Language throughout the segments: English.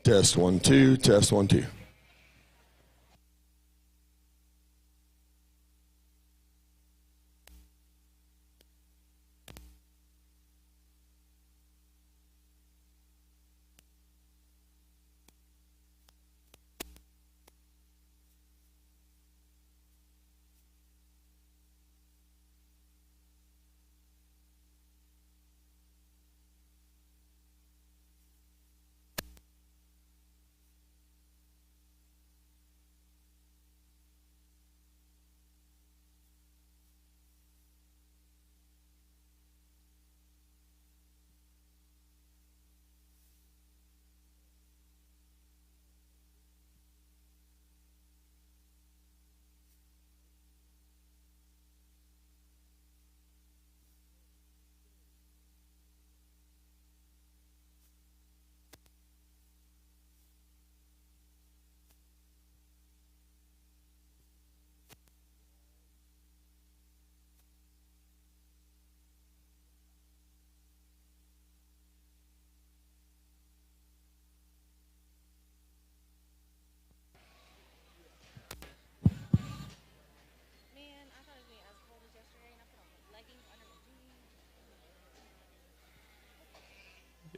Test 1 2. Test 1 2.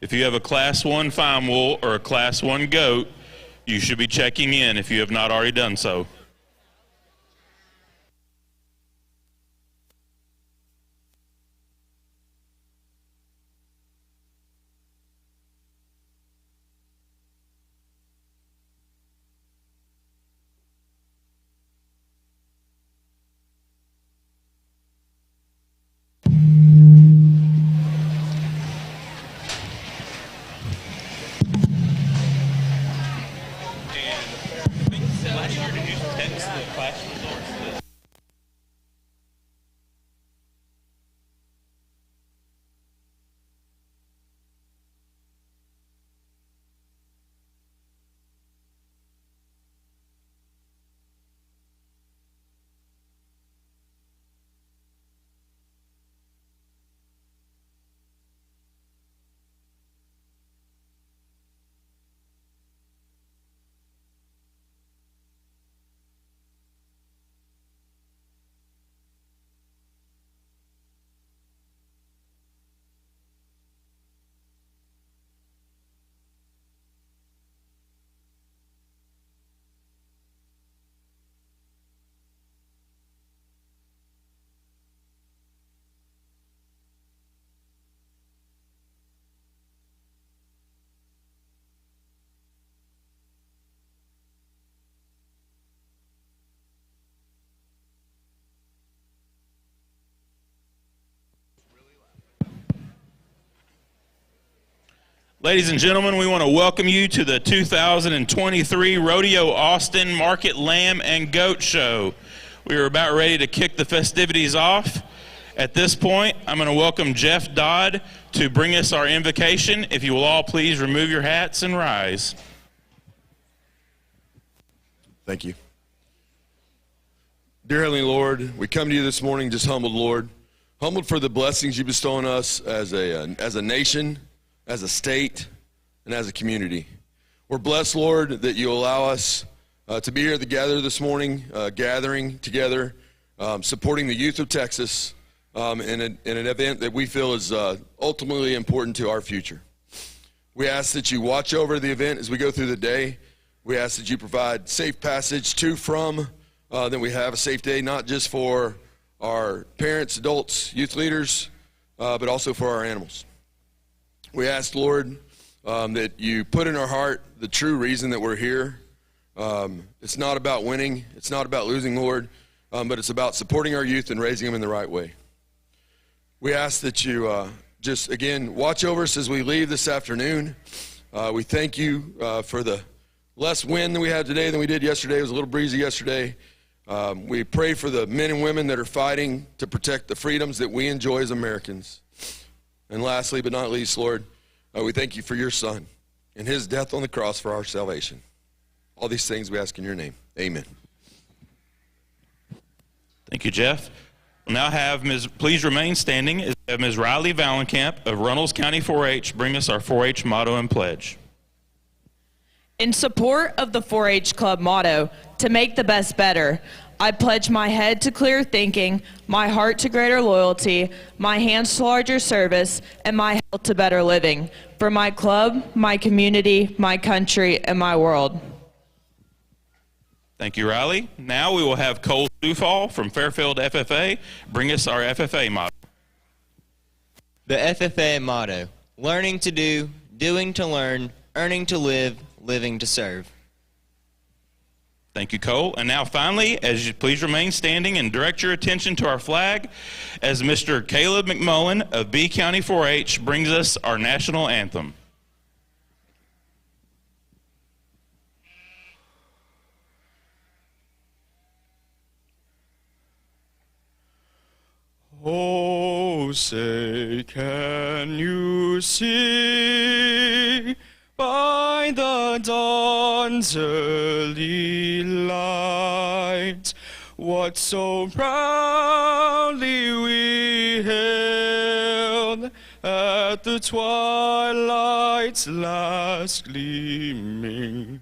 If you have a Class 1 fine wool or a Class 1 goat, you should be checking in if you have not already done so. Ladies and gentlemen, we want to welcome you to the 2023 Rodeo Austin Market Lamb and Goat Show. We are about ready to kick the festivities off. At this point, I'm going to welcome Jeff Dodd to bring us our invocation. If you will all please remove your hats and rise. Thank you. Dear Heavenly Lord, we come to you this morning just humbled, Lord. Humbled for the blessings you bestow on us as a nation, as a state, and as a community. We're blessed, Lord, that you allow us to be here together this morning, gathering together, supporting the youth of Texas in an event that we feel is ultimately important to our future. We ask that you watch over the event as we go through the day. We ask that you provide safe passage to, from, that we have a safe day, not just for our parents, adults, youth leaders, but also for our animals. We ask, Lord, that you put in our heart the true reason that we're here. It's not about winning. It's not about losing, Lord, but it's about supporting our youth and raising them in the right way. We ask that you just, again, watch over us as we leave this afternoon. We thank you for the less wind that we had today than we did yesterday. It was a little breezy yesterday. We pray for the men and women that are fighting to protect the freedoms that we enjoy as Americans. And lastly, but not least, Lord, we thank you for your Son and his death on the cross for our salvation. All these things we ask in your name. Amen. Thank you, Jeff. We'll now have please remain standing as we have Ms. Riley Valenkamp of Runnels County 4-H bring us our 4-H motto and pledge. In support of the 4-H Club motto, to make the best better, I pledge my head to clear thinking, my heart to greater loyalty, my hands to larger service, and my health to better living, for my club, my community, my country, and my world. Thank you, Riley. Now we will have Cole Stufall from Fairfield FFA bring us our FFA motto. The FFA motto: learning to do, doing to learn, earning to live, living to serve. Thank you, Cole. And now finally, as you please remain standing and direct your attention to our flag as Mr. Caleb McMullen of B County 4-H brings us our national anthem. Oh, say, can you see by the dawn's early light what so proudly we hailed at the twilight's last gleaming,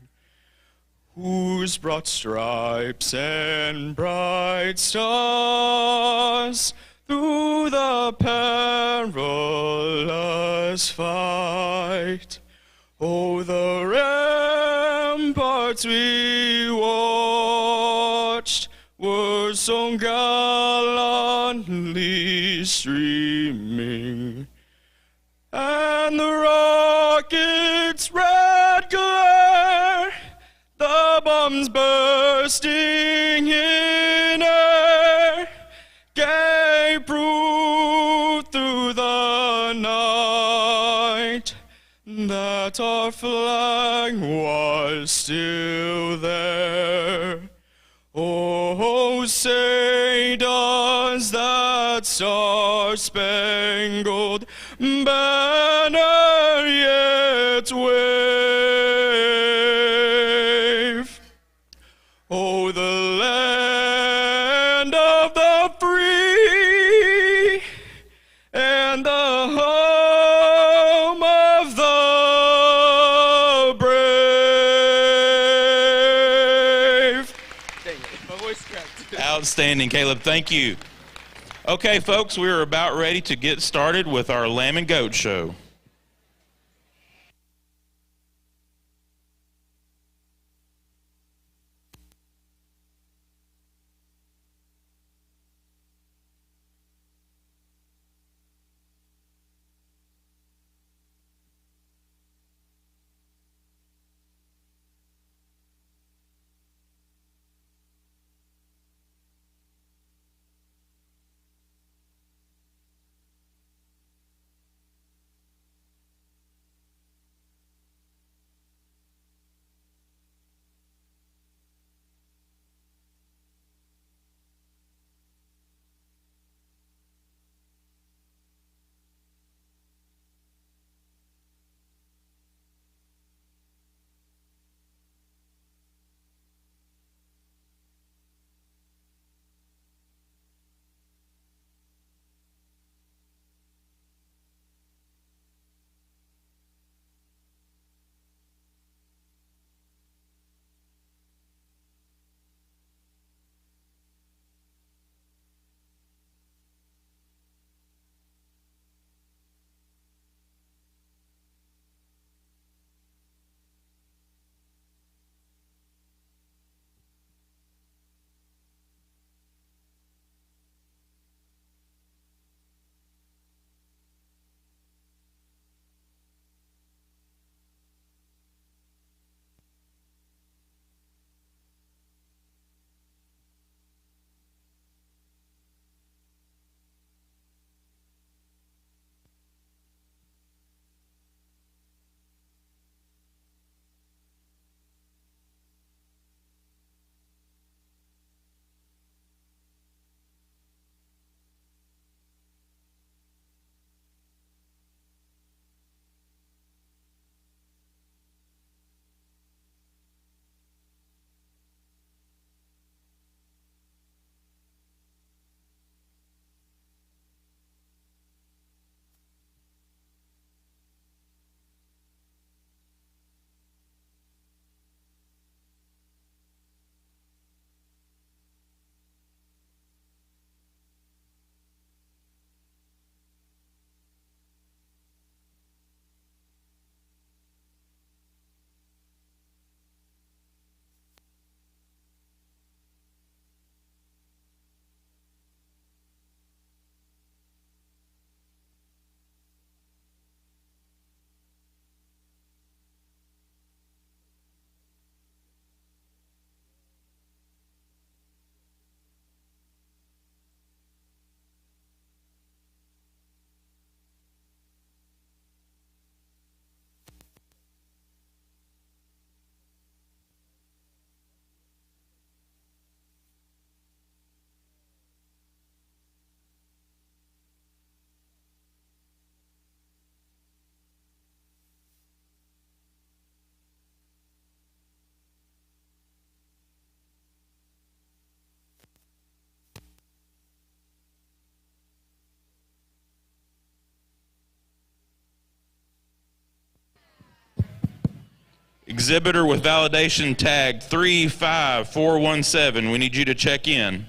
whose broad stripes and bright stars through the perilous fight, oh, the ramparts we watched were so gallantly streaming, and the rocket's red glare, the bombs bursting in air, gave proof through the night that our flag was still there. Oh, say does that star-spangled banner yet wave? Oh, the land of the free and the home of the brave. Dang it, my voice cracked. Outstanding, Caleb. Thank you. Okay, folks, we are about ready to get started with our Lamb and Goat show. exhibitor with validation tag 35417. We need you to check in.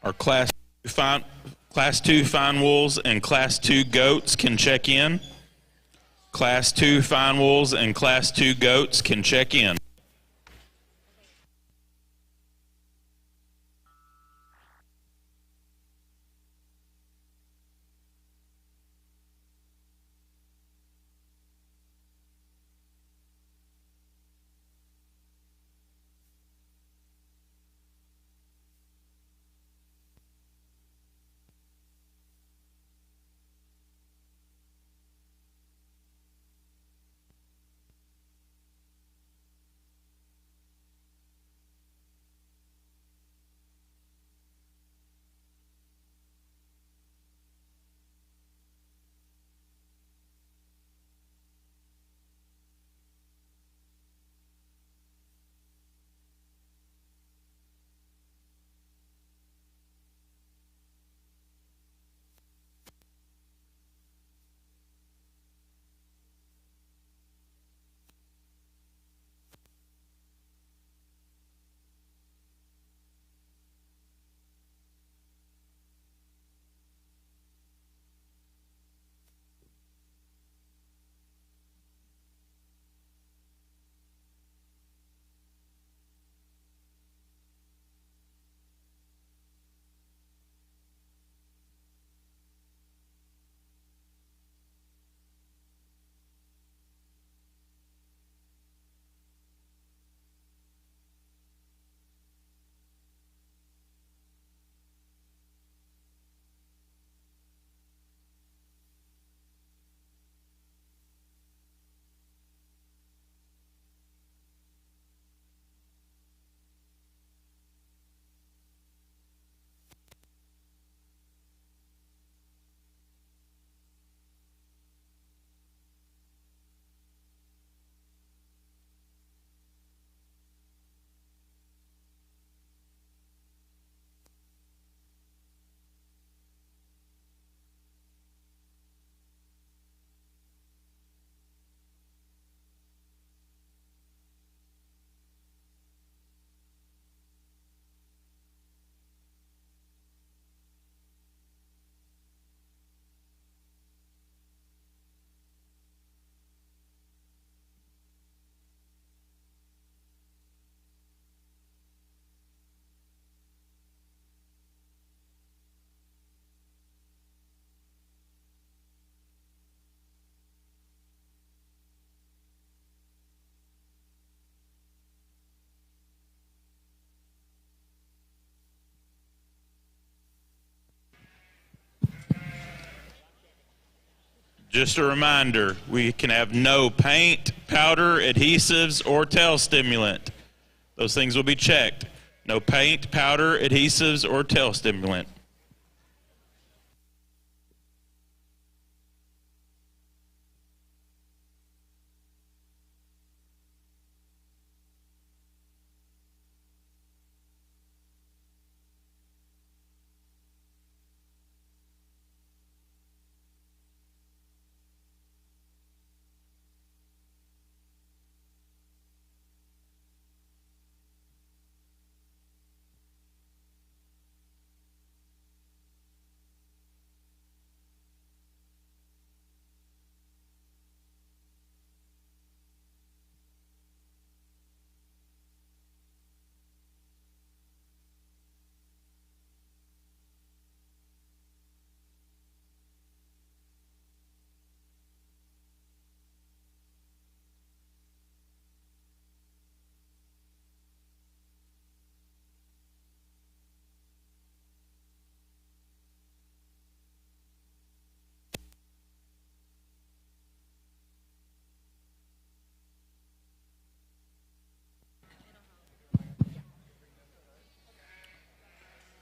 Our Class 2 fine wolves and Class 2 goats can check in. Class 2 fine wolves and Class 2 goats can check in. Just a reminder, we can have no paint, powder, adhesives, or tail stimulant. Those things will be checked. No paint, powder, adhesives, or tail stimulant.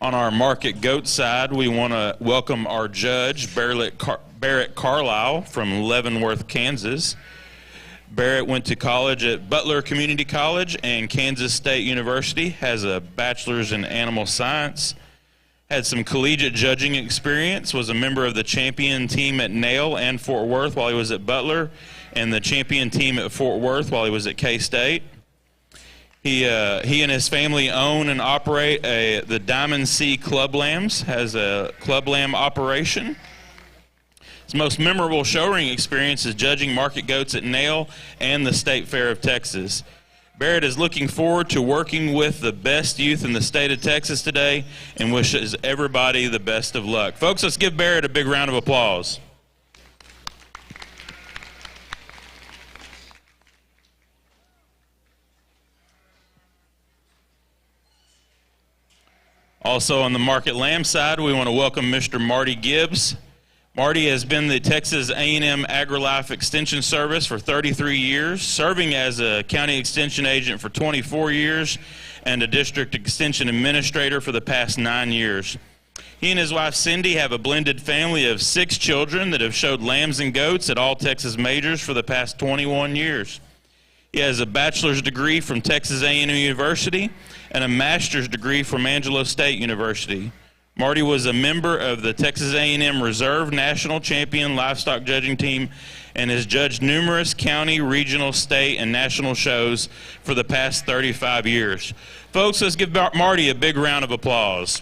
On our market goat side, we want to welcome our judge, Barrett Carlisle from Leavenworth, Kansas. Barrett went to college at Butler Community College and Kansas State University, has a bachelor's in animal science, had some collegiate judging experience, was a member of the champion team at Nail and Fort Worth while he was at Butler, and the champion team at Fort Worth while he was at K-State. He and his family own and operate the Diamond Sea Club Lambs, has a club lamb operation. His most memorable show ring experience is judging market goats at Nail and the State Fair of Texas. Barrett is looking forward to working with the best youth in the state of Texas today and wishes everybody the best of luck. Folks, let's give Barrett a big round of applause. Also on the Market Lamb side, we want to welcome Mr. Marty Gibbs. Marty has been the Texas A&M AgriLife Extension Service for 33 years, serving as a county extension agent for 24 years and a district extension administrator for the past 9 years. He and his wife Cindy have a blended family of 6 children that have showed lambs and goats at all Texas majors for the past 21 years. He has a bachelor's degree from Texas A&M University and a master's degree from Angelo State University. Marty was a member of the Texas A&M Reserve National Champion Livestock Judging Team and has judged numerous county, regional, state, and national shows for the past 35 years. Folks, let's give Marty a big round of applause.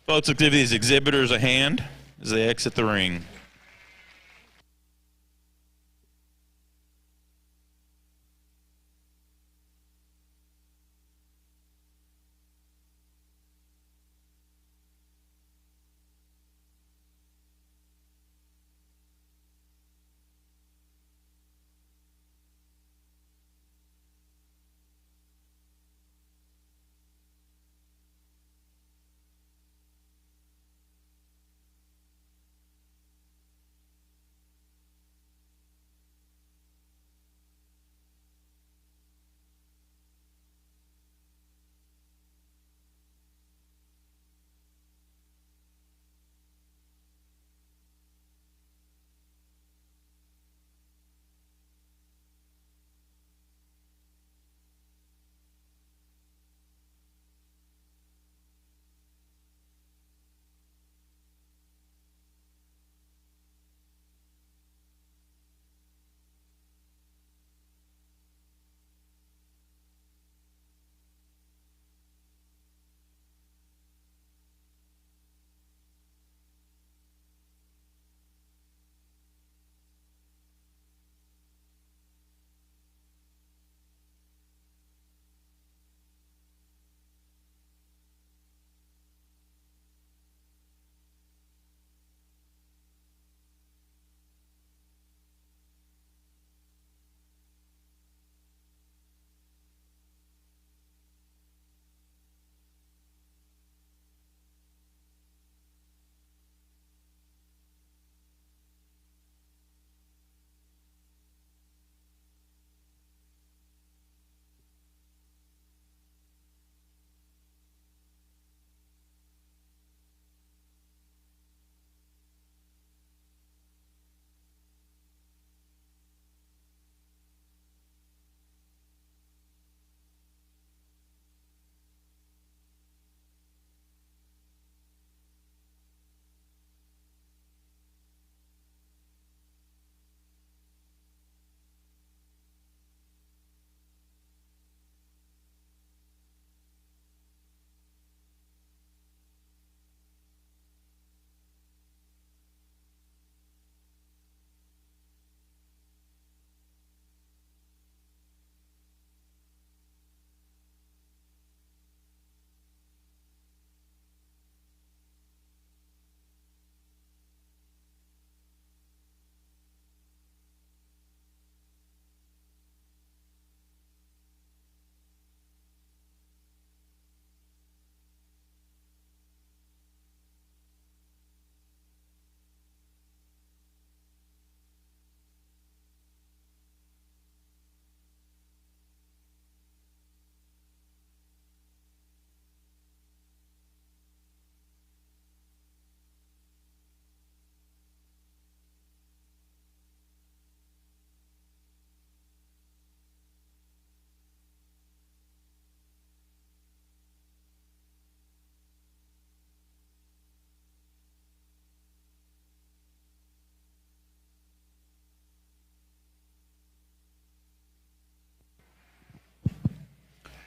Folks, let's give these exhibitors a hand as they exit the ring.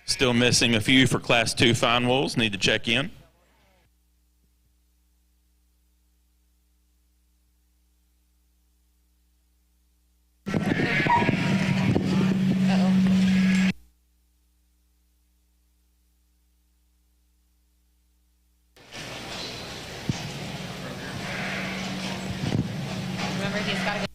Still missing a few for Class 2 fine wools. Need to check in. Remember, he's got to go.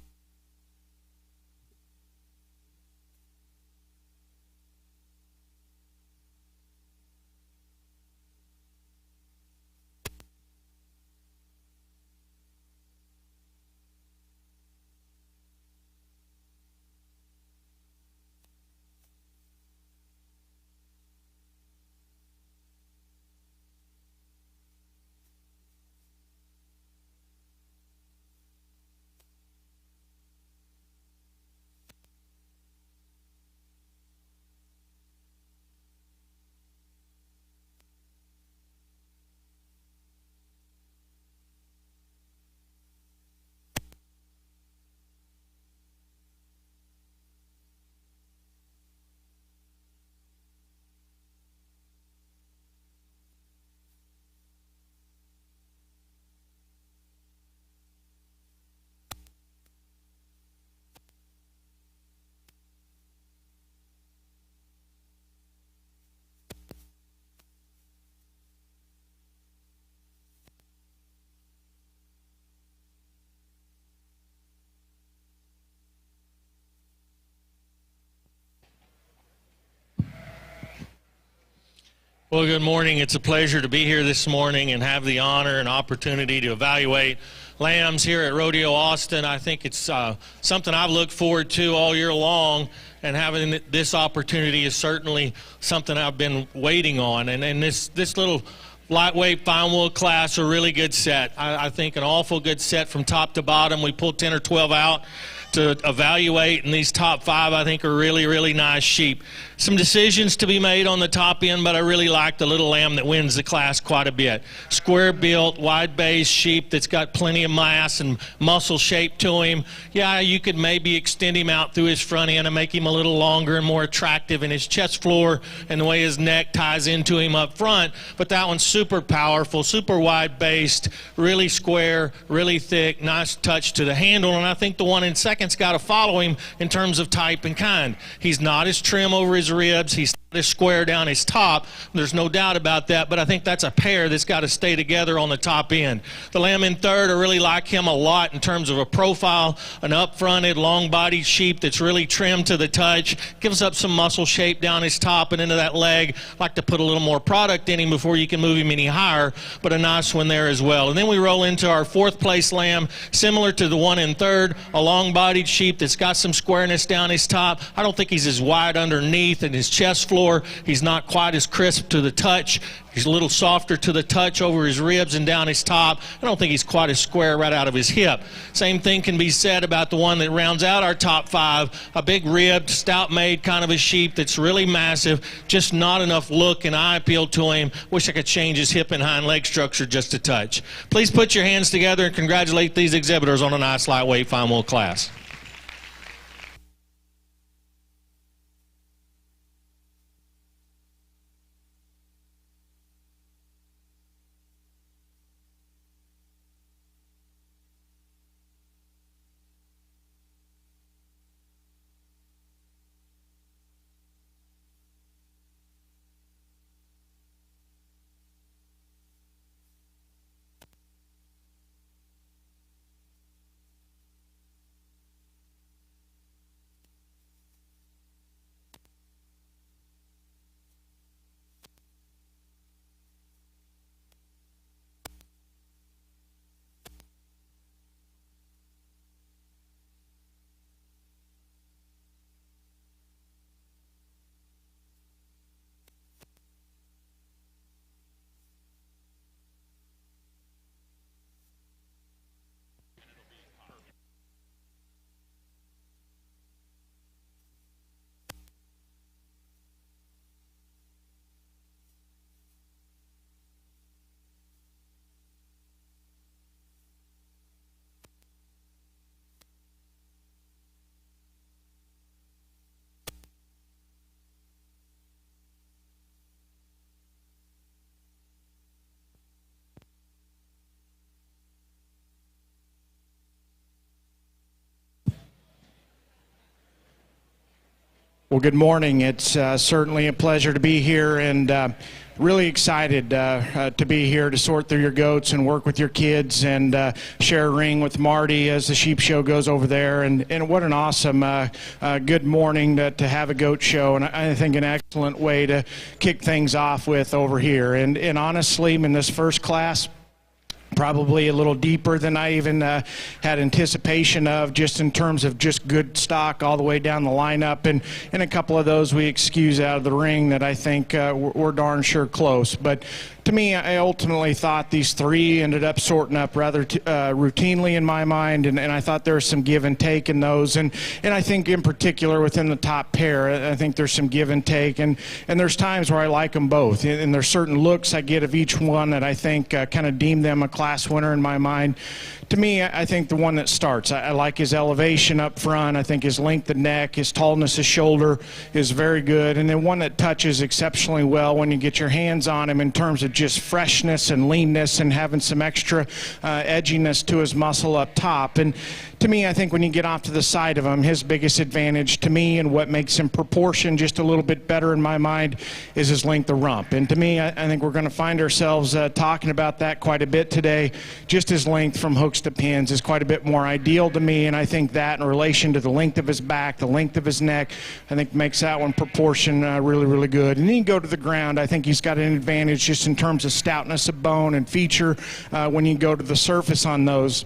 Well, good morning. It's a pleasure to be here this morning and have the honor and opportunity to evaluate lambs here at Rodeo Austin. I think it's something I've looked forward to all year long, and having this opportunity is certainly something I've been waiting on. And this little lightweight fine wool class, a really good set. I think an awful good set from top to bottom. We pulled 10 or 12 out to evaluate, and these top 5 I think are really, really nice sheep. Some decisions to be made on the top end, but I really like the little lamb that wins the class quite a bit. Square built, wide base sheep that's got plenty of mass and muscle shape to him. Yeah, you could maybe extend him out through his front end and make him a little longer and more attractive in his chest floor and the way his neck ties into him up front, but that one's super powerful, super wide based, really square, really thick, nice touch to the handle, and I think the one in second's got to follow him in terms of type and kind. He's not as trim over his ribs, he's not as square down his top, there's no doubt about that, but I think that's a pair that's got to stay together on the top end. The lamb in third, I really like him a lot in terms of a profile, an up-fronted, long-bodied sheep that's really trimmed to the touch, gives up some muscle shape down his top and into that leg. Like to put a little more product in him before you can move him any higher, but a nice one there as well. And then we roll into our fourth place lamb, similar to the one in third, a long-bodied sheep that's got some squareness down his top. I don't think he's as wide underneath in his chest floor. He's not quite as crisp to the touch. He's a little softer to the touch over his ribs and down his top. I don't think he's quite as square right out of his hip. Same thing can be said about the one that rounds out our top 5, a big ribbed, stout-made kind of a sheep that's really massive, just not enough look and eye appeal to him. Wish I could change his hip and hind leg structure just a touch. Please put your hands together and congratulate these exhibitors on a nice lightweight fine wool class. Well, good morning. It's certainly a pleasure to be here, and really excited to be here to sort through your goats and work with your kids and share a ring with Marty as the sheep show goes over there. And what an awesome good morning to have a goat show, and I think an excellent way to kick things off with over here. And honestly, in this first class, probably a little deeper than I even had anticipation of, just in terms of just good stock all the way down the lineup, and a couple of those we excuse out of the ring that I think we're darn sure close. But to me, I ultimately thought these three ended up sorting up rather routinely in my mind, and I thought there was some give and take in those, and I think in particular within the top pair, I think there's some give and take, and there's times where I like them both, and there's certain looks I get of each one that I think kind of deem them a class winner in my mind. To me, I think the one that starts, I like his elevation up front. I think his length of neck, his tallness of shoulder is very good. And then one that touches exceptionally well when you get your hands on him in terms of just freshness and leanness and having some extra edginess to his muscle up top. And to me, I think when you get off to the side of him, his biggest advantage to me and what makes him proportion just a little bit better in my mind is his length of rump. And to me, I think we're going to find ourselves talking about that quite a bit today. Just his length from hooks to pins is quite a bit more ideal to me, and I think that in relation to the length of his back, the length of his neck, I think makes that one proportion really, really good. And then you go to the ground, I think he's got an advantage just in terms of stoutness of bone and feature when you go to the surface on those.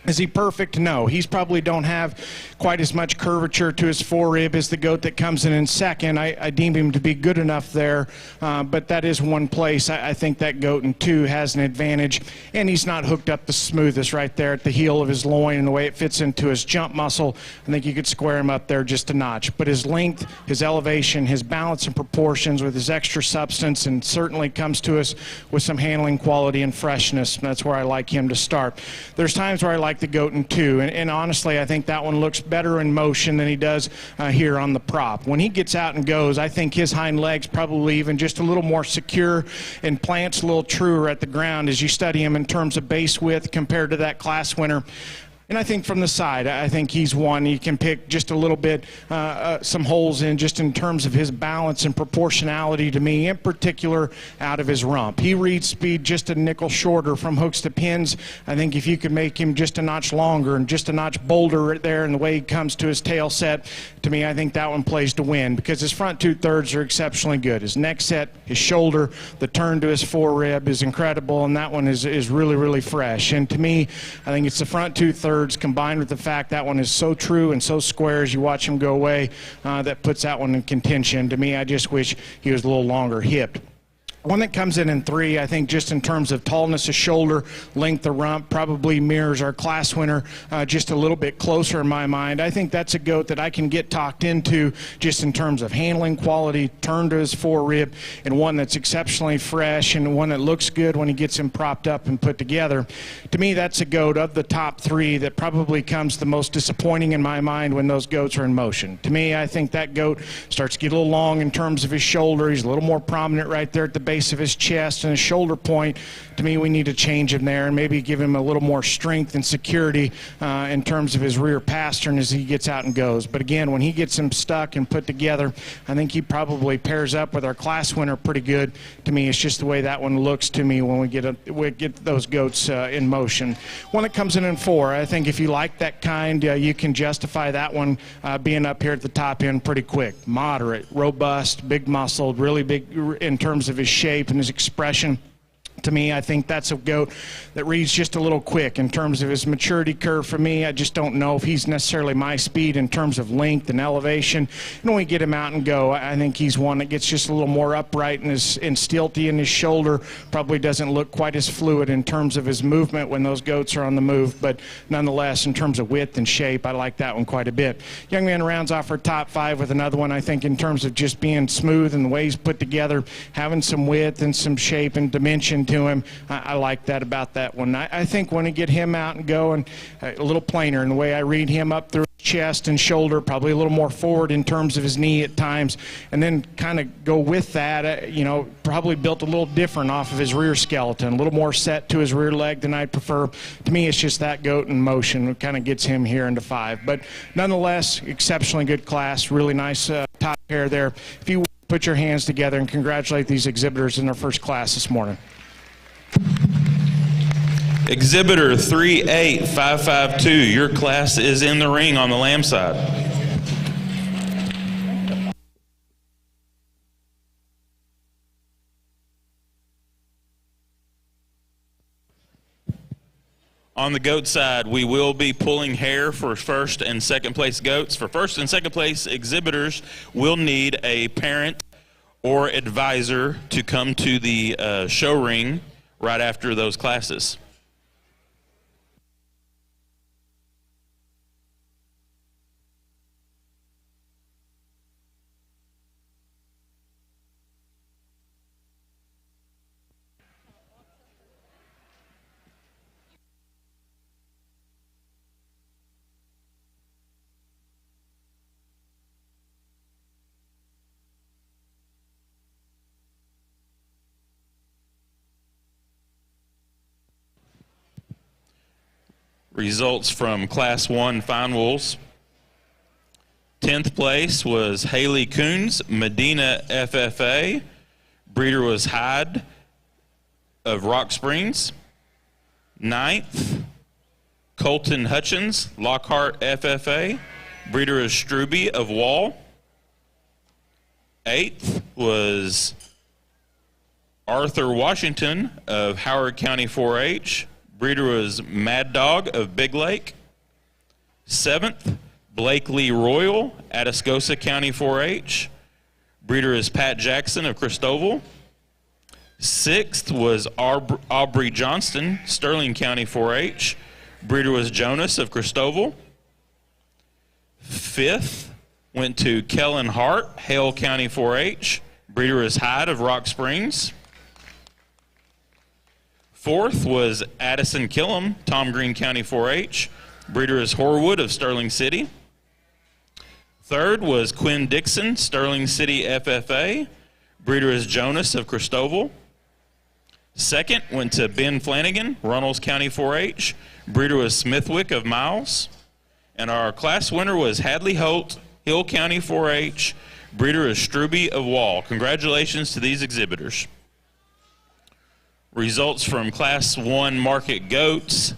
Is he perfect? No. He's probably don't have quite as much curvature to his forerib as the goat that comes in second. I deem him to be good enough there, but that is one place I think that goat in two has an advantage, and he's not hooked up the smoothest right there at the heel of his loin, and the way it fits into his jump muscle, I think you could square him up there just a notch. But his length, his elevation, his balance and proportions with his extra substance, and certainly comes to us with some handling quality and freshness, and that's where I like him to start. There's times where I like the goat in two, and honestly I think that one looks better in motion than he does here on the prop. When he gets out and goes, I think his hind legs probably even just a little more secure and plants a little truer at the ground as you study him in terms of base width compared to that class winner. And I think from the side, I think he's one you can pick just a little bit, some holes in just in terms of his balance and proportionality to me, in particular out of his rump. He reads speed just a nickel shorter from hooks to pins. I think if you could make him just a notch longer and just a notch bolder right there in the way he comes to his tail set, to me I think that one plays to win, because his front 2/3 are exceptionally good. His neck set, his shoulder, the turn to his forerib is incredible, and that one is really, really fresh. And to me, I think it's the front 2/3 combined with the fact that one is so true and so square as you watch him go away, that puts that one in contention. To me, I just wish he was a little longer hipped. One that comes in three, I think just in terms of tallness of shoulder, length of rump, probably mirrors our class winner just a little bit closer in my mind. I think that's a goat that I can get talked into just in terms of handling quality, turn to his forerib, and one that's exceptionally fresh and one that looks good when he gets him propped up and put together. To me, that's a goat of the top three that probably comes the most disappointing in my mind when those goats are in motion. To me, I think that goat starts to get a little long in terms of his shoulder. He's a little more prominent right there at the base of his chest and his shoulder point. To me, we need to change him there and maybe give him a little more strength and security in terms of his rear pastern as he gets out and goes. But again, when he gets him stuck and put together, I think he probably pairs up with our class winner pretty good. To me, it's just the way that one looks to me when we get those goats in motion. One that comes in four, I think if you like that kind, you can justify that one being up here at the top end pretty quick. Moderate, robust, big muscled, really big in terms of his shape and his expression. To me, I think that's a goat that reads just a little quick in terms of his maturity curve. For me, I just don't know if he's necessarily my speed in terms of length and elevation. And when we get him out and go, I think he's one that gets just a little more upright and stilty in his shoulder. Probably doesn't look quite as fluid in terms of his movement when those goats are on the move. But nonetheless, in terms of width and shape, I like that one quite a bit. Young man rounds off our top five with another one, I think, in terms of just being smooth and the way he's put together, having some width and some shape and dimension to him. I like that about that one. I think when you get him out and go and a little plainer in the way I read him up through his chest and shoulder, probably a little more forward in terms of his knee at times, and then kind of go with that, probably built a little different off of his rear skeleton, a little more set to his rear leg than I'd prefer. To me, it's just that goat in motion that kind of gets him here into 5. But nonetheless, exceptionally good class, really nice top pair there. If you put your hands together and congratulate these exhibitors in their first class this morning. Exhibitor 38552, your class is in the ring on the lamb side. On the goat side, we will be pulling hair for first and second place goats. For first and second place exhibitors, we'll need a parent or advisor to come to the show ring right after those classes. Results from Class 1 Fine Wools. 10th place was Haley Coons, Medina FFA. Breeder was Hyde of Rock Springs. 9th, Colton Hutchins, Lockhart FFA. Breeder is Struby of Wall. 8th was Arthur Washington of Howard County 4-H. Breeder was Mad Dog of Big Lake. 7th, Blakely Royal, Atascosa County 4-H. Breeder is Pat Jackson of Christoval. 6th was Aubrey Johnston, Sterling County 4-H. Breeder was Jonas of Christoval. 5th went to Kellen Hart, Hale County 4-H. Breeder is Hyde of Rock Springs. 4th was Addison Killam, Tom Green County 4-H. Breeder is Horwood of Sterling City. 3rd was Quinn Dixon, Sterling City FFA. Breeder is Jonas of Christoval. 2nd went to Ben Flanagan, Runnels County 4-H. Breeder was Smithwick of Miles. And our class winner was Hadley Holt, Hill County 4-H. Breeder is Struby of Wall. Congratulations to these exhibitors. Results from Class 1 Market Goats.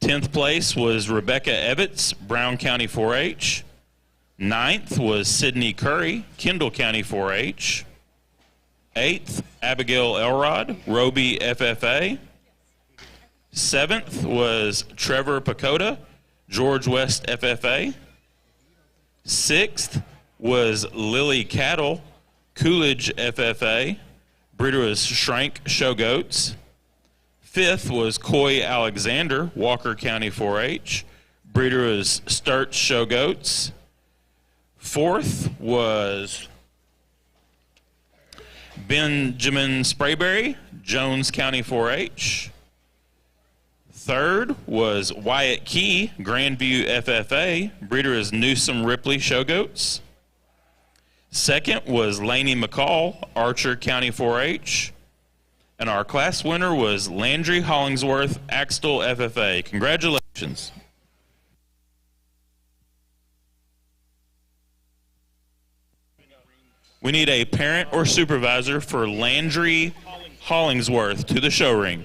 10th place was Rebecca Ebbets, Brown County 4-H. 9th was Sydney Curry, Kendall County 4-H. 8th, Abigail Elrod, Roby FFA. 7th was Trevor Pacoda, George West FFA. 6th was Lily Cattle, Coolidge FFA. Breeder was Shrank Show Goats. 5th was Coy Alexander, Walker County 4-H. Breeder was Sturt Show Goats. 4th was Benjamin Sprayberry, Jones County 4-H. 3rd was Wyatt Key, Grandview FFA. Breeder is Newsom Ripley Show Goats. 2nd was Laney McCall, Archer County 4-H. And our class winner was Landry Hollingsworth, Axtell FFA. Congratulations. We need a parent or supervisor for Landry Hollingsworth to the show ring.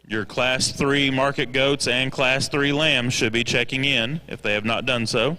Your Class 3 market goats and Class 3 lambs should be checking in if they have not done so.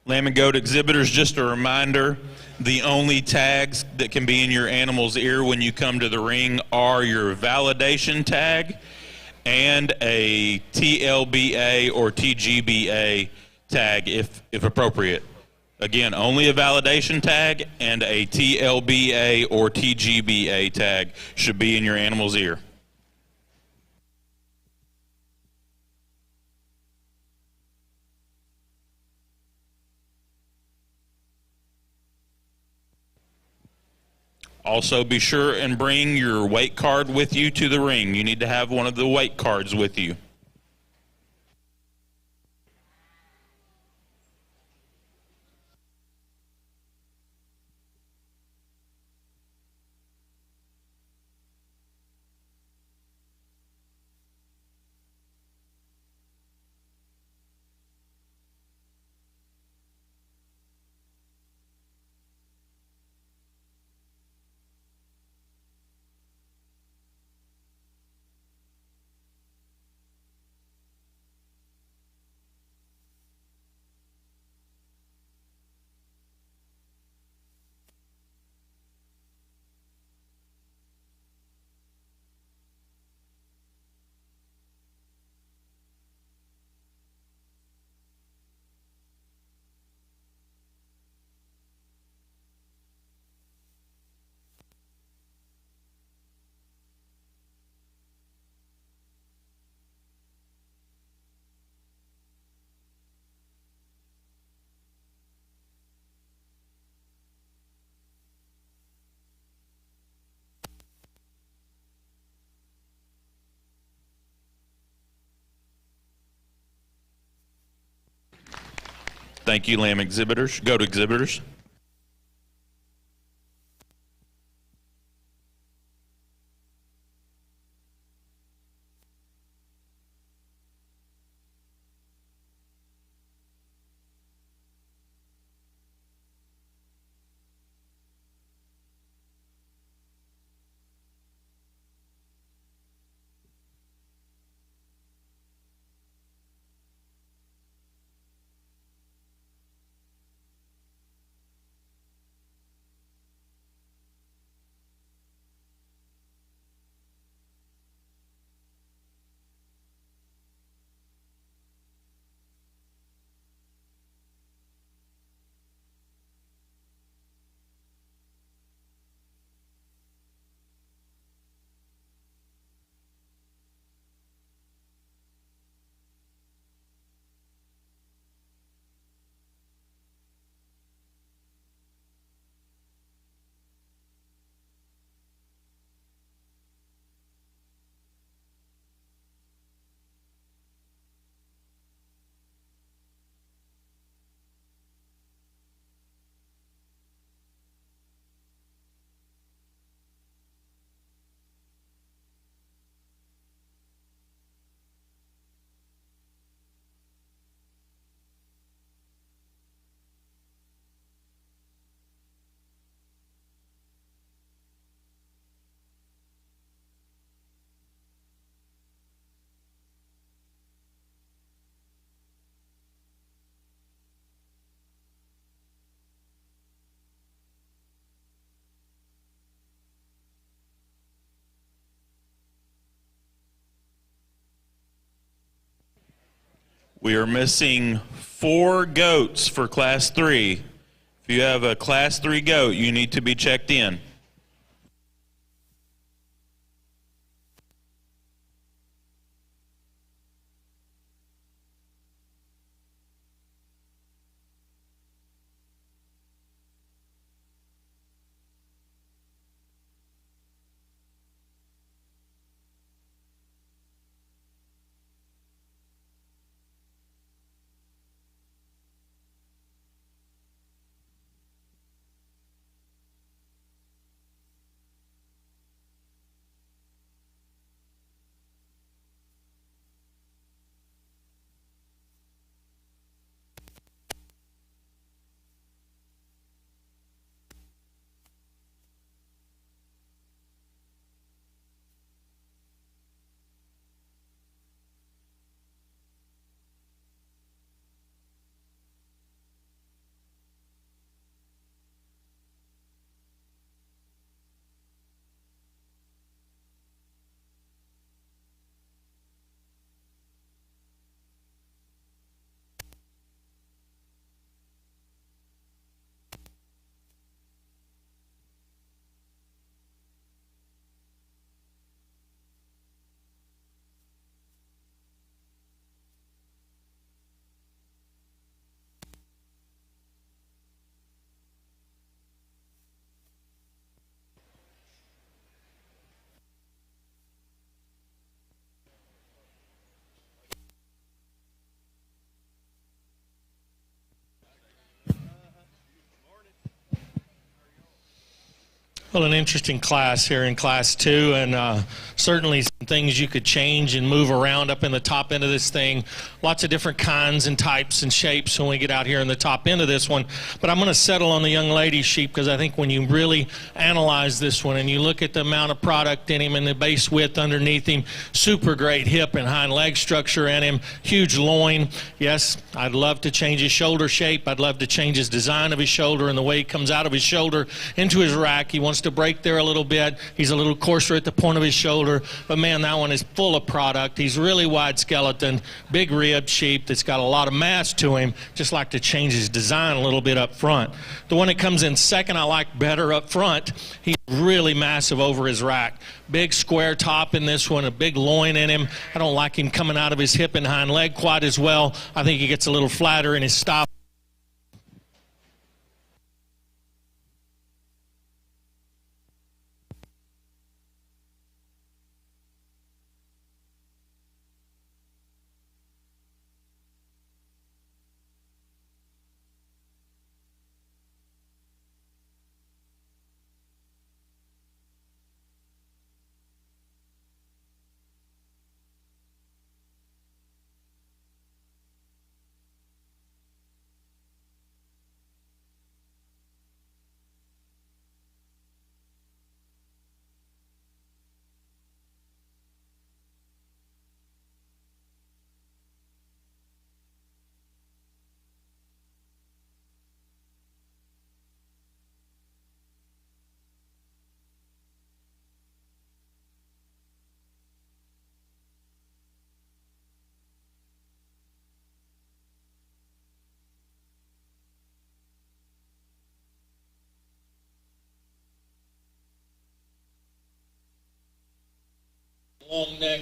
Lamb and goat exhibitors, just a reminder, the only tags that can be in your animal's ear when you come to the ring are your validation tag and a TLBA or TGBA tag if appropriate. Again, only a validation tag and a TLBA or TGBA tag should be in your animal's ear. Also, be sure and bring your weight card with you to the ring. You need to have one of the weight cards with you. Thank you, lamb exhibitors. Goat exhibitors. We are missing 4 goats for Class 3. If you have a Class 3 goat, you need to be checked in. Well, an interesting class here in Class 2, and certainly some things you could change and move around up in the top end of this thing. Lots of different kinds and types and shapes when we get out here in the top end of this one. But I'm going to settle on the young lady's sheep because I think when you really analyze this one and you look at the amount of product in him and the base width underneath him, super great hip and hind leg structure in him, huge loin. Yes, I'd love to change his shoulder shape. I'd love to change his design of his shoulder and the way he comes out of his shoulder into his rack. He wants to break there a little bit. He's a little coarser at the point of his shoulder, but man, that one is full of product. He's really wide skeleton, big ribbed sheep that's got a lot of mass to him. Just like to change his design a little bit up front. The one that comes in second I like better up front. He's really massive over his rack. Big square top in this one, a big loin in him. I don't like him coming out of his hip and hind leg quite as well. I think he gets a little flatter in his stop. Long neck.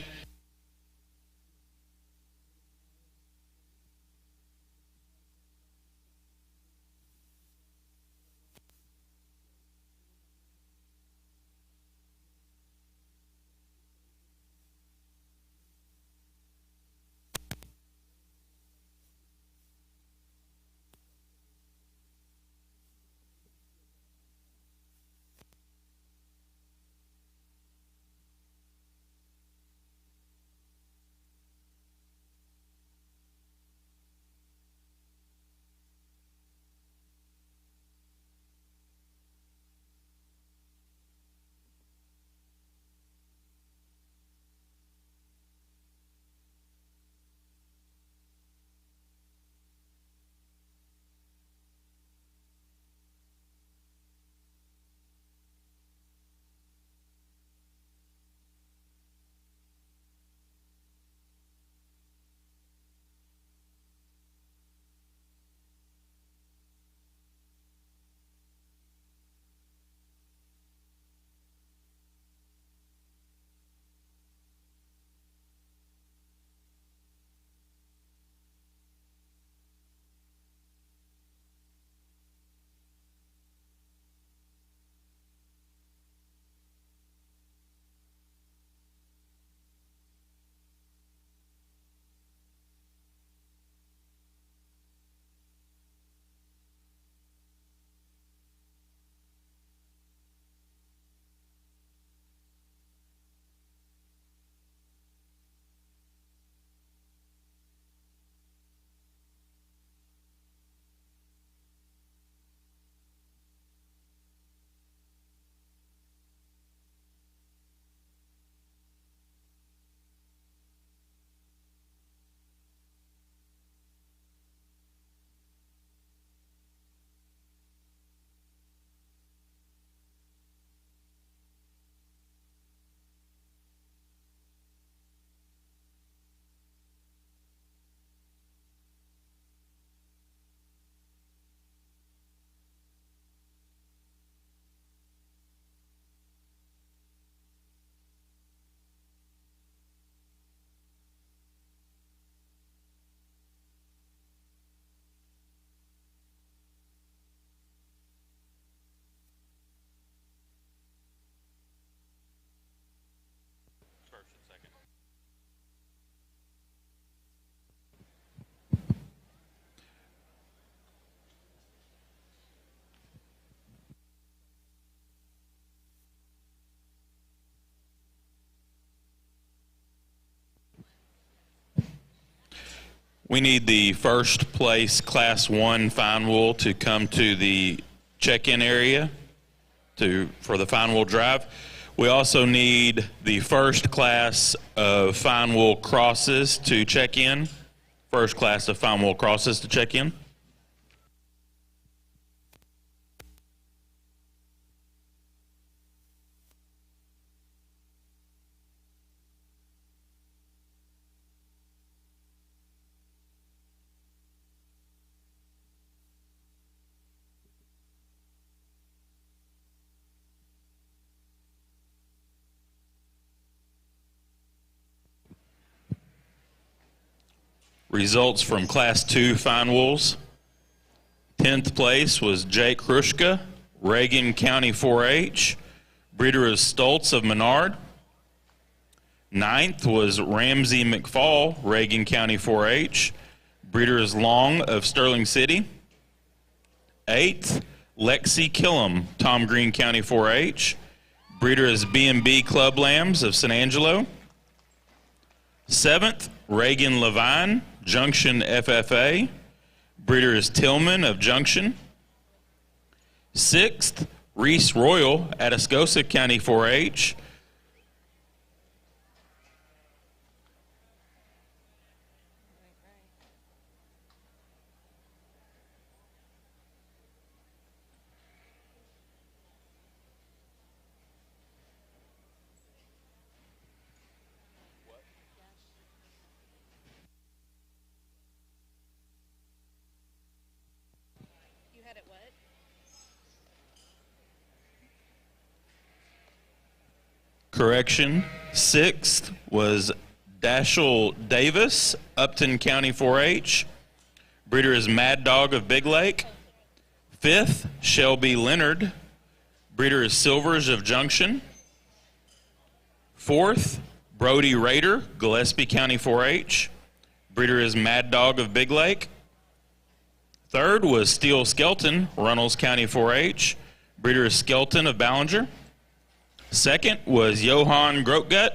We need the first place Class 1 fine wool to come to the check-in area for the fine wool drive. We also need the first class of fine wool crosses to check in. First class of fine wool crosses to check in. Results from Class 2 fine wools. 10th place was Jake Hrushka, Reagan County 4-H. Breeder is Stoltz of Menard. 9th was Ramsey McFall, Reagan County 4-H. Breeder is Long of Sterling City. 8th, Lexi Killam, Tom Green County 4-H. Breeder is B&B Club Lambs of San Angelo. 7th, Reagan Levine, Junction FFA. Breeder is Tillman of Junction. 6th, Reese Royal, Atascosa County 4-H. Correction, 6th was Dashel Davis, Upton County 4-H. Breeder is Mad Dog of Big Lake. 5th, Shelby Leonard. Breeder is Silvers of Junction. 4th, Brody Rader, Gillespie County 4-H. Breeder is Mad Dog of Big Lake. 3rd was Steel Skelton, Runnels County 4-H. Breeder is Skelton of Ballinger. 2nd was Johann Grotgut,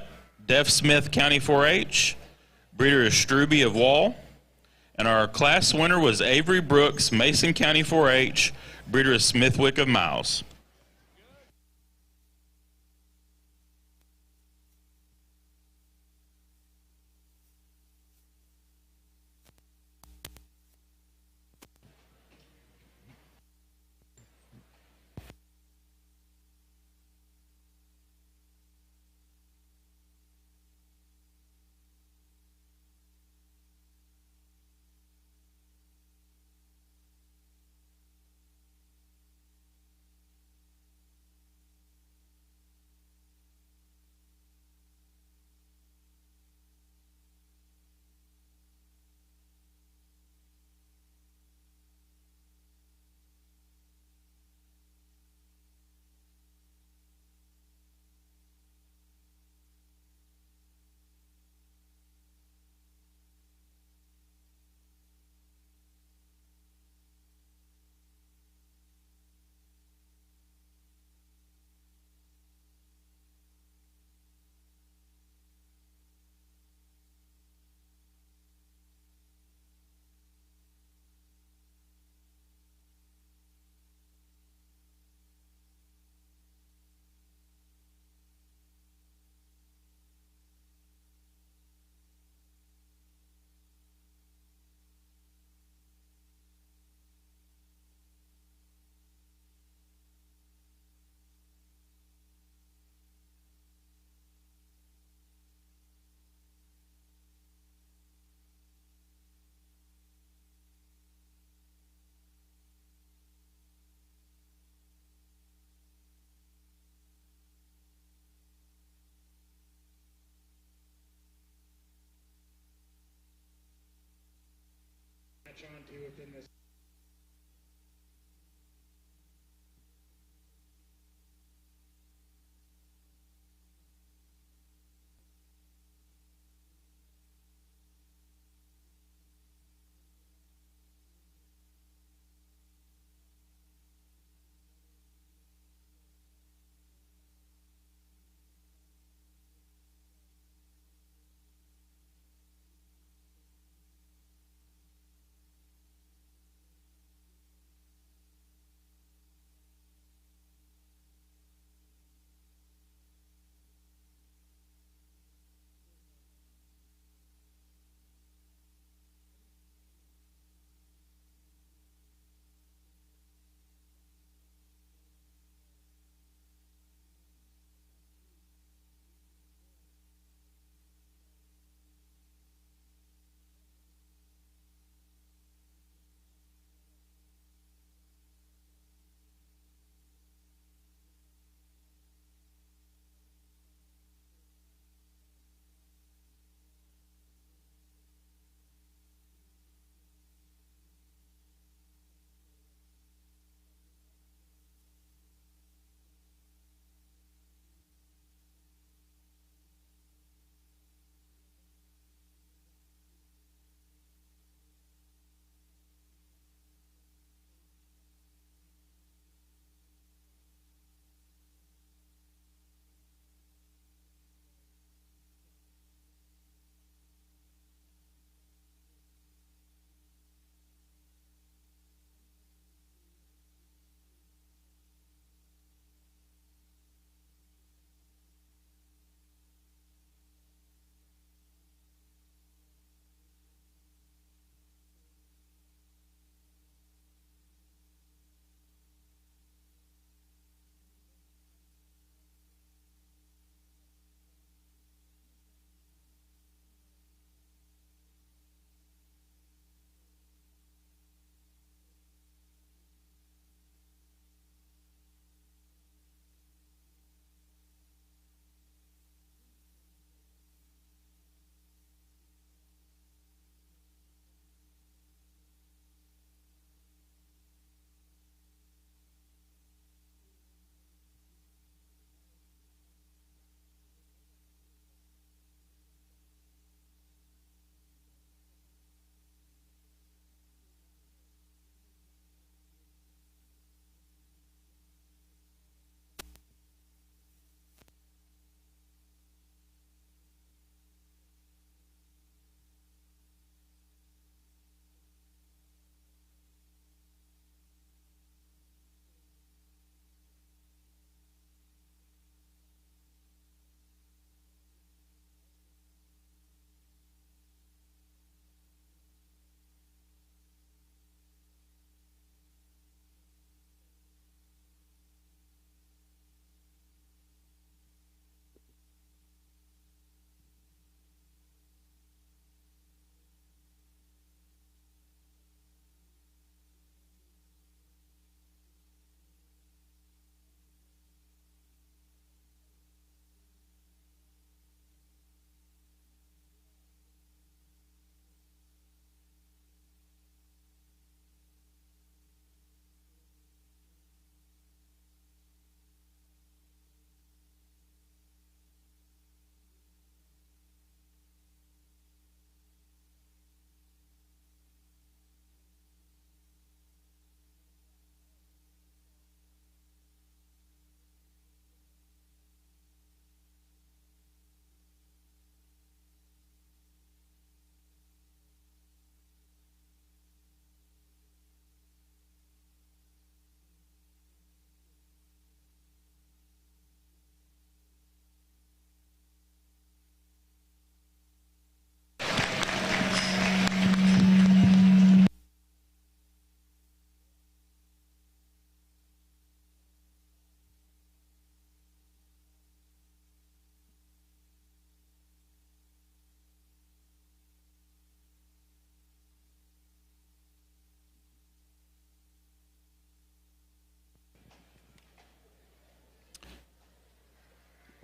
Deaf Smith County 4-H. Breeder is Struby of Wall. And our class winner was Avery Brooks, Mason County 4-H. Breeder is Smithwick of Miles.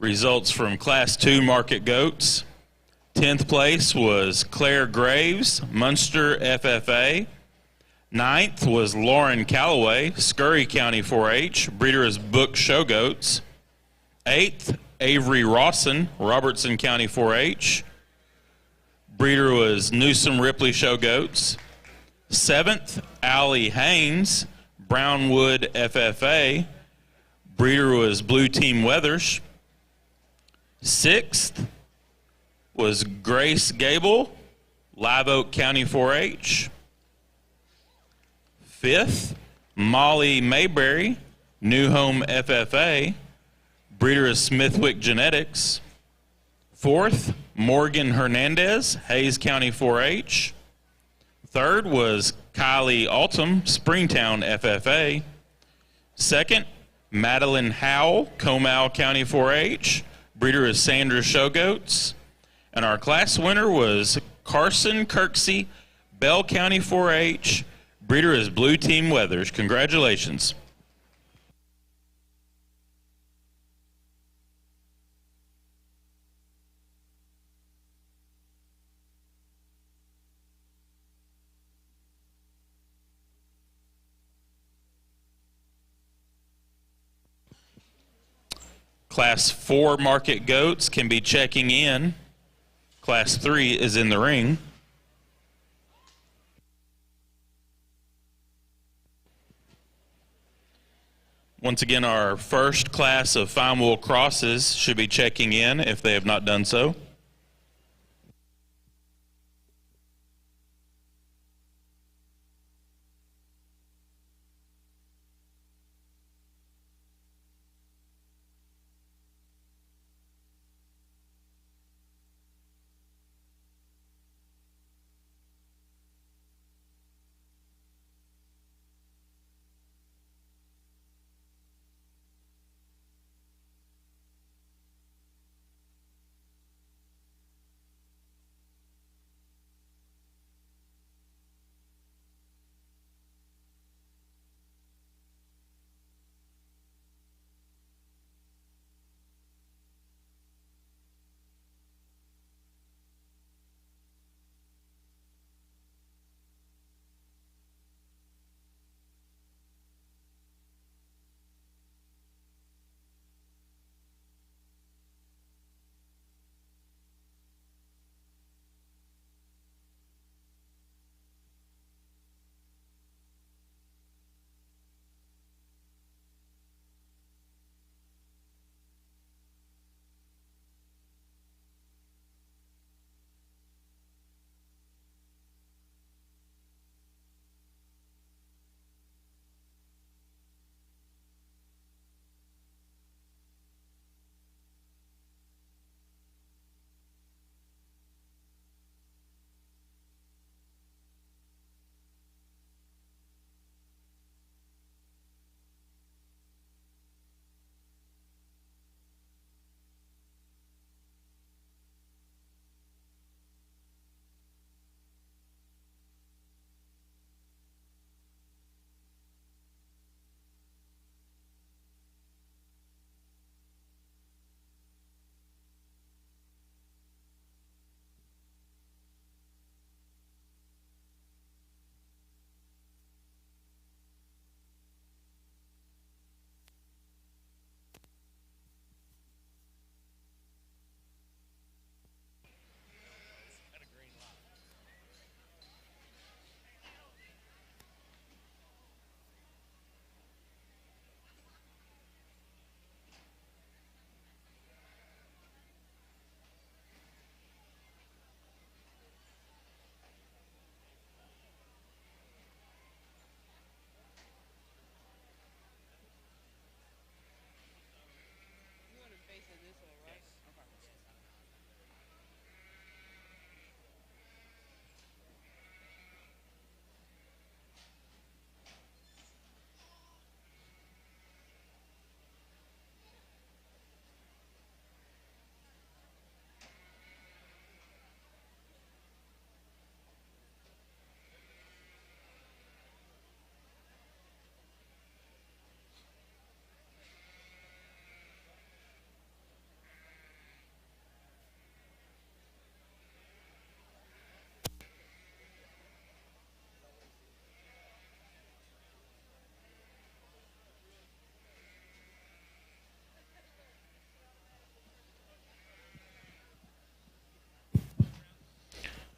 Results from Class 2 market goats. 10th place was Claire Graves, Munster FFA. 9th was Lauren Calloway, Scurry County 4-H, breeder is Book Show Goats. 8th, Avery Rawson, Robertson County 4-H, breeder was Newsom Ripley Show Goats. 7th, Allie Haynes, Brownwood FFA, breeder was Blue Team Weathers. 6th was Grace Gable, Live Oak County 4-H. 5th, Molly Mayberry, New Home FFA, breeder is Smithwick Genetics. 4th, Morgan Hernandez, Hayes County 4-H. 3rd was Kylie Altum, Springtown FFA. 2nd, Madeline Howell, Comal County 4-H, breeder is Sandra Show Goats. And our class winner was Carson Kirksey, Bell County 4-H, breeder is Blue Team Weathers. Congratulations. Class 4 market goats can be checking in. Class 3 is in the ring. Once again, our first class of fine wool crosses should be checking in if they have not done so.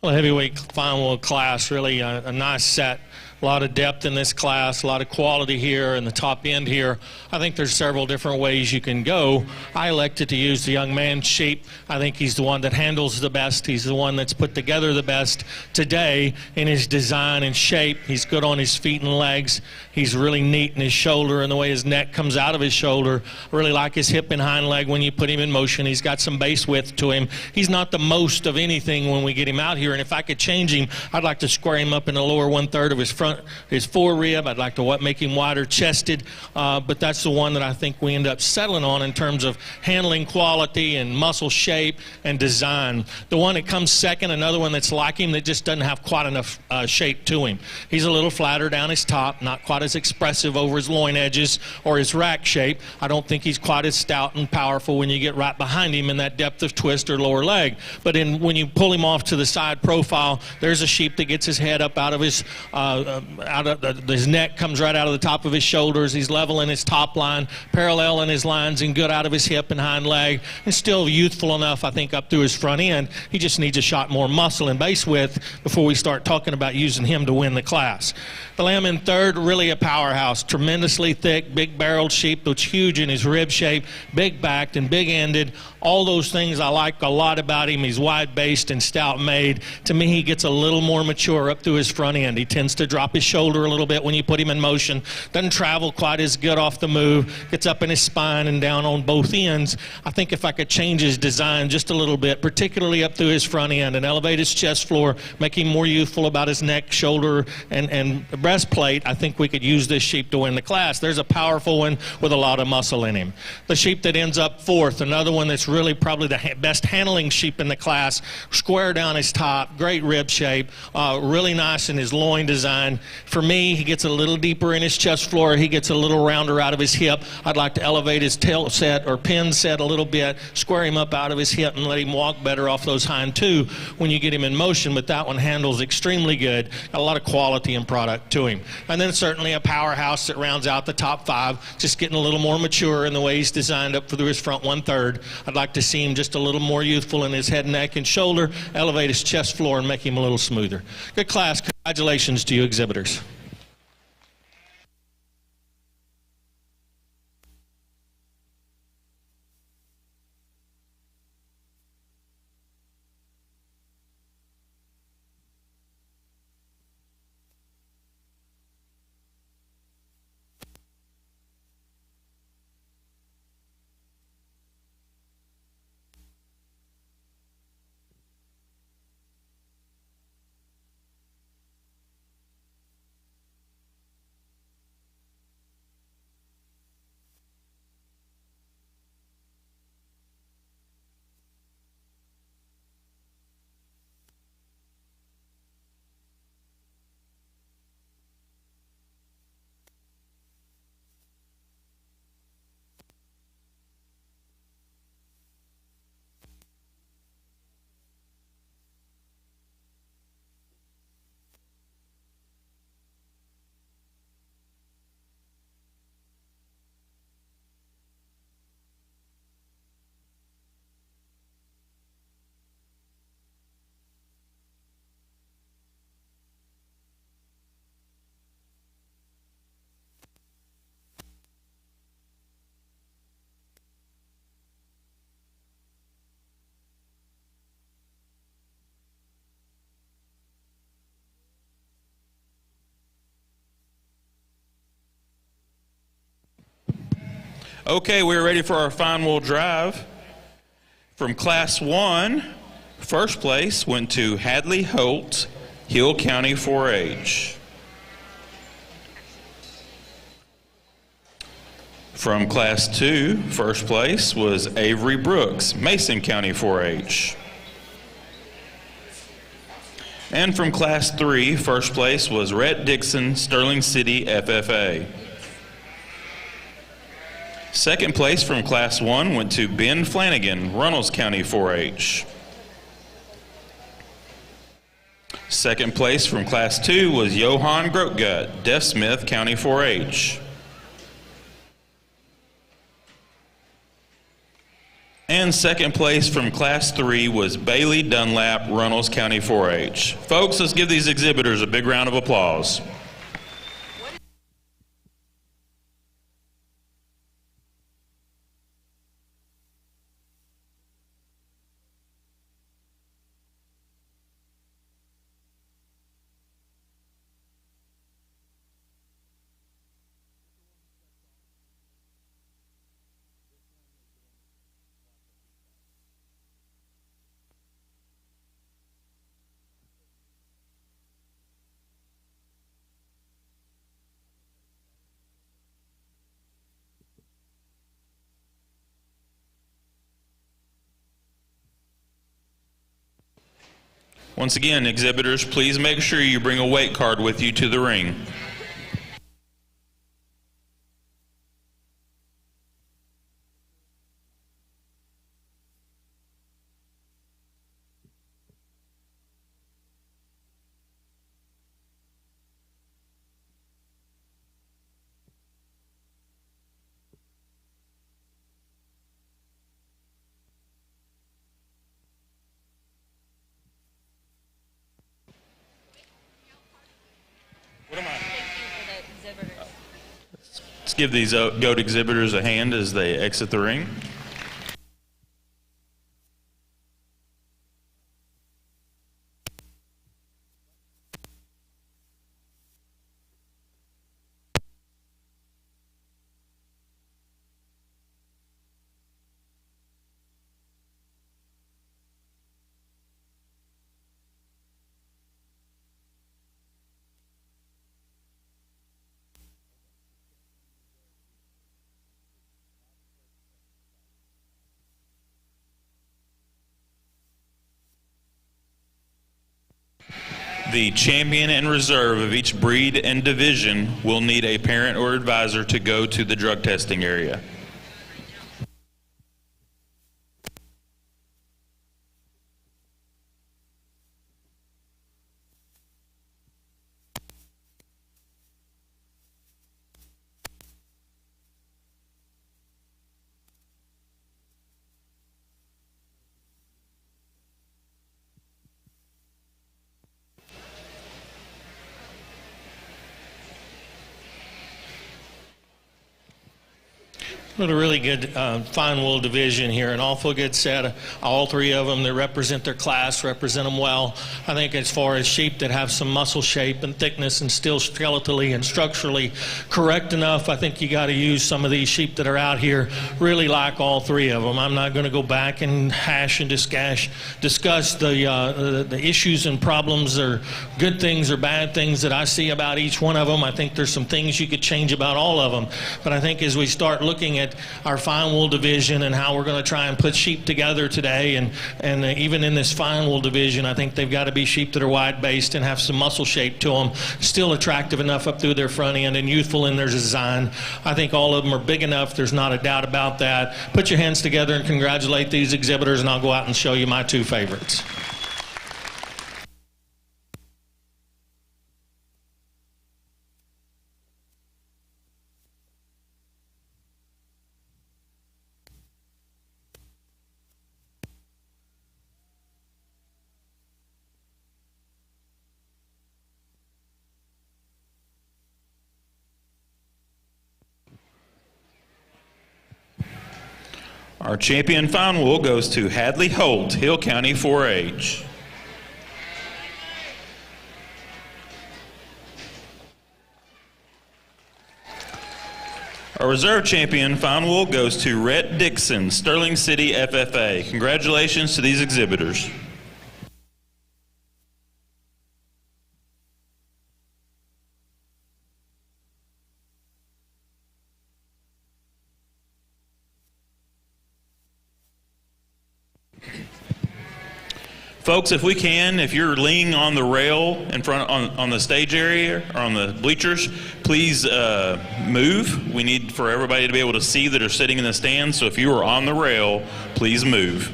Well, heavyweight final class, really a nice set. A lot of depth in this class, a lot of quality here in the top end here. I think there's several different ways you can go. I elected to use the young man's sheep. I think he's the one that handles the best. He's the one that's put together the best today in his design and shape. He's good on his feet and legs. He's really neat in his shoulder and the way his neck comes out of his shoulder. I really like his hip and hind leg when you put him in motion. He's got some base width to him. He's not the most of anything when we get him out here, and if I could change him, I'd like to square him up in the lower 1/3 of his front, his forerib. I'd like to make him wider chested, but that's the one that I think we end up settling on in terms of handling quality and muscle shape and design. The one that comes second, another one that's like him that just doesn't have quite enough shape to him. He's a little flatter down his top, not quite as expressive over his loin edges or his rack shape. I don't think he's quite as stout and powerful when you get right behind him in that depth of twist or lower leg. But when you pull him off to the side profile, there's a sheep that gets his head up out of his his neck comes right out of the top of his shoulders. He's level in his top line, parallel in his lines, and good out of his hip and hind leg. And still youthful enough, I think, up through his front end. He just needs a shot more muscle and base width before we start talking about using him to win the class. The lamb in third, really a powerhouse. Tremendously thick, big barreled sheep that's huge in his rib shape, big backed and big ended. All those things I like a lot about him. He's wide based and stout made. To me, he gets a little more mature up through his front end. He tends to drop his shoulder a little bit when you put him in motion. Doesn't travel quite as good off the move. Gets up in his spine and down on both ends. I think if I could change his design just a little bit, particularly up through his front end, and elevate his chest floor, make him more youthful about his neck, shoulder, and breastplate, I think we could use this sheep to win the class. There's a powerful one with a lot of muscle in him. The sheep that ends up fourth, another one that's really probably the best handling sheep in the class. Square down his top, great rib shape, really nice in his loin design. For me, he gets a little deeper in his chest floor. He gets a little rounder out of his hip. I'd like to elevate his tail set or pin set a little bit, square him up out of his hip and let him walk better off those hind two when you get him in motion, but that one handles extremely good. Got a lot of quality and product to him. And then certainly a powerhouse that rounds out the top five, just getting a little more mature in the way he's designed up through his front 1/3. I'd like to see him just a little more youthful in his head, neck, and shoulder, elevate his chest floor and make him a little smoother. Good class. Congratulations to you exhibitors. Okay, we're ready for our final drive. From Class 1, first place went to Hadley Holt, Hill County 4-H. From Class 2, first place was Avery Brooks, Mason County 4-H. And from Class 3, first place was Rhett Dixon, Sterling City FFA. Second place from Class 1 went to Ben Flanagan, Runnels County 4-H. Second place from Class 2 was Johan Grotgut, Deaf Smith County 4-H. And second place from Class 3 was Bailey Dunlap, Runnels County 4-H. Folks, let's give these exhibitors a big round of applause. Once again, exhibitors, please make sure you bring a weight card with you to the ring. Let's give these goat exhibitors a hand as they exit the ring. The champion and reserve of each breed and division will need a parent or advisor to go to the drug testing area. What a really good fine wool division here. An awful good set. All three of them that represent their class, represent them well. I think as far as sheep that have some muscle shape and thickness and still skeletally and structurally correct enough, I think you got to use some of these sheep that are out here. Really like all three of them. I'm not going to go back and hash and discuss the issues and problems or good things or bad things that I see about each one of them. I think there's some things you could change about all of them. But I think as we start looking at our fine wool division and how we're going to try and put sheep together today, and even in this fine wool division, I think they've got to be sheep that are wide based and have some muscle shape to them, still attractive enough up through their front end and youthful in their design. I think all of them are big enough. There's not a doubt about that. Put your hands together and congratulate these exhibitors, and I'll go out and show you my two favorites. Our champion fine wool goes to Hadley Holt, Hill County 4-H. Our reserve champion fine wool goes to Rhett Dixon, Sterling City FFA. Congratulations to these exhibitors. Folks, if we can, if you're leaning on the rail in front on the stage area or on the bleachers, please move. We need for everybody to be able to see that are sitting in the stands. So if you are on the rail, please move.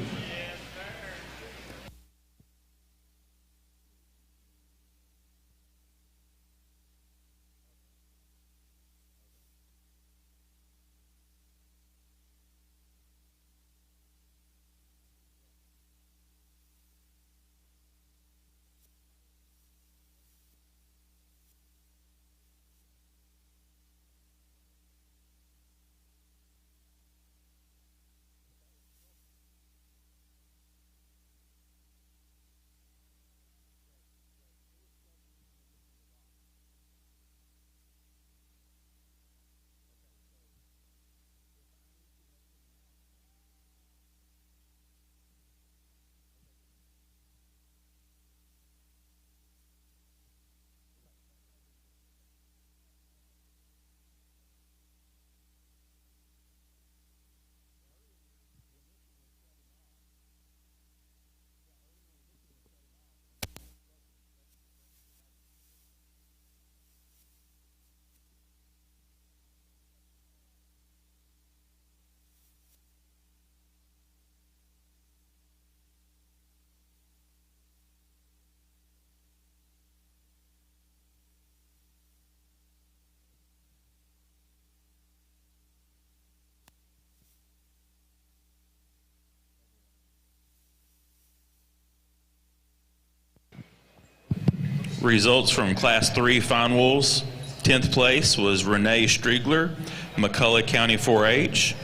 Results from Class 3 Fine Wools. 10th place was Renee Striegler, McCullough County 4-H.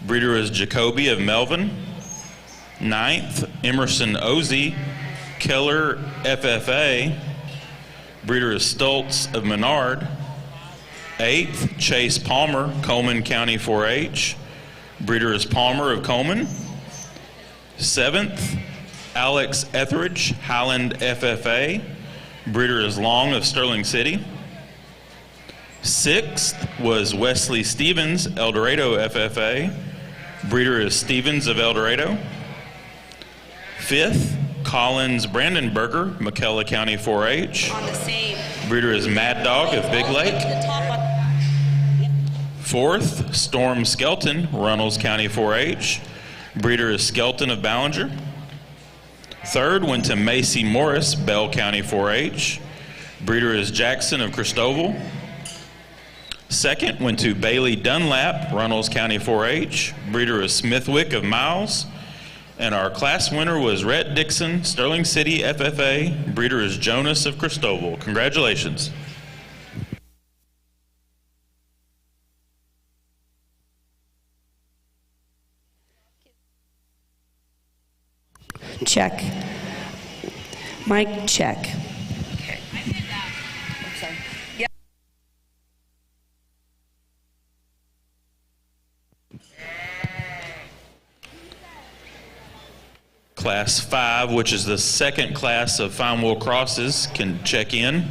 Breeder is Jacoby of Melvin. 9th, Emerson Ozzie, Keller FFA. Breeder is Stoltz of Menard. 8th, Chase Palmer, Coleman County 4-H. Breeder is Palmer of Coleman. 7th, Alex Etheridge, Highland FFA. Breeder is Long of Sterling City. 6th was Wesley Stevens, El Dorado FFA. Breeder is Stevens of El Dorado. 5th, Collins Brandenberger, McCullough County 4-H. On the same. Breeder is Mad Dog of Big Lake. The top one. 4th, Storm Skelton, Runnels County 4-H. Breeder is Skelton of Ballinger. 3rd went to Macy Morris, Bell County 4-H. Breeder is Jackson of Christoval. 2nd went to Bailey Dunlap, Runnels County 4-H. Breeder is Smithwick of Miles. And our class winner was Rhett Dixon, Sterling City FFA. Breeder is Jonas of Christoval. Congratulations. Check. Mic check. Class 5, which is the second class of fine wool crosses, can check in.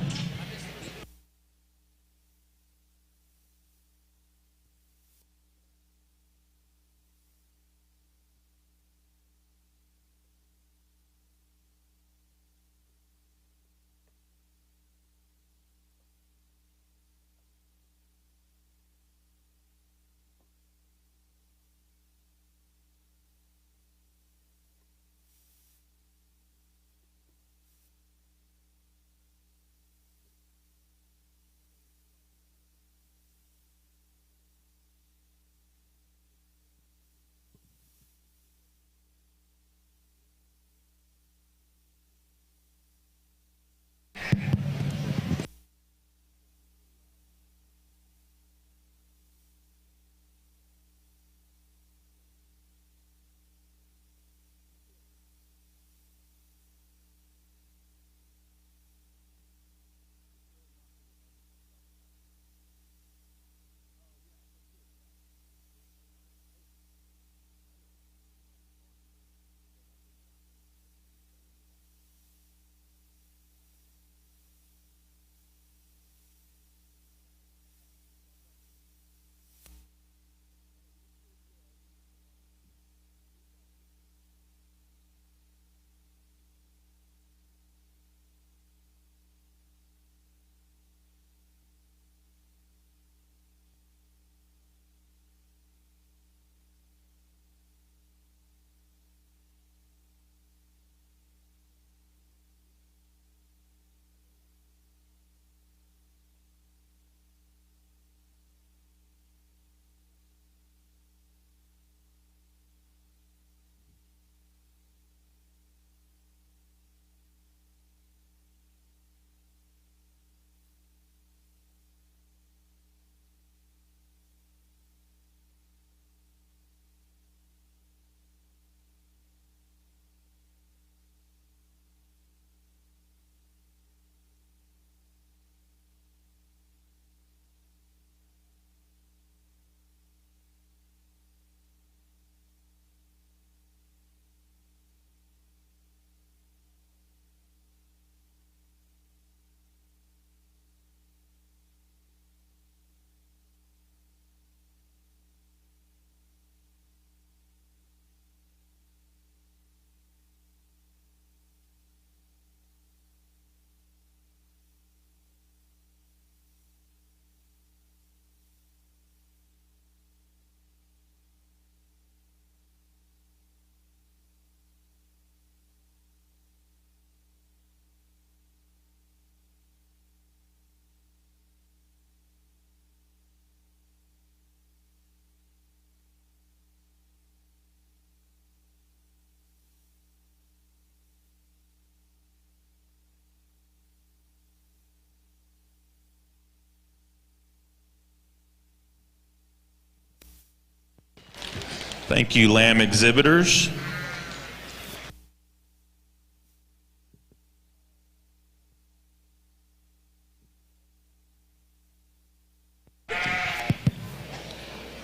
Thank you, lamb exhibitors.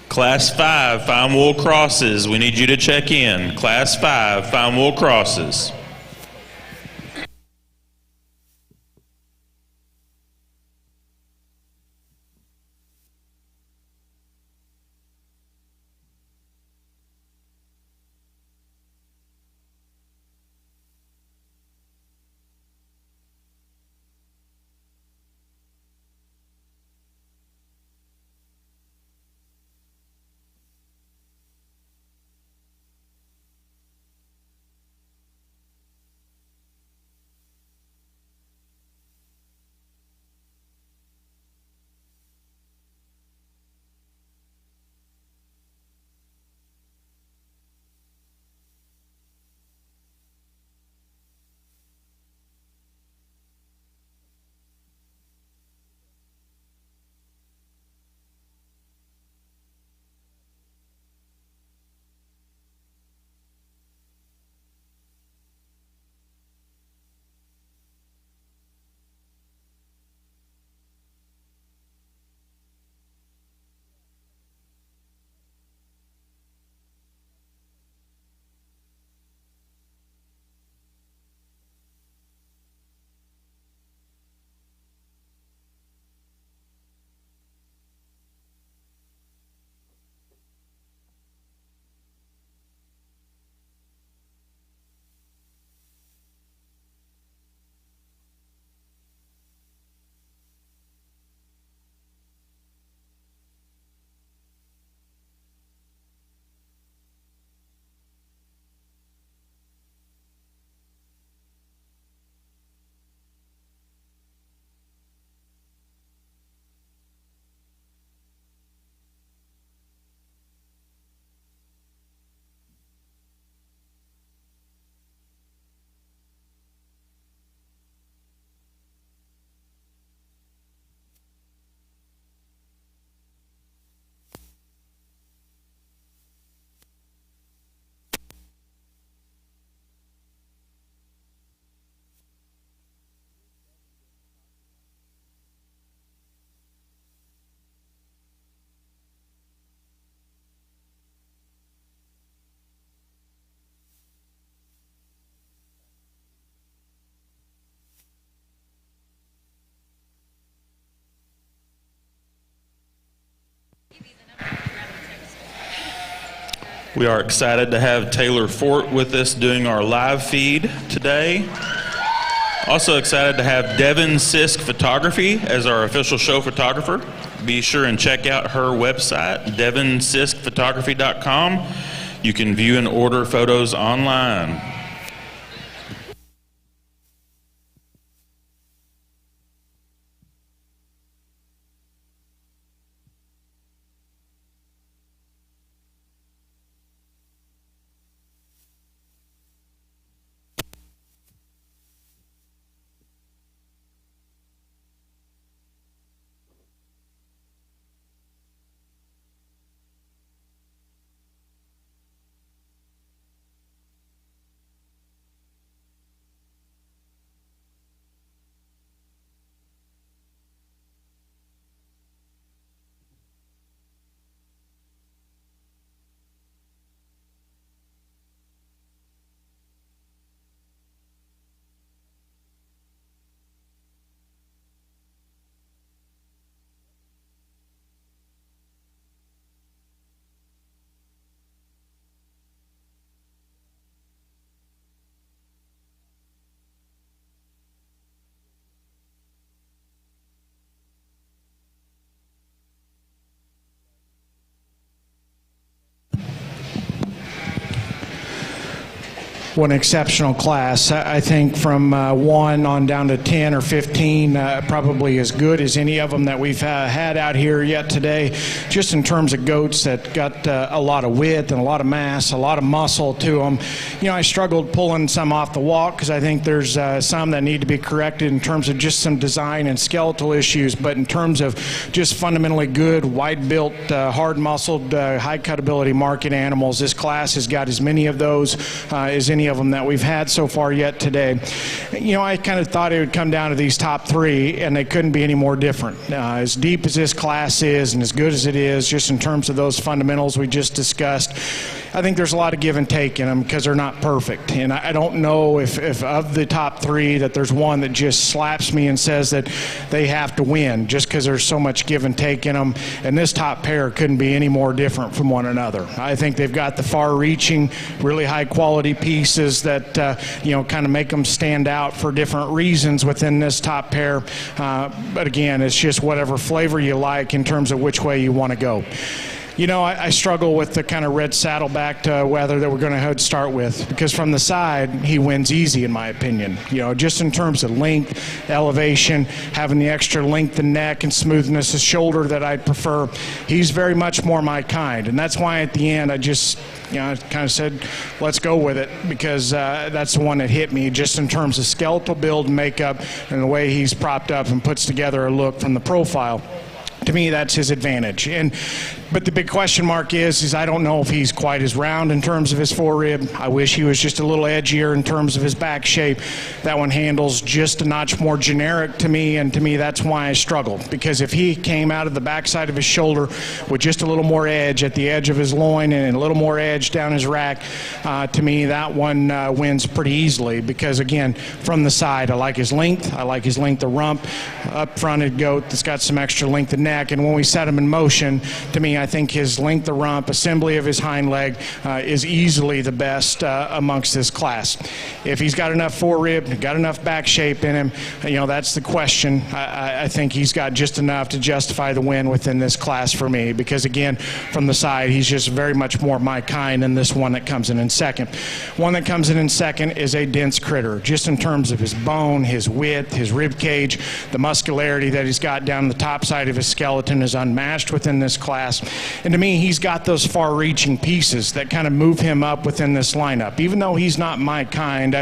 Class 5, fine wool crosses. We need you to check in. Class 5, fine wool crosses. We are excited to have Taylor Fort with us doing our live feed today. Also excited to have Devin Sisk Photography as our official show photographer. Be sure and check out her website, devinsiskphotography.com. You can view and order photos online. What an exceptional class. I think from 1 on down to 10 or 15, probably as good as any of them that we've had out here yet today, just in terms of goats that got a lot of width and a lot of mass, a lot of muscle to them. You know, I struggled pulling some off the walk because I think there's some that need to be corrected in terms of just some design and skeletal issues, but in terms of just fundamentally good, wide-built, hard-muscled, high-cutability market animals, this class has got as many of those as any of them that we've had so far yet today. You know, I kind of thought it would come down to these top 3, and they couldn't be any more different. As deep as this class is and as good as it is, just in terms of those fundamentals we just discussed, I think there's a lot of give and take in them because they're not perfect. And I don't know if of the top 3 that there's one that just slaps me and says that they have to win just because there's so much give and take in them. And this top pair couldn't be any more different from one another. I think they've got the far-reaching, really high-quality pieces that, you know, kind of make them stand out for different reasons within this top pair. But again, it's just whatever flavor you like in terms of which way you want to go. You know, I struggle with the kind of red saddleback weather that we're going to start with because from the side, he wins easy in my opinion. You know, just in terms of length, elevation, having the extra length in neck and smoothness of shoulder that I prefer, he's very much more my kind. And that's why at the end I just, you know, I kind of said, let's go with it because that's the one that hit me just in terms of skeletal build and makeup and the way he's propped up and puts together a look from the profile. To me, that's his advantage. But the big question mark is I don't know if he's quite as round in terms of his forerib. I wish he was just a little edgier in terms of his back shape. That one handles just a notch more generic to me, and to me that's why I struggle. Because if he came out of the backside of his shoulder with just a little more edge at the edge of his loin and a little more edge down his rack, to me that one wins pretty easily. Because again, from the side, I like his length. I like his length of rump. Up-fronted goat that's got some extra length of neck. And when we set him in motion, to me, I think his length of rump, assembly of his hind leg is easily the best amongst this class. If he's got enough forerib, got enough back shape in him, you know, that's the question. I think he's got just enough to justify the win within this class for me because, again, from the side, he's just very much more my kind than this one that comes in second. One that comes in second is a dense critter, just in terms of his bone, his width, his rib cage, the muscularity that he's got down the top side of his skeleton is unmatched within this class. And to me, he's got those far-reaching pieces that kind of move him up within this lineup. Even though he's not my kind,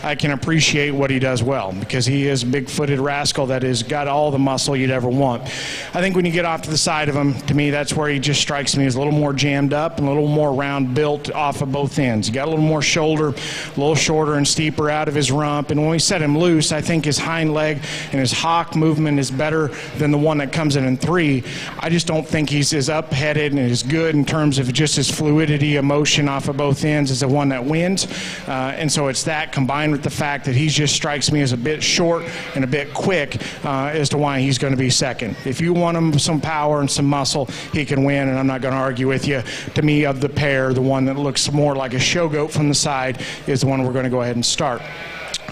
I can appreciate what he does well because he is a big-footed rascal that has got all the muscle you'd ever want. I think when you get off to the side of him, to me, that's where he just strikes me as a little more jammed up and a little more round built off of both ends. He got a little more shoulder, a little shorter and steeper out of his rump. And when we set him loose, I think his hind leg and his hock movement is better than the one that comes in 3. I just don't think he's as up-headed and as good in terms of just his fluidity of motion off of both ends as the one that wins. And so it's that combined with the fact that he just strikes me as a bit short and a bit quick as to why he's going to be second. If you want him some power and some muscle, he can win, and I'm not going to argue with you. To me, of the pair, the one that looks more like a show goat from the side is the one we're going to go ahead and start.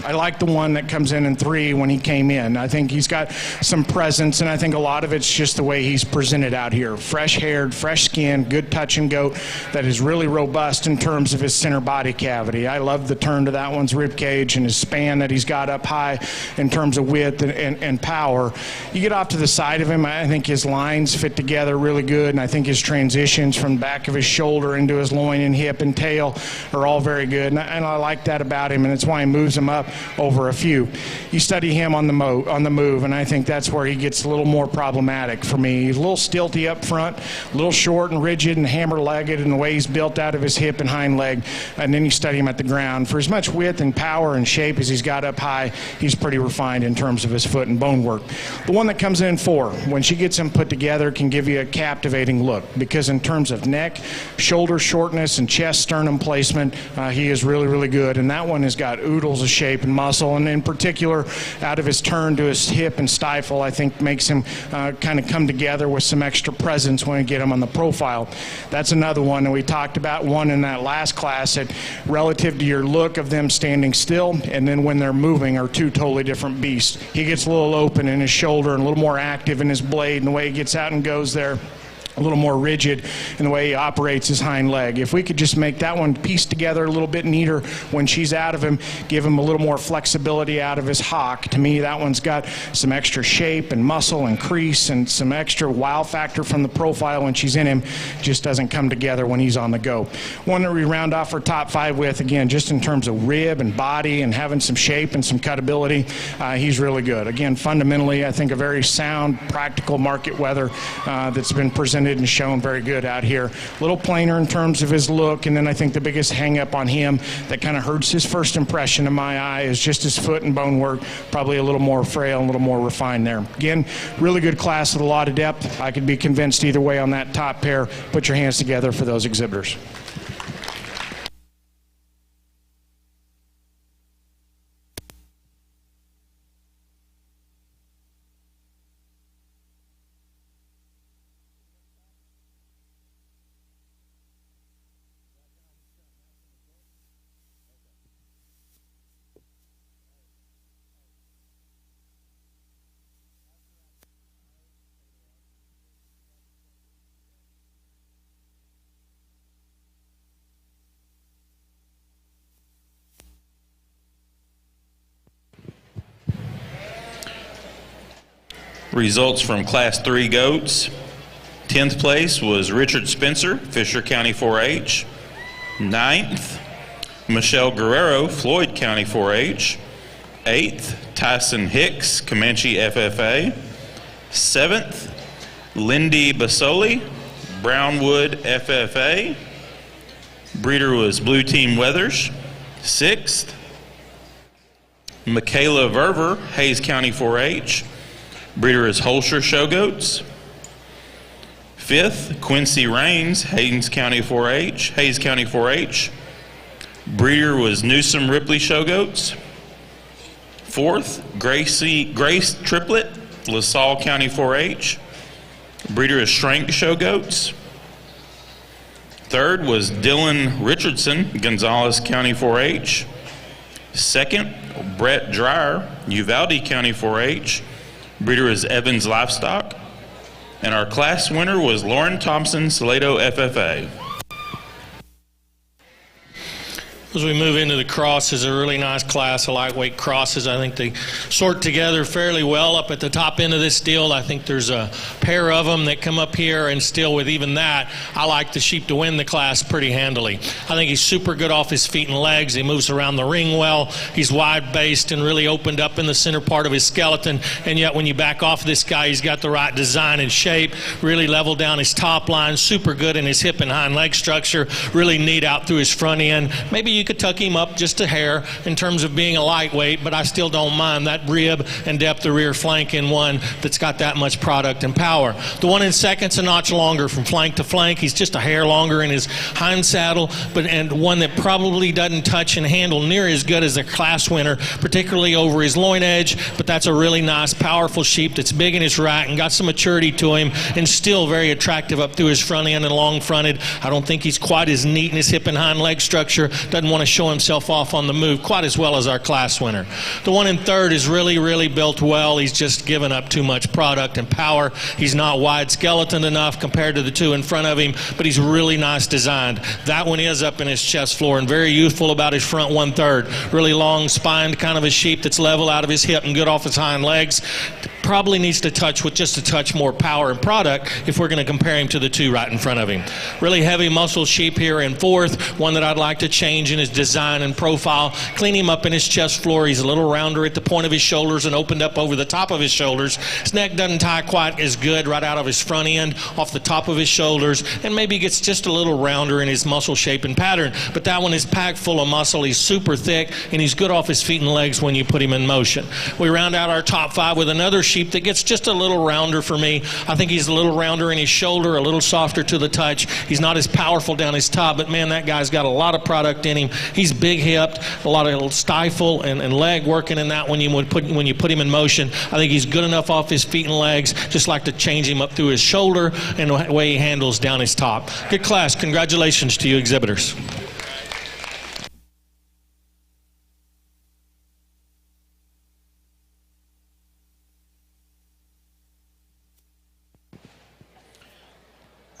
I like the one that comes in 3 when he came in. I think he's got some presence, and I think a lot of it's just the way he's presented out here. Fresh-haired, fresh-skinned, good-touching goat that is really robust in terms of his center body cavity. I love the turn to that one's rib cage and his span that he's got up high in terms of width and power. You get off to the side of him, I think his lines fit together really good, and I think his transitions from the back of his shoulder into his loin and hip and tail are all very good, and I like that about him, and it's why he moves him up over a few. You study him on the move, and I think that's where he gets a little more problematic for me. He's a little stilty up front, a little short and rigid and hammer-legged in the way he's built out of his hip and hind leg, and then you study him at the ground. For as much width and power and shape as he's got up high, he's pretty refined in terms of his foot and bone work. The one that comes in 4, when she gets him put together, can give you a captivating look because in terms of neck, shoulder shortness, and chest sternum placement, he is really, really good, and that one has got oodles of shape and muscle, and in particular out of his turn to his hip and stifle, I think makes him kind of come together with some extra presence when we get him on the profile. That's another one, and we talked about one in that last class that relative to your look of them standing still and then when they're moving are 2 totally different beasts. He gets a little open in his shoulder and a little more active in his blade and the way he gets out and goes there. a little more rigid in the way he operates his hind leg. If we could just make that one piece together a little bit neater when she's out of him, give him a little more flexibility out of his hock. To me, that one's got some extra shape and muscle and crease and some extra wow factor from the profile when she's in him. Just doesn't come together when he's on the go. One that we round off our top 5 with, again, just in terms of rib and body and having some shape and some cutability, he's really good. Again, fundamentally, I think a very sound, practical market weather that's been presented and shown very good out here. A little plainer in terms of his look, and then I think the biggest hang up on him that kind of hurts his first impression in my eye is just his foot and bone work, probably a little more frail and a little more refined there. Again, really good class with a lot of depth. I could be convinced either way on that top pair. Put your hands together for those exhibitors. Results from Class 3 goats. 10th place was Richard Spencer, Fisher County 4-H. 9th, Michelle Guerrero, Floyd County 4-H. 8th, Tyson Hicks, Comanche FFA. 7th, Lindy Basoli, Brownwood FFA. Breeder was Blue Team Weathers. 6th, Michaela Verver, Hayes County 4-H. Breeder is Holscher Show Goats. 5th, Quincy Rains, Hayes County 4-H. Breeder was Newsom Ripley Show Goats. 4th, Grace Triplet, LaSalle County 4-H. Breeder is Schrank Show Goats. 3rd was Dylan Richardson, Gonzales County 4-H. 2nd, Brett Dreyer, Uvalde County 4-H. Breeder is Evans Livestock. And our class winner was Lauren Thompson, Salado FFA. As we move into the crosses, a really nice class of lightweight crosses. I think they sort together fairly well up at the top end of this deal. I think there's a pair of them that come up here, and still with even that, I like the sheep to win the class pretty handily. I think he's super good off his feet and legs. He moves around the ring well. He's wide-based and really opened up in the center part of his skeleton, and yet when you back off this guy, he's got the right design and shape, really leveled down his top line, super good in his hip and hind leg structure, really neat out through his front end. Maybe you could tuck him up just a hair in terms of being a lightweight, but I still don't mind that rib and depth of rear flank in one that's got that much product and power. The one in second's a notch longer from flank to flank. He's just a hair longer in his hind saddle, and one that probably doesn't touch and handle near as good as the class winner, particularly over his loin edge, but that's a really nice, powerful sheep that's big in his rack and got some maturity to him and still very attractive up through his front end and long fronted. I don't think he's quite as neat in his hip and hind leg structure. Doesn't want to show himself off on the move quite as well as our class winner. The one in third is really built well. He's just given up too much product and power. He's not wide skeleton enough compared to the two in front of him, but he's really nice designed. That one is up in his chest floor and very youthful about his front 1/3. Really long spined kind of a sheep that's level out of his hip and good off his hind legs. Probably needs to touch with just a touch more power and product if we're going to compare him to the two right in front of him. Really heavy muscle sheep here in fourth, one that I'd like to change in his design and profile. Clean him up in his chest floor. He's a little rounder at the point of his shoulders and opened up over the top of his shoulders. His neck doesn't tie quite as good right out of his front end, off the top of his shoulders, and maybe gets just a little rounder in his muscle shape and pattern. But that one is packed full of muscle. He's super thick, and he's good off his feet and legs when you put him in motion. We round out our top five with another sheep that gets just a little rounder for me. I think he's a little rounder in his shoulder, a little softer to the touch. He's not as powerful down his top, but man, that guy's got a lot of product in him. He's big-hipped, a lot of stifle and leg working in that when you put him in motion. I think he's good enough off his feet and legs. Just like to change him up through his shoulder and the way he handles down his top. Good class. Congratulations to you exhibitors.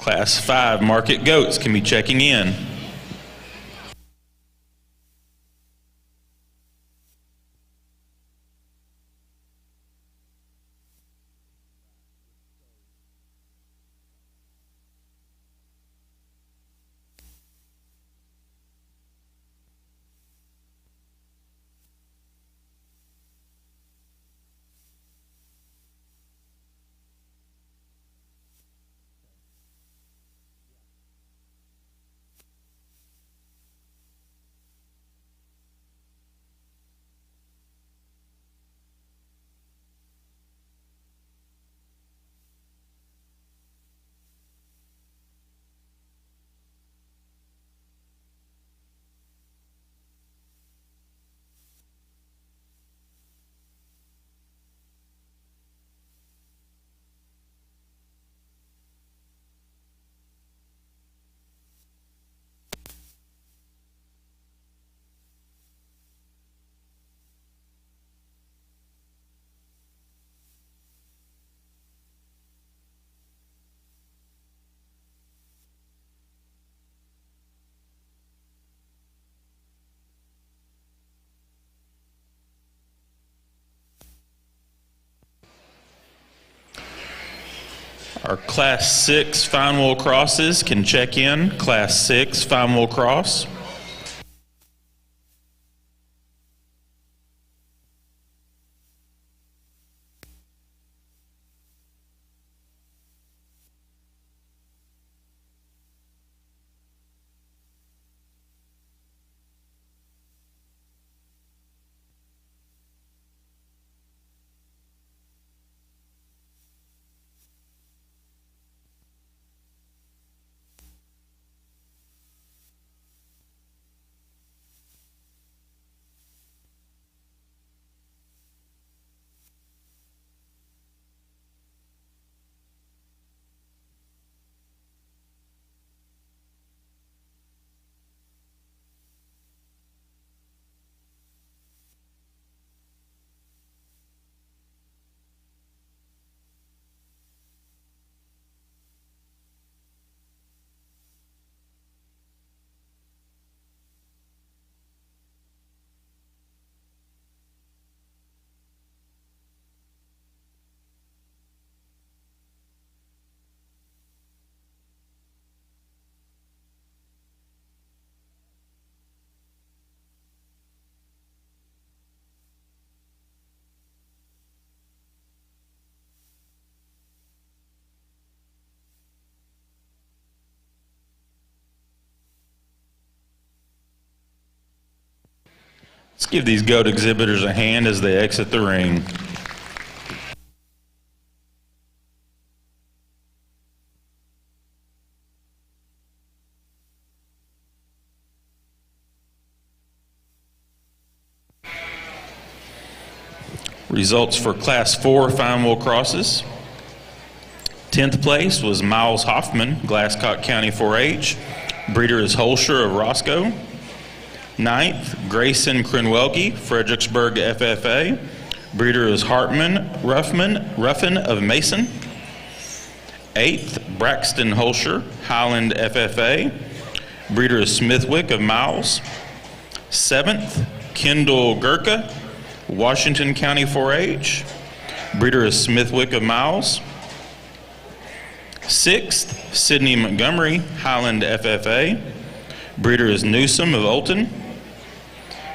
Class 5 market goats can be checking in. Our Class 6 fine wool crosses can check in. Class 6 fine wool cross. Let's give these goat exhibitors a hand as they exit the ring. Results for Class 4 fine wool crosses. 10th place was Miles Hoffman, Glasscock County 4-H. Breeder is Holscher of Roscoe. 9th, Grayson Krenwelke, Fredericksburg FFA. Breeder is Hartman Ruffin of Mason. 8th, Braxton Holscher, Highland FFA. Breeder is Smithwick of Miles. 7th, Kendall Gurka, Washington County 4-H. Breeder is Smithwick of Miles. 6th, Sydney Montgomery, Highland FFA. Breeder is Newsom of Olton.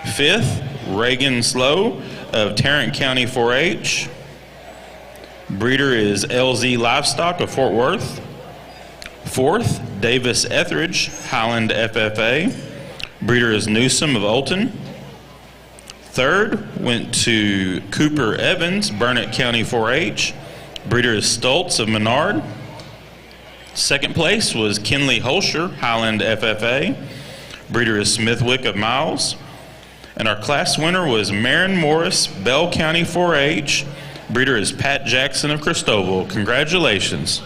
5th, Reagan Slow of Tarrant County 4-H. Breeder is LZ Livestock of Fort Worth. 4th, Davis Etheridge, Highland FFA. Breeder is Newsom of Olton. 3rd went to Cooper Evans, Burnett County 4-H. Breeder is Stoltz of Menard. 2nd place was Kinley Holscher, Highland FFA. Breeder is Smithwick of Miles. And our class winner was Marin Morris, Bell County 4-H. Breeder is Pat Jackson of Cristobal. Congratulations.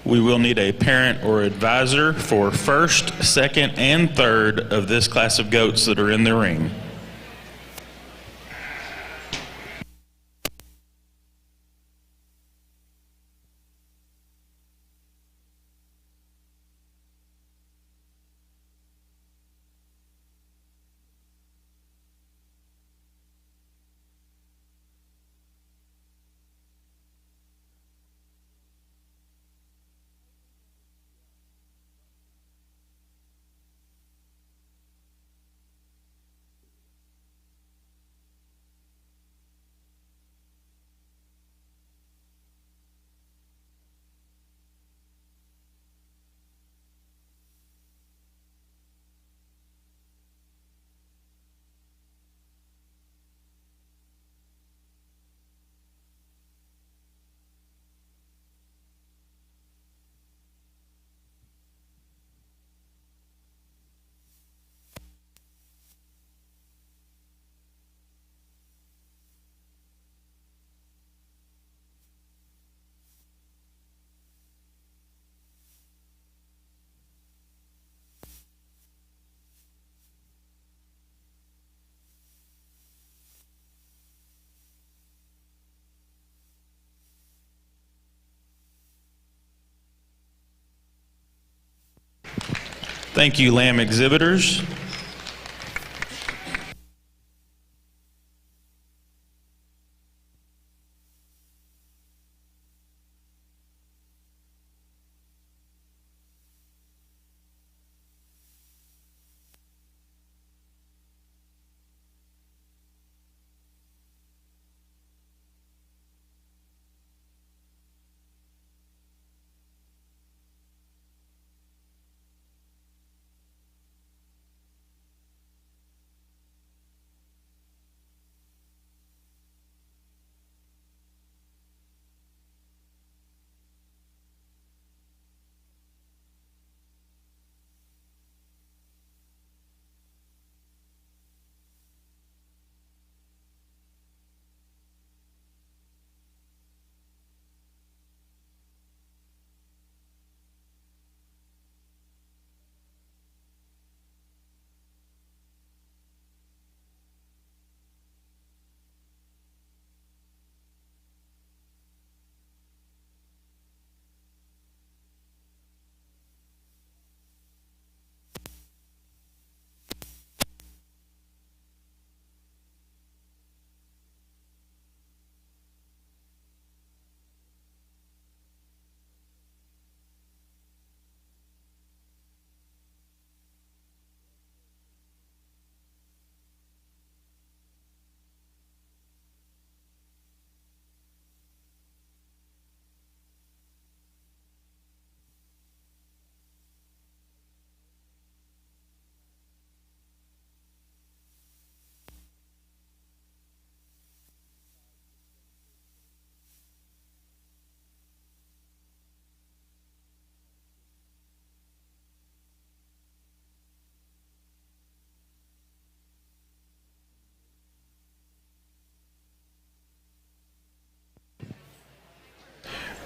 We will need a parent or advisor for first, second, and third of this class of goats that are in the ring. Thank you, lamb exhibitors.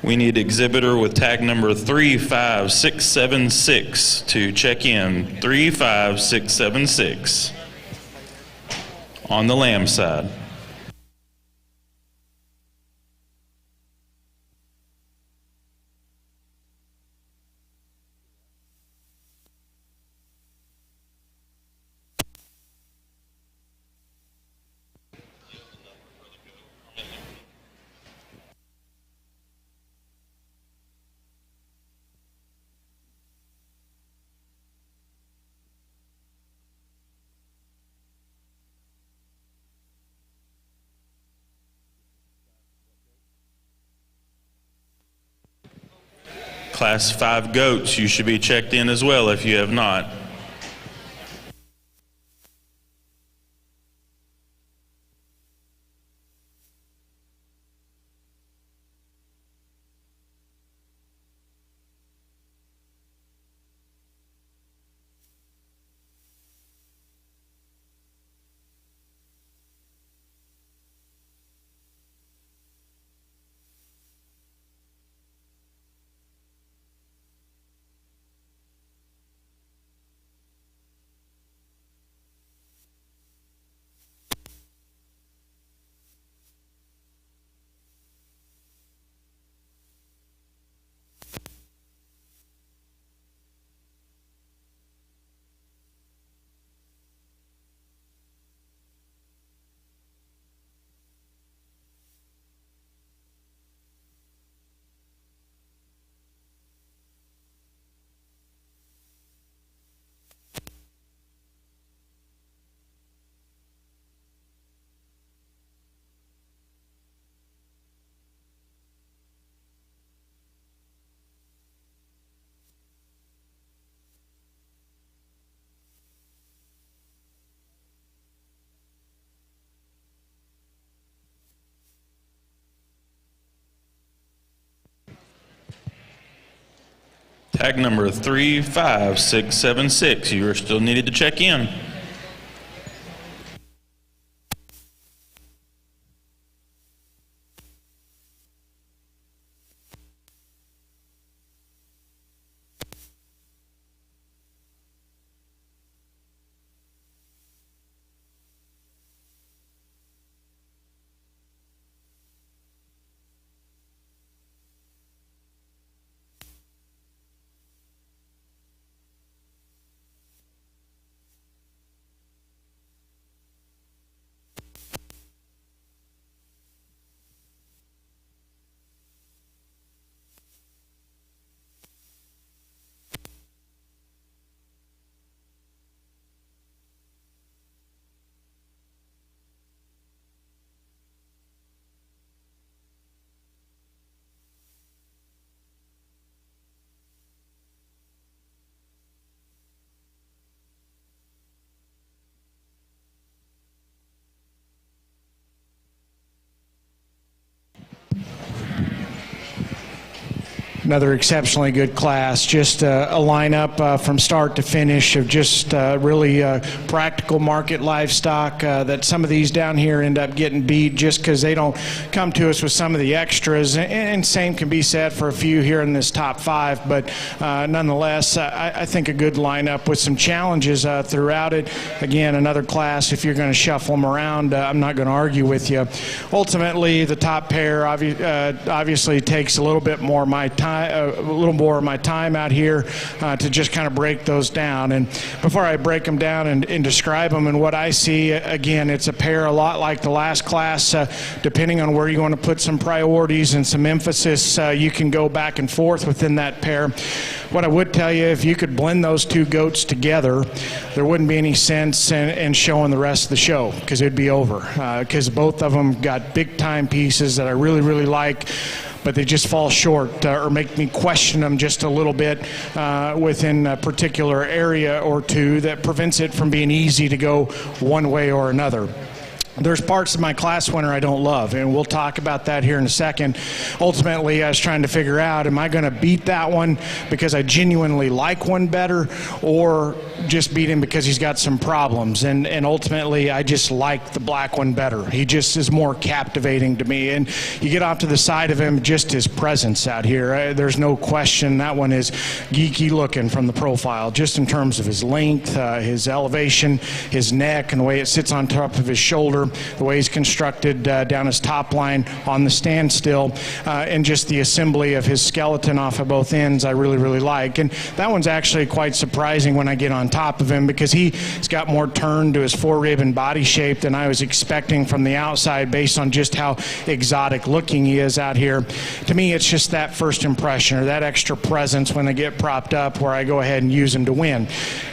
We need exhibitor with tag number 35676 to check in. 35676 on the lamb side. Class 5 goats, you should be checked in as well if you have not. Tag number 35676. You are still needed to check in. Another exceptionally good class. Just a lineup from start to finish of just really practical market livestock that some of these down here end up getting beat just because they don't come to us with some of the extras. And same can be said for a few here in this top five. But nonetheless, I think a good lineup with some challenges throughout it. Again, another class, if you're going to shuffle them around, I'm not going to argue with you. Ultimately, the top pair obviously takes a little bit more of my time. A little more of my time out here to just kind of break those down. And before I break them down and describe them and what I see, again, it's a pair a lot like the last class. Depending on where you want to put some priorities and some emphasis, you can go back and forth within that pair. What I would tell you, if you could blend those two goats together, there wouldn't be any sense in showing the rest of the show because it'd be over. Because both of them got big time pieces that I really, really like, but they just fall short or make me question them just a little bit within a particular area or two that prevents it from being easy to go one way or another. There's parts of my class winner I don't love, and we'll talk about that here in a second. Ultimately, I was trying to figure out, am I going to beat that one because I genuinely like one better, or just beat him because he's got some problems? And ultimately, I just like the black one better. He just is more captivating to me. And you get off to the side of him, just his presence out here. There's no question that one is geeky looking from the profile, just in terms of his length, his elevation, his neck, and the way it sits on top of his shoulder, the way he's constructed down his top line on the standstill, and just the assembly of his skeleton off of both ends I really, really like. And that one's actually quite surprising when I get on top of him because he's got more turn to his forerib and body shape than I was expecting from the outside based on just how exotic looking he is out here. To me, it's just that first impression or that extra presence when they get propped up where I go ahead and use him to win.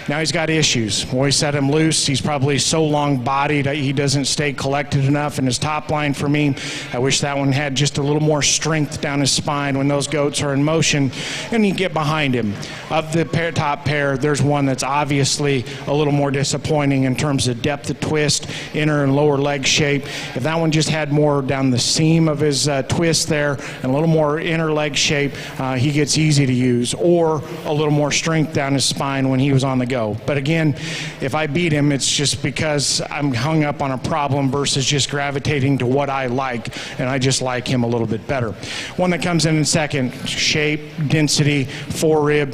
Now he's got issues. When we set him loose, he's probably so long-bodied he doesn't stay collected enough in his top line for me. I wish that one had just a little more strength down his spine when those goats are in motion, and you get behind him. Of the top pair, there's one that's obviously a little more disappointing in terms of depth of twist, inner and lower leg shape. If that one just had more down the seam of his twist there and a little more inner leg shape, he gets easy to use, or a little more strength down his spine when he was on the go. But again, if I beat him, it's just because I'm hung up on a problem versus just gravitating to what I like, and I just like him a little bit better. One that comes in second, shape, density, forerib.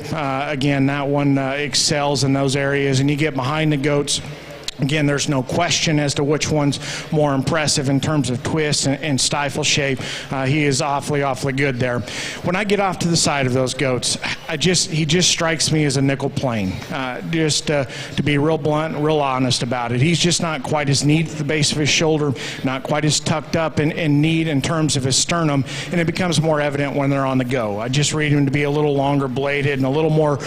Again, that one excels in those areas, and you get behind the goats. Again, there's no question as to which one's more impressive in terms of twist and stifle shape. He is awfully, awfully good there. When I get off to the side of those goats, he just strikes me as a nickel plane. Just to be real blunt, real honest about it. He's just not quite as neat at the base of his shoulder, not quite as tucked up and neat in terms of his sternum, and it becomes more evident when they're on the go. I just read him to be a little longer bladed and a little more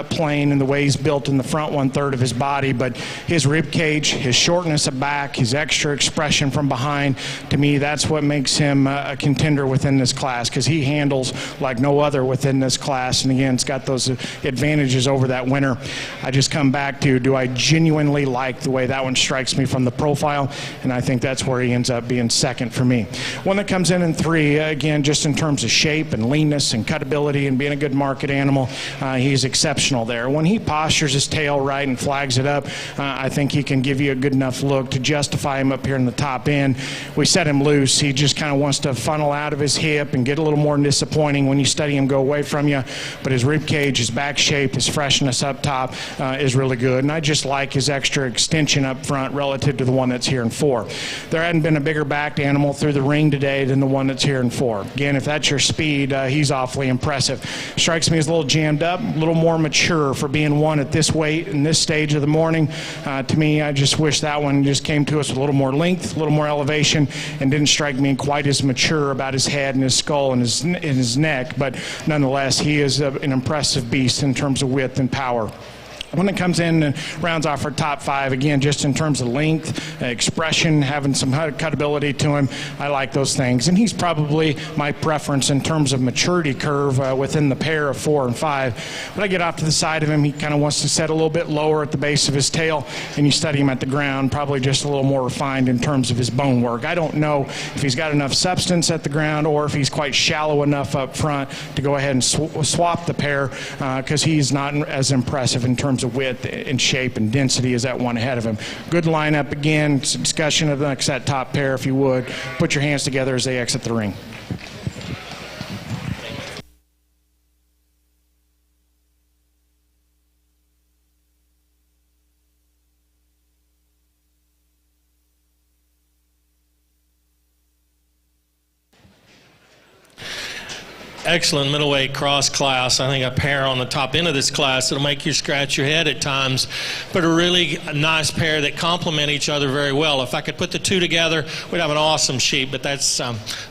plain in the way he's built in the front 1/3 of his body, but his rib cage, his shortness of back, his extra expression from behind, to me, that's what makes him a contender within this class, because he handles like no other within this class. And again, it's got those advantages over that winner. I just come back to, do I genuinely like the way that one strikes me from the profile? And I think that's where he ends up being second for me. One that comes in 3, again, just in terms of shape and leanness and cutability and being a good market animal, he's exceptional there. When he postures his tail right and flags it up, I think he can give you a good enough look to justify him up here in the top end. We set him loose. He just kind of wants to funnel out of his hip and get a little more disappointing when you study him go away from you. But his rib cage, his back shape, his freshness up top is really good. And I just like his extra extension up front relative to the one that's here in 4. There hadn't been a bigger backed animal through the ring today than the one that's here in 4. Again, if that's your speed, he's awfully impressive. Strikes me as a little jammed up, a little more mature for being one at this weight in this stage of the morning. To me, I just wish that one just came to us with a little more length, a little more elevation, and didn't strike me quite as mature about his head and his skull and his neck. But nonetheless, he is an impressive beast in terms of width and power. When it comes in and rounds off our top 5, again, just in terms of length, expression, having some cutability to him, I like those things. And he's probably my preference in terms of maturity curve within the pair of 4 and 5. When I get off to the side of him, he kind of wants to set a little bit lower at the base of his tail, and you study him at the ground, probably just a little more refined in terms of his bone work. I don't know if he's got enough substance at the ground or if he's quite shallow enough up front to go ahead and swap the pair, because he's not as impressive in terms of width and shape and density as that one ahead of him. Good lineup again. It's a discussion of that top pair, if you would. Put your hands together as they exit the ring. Excellent middleweight cross class. I think a pair on the top end of this class that'll make you scratch your head at times, but a really nice pair that complement each other very well. If I could put the two together, we'd have an awesome sheep, but that's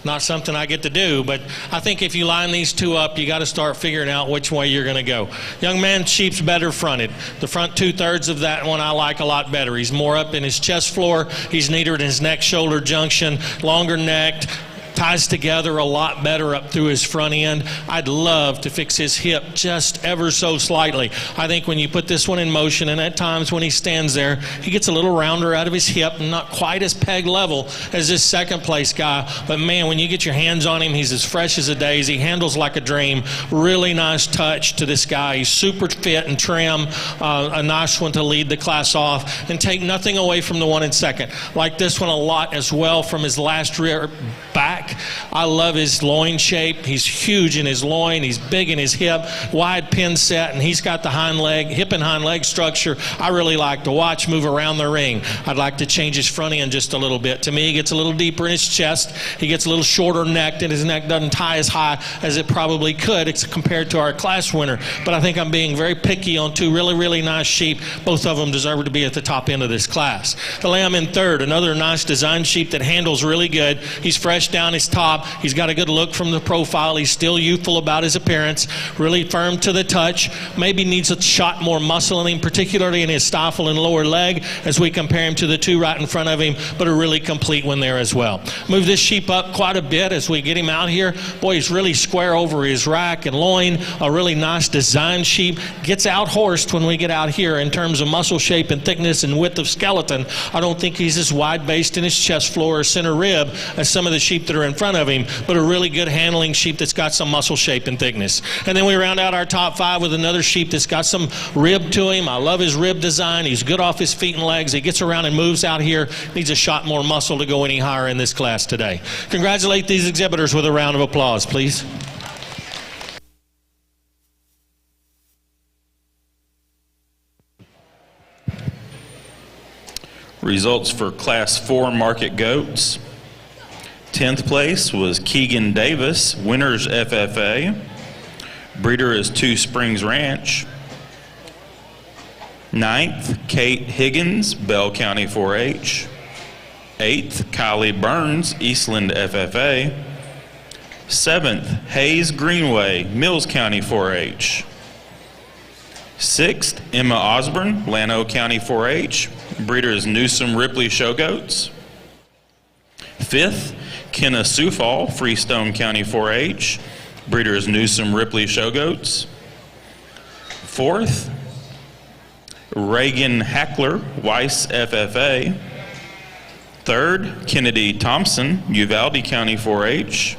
not something I get to do. But I think if you line these two up, you got to start figuring out which way you're going to go. Young man sheep's better fronted. The front 2/3 of that one I like a lot better. He's more up in his chest floor. He's neater in his neck-shoulder junction, longer necked, ties together a lot better up through his front end. I'd love to fix his hip just ever so slightly. I think when you put this one in motion, and at times when he stands there, he gets a little rounder out of his hip and not quite as peg level as this second place guy. But man, when you get your hands on him, he's as fresh as a daisy, handles like a dream. Really nice touch to this guy. He's super fit and trim. A nice one to lead the class off and take nothing away from the one in second. Like this one a lot as well from his last rear back. I love his loin shape. He's huge in his loin. He's big in his hip, wide pin set, and he's got the hip and hind leg structure I really like to watch move around the ring. I'd like to change his front end just a little bit. To me, he gets a little deeper in his chest. He gets a little shorter necked, and his neck doesn't tie as high as it probably could compared to our class winner. But I think I'm being very picky on two really, really nice sheep. Both of them deserve to be at the top end of this class. The lamb in third, another nice design sheep that handles really good. He's fresh down his top. He's got a good look from the profile. He's still youthful about his appearance, really firm to the touch. Maybe needs a shot more muscle in him, particularly in his stifle and lower leg as we compare him to the two right in front of him, but a really complete one there as well. Move this sheep up quite a bit as we get him out here. Boy, he's really square over his rack and loin. A really nice design sheep. Gets out horsed when we get out here in terms of muscle shape and thickness and width of skeleton. I don't think he's as wide based in his chest floor or center rib as some of the sheep that are in front of him, but a really good handling sheep that's got some muscle shape and thickness. And then we round out our top 5 with another sheep that's got some rib to him. I love his rib design. He's good off his feet and legs. He gets around and moves out here. Needs a shot more muscle to go any higher in this class today. Congratulate these exhibitors with a round of applause, please. Results for Class 4 Market Goats. 10th place was Keegan Davis, Winners FFA. Breeder is Two Springs Ranch. 9th, Kate Higgins, Bell County 4-H. 8th, Kylie Burns, Eastland FFA. 7th, Hayes Greenway, Mills County 4-H. 6th, Emma Osborne, Llano County 4-H. Breeder is Newsom Ripley Show Goats. Fifth, Kenna Sufall, Freestone County 4-H. Breeder is Newsom Ripley Show Goats. Fourth, Reagan Hackler, Weiss FFA. Third, Kennedy Thompson, Uvalde County 4-H.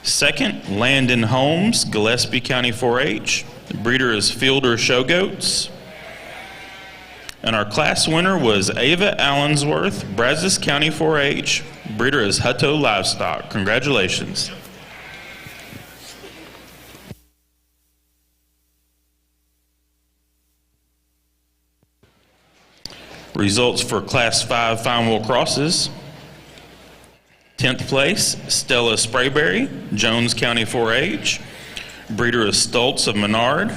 Second, Landon Holmes, Gillespie County 4-H. Breeder is Fielder Show Goats. And our class winner was Ava Allensworth, Brazos County 4-H. Breeder is Hutto Livestock. Congratulations. Results for Class 5 Fine Wool Crosses. 10th place, Stella Sprayberry, Jones County 4-H. Breeder is Stoltz of Menard.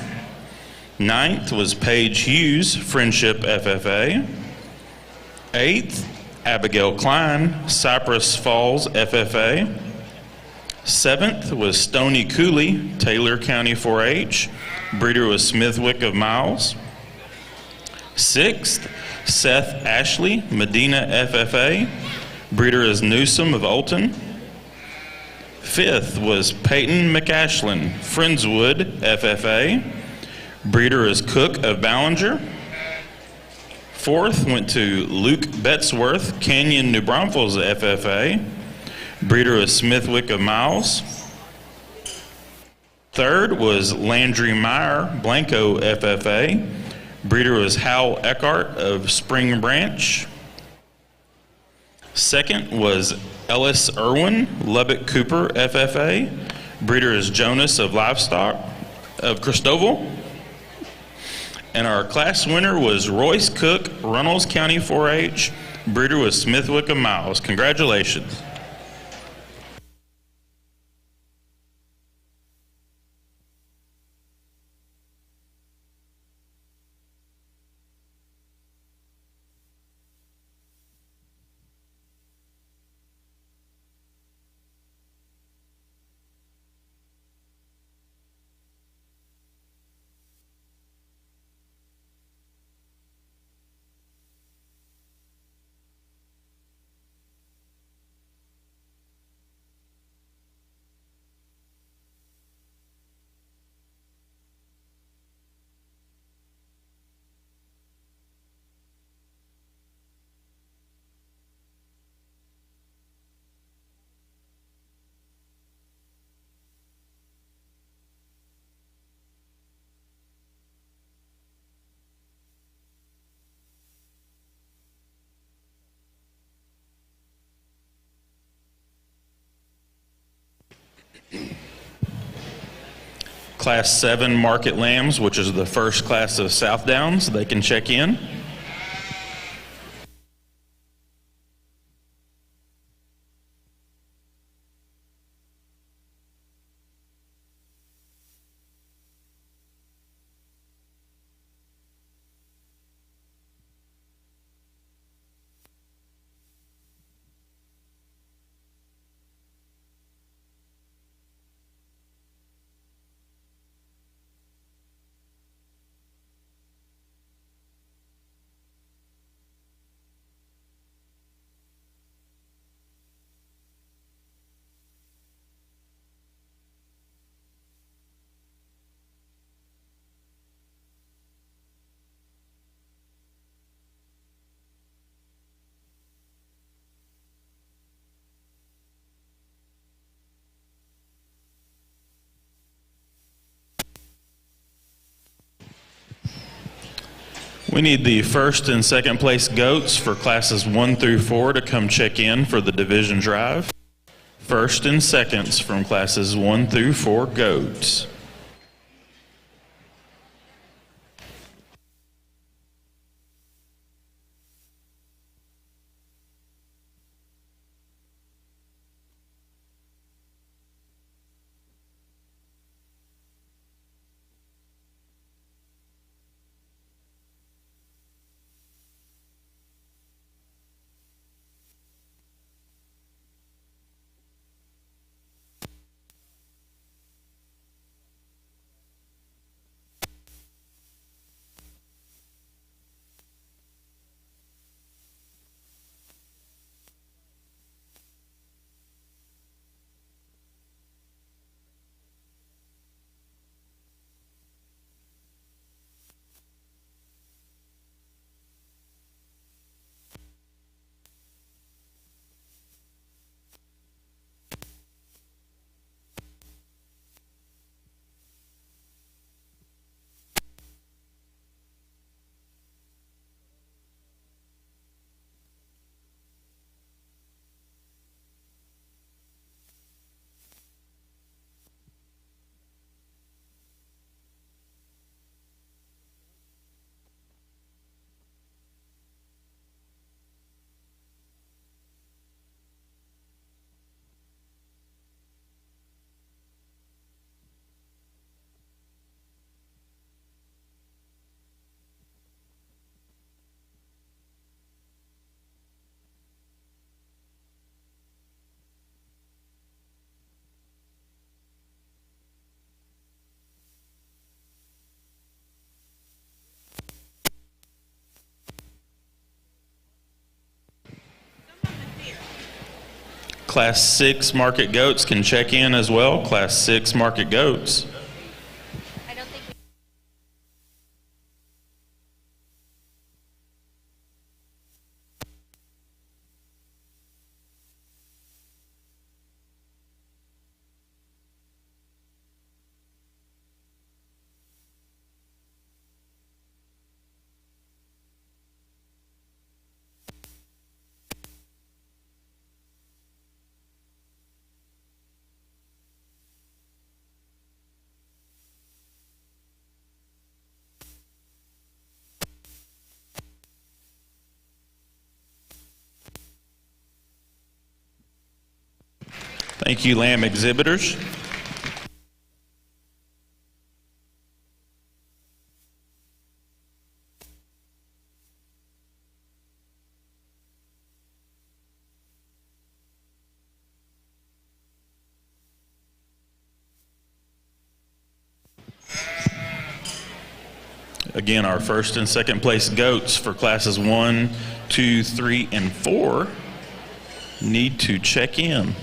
9th was Paige Hughes, Friendship FFA. 8th, Abigail Klein, Cypress Falls FFA. 7th was Stony Cooley, Taylor County 4-H. Breeder was Smithwick of Miles. 6th, Seth Ashley, Medina FFA. Breeder is Newsom of Olton. 5th was Peyton McAshlin, Friendswood FFA. Breeder is Cook of Ballinger. 4th went to Luke Betzworth, Canyon, New Braunfels FFA. Breeder is Smithwick of Miles. 3rd was Landry Meyer, Blanco FFA. Breeder was Hal Eckhart of Spring Branch. 2nd was Ellis Irwin, Lubbock Cooper FFA. Breeder is Jonas of Livestock of Christoval. And our class winner was Royce Cook, Runnels County 4-H. Breeder was Smithwick of Miles. Congratulations. Class 7 Market Lambs, which is the first class of Southdowns, they can check in. We need the first and second place goats for classes 1 through 4 to come check in for the division drive. First and seconds from classes 1 through 4 goats. Class 6 market goats can check in as well. Class 6 market goats. Thank you, lamb exhibitors. Again, our first and second place goats for classes 1, 2, 3, and 4 need to check in.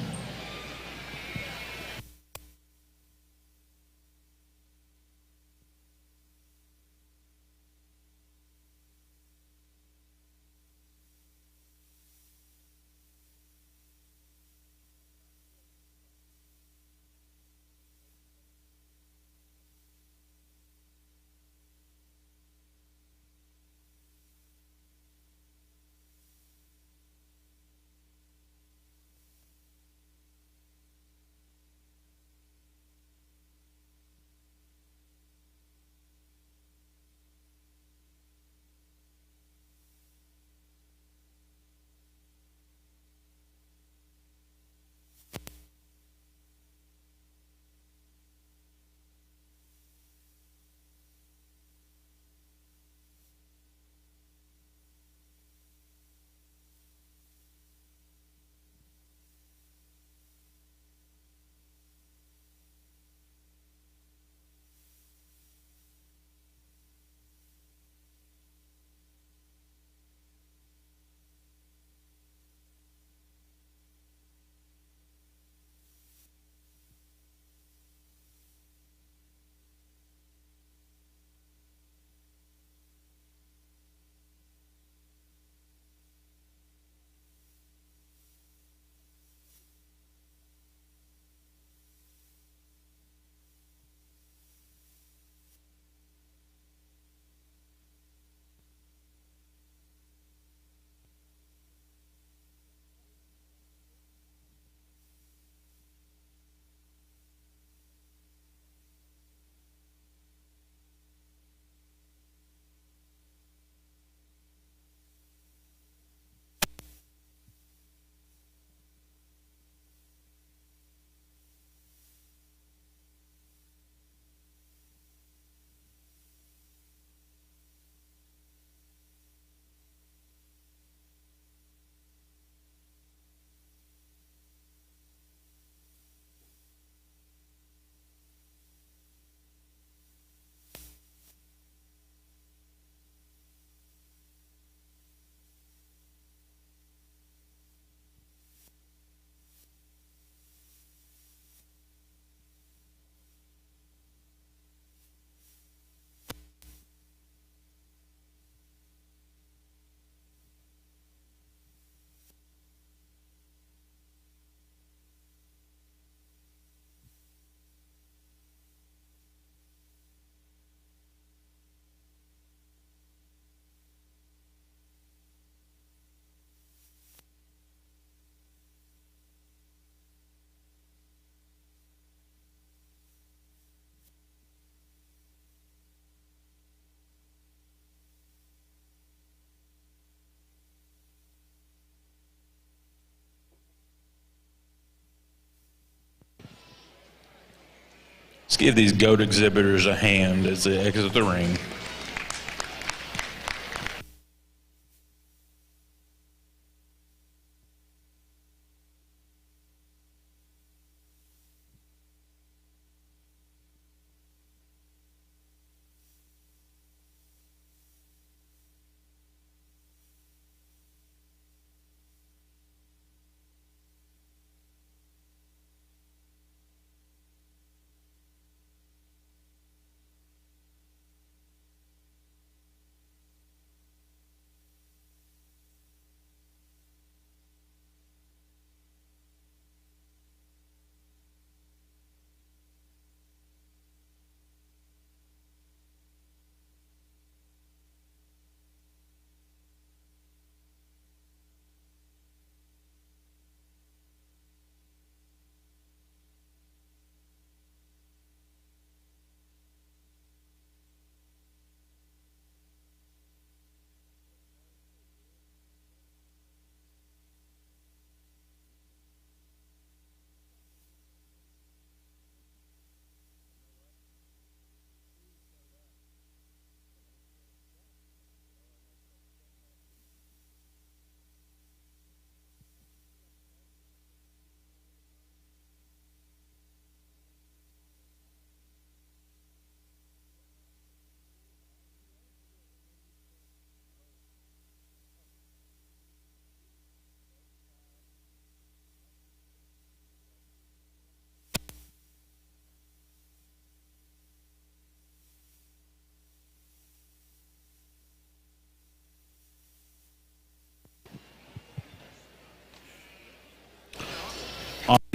Let's give these goat exhibitors a hand as they exit the ring.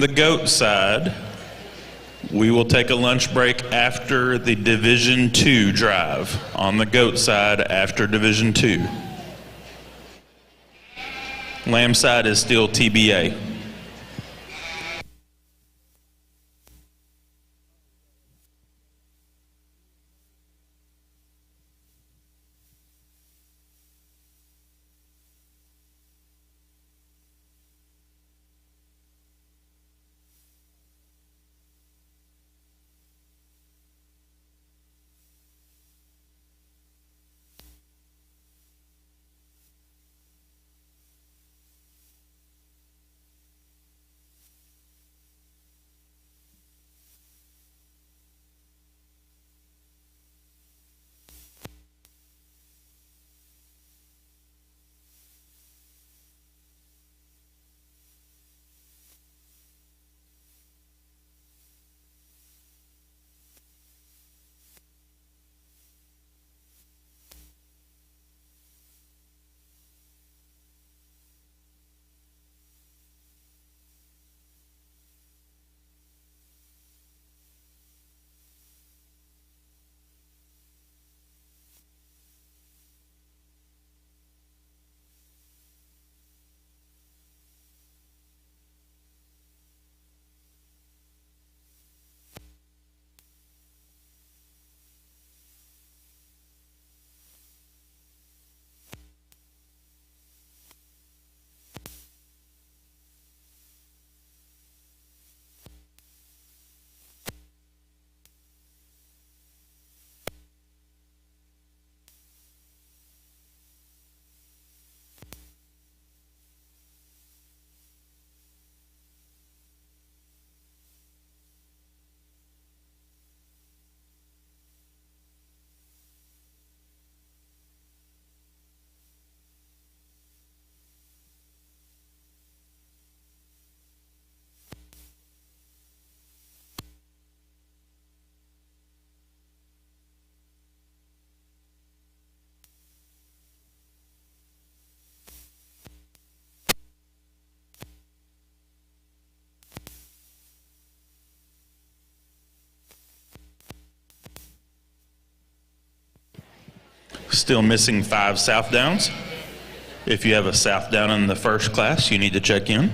the goat side, we will take a lunch break after the Division II drive. On the goat side after Division II. Lamb side is still TBA. Still missing 5 Southdowns. If you have a Southdown in the first class, you need to check in.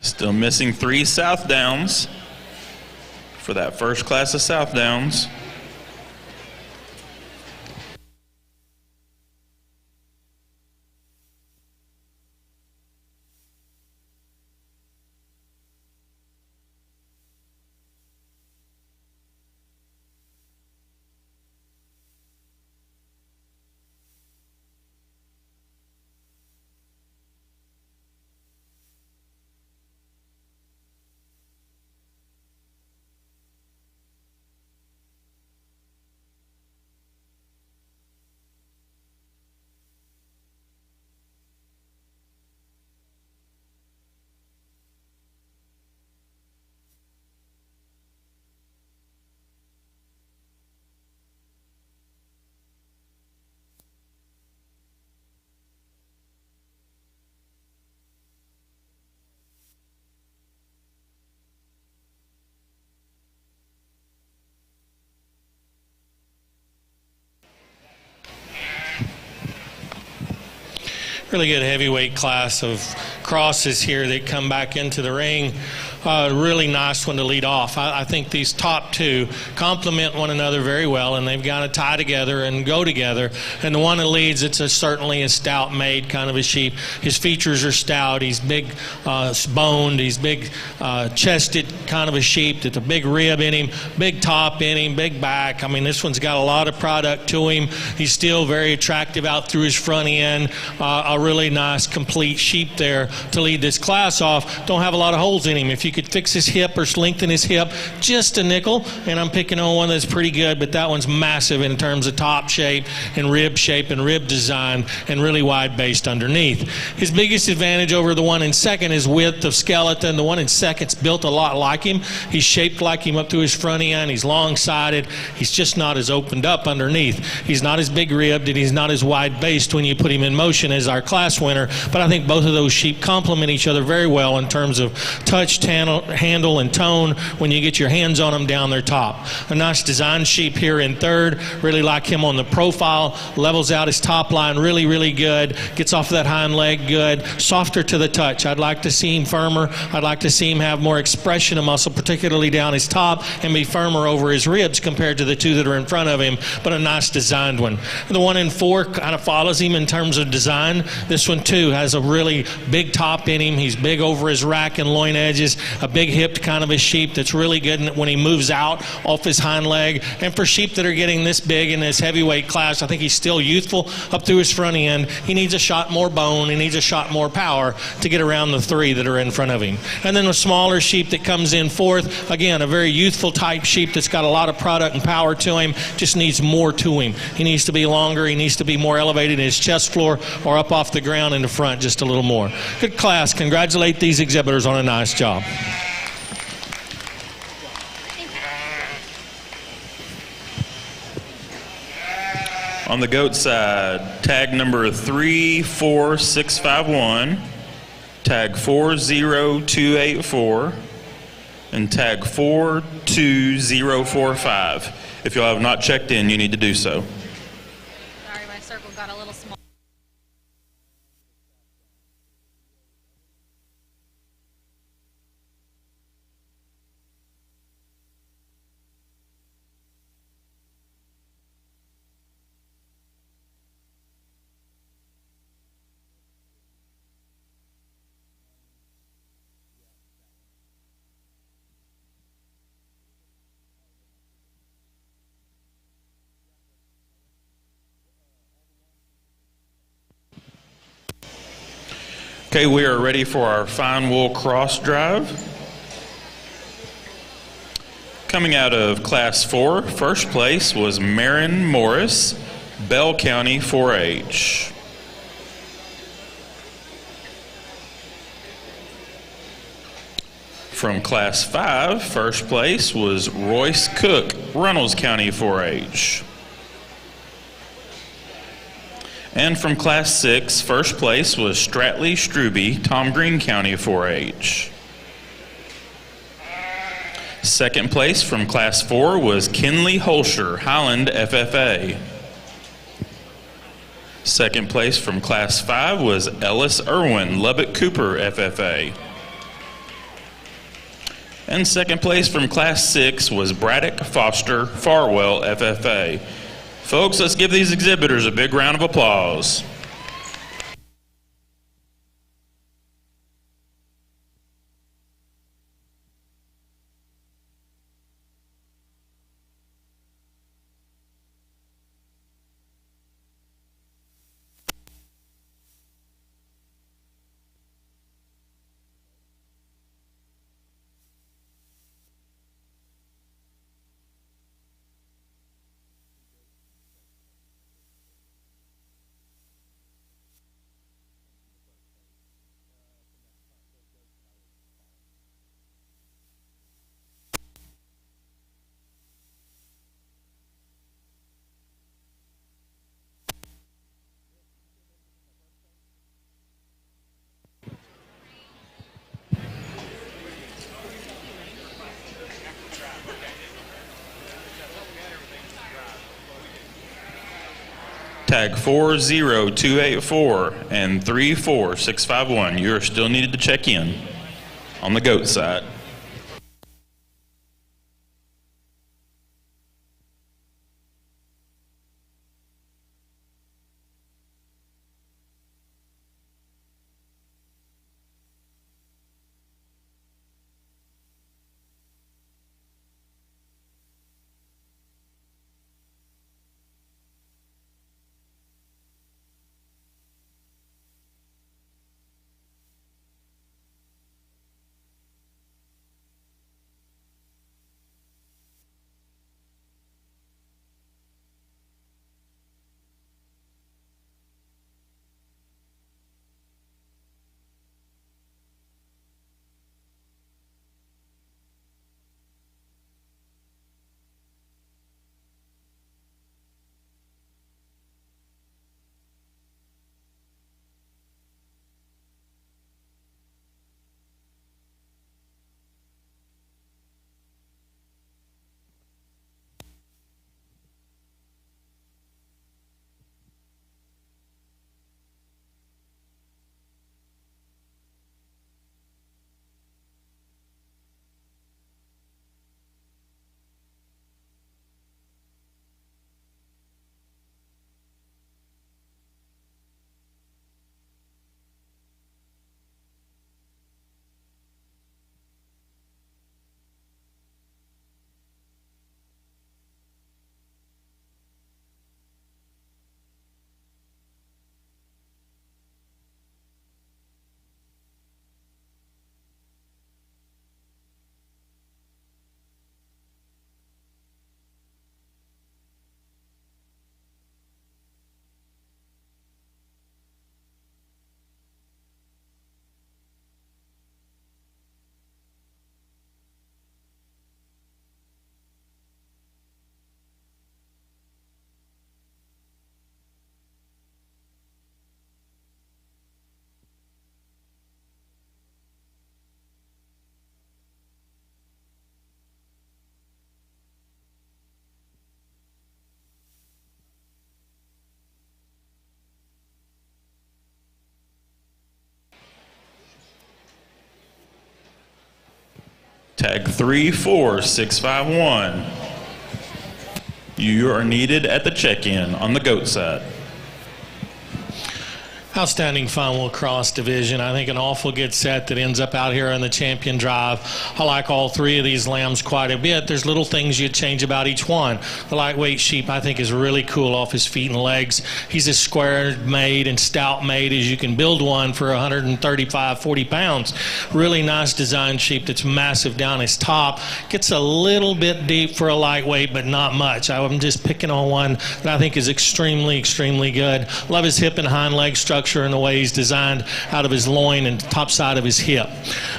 Still missing 3 Southdowns for that first class of Southdowns. Really good heavyweight class of crosses here that come back into the ring. Really nice one to lead off. I think these top two complement one another very well, and they've got to tie together and go together. And the one that leads, it's certainly a stout-made kind of a sheep. His features are stout. He's big boned. He's big chested kind of a sheep. That's a big rib in him, big top in him, big back. I mean, this one's got a lot of product to him. He's still very attractive out through his front end. A really nice, complete sheep there to lead this class off. Don't have a lot of holes in him. If you could fix his hip or lengthen his hip just a nickel, and I'm picking on one that's pretty good, but that one's massive in terms of top shape and rib design, and really wide based underneath. His biggest advantage over the one in second is width of skeleton. The one in second's built a lot like him. He's shaped like him up to his front end. He's long-sided. He's just not as opened up underneath. He's not as big ribbed, and he's not as wide based when you put him in motion as our class winner, but I think both of those sheep complement each other very well in terms of touch, handle, and tone when you get your hands on them down their top. A nice design sheep here in third. Really like him on the profile. Levels out his top line really, really good. Gets off that hind leg good. Softer to the touch. I'd like to see him firmer. I'd like to see him have more expression of muscle, particularly down his top, and be firmer over his ribs compared to the two that are in front of him, but a nice designed one. The one in four kind of follows him in terms of design. This one too has a really big top in him. He's big over his rack and loin edges. A big hipped kind of a sheep that's really good when he moves out off his hind leg. And for sheep that are getting this big in this heavyweight class, I think he's still youthful up through his front end. He needs a shot more bone. He needs a shot more power to get around the three that are in front of him. And then a smaller sheep that comes in fourth, again, a very youthful type sheep that's got a lot of product and power to him, just needs more to him. He needs to be longer. He needs to be more elevated in his chest floor or up off the ground in the front just a little more. Good class. Congratulate these exhibitors on a nice job. On the goat side, tag number 34651, tag 40284, and tag 42045. If y'all have not checked in, you need to do so. Sorry, my circle got a little small. Okay, we are ready for our fine wool cross drive. Coming out of Class 4, first place was Marin Morris, Bell County 4-H. From Class 5, first place was Royce Cook, Runnels County 4-H. And from Class 6, first place was Stratley Struby, Tom Green County 4-H. Second place from Class 4 was Kenley Holscher, Highland FFA. Second place from Class 5 was Ellis Irwin, Lubbock Cooper FFA. And second place from Class 6 was Braddock Foster Farwell FFA. Folks, let's give these exhibitors a big round of applause. Tag 40284 and 34651. You're still needed to check in on the goat side. Tag 34651. You are needed at the check-in on the goat side. Outstanding fun lacrosse division. I think an awful good set that ends up out here on the champion drive. I like all three of these lambs quite a bit. There's little things you change about each one. The lightweight sheep I think is really cool off his feet and legs. He's as square made and stout made as you can build one for 135, 40 pounds. Really nice design sheep that's massive down his top. Gets a little bit deep for a lightweight, but not much. I'm just picking on one that I think is extremely, extremely good. Love his hip and hind leg structure and the way he's designed out of his loin and top side of his hip.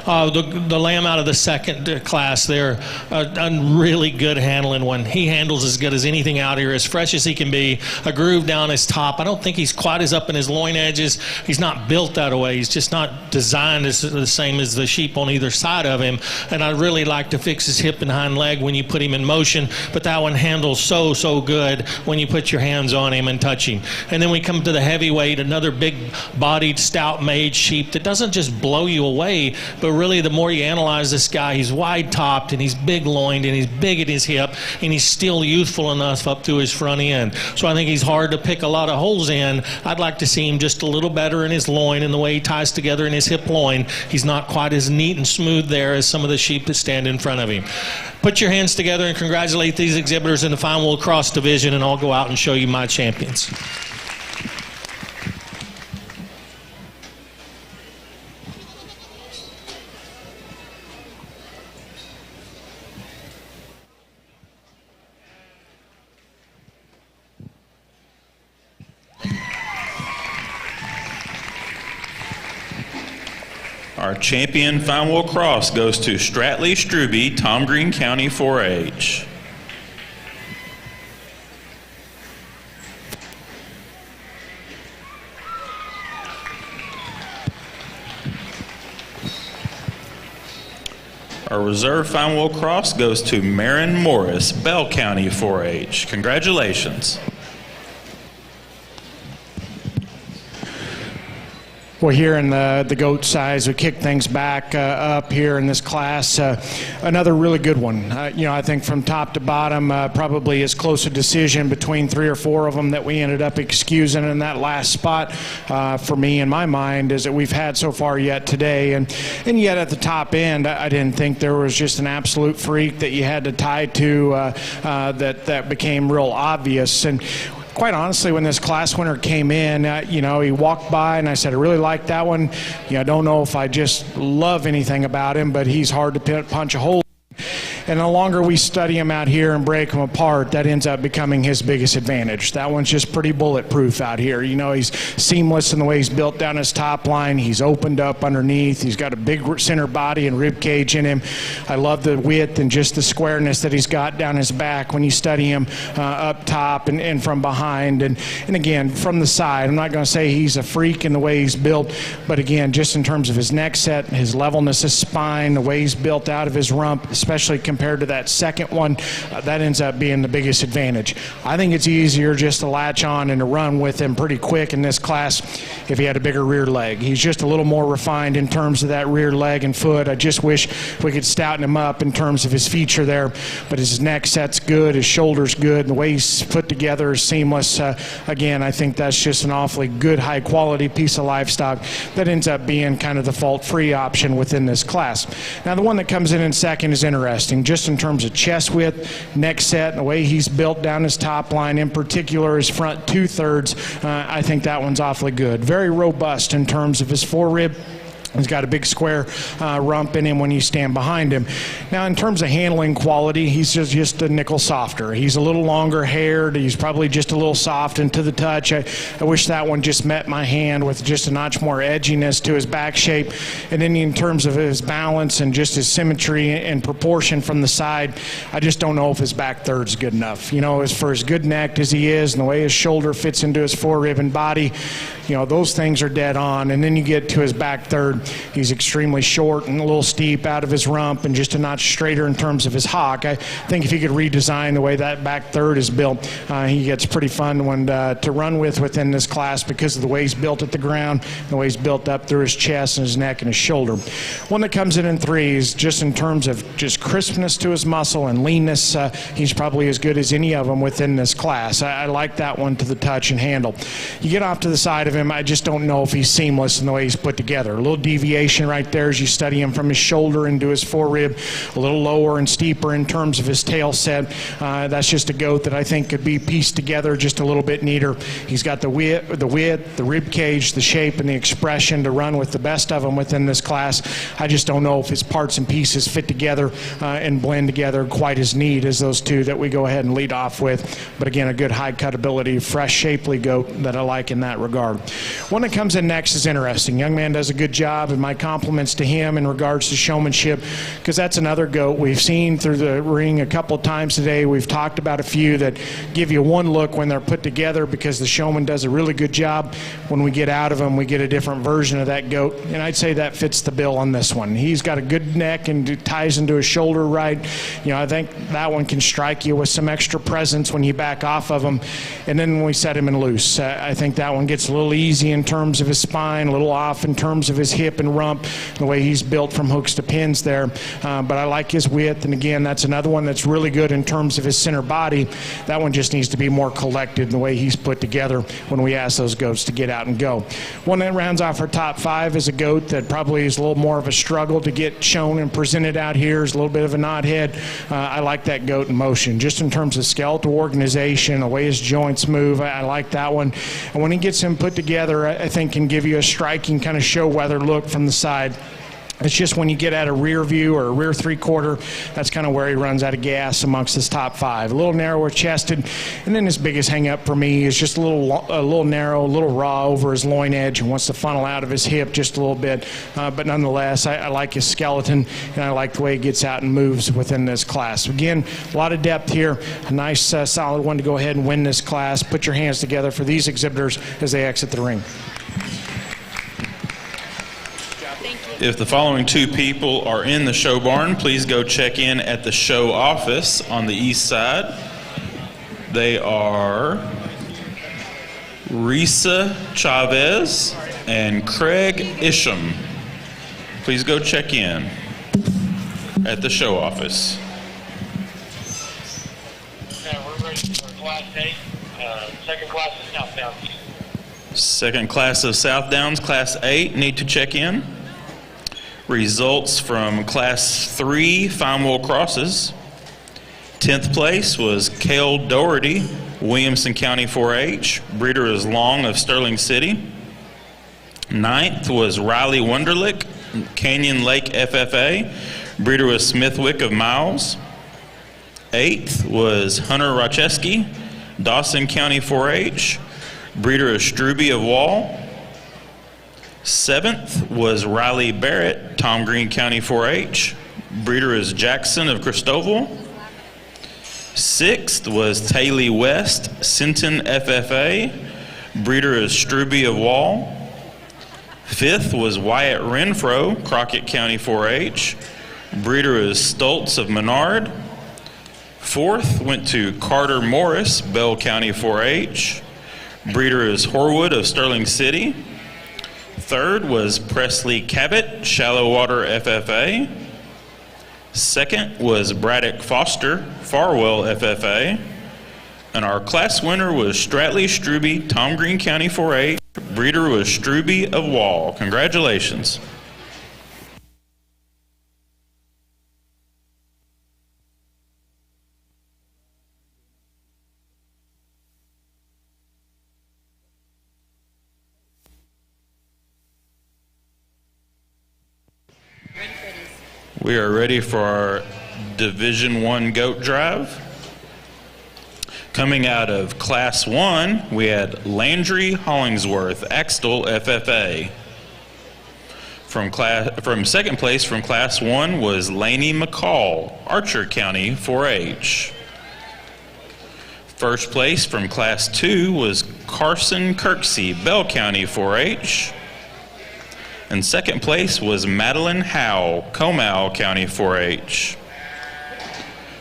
The lamb out of the second class there, a really good handling one. He handles as good as anything out here, as fresh as he can be. A groove down his top. I don't think he's quite as up in his loin edges. He's not built that way. He's just not designed as the same as the sheep on either side of him. And I really like to fix his hip and hind leg when you put him in motion, but that one handles so good when you put your hands on him and touch him. And then we come to the heavyweight, another big big-bodied, stout-made sheep that doesn't just blow you away, but really the more you analyze this guy, he's wide-topped and he's big-loined and he's big at his hip and he's still youthful enough up to his front end. So I think he's hard to pick a lot of holes in. I'd like to see him just a little better in his loin and the way he ties together in his hip loin. He's not quite as neat and smooth there as some of the sheep that stand in front of him. Put your hands together and congratulate these exhibitors in the Fine Wool Cross division, and I'll go out and show you my champions. Our champion Fine Wool Cross goes to Stratley Struby, Tom Green County 4-H. Our reserve Fine Wool Cross goes to Marin Morris, Bell County 4-H. Congratulations. Well, here in the goat size, we kick things back up here in this class. Another really good one. I think from top to bottom, probably as close a decision between 3 or 4 of them that we ended up excusing in that last spot for me in my mind is that we've had so far yet today. And yet at the top end, I didn't think there was just an absolute freak that you had to tie to that became real obvious. And quite honestly, when this class winner came in, he walked by and I said, I really like that one. I don't know if I just love anything about him, but he's hard to punch a hole. And the longer we study him out here and break him apart, that ends up becoming his biggest advantage. That one's just pretty bulletproof out here. He's seamless in the way he's built down his top line. He's opened up underneath. He's got a big center body and rib cage in him. I love the width and just the squareness that he's got down his back when you study him up top and from behind. And again, from the side, I'm not going to say he's a freak in the way he's built, but again, just in terms of his neck set, his levelness of spine, the way he's built out of his rump, especially compared to that second one, that ends up being the biggest advantage. I think it's easier just to latch on and to run with him pretty quick in this class if he had a bigger rear leg. He's just a little more refined in terms of that rear leg and foot. I just wish we could stouten him up in terms of his feature there, but his neck set's good, his shoulder's good, and the way he's put together is seamless. Again, I think that's just an awfully good, high-quality piece of livestock that ends up being kind of the fault-free option within this class. Now, the one that comes in second is interesting, just in terms of chest width, neck set, and the way he's built down his top line, in particular his front 2/3. I think that one's awfully good. Very robust in terms of his forerib. He's got a big square rump in him when you stand behind him. Now, in terms of handling quality, he's just a nickel softer. He's a little longer haired. He's probably just a little soft and to the touch. I wish that one just met my hand with just a notch more edginess to his back shape. And then in terms of his balance and just his symmetry and proportion from the side, I just don't know if his back third's good enough. As for as good necked as he is and the way his shoulder fits into his forerib and body, those things are dead on. And then you get to his back third, he's extremely short and a little steep out of his rump and just a notch straighter in terms of his hock. I think if he could redesign the way that back third is built, he gets pretty fun one to run with within this class because of the way he's built at the ground, the way he's built up through his chest and his neck and his shoulder. One that comes in threes, just in terms of just crispness to his muscle and leanness, he's probably as good as any of them within this class. I like that one to the touch and handle. You get off to the side of him, I just don't know if he's seamless in the way he's put together. A little deviation right there as you study him from his shoulder into his forerib, a little lower and steeper in terms of his tail set. That's just a goat that I think could be pieced together just a little bit neater. He's got the width, the rib cage, the shape, and the expression to run with the best of them within this class. I just don't know if his parts and pieces fit together and blend together quite as neat as those two that we go ahead and lead off with. But again, a good high cutability, fresh, shapely goat that I like in that regard. One that comes in next is interesting. Young man does a good job job, and my compliments to him in regards to showmanship, because that's another goat we've seen through the ring a couple of times today. We've talked about a few that give you one look when they're put together because the showman does a really good job. When we get out of them, we get a different version of that goat, and I'd say that fits the bill on this one. He's got a good neck and ties into his shoulder right. I think that one can strike you with some extra presence when you back off of him, and then when we set him in loose, I think that one gets a little easy in terms of his spine, a little off in terms of his hip and rump, the way he's built from hooks to pins there. But I like his width, and again, that's another one that's really good in terms of his center body. That one just needs to be more collected in the way he's put together when we ask those goats to get out and go. One that rounds off our top 5 is a goat that probably is a little more of a struggle to get shown and presented out here. Is a little bit of a knothead. I like that goat in motion, just in terms of skeletal organization, the way his joints move. I like that one. And when he gets him put together, I think can give you a striking kind of show weather look from the side. It's just when you get at a rear view or a rear three-quarter, that's kind of where he runs out of gas amongst his top 5. A little narrower chested, and then his biggest hang-up for me is just a little narrow, a little raw over his loin edge, and wants to funnel out of his hip just a little bit. But nonetheless, I like his skeleton, and I like the way he gets out and moves within this class. Again, a lot of depth here. A nice, solid one to go ahead and win this class. Put your hands together for these exhibitors as they exit the ring. If the following 2 people are in the show barn, please go check in at the show office on the east side. They are Risa Chavez and Craig Isham. Please go check in at the show office. We're ready for Class 8, second class of Southdowns. Second class of Southdowns, Class 8, need to check in. Results from Class 3 fine wool crosses. 10th place was Cale Doherty, Williamson County 4-H. Breeder is Long of Sterling City. 9th was Riley Wunderlich, Canyon Lake FFA. Breeder was Smithwick of Miles. 8th was Hunter Rocheski, Dawson County 4-H. Breeder is Struby of Wall. 7th was Riley Barrett, Tom Green County 4-H. Breeder is Jackson of Christoval. 6th was Taylor West, Sinton FFA. Breeder is Struby of Wall. 5th was Wyatt Renfro, Crockett County 4-H. Breeder is Stoltz of Menard. 4th went to Carter Morris, Bell County 4-H. Breeder is Horwood of Sterling City. 3rd was Presley Cabot, Shallow Water FFA. 2nd was Braddock Foster, Farwell FFA. And our class winner was Stratley Struby, Tom Green County 4-H. Breeder was Struby of Wall. Congratulations. We are ready for our Division I goat drive. Coming out of Class 1, we had Landry Hollingsworth, Axtell FFA. From second place from Class 1 was Laney McCall, Archer County 4-H. First place from Class 2 was Carson Kirksey, Bell County 4-H. And second place was Madeline Howe, Comal County 4-H.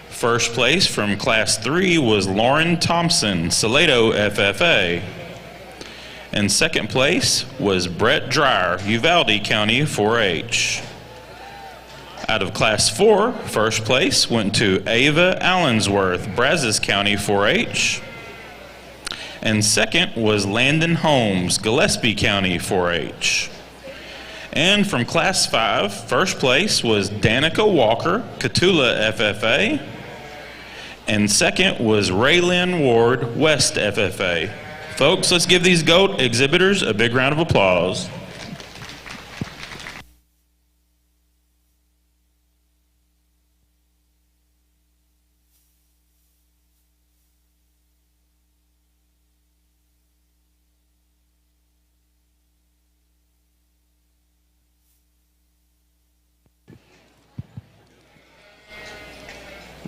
First place from Class 3 was Lauren Thompson, Salado FFA. And second place was Brett Dreyer, Uvalde County 4-H. Out of Class 4, first place went to Ava Allensworth, Brazos County 4-H. And second was Landon Holmes, Gillespie County 4-H. And from Class 5, first place was Danica Walker, Catula FFA. And second was Raylyn Ward, West FFA. Folks, let's give these goat exhibitors a big round of applause.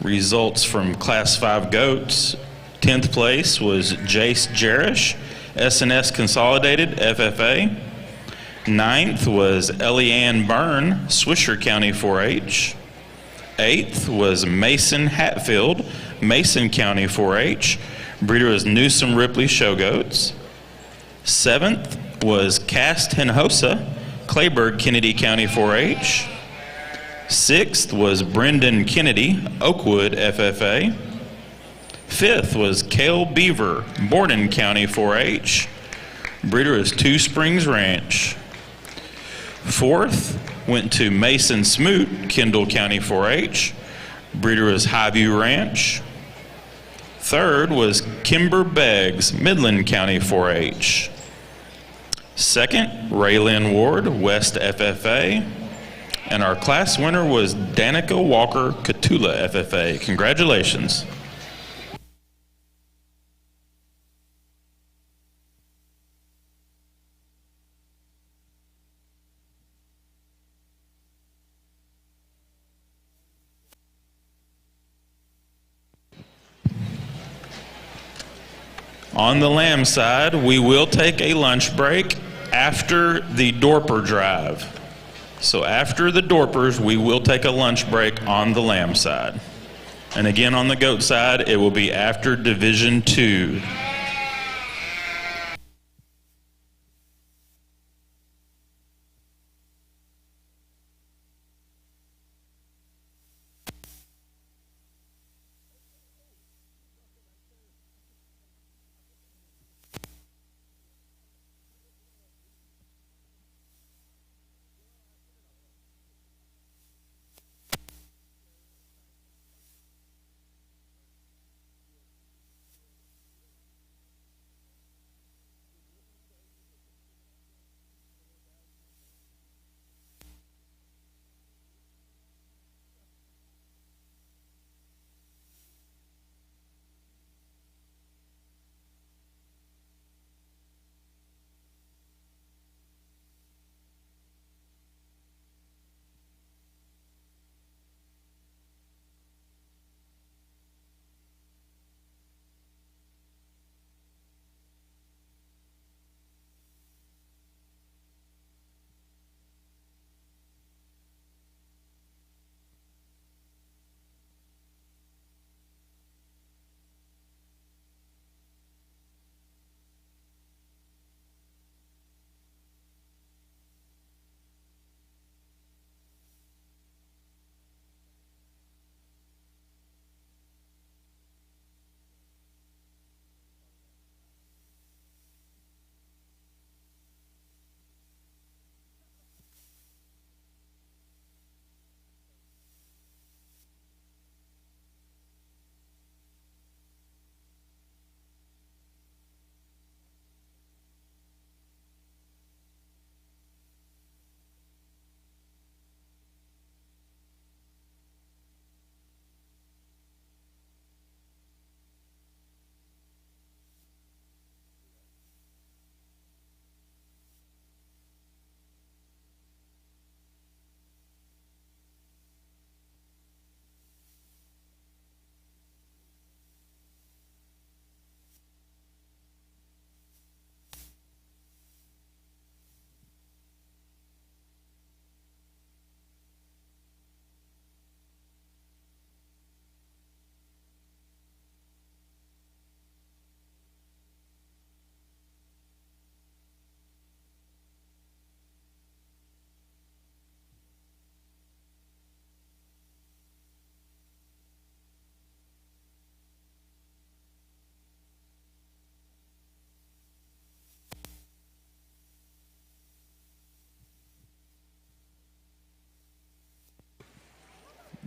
Results from Class 5 goats. 10th place was Jace Jerish, S&S Consolidated, FFA. 9th was Elianne Byrne, Swisher County 4-H. 8th was Mason Hatfield, Mason County 4-H. Breeder was Newsom Ripley Show Goats. 7th was Cast Hinojosa, Clayburgh Kennedy County 4-H. 6th was Brendan Kennedy, Oakwood FFA. 5th was Cale Beaver, Borden County 4-H. Breeder is Two Springs Ranch. 4th went to Mason Smoot, Kendall County 4-H. Breeder is Highview Ranch. 3rd was Kimber Beggs, Midland County 4-H. 2nd, Raylyn Ward, West FFA. And our class winner was Danica Walker, Catula FFA. Congratulations. On the lamb side, we will take a lunch break after the Dorper drive. So after the Dorpers, we will take a lunch break on the lamb side. And again, on the goat side, it will be after Division 2.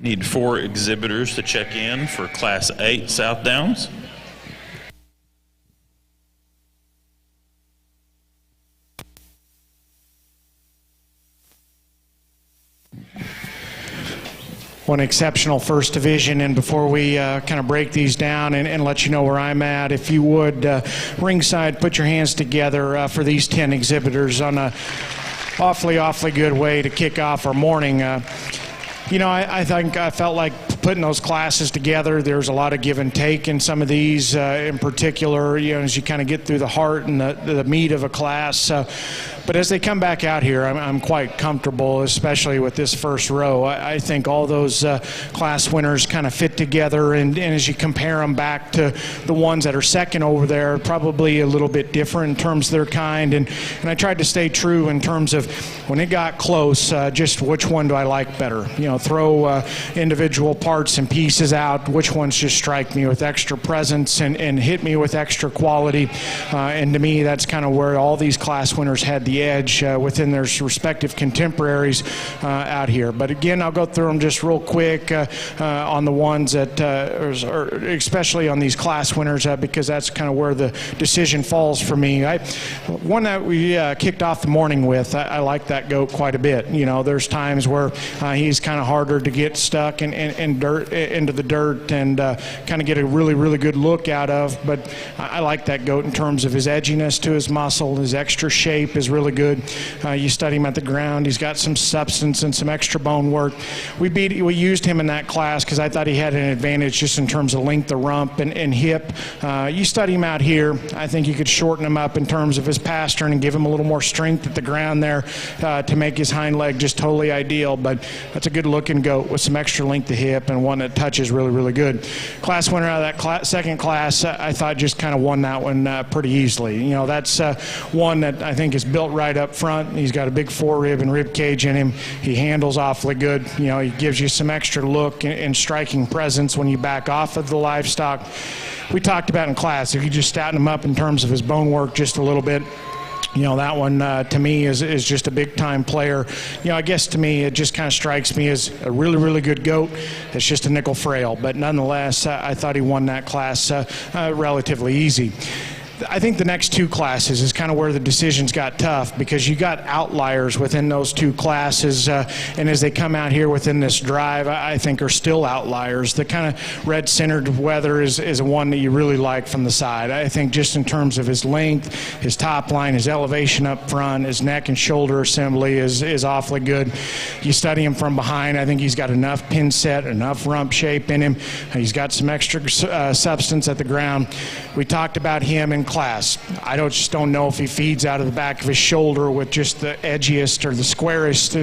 Need 4 exhibitors to check in for Class 8 Southdowns. One exceptional first division, and before we kind of break these down and let you know where I'm at, if you would, ringside, put your hands together for these 10 exhibitors on a awfully good way to kick off our morning. You know, I think I felt like putting those classes together. There's a lot of give and take in some of these, in particular, as you kind of get through the heart and the meat of a class. But as they come back out here, I'm quite comfortable, especially with this first row. I think all those class winners kind of fit together, and as you compare them back to the ones that are second over there, probably a little bit different in terms of their kind. And I tried to stay true in terms of when it got close, just which one do I like better? Throw individual parts and pieces out. Which ones just strike me with extra presence and hit me with extra quality? And to me, that's kind of where all these class winners had the edge within their respective contemporaries out here. But again, I'll go through them just real quick on the ones that, or especially on these class winners, because that's kind of where the decision falls for me. One that we kicked off the morning with, I like that goat quite a bit. There's times where he's kind of harder to get stuck into the dirt and kind of get a really, really good look out of. But I like that goat in terms of his edginess to his muscle. His extra shape is really good. You study him at the ground. He's got some substance and some extra bone work. We used him in that class because I thought he had an advantage just in terms of length of rump and hip. You study him out here, I think you could shorten him up in terms of his pastern and give him a little more strength at the ground there to make his hind leg just totally ideal. But that's a good looking goat with some extra length of hip and one that touches really, really good. Class winner out of that second class, I thought just kind of won that one pretty easily. That's one that I think is built right up front. He's got a big forerib and rib cage in him. He handles awfully good. He gives you some extra look and striking presence when you back off of the livestock. We talked about in class, if you just staten him up in terms of his bone work just a little bit, that one to me is just a big time player. I guess to me it just kind of strikes me as a really, really good goat. It's just a nickel frail, but nonetheless I thought he won that class relatively easy. I think the next two classes is kind of where the decisions got tough, because you got outliers within those two classes, and as they come out here within this drive, I think are still outliers. The kind of red-centered weather is one that you really like from the side. I think just in terms of his length, his top line, his elevation up front, his neck and shoulder assembly is awfully good. You study him from behind, I think he's got enough pin set, enough rump shape in him. He's got some extra substance at the ground. We talked about him in class. I just don't know if he feeds out of the back of his shoulder with just the edgiest or the squarest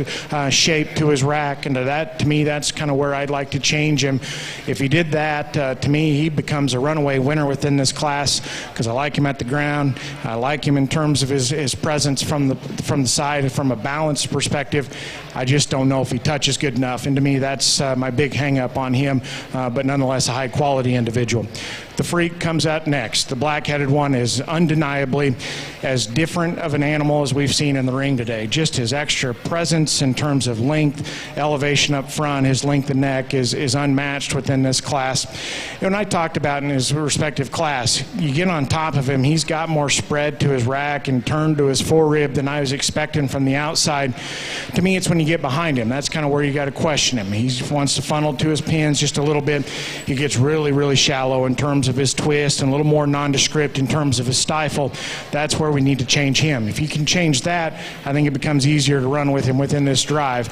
shape to his rack, and to me that's kind of where I'd like to change him. If he did that, to me he becomes a runaway winner within this class, because I like him at the ground. I like him in terms of his presence from the side and from a balance perspective. I just don't know if he touches good enough, and to me that's my big hang up on him, but nonetheless a high quality individual. The freak comes out next. The black-headed one is undeniably as different of an animal as we've seen in the ring today. Just his extra presence in terms of length, elevation up front, his length of neck is unmatched within this class. When I talked about in his respective class, you get on top of him, he's got more spread to his rack and turn to his forerib than I was expecting from the outside. To me, it's when you get behind him. That's kind of where you got to question him. He wants to funnel to his pins just a little bit. He gets really, really shallow in terms of his twist and a little more nondescript in terms of his stifle. That's where we need to change him. If you can change that, I think it becomes easier to run with him within this drive.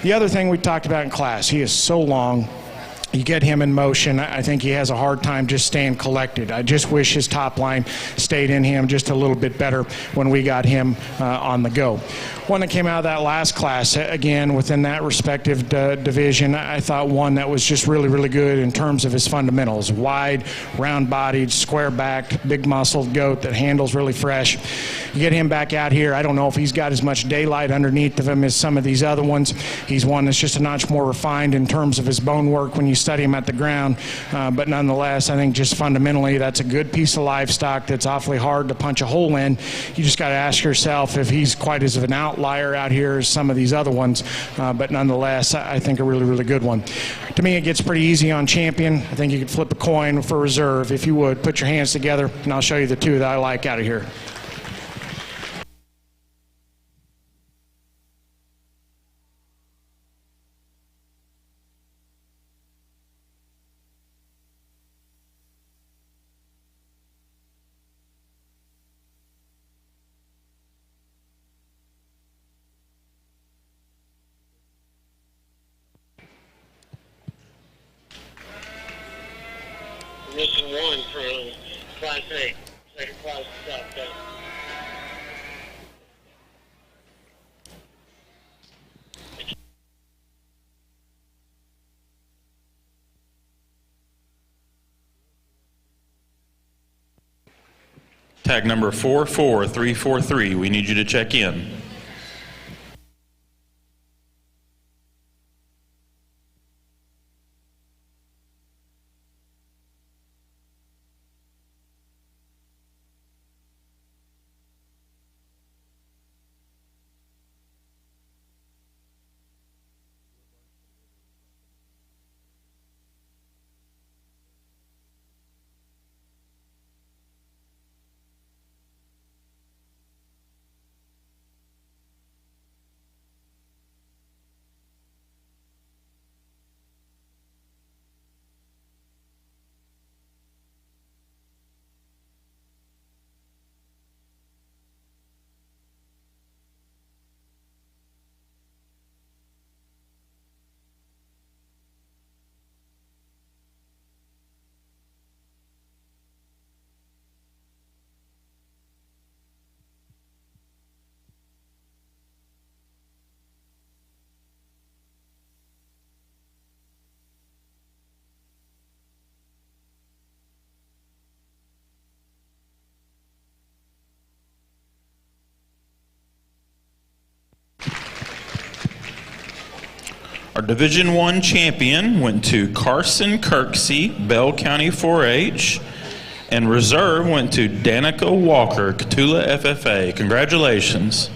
The other thing we talked about in class, he is so long. You get him in motion, I think he has a hard time just staying collected. I just wish his top line stayed in him just a little bit better when we got him on the go. One that came out of that last class, again, within that respective division, I thought one that was just really, really good in terms of his fundamentals. Wide, round-bodied, square-backed, big-muscled goat that handles really fresh. You get him back out here, I don't know if he's got as much daylight underneath of him as some of these other ones. He's one that's just a notch more refined in terms of his bone work when you study him at the ground, but nonetheless, I think just fundamentally that's a good piece of livestock that's awfully hard to punch a hole in. You just got to ask yourself if he's quite as of an outlier out here as some of these other ones, but nonetheless, I think a really, really good one. To me, it gets pretty easy on champion. I think you could flip a coin for reserve. If you would, put your hands together, and I'll show you the two that I like out of here. 1 for Class A, second class Southdown. Tag number 44343, we need you to check in. Our Division I champion went to Carson Kirksey, Bell County 4-H, and reserve went to Danica Walker, Cotulla FFA. Congratulations.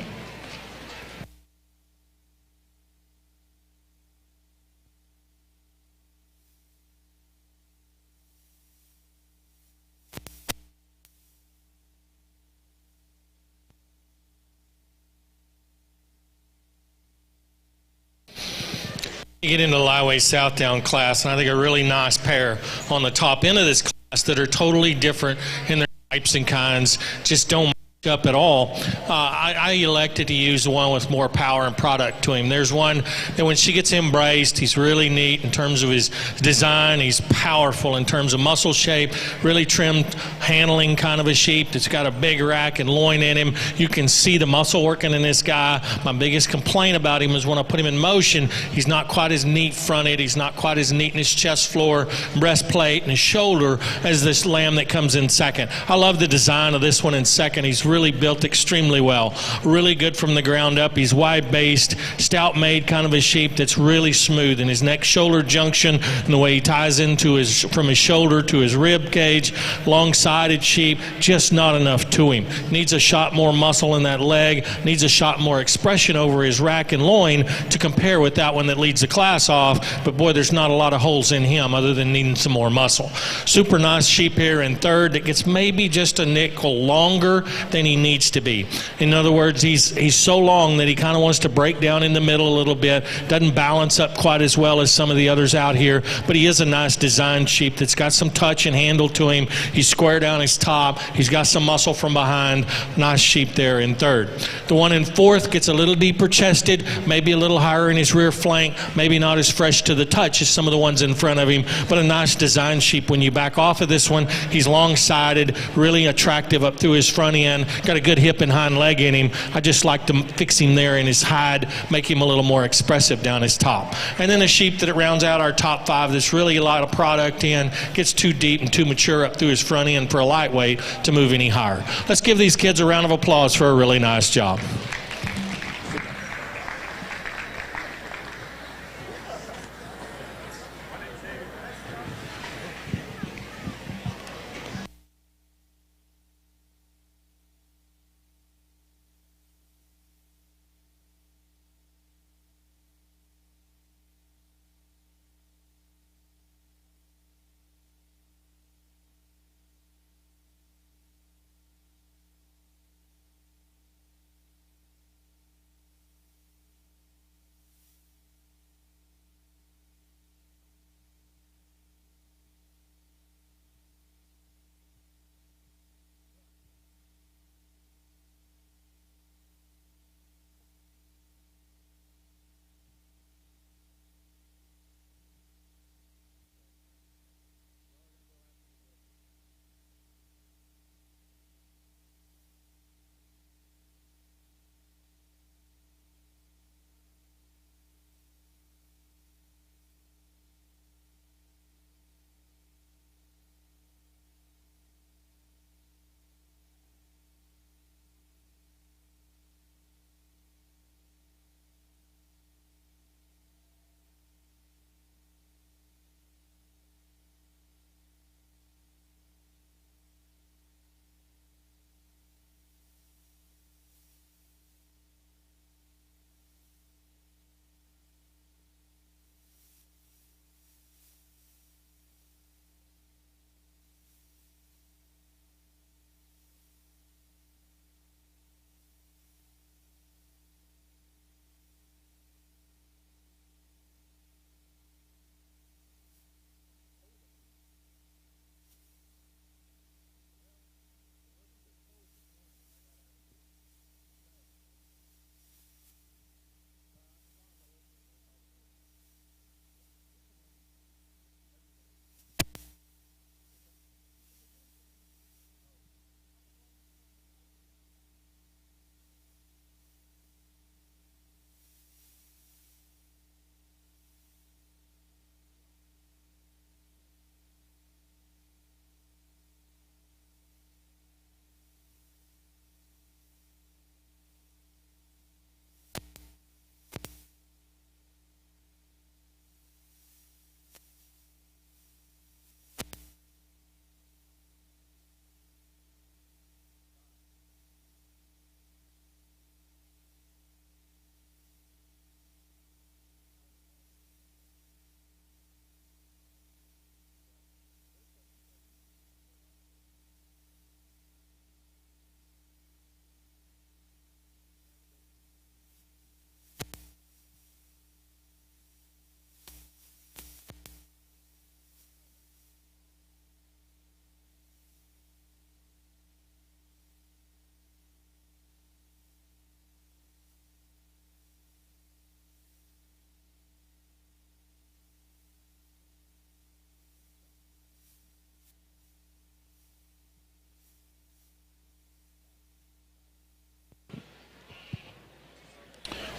You get into the Liveway Southdown class, and I think a really nice pair on the top end of this class that are totally different in their types and kinds, just don't match up at all. I elected to use the one with more power and product to him. There's one that when she gets embraced, he's really neat in terms of his design. He's powerful in terms of muscle shape, really trimmed handling kind of a sheep that's got a big rack and loin in him. You can see the muscle working in this guy. My biggest complaint about him is when I put him in motion, he's not quite as neat fronted. He's not quite as neat in his chest floor, breastplate, and his shoulder as this lamb that comes in second. I love the design of this one in second. He's really built extremely well. Really good from the ground up. He's wide-based, stout-made kind of a sheep that's really smooth in his neck-shoulder junction and the way he ties into his, from his shoulder to his rib cage. Long-sided sheep, just not enough to him. Needs a shot more muscle in that leg, needs a shot more expression over his rack and loin to compare with that one that leads the class off, but boy, there's not a lot of holes in him other than needing some more muscle. Super nice sheep here in third that gets maybe just a nickel longer than he needs to be. In other words, he's so long that he kind of wants to break down in the middle a little bit, doesn't balance up quite as well as some of the others out here, but he is a nice designed sheep that's got some touch and handle to him. He's square down his top, he's got some muscle from behind. Nice sheep there in third. The one in fourth gets a little deeper chested, maybe a little higher in his rear flank, maybe not as fresh to the touch as some of the ones in front of him, but a nice designed sheep. When you back off of this one, he's long-sided, really attractive up through his front end, got a good hip and hind leg in him. I just like to fix him there in his hide, make him a little more expressive down his top. And then a sheep that rounds out our top five that's really a lot of product in, gets too deep and too mature up through his front end for a lightweight to move any higher. Let's give these kids a round of applause for a really nice job.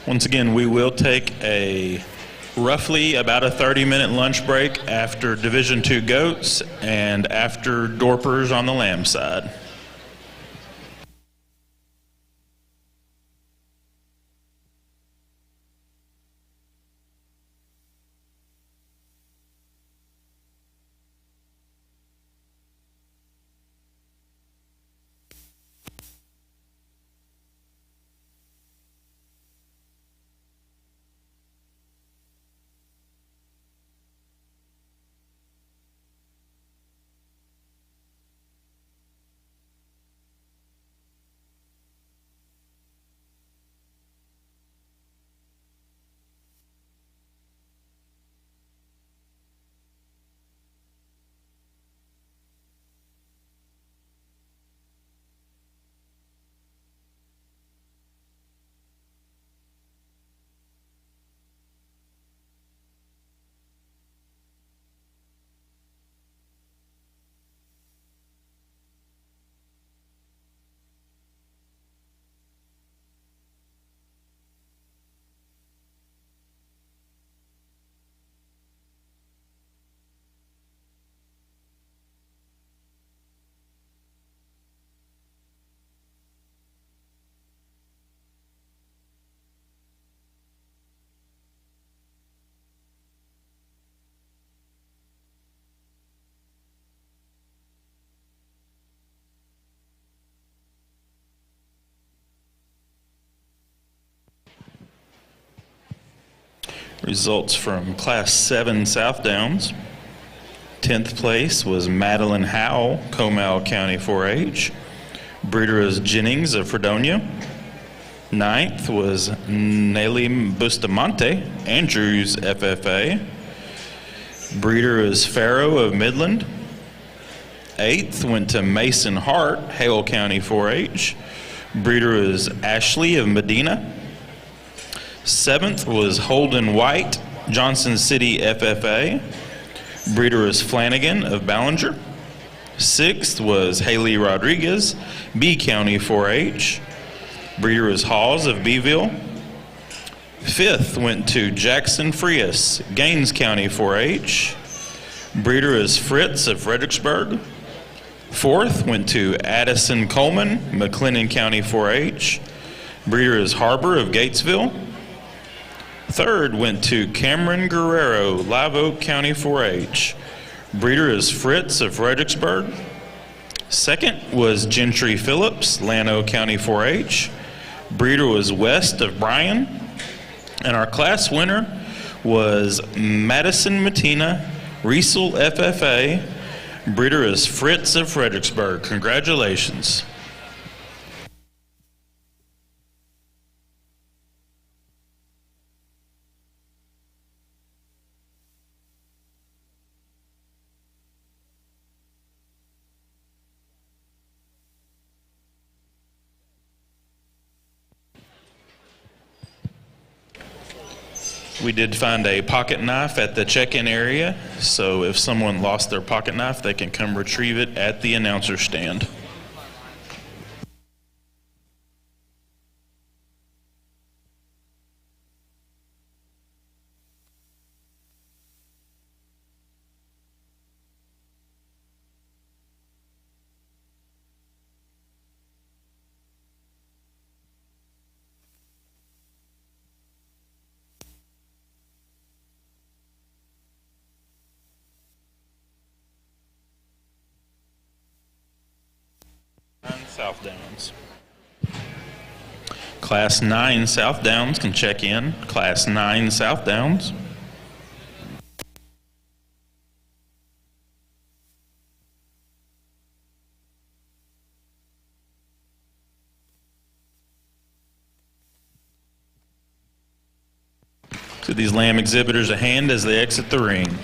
Once again, we will take a roughly about a 30-minute lunch break after Division II goats and after Dorpers on the lamb side. Results from Class 7 Southdowns. 10th place was Madeline Howell, Comal County 4-H. Breeder is Jennings of Fredonia. 9th was Nelly Bustamante, Andrews FFA. Breeder is Farrow of Midland. 8th went to Mason Hart, Hale County 4-H. Breeder is Ashley of Medina. 7th was Holden White, Johnson City FFA. Breeder is Flanagan of Ballinger. 6th was Haley Rodriguez, B County 4-H. Breeder is Hawes of Beeville. 5th went to Jackson Frias, Gaines County 4-H. Breeder is Fritz of Fredericksburg. 4th went to Addison Coleman, McLennan County 4-H. Breeder is Harbor of Gatesville. 3rd went to Cameron Guerrero, Live Oak County 4-H. Breeder is Fritz of Fredericksburg. 2nd was Gentry Phillips, Llano County 4-H. Breeder was West of Bryan. And our class winner was Madison Matina, Riesel FFA. Breeder is Fritz of Fredericksburg. Congratulations. We did find a pocket knife at the check-in area, so if someone lost their pocket knife, they can come retrieve it at the announcer stand. Southdowns. Class 9 Southdowns can check in. Class 9 Southdowns. To these lamb exhibitors a hand as they exit the ring.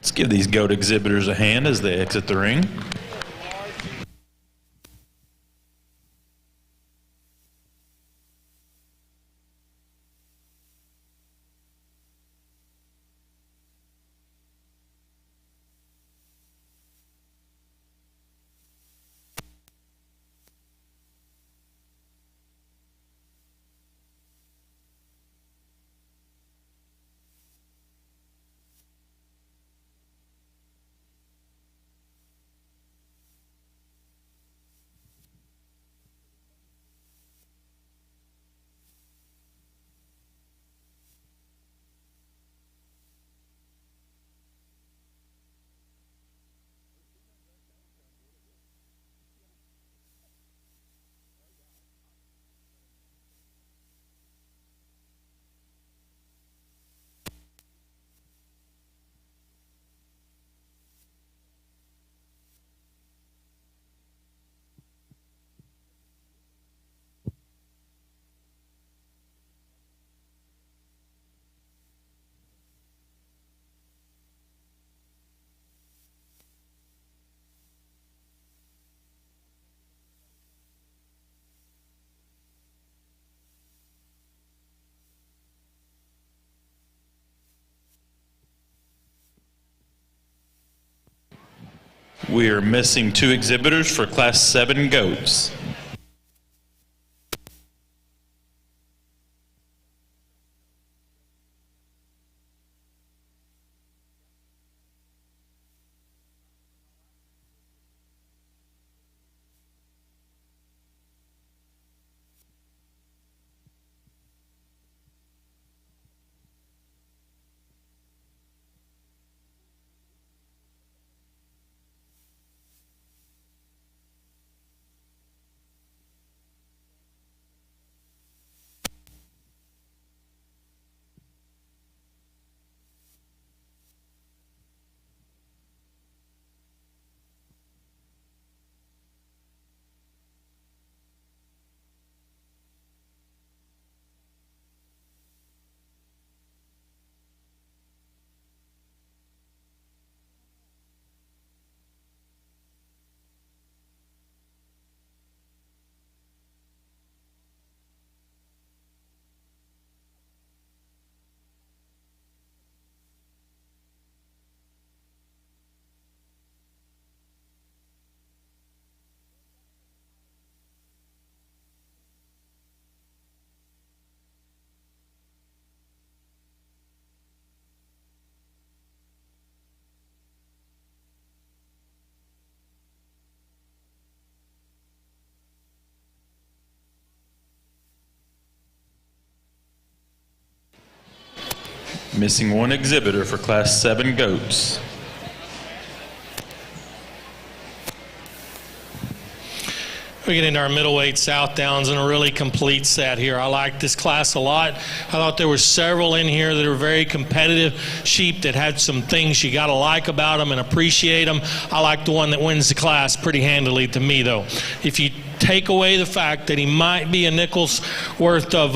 Let's give these goat exhibitors a hand as they exit the ring. We are missing 2 exhibitors for Class 7 goats. Missing 1 exhibitor for Class 7 goats. We get into our middleweight Southdowns and a really complete set here. I like this class a lot. I thought there were several in here that are very competitive sheep that had some things you got to like about them and appreciate them. I like the one that wins the class pretty handily to me, though. If you take away the fact that he might be a nickel's worth of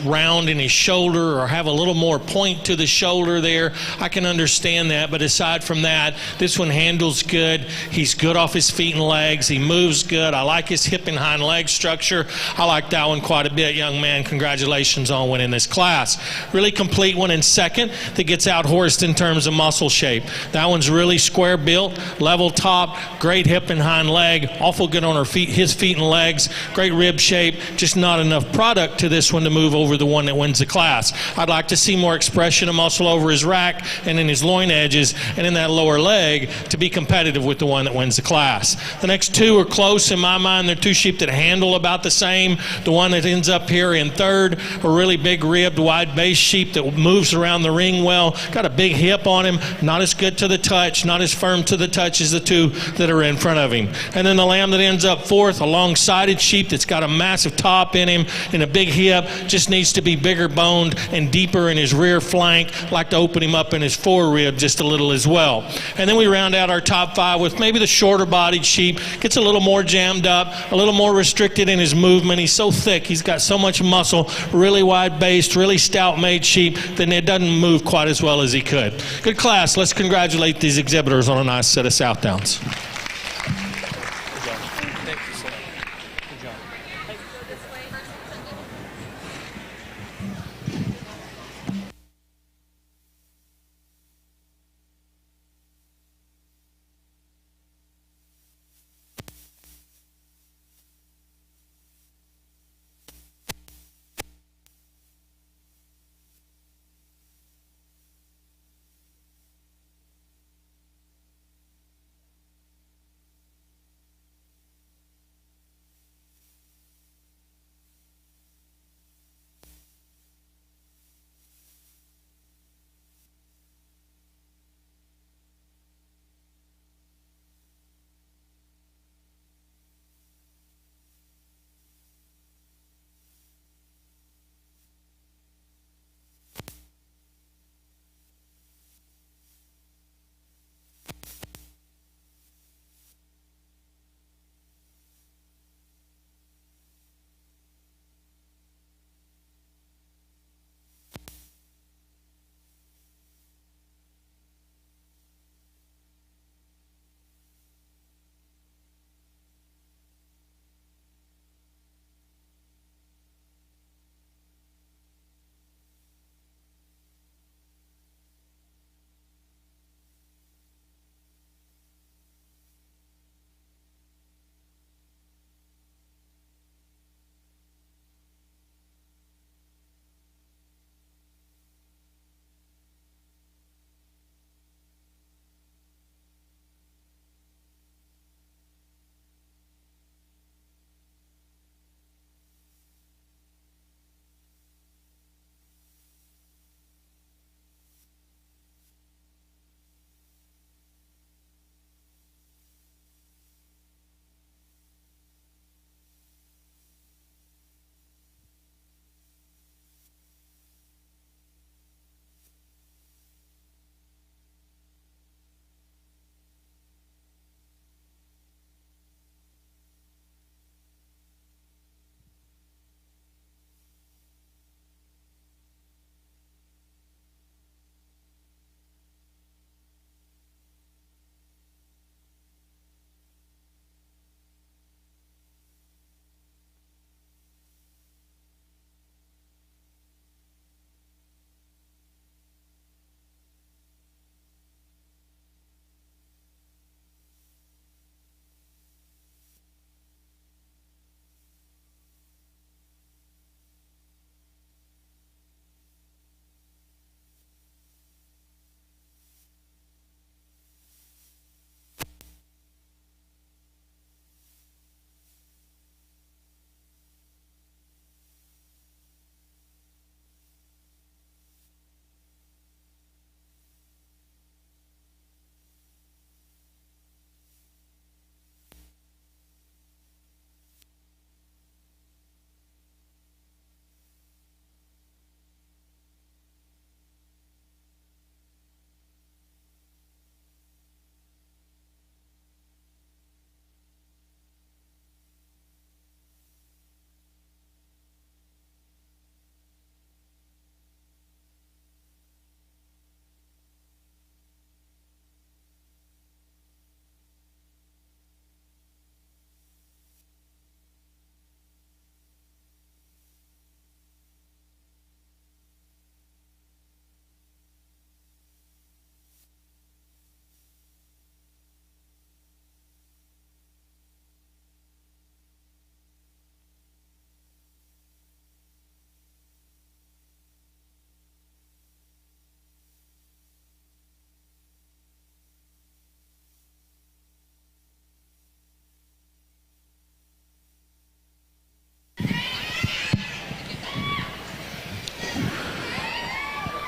round in his shoulder or have a little more point to the shoulder there, I can understand that. But aside from that, this one handles good. He's good off his feet and legs. He moves good. I like his hip and hind leg structure. I like that one quite a bit, young man. Congratulations on winning this class. Really complete one in second that gets out horsed in terms of muscle shape. That one's really square built, level top, great hip and hind leg, awful good on his feet and legs, great rib shape, just not enough product to this one to move over the one that wins the class. I'd like to see more expression of muscle over his rack and in his loin edges and in that lower leg to be competitive with the one that wins the class. The next 2 are close in my mind. They're 2 sheep that handle about the same. The one that ends up here in third, a really big ribbed, wide base sheep that moves around the ring well, got a big hip on him, not as good to the touch, not as firm to the touch as the 2 that are in front of him. And then the lamb that ends up fourth, a long long-sided sheep that's got a massive top in him and a big hip, just needs to be bigger boned and deeper in his rear flank. Like to open him up in his fore rib just a little as well. And then we round out our top 5 with maybe the shorter bodied sheep. Gets a little more jammed up, a little more restricted in his movement. He's so thick, he's got so much muscle, really wide based, really stout made sheep that it doesn't move quite as well as he could. Good class. Let's congratulate these exhibitors on a nice set of Southdowns.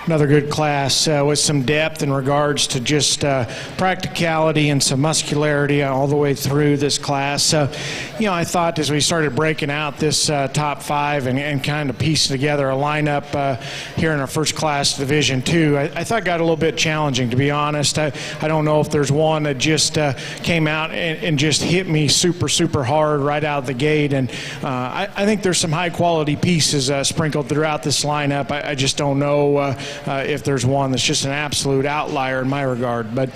Another good class with some depth in regards to just practicality and some muscularity all the way through this class. I thought as we started breaking out this top 5 and kind of piecing together a lineup here in our first class Division II, I thought got a little bit challenging, to be honest. I don't know if there's one that just came out and just hit me super, super hard right out of the gate. And I think there's some high-quality pieces sprinkled throughout this lineup. I just don't know if there's one that's just an absolute outlier in my regard. But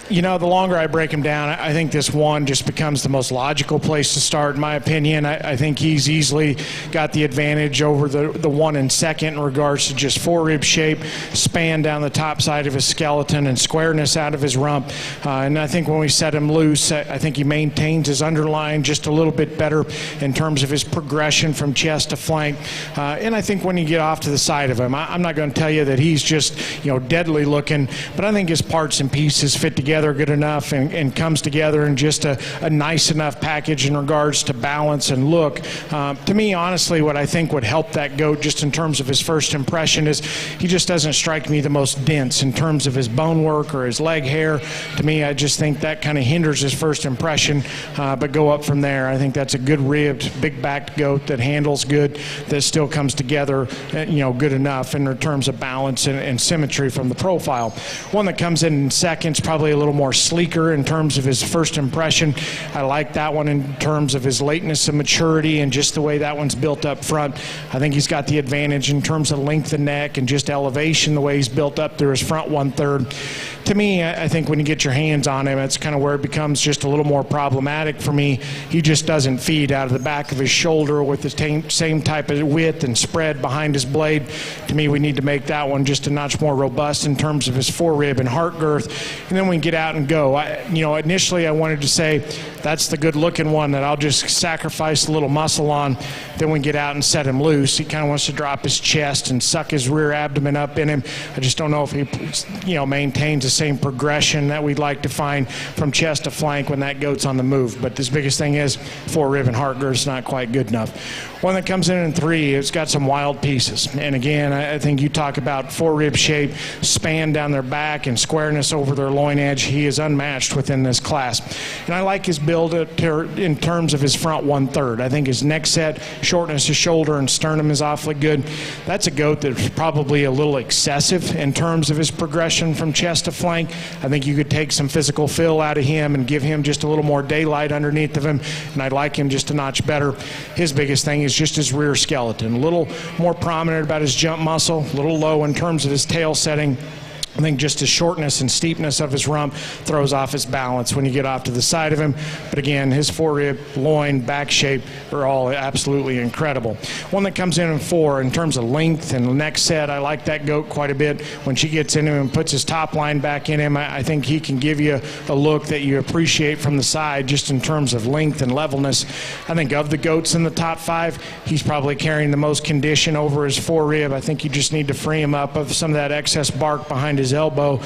the longer I break him down, I think this one just becomes the most logical place to start, in my opinion. I think he's easily got the advantage over the one in second in regards to just forerib shape, span down the top side of his skeleton, and squareness out of his rump. And I think when we set him loose, I think he maintains his underline just a little bit better in terms of his progression from chest to flank. And I think when you get off to the side of him, I'm not going to tell you that he's just deadly looking, but I think his parts and pieces fit together good enough and comes together in just a nice enough package in regards to balance and look. To me, honestly, what I think would help that goat just in terms of his first impression is he just doesn't strike me the most dense in terms of his bone work or his leg hair. To me, I just think that kind of hinders his first impression, but go up from there. I think that's a good ribbed, big backed goat that handles good, that still comes together, good enough in terms of balance and symmetry from the profile. One that comes in second is probably a little more sleeker in terms of his first impression. I like that one in terms of his lateness and maturity and just the way that one's built up front. I think he's got the advantage in terms of length of neck and just elevation, the way he's built up through his front 1/3. To me, I think when you get your hands on him, it's kind of where it becomes just a little more problematic for me. He just doesn't feed out of the back of his shoulder with the same type of width and spread behind his blade. To me, we need to make that one just a notch more robust in terms of his forerib and heart girth. And then we can get out and go. Initially I wanted to say that's the good-looking one that I'll just sacrifice a little muscle on. Then we get out and set him loose. He kind of wants to drop his chest and suck his rear abdomen up in him. I just don't know if he, maintains the same progression that we'd like to find from chest to flank when that goat's on the move. But this biggest thing is forerib and heart girth's not quite good enough. One that comes in 3, it's got some wild pieces. And again, I think you talk about forerib shape, span down their back, and squareness over their loin edge. He is unmatched within this class. And I like his build in terms of his front 1/3. I think his neck set, shortness of shoulder, and sternum is awfully good. That's a goat that's probably a little excessive in terms of his progression from chest to flank. I think you could take some physical fill out of him and give him just a little more daylight underneath of him, and I'd like him just a notch better. His biggest thing is just his rear skeleton. A little more prominent about his jump muscle, a little low in terms of his tail setting. I think just his shortness and steepness of his rump throws off his balance when you get off to the side of him. But again, his forerib, loin, back shape are all absolutely incredible. One that comes in 4 in terms of length and neck set, I like that goat quite a bit. When she gets in him and puts his top line back in him, I think he can give you a look that you appreciate from the side just in terms of length and levelness. I think of the goats in the top 5, he's probably carrying the most condition over his forerib. I think you just need to free him up of some of that excess bark behind his elbow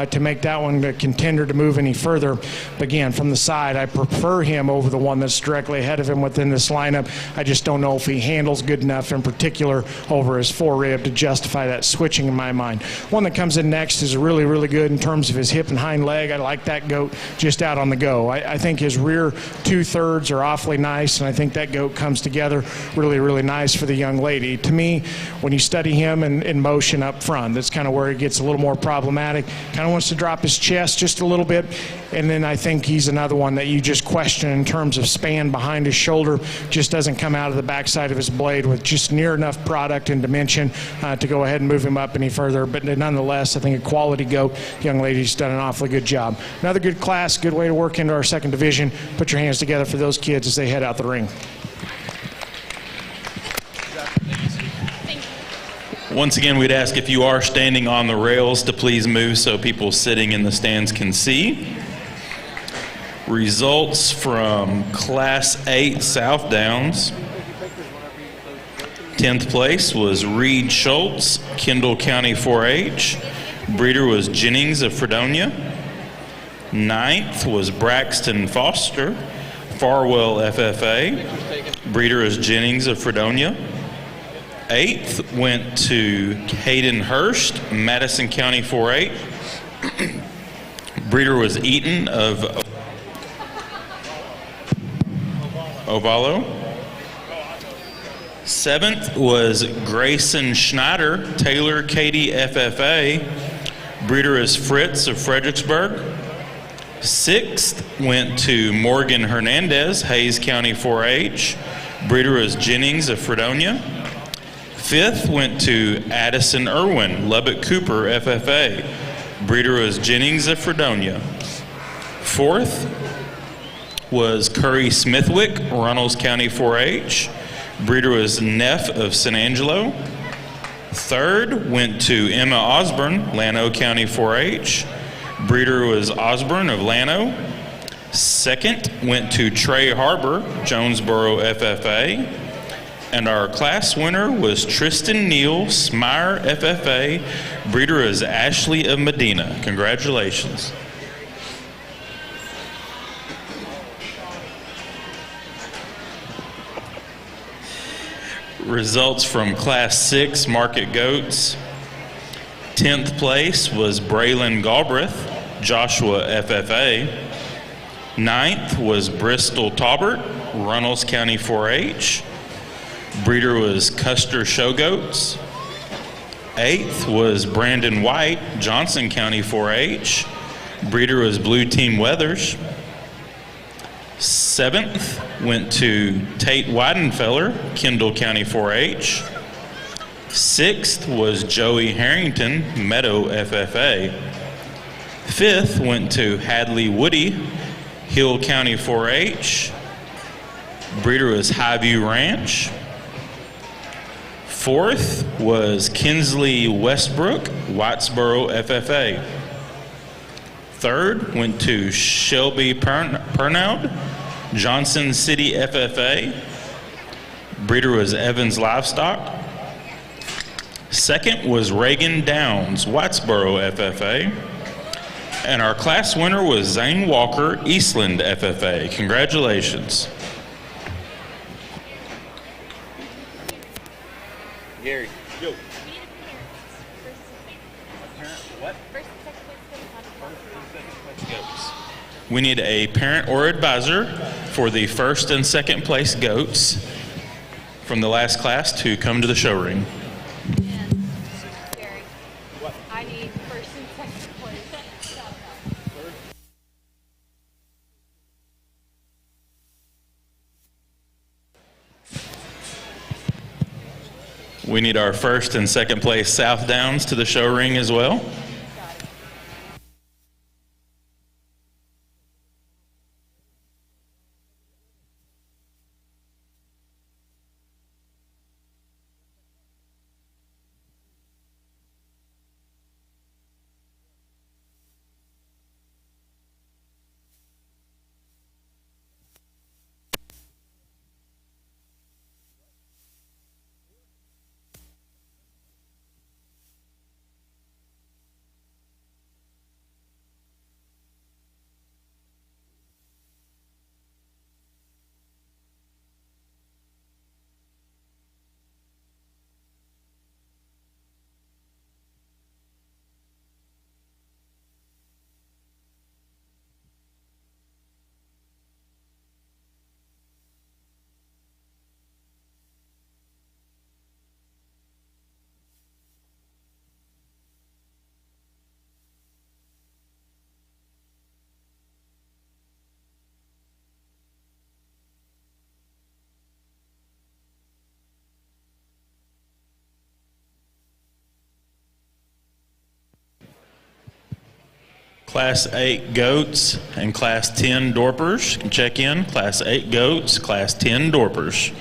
to make that one a contender to move any further. But again, from the side, I prefer him over the one that's directly ahead of him within this lineup. I just don't know if he handles good enough, in particular over his forerib, to justify that switching in my mind. One that comes in next is really, really good in terms of his hip and hind leg. I like that goat just out on the go. I think his rear 2/3 are awfully nice, and I think that goat comes together really, really nice for the young lady. To me, when you study him in motion up front, that's kind of where he gets a little more problematic. Kind of wants to drop his chest just a little bit, and then I think he's another one that you just question in terms of span behind his shoulder. Just doesn't come out of the backside of his blade with just near enough product and dimension to go ahead and move him up any further. But nonetheless, I think a quality goat. Young lady's done an awfully good job. Another good class, good way to work into our second division. Put your hands together for those kids as they head out the ring. Once again, we'd ask if you are standing on the rails to please move so people sitting in the stands can see. Results from Class 8 Southdowns. 10th place was Reed Schultz, Kendall County 4-H. Breeder was Jennings of Fredonia. 9th was Braxton Foster, Farwell FFA. Breeder is Jennings of Fredonia. Eighth went to Hayden Hurst, Madison County 4-H. Breeder was Eaton of Ovalo. Seventh was Grayson Schneider, Taylor Katie FFA. Breeder is Fritz of Fredericksburg. Sixth went to Morgan Hernandez, Hayes County 4-H. Breeder is Jennings of Fredonia. Fifth went to Addison Irwin, Lubbock Cooper FFA. Breeder is Jennings of Fredonia. Fourth was Curry Smithwick, Runnels County 4-H. Breeder was Neff of San Angelo. Third went to Emma Osborne, Llano County 4-H. Breeder was Osborne of Llano. Second went to Trey Harbor, Jonesboro FFA. And our class winner was Tristan Neal, Smire FFA. Breeder is Ashley of Medina. Congratulations. Results from Class 6 Market Goats. 10th place was Braylon Galbraith, Joshua FFA. 9th was Bristol Taubert, Runnels County 4-H. Breeder was Custer Showgoats. 8th was Brandon White, Johnson County 4-H. Breeder was Blue Team Weathers. 7th went to Tate Weidenfeller, Kendall County 4-H. 6th was Joey Harrington, Meadow FFA. 5th went to Hadley Woody, Hill County 4-H. Breeder was Highview Ranch. 4th was Kinsley Westbrook, Whitesboro FFA. 3rd went to Shelby Pernaud, Johnson City FFA. Breeder was Evans Livestock. 2nd was Reagan Downs, Whitesboro FFA. And our class winner was Zane Walker, Eastland FFA. Congratulations. Gary. Yo. We need a parent or advisor for the first and second place goats from the last class to come to the show ring. Gary, I need first and second place. We need our first and second place Southdowns to the show ring as well. Class 8 goats and Class 10 Dorpers can check in. Class 8 goats, Class 10 Dorpers.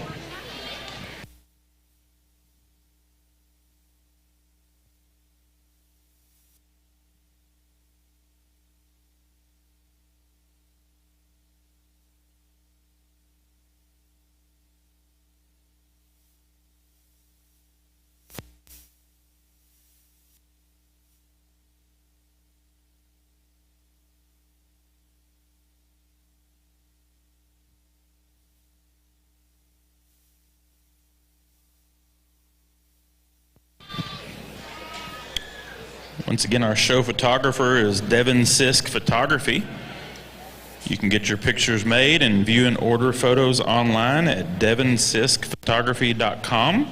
Once again, our show photographer is Devin Sisk Photography. You can get your pictures made and view and order photos online at devinsiskphotography.com.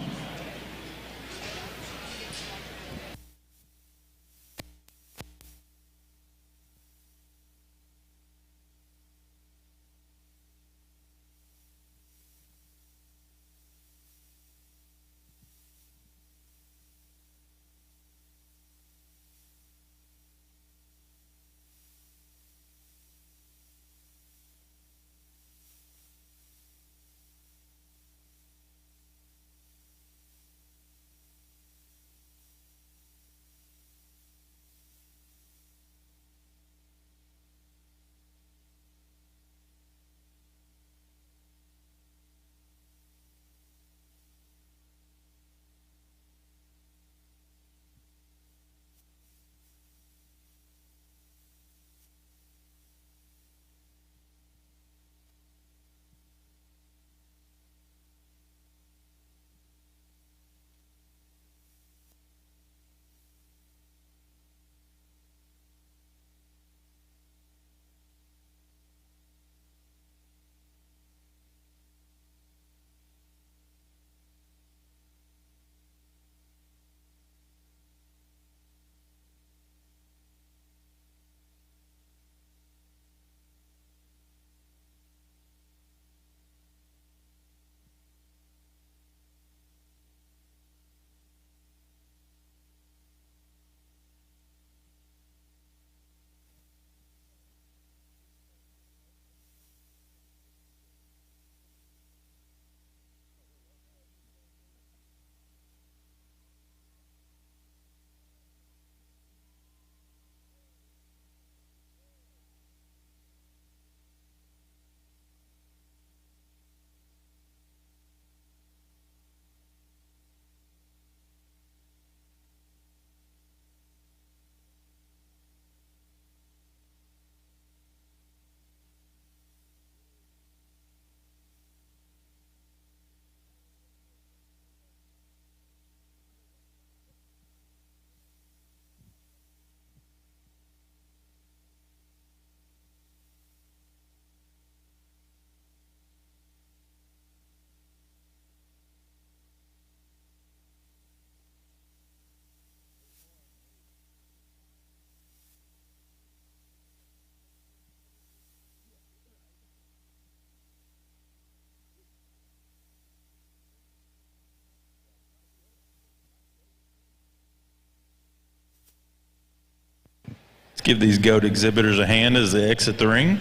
Let's give these goat exhibitors a hand as they exit the ring.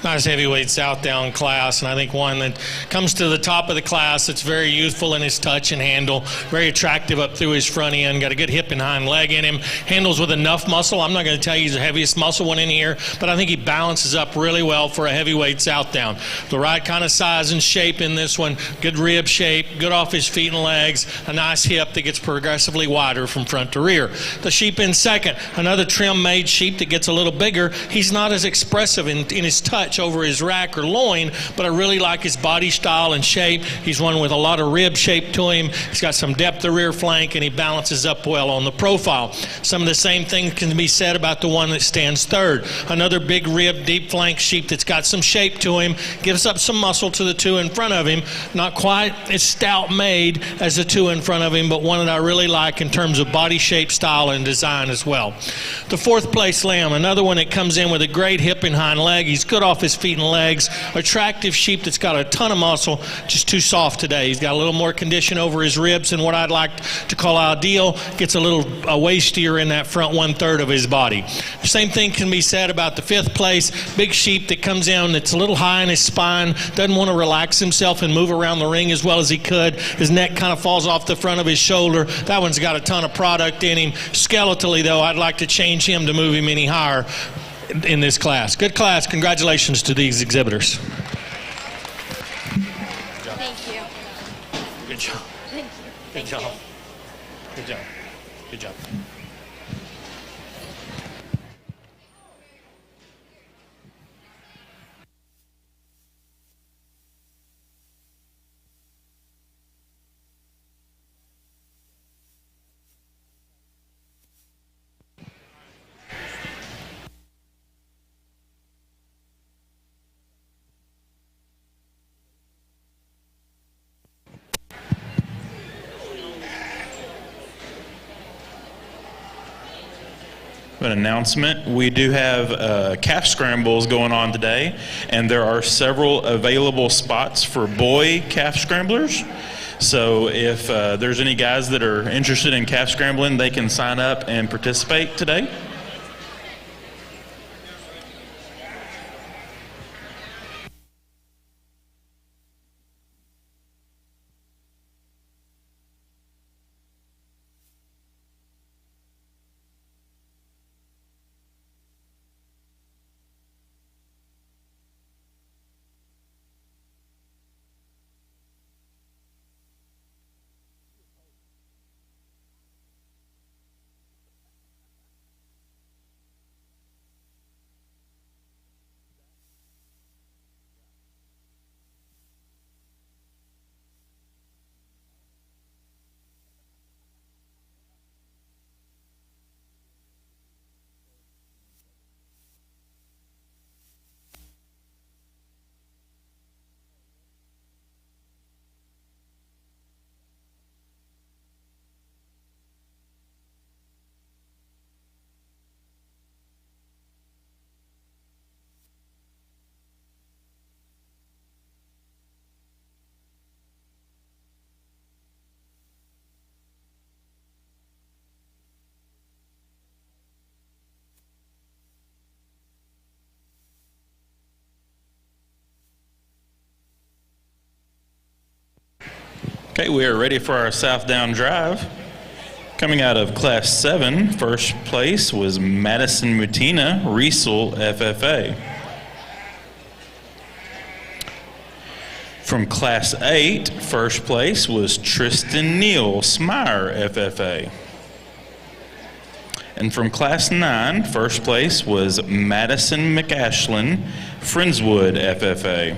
Nice heavyweight Southdown class, and I think one that comes to the top of the class that's very youthful in his touch and handle, very attractive up through his front end, got a good hip and hind leg in him, handles with enough muscle. I'm not going to tell you he's the heaviest muscle one in here, but I think he balances up really well for a heavyweight Southdown. The right kind of size and shape in this one, good rib shape, good off his feet and legs, a nice hip that gets progressively wider from front to rear. The sheep in second, another trim-made sheep that gets a little bigger. He's not as expressive in his touch over his rack or loin, but I really like his body style and shape. He's one with a lot of rib shape to him. He's got some depth of rear flank, and he balances up well on the profile. Some of the same things can be said about the one that stands third. Another big rib, deep flank sheep that's got some shape to him, gives up some muscle to the two in front of him. Not quite as stout made as the two in front of him, but one that I really like in terms of body shape, style, and design as well. The fourth place lamb, another one that comes in with a great hip and hind leg. He's good off his feet and legs. Attractive sheep that's got a ton of muscle, just too soft today. He's got a little more condition over his ribs than what I'd like to call ideal. Gets a little wastier in that front 1/3 of his body. The same thing can be said about the 5th place. Big sheep that comes down that's a little high in his spine, doesn't want to relax himself and move around the ring as well as he could. His neck kind of falls off the front of his shoulder. That one's got a ton of product in him. Skeletally, though, I'd like to change him to move him any higher in this class. Good class. Congratulations to these exhibitors. Thank you. Good job. Thank you. Good job. Good job. Good job. An announcement. We do have calf scrambles going on today, and there are several available spots for boy calf scramblers. So if there's any guys that are interested in calf scrambling, they can sign up and participate today. Okay, we are ready for our Southdown drive. Coming out of Class 7, first place was Madison Mutina, Riesel, FFA. From Class 8, first place was Tristan Neal, Smyre, FFA. And from Class 9, first place was Madison McAshlin, Friendswood, FFA.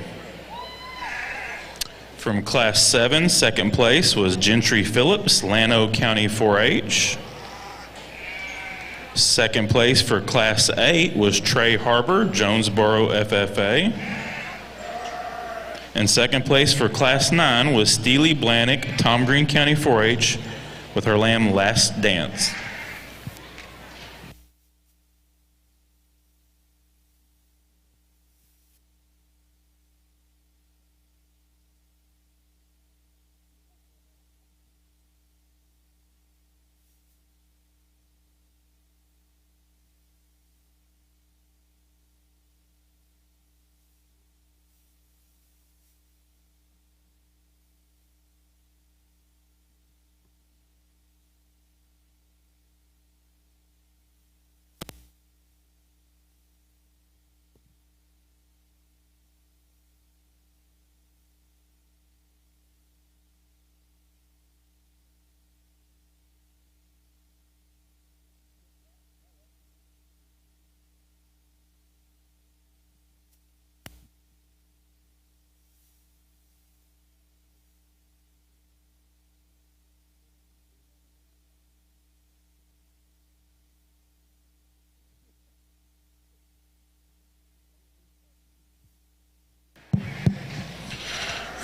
From Class 7, second place was Gentry Phillips, Llano County 4-H. Second place for Class 8 was Trey Harbor, Jonesboro FFA. And second place for Class 9 was Steely Blanick, Tom Green County 4-H, with her lamb Last Dance.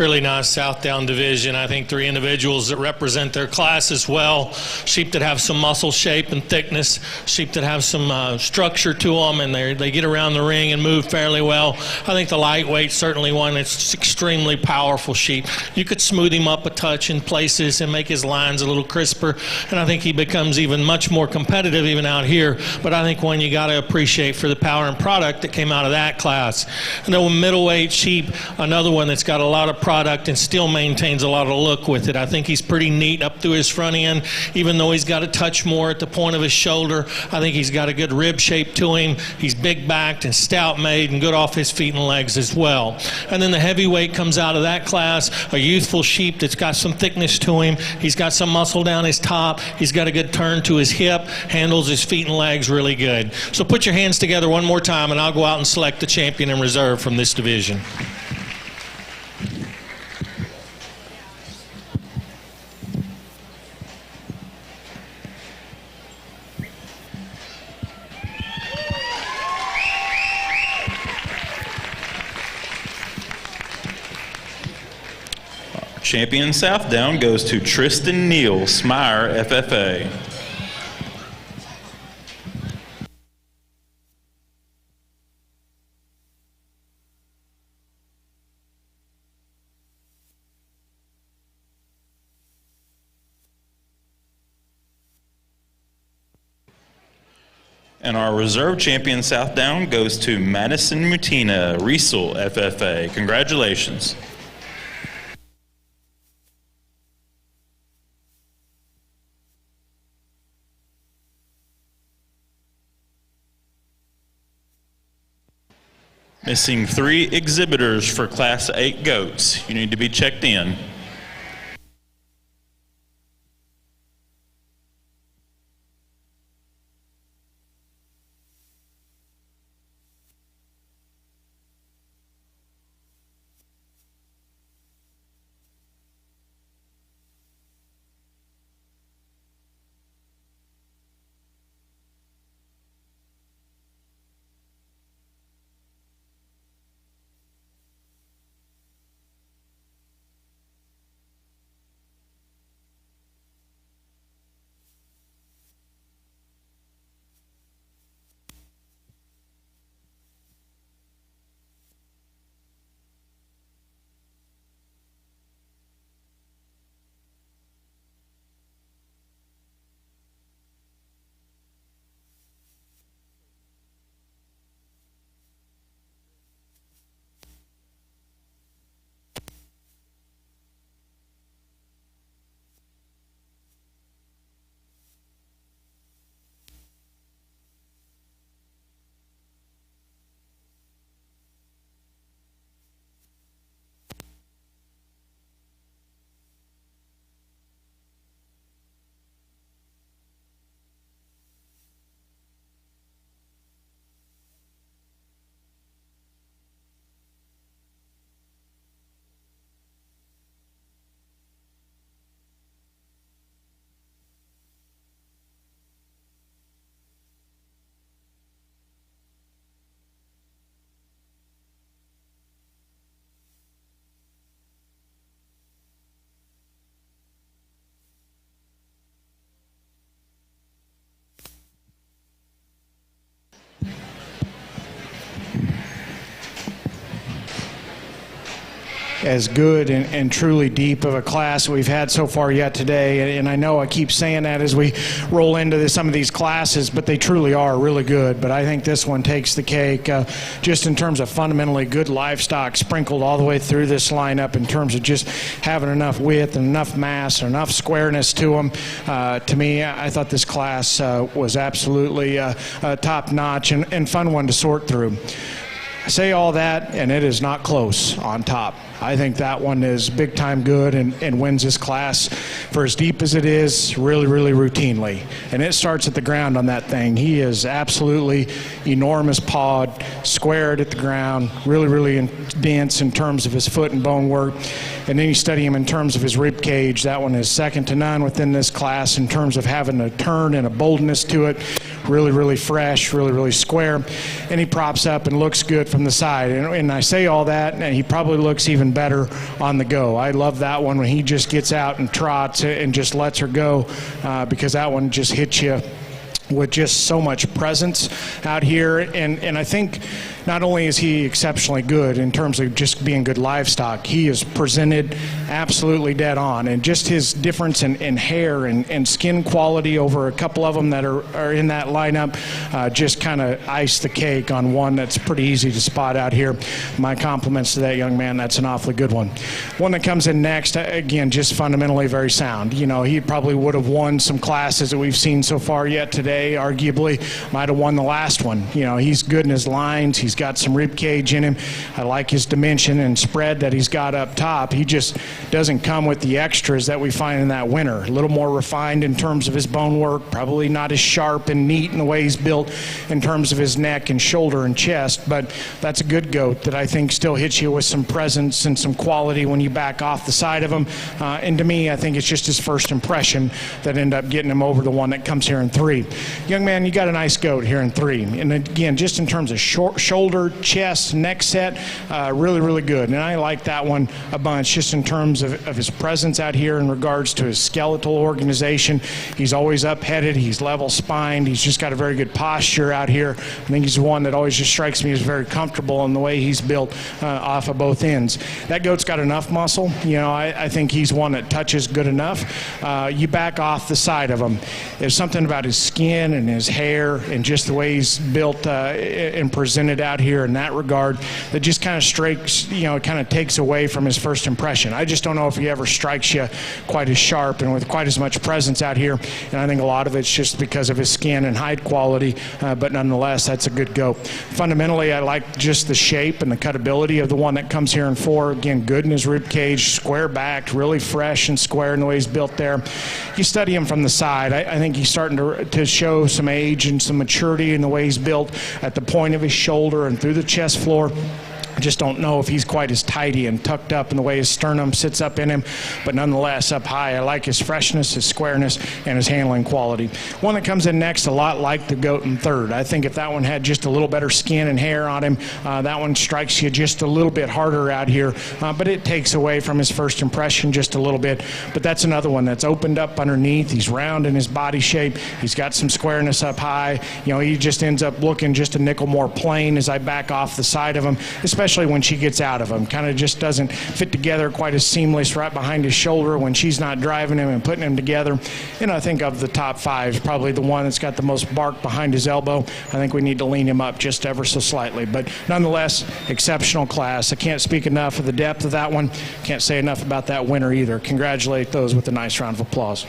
really nice Southdown division. I think 3 individuals that represent their classes well, sheep that have some muscle shape and thickness, sheep that have some structure to them, and they get around the ring and move fairly well. I think the lightweight certainly one that's extremely powerful sheep. You could smooth him up a touch in places and make his lines a little crisper, and I think he becomes even much more competitive even out here. But I think one you got to appreciate for the power and product that came out of that class. And then middleweight sheep, another one that's got a lot of product and still maintains a lot of look with it. I think he's pretty neat up through his front end, even though he's got a touch more at the point of his shoulder. I think he's got a good rib shape to him. He's big backed and stout made and good off his feet and legs as well. And then the heavyweight comes out of that class, a youthful sheep that's got some thickness to him. He's got some muscle down his top. He's got a good turn to his hip, handles his feet and legs really good. So put your hands together one more time, and I'll go out and select the champion in reserve from this division. Champion Southdown goes to Tristan Neal, Smyre, FFA. And our reserve champion Southdown goes to Madison Mutina, Riesel, FFA. Congratulations. Missing 3 exhibitors for Class 8 goats. You need to be checked in. As good and truly deep of a class we've had so far yet today. And I know I keep saying that as we roll into some of these classes, but they truly are really good. But I think this one takes the cake just in terms of fundamentally good livestock sprinkled all the way through this lineup in terms of just having enough width and enough mass and enough squareness to them. To me, I thought this class was absolutely top-notch and fun one to sort through. I say all that, and it is not close on top. I think that one is big time good and wins this class for as deep as it is, really, really routinely. And it starts at the ground on that thing. He is absolutely enormous pawed, squared at the ground, really, really dense in terms of his foot and bone work. And then you study him in terms of his rib cage. That one is second to none within this class in terms of having a turn and a boldness to it. Really, really fresh, really, really square. And he props up and looks good from the side. And I say all that, and he probably looks even even better on the go. I love that one when he just gets out and trots and just lets her go, because that one just hits you with just so much presence out here. And I think not only is he exceptionally good in terms of just being good livestock, he is presented absolutely dead on. And just his difference in hair and skin quality over a couple of them that are in that lineup just kind of iced the cake on one that's pretty easy to spot out here. My compliments to that young man. That's an awfully good one. One that comes in next, again, just fundamentally very sound. You know, he probably would have won some classes that we've seen so far yet today. Arguably might have won the last one. You know, he's good in his lines. He's got some rib cage in him. I like his dimension and spread that he's got up top. He just doesn't come with the extras that we find in that winner. A little more refined in terms of his bone work, probably not as sharp and neat in the way he's built in terms of his neck and shoulder and chest, but that's a good goat that I think still hits you with some presence and some quality when you back off the side of him. And to me, I think it's just his first impression that ended up getting him over the one that comes here in 3. Young man, you got a nice goat here in 3. And again, just in terms of shoulder, chest, neck set, really, really good. And I like that one a bunch just in terms of his presence out here in regards to his skeletal organization. He's always up-headed. He's level-spined. He's just got a very good posture out here. I think he's one that always just strikes me as very comfortable in the way he's built off of both ends. That goat's got enough muscle. You know, I think he's one that touches good enough. You back off the side of him. There's something about his skin and his hair and just the way he's built and presented out here in that regard that just kind of strikes, you know, it kind of takes away from his first impression. I just don't know if he ever strikes you quite as sharp and with quite as much presence out here, and I think a lot of it's just because of his skin and hide quality, but nonetheless, that's a good goat. Fundamentally, I like just the shape and the cutability of the one that comes here in 4. Again, good in his rib cage, square backed, really fresh and square in the way he's built there. You study him from the side, I think he's starting to show some age and some maturity in the way he's built at the point of his shoulder and through the chest floor. I just don't know if he's quite as tidy and tucked up in the way his sternum sits up in him, but nonetheless up high. I like his freshness, his squareness, and his handling quality. One that comes in next, a lot like the goat in 3rd. I think if that one had just a little better skin and hair on him, that one strikes you just a little bit harder out here, but it takes away from his first impression just a little bit. But that's another one that's opened up underneath. He's round in his body shape. He's got some squareness up high. You know, he just ends up looking just a nickel more plain as I back off the side of him, especially when she gets out of him. Kind of just doesn't fit together quite as seamless right behind his shoulder when she's not driving him and putting him together. And I think of the top 5, probably the one that's got the most bark behind his elbow. I think we need to lean him up just ever so slightly. But nonetheless, exceptional class. I can't speak enough of the depth of that one. Can't say enough about that winner either. Congratulate those with a nice round of applause.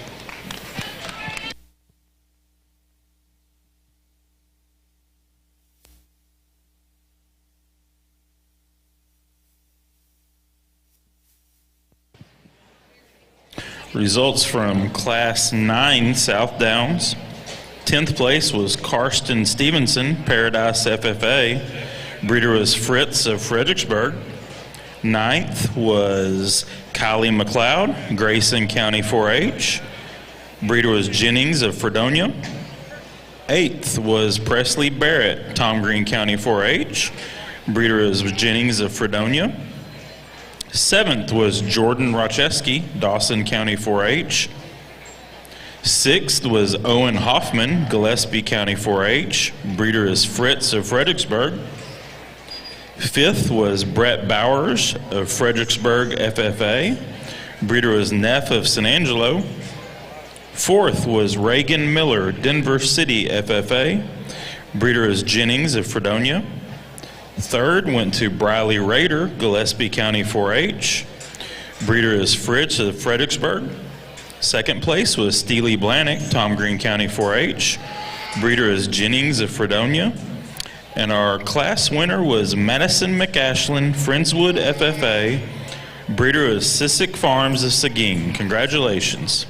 Results from Class 9 Southdowns. 10th place was Karsten Stevenson, Paradise FFA. Breeder was Fritz of Fredericksburg. 9th was Kylie McLeod, Grayson County 4-H. Breeder was Jennings of Fredonia. 8th was Presley Barrett, Tom Green County 4-H. Breeder was Jennings of Fredonia. 7th was Jordan Rocheski, Dawson County 4-H. 6th was Owen Hoffman, Gillespie County 4-H. Breeder is Fritz of Fredericksburg. 5th was Brett Bowers of Fredericksburg FFA. Breeder was Neff of San Angelo. 4th was Reagan Miller, Denver City FFA. Breeder is Jennings of Fredonia. 3rd went to Briley Rader, Gillespie County 4-H. Breeder is Fritz of Fredericksburg. 2nd place was Steely Blanick, Tom Green County 4-H. Breeder is Jennings of Fredonia. And our class winner was Madison McAshlin, Friendswood FFA. Breeder is Sissick Farms of Seguin. Congratulations.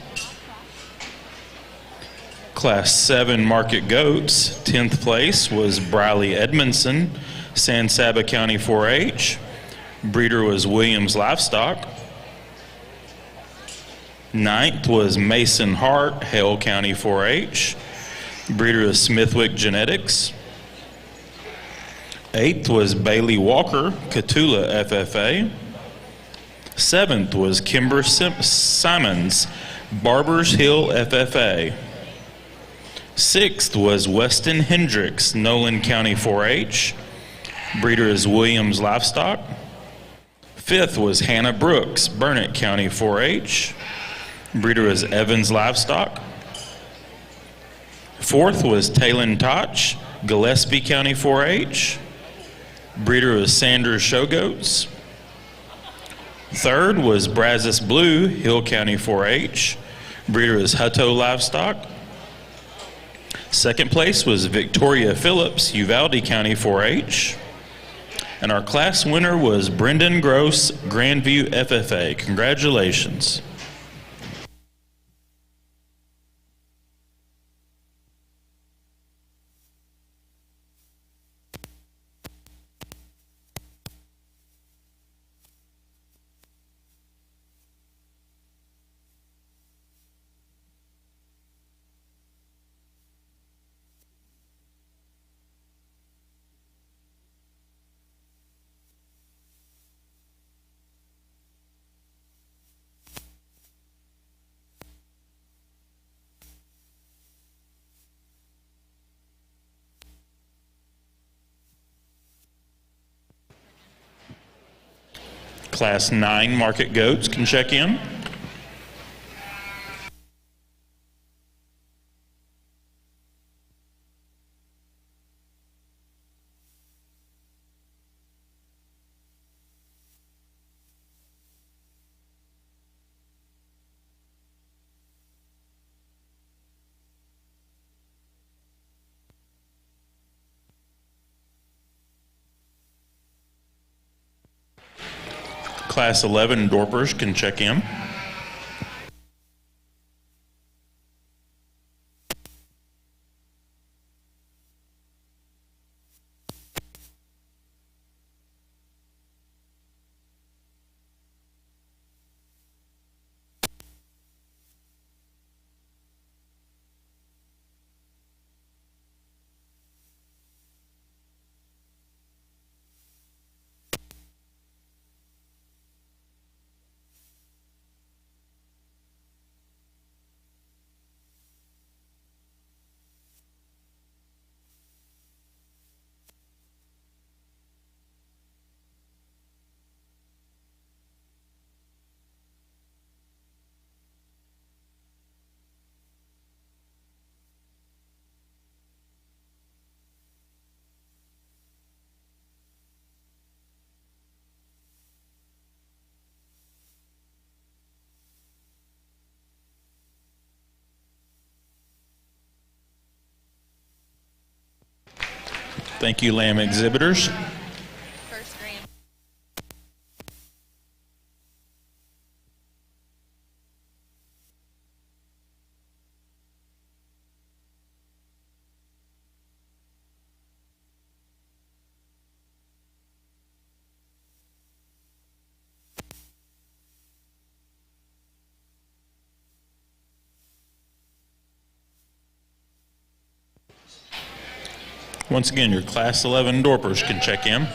Class 7 Market Goats, 10th place was Briley Edmondson, San Saba County 4-H. Breeder was Williams Livestock. 9th was Mason Hart, Hale County 4-H. Breeder is Smithwick Genetics. 8th was Bailey Walker, Catula FFA. 7th was Kimber Simons, Barbers Hill FFA. 6th was Weston Hendricks, Nolan County 4-H. Breeder is Williams Livestock. 5th was Hannah Brooks, Burnett County 4-H. Breeder is Evans Livestock. 4th was Talon Toch, Gillespie County 4-H. Breeder is Sanders Show Goats. 3rd was Brazos Blue, Hill County 4-H. Breeder is Hutto Livestock. 2nd place was Victoria Phillips, Uvalde County 4-H. And our class winner was Brendan Gross, Grandview FFA. Congratulations. Class 9 market goats can check in. Class 11 Dorpers can check in. Thank you, lamb exhibitors. First green. Once again, your Class 11 Dorpers can check in.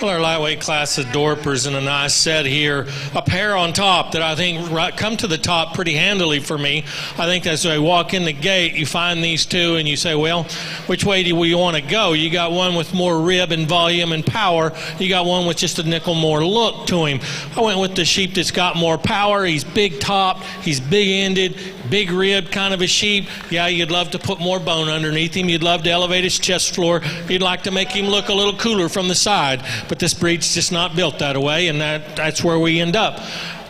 Well, our lightweight class of Dorpers in a nice set here. A pair on top that I think come to the top pretty handily for me. I think as I walk in the gate, you find these two and you say, well, which way do you want to go? You got one with more rib and volume and power. You got one with just a nickel more look to him. I went with the sheep that's got more power. He's big top. He's big-ended, big rib kind of a sheep. Yeah, you'd love to put more bone underneath him. You'd love to elevate his chest floor. You'd like to make him look a little cooler from the side. But this breed's just not built that way, and that's where we end up.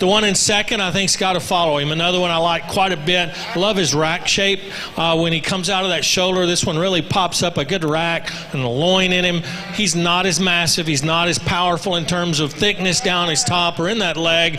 The one in second, I think's got to follow him. Another one I like quite a bit. Love his rack shape. When he comes out of that shoulder, this one really pops up a good rack and a loin in him. He's not as massive. He's not as powerful in terms of thickness down his top or in that leg.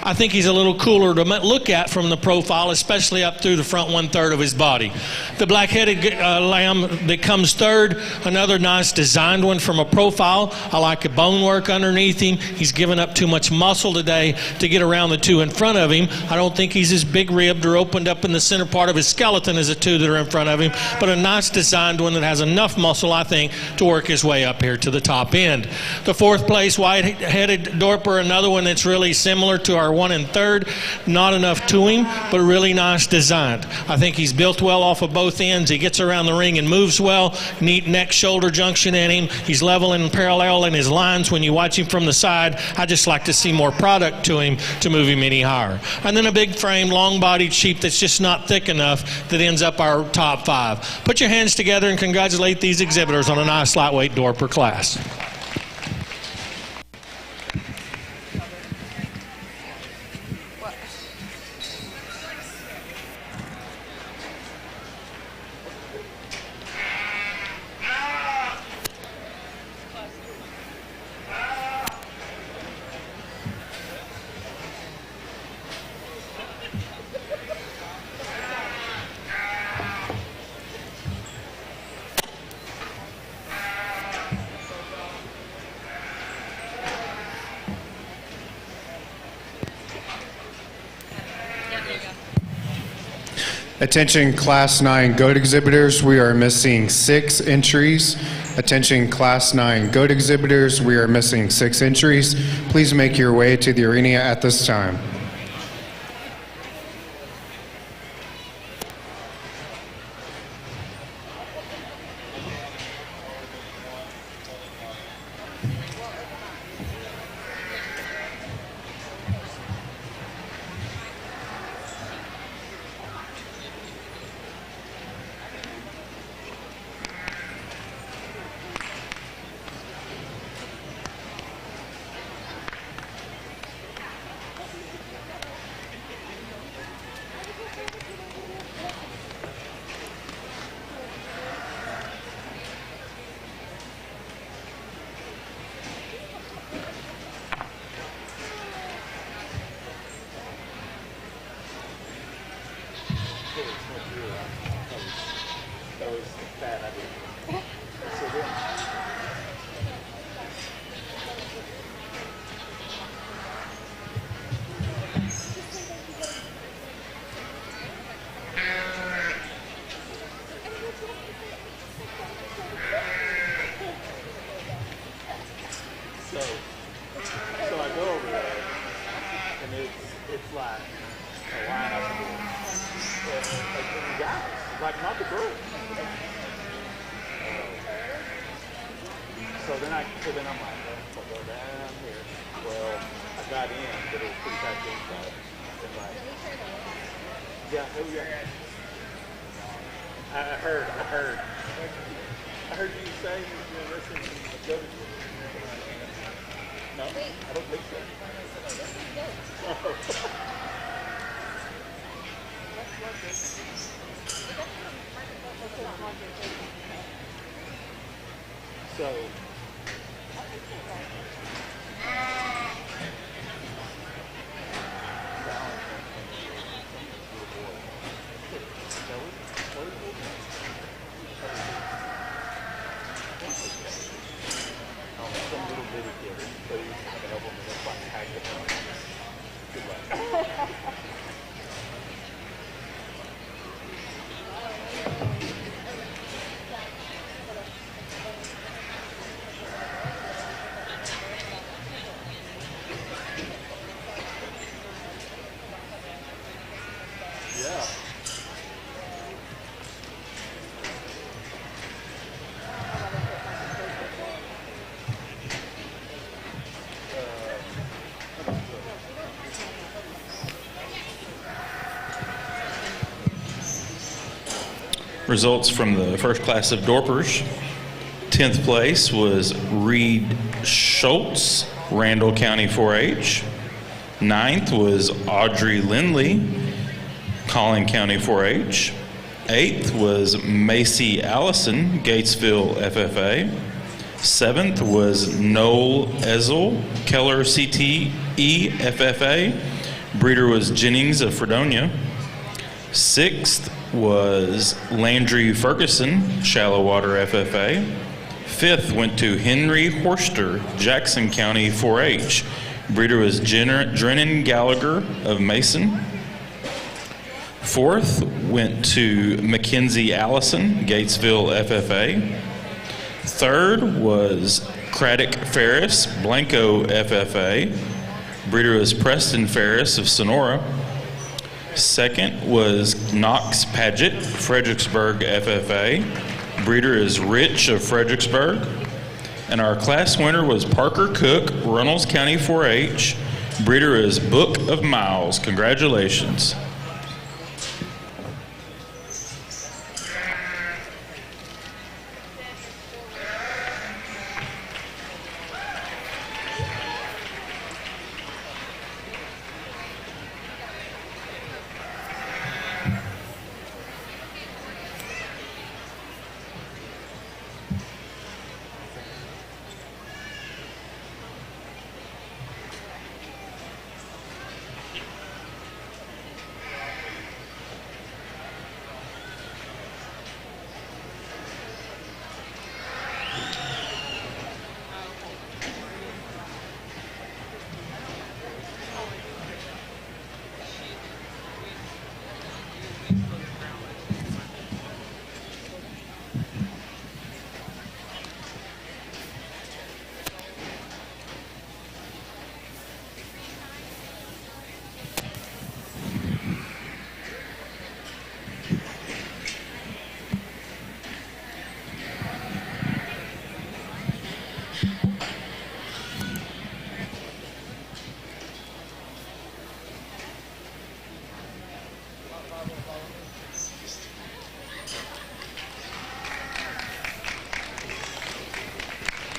I think he's a little cooler to look at from the profile, especially up through the front 1/3 of his body. The black-headed lamb that comes third, another nice designed one from a profile. I like the bone work underneath him. He's given up too much muscle today to get around the two in front of him. I don't think he's as big-ribbed or opened up in the center part of his skeleton as the two that are in front of him, but a nice designed one that has enough muscle, I think, to work his way up here to the top end. The fourth place white-headed Dorper, another one that's really similar to our one and third. Not enough to him, but really nice designed. I think he's built well off of both ends. He gets around the ring and moves well. Neat neck-shoulder junction in him. He's level and parallel in his lines when you watch him from the side. I just like to see more product to him to move him any higher. And then a big frame, long-bodied sheep that's just not thick enough that ends up our top 5. Put your hands together and congratulate these exhibitors on a nice lightweight Dorper class. Attention Class 9 goat exhibitors, we are missing 6 entries. Attention Class 9 goat exhibitors, we are missing 6 entries. Please make your way to the arena at this time. So I go over there, and it's like a line up and the guys, like not the girls. So then I'm like, I'll go down here. Well, I got in, but it was pretty packed inside. And like, yeah, oh yeah. I heard you say you're listening to go to. No, I don't think so. So. Yeah. Results from the first class of Dorpers. 10th place was Reed Schultz, Randall County 4-H. 9th was Audrey Lindley, Collin County 4-H. 8th was Macy Allison, Gatesville FFA. 7th was Noel Ezel, Keller CTE FFA. Breeder was Jennings of Fredonia. 6th was Landry Ferguson, Shallow Water FFA. 5th went to Henry Horster, Jackson County 4-H. Breeder was Drennan Gallagher of Mason. 4th went to Mackenzie Allison, Gatesville FFA. 3rd was Craddock Ferris, Blanco FFA. Breeder was Preston Ferris of Sonora. 2nd was Knox Paget, Fredericksburg FFA. Breeder is Rich of Fredericksburg. And our class winner was Parker Cook, Runnels County 4-H. Breeder is Book of Miles. Congratulations.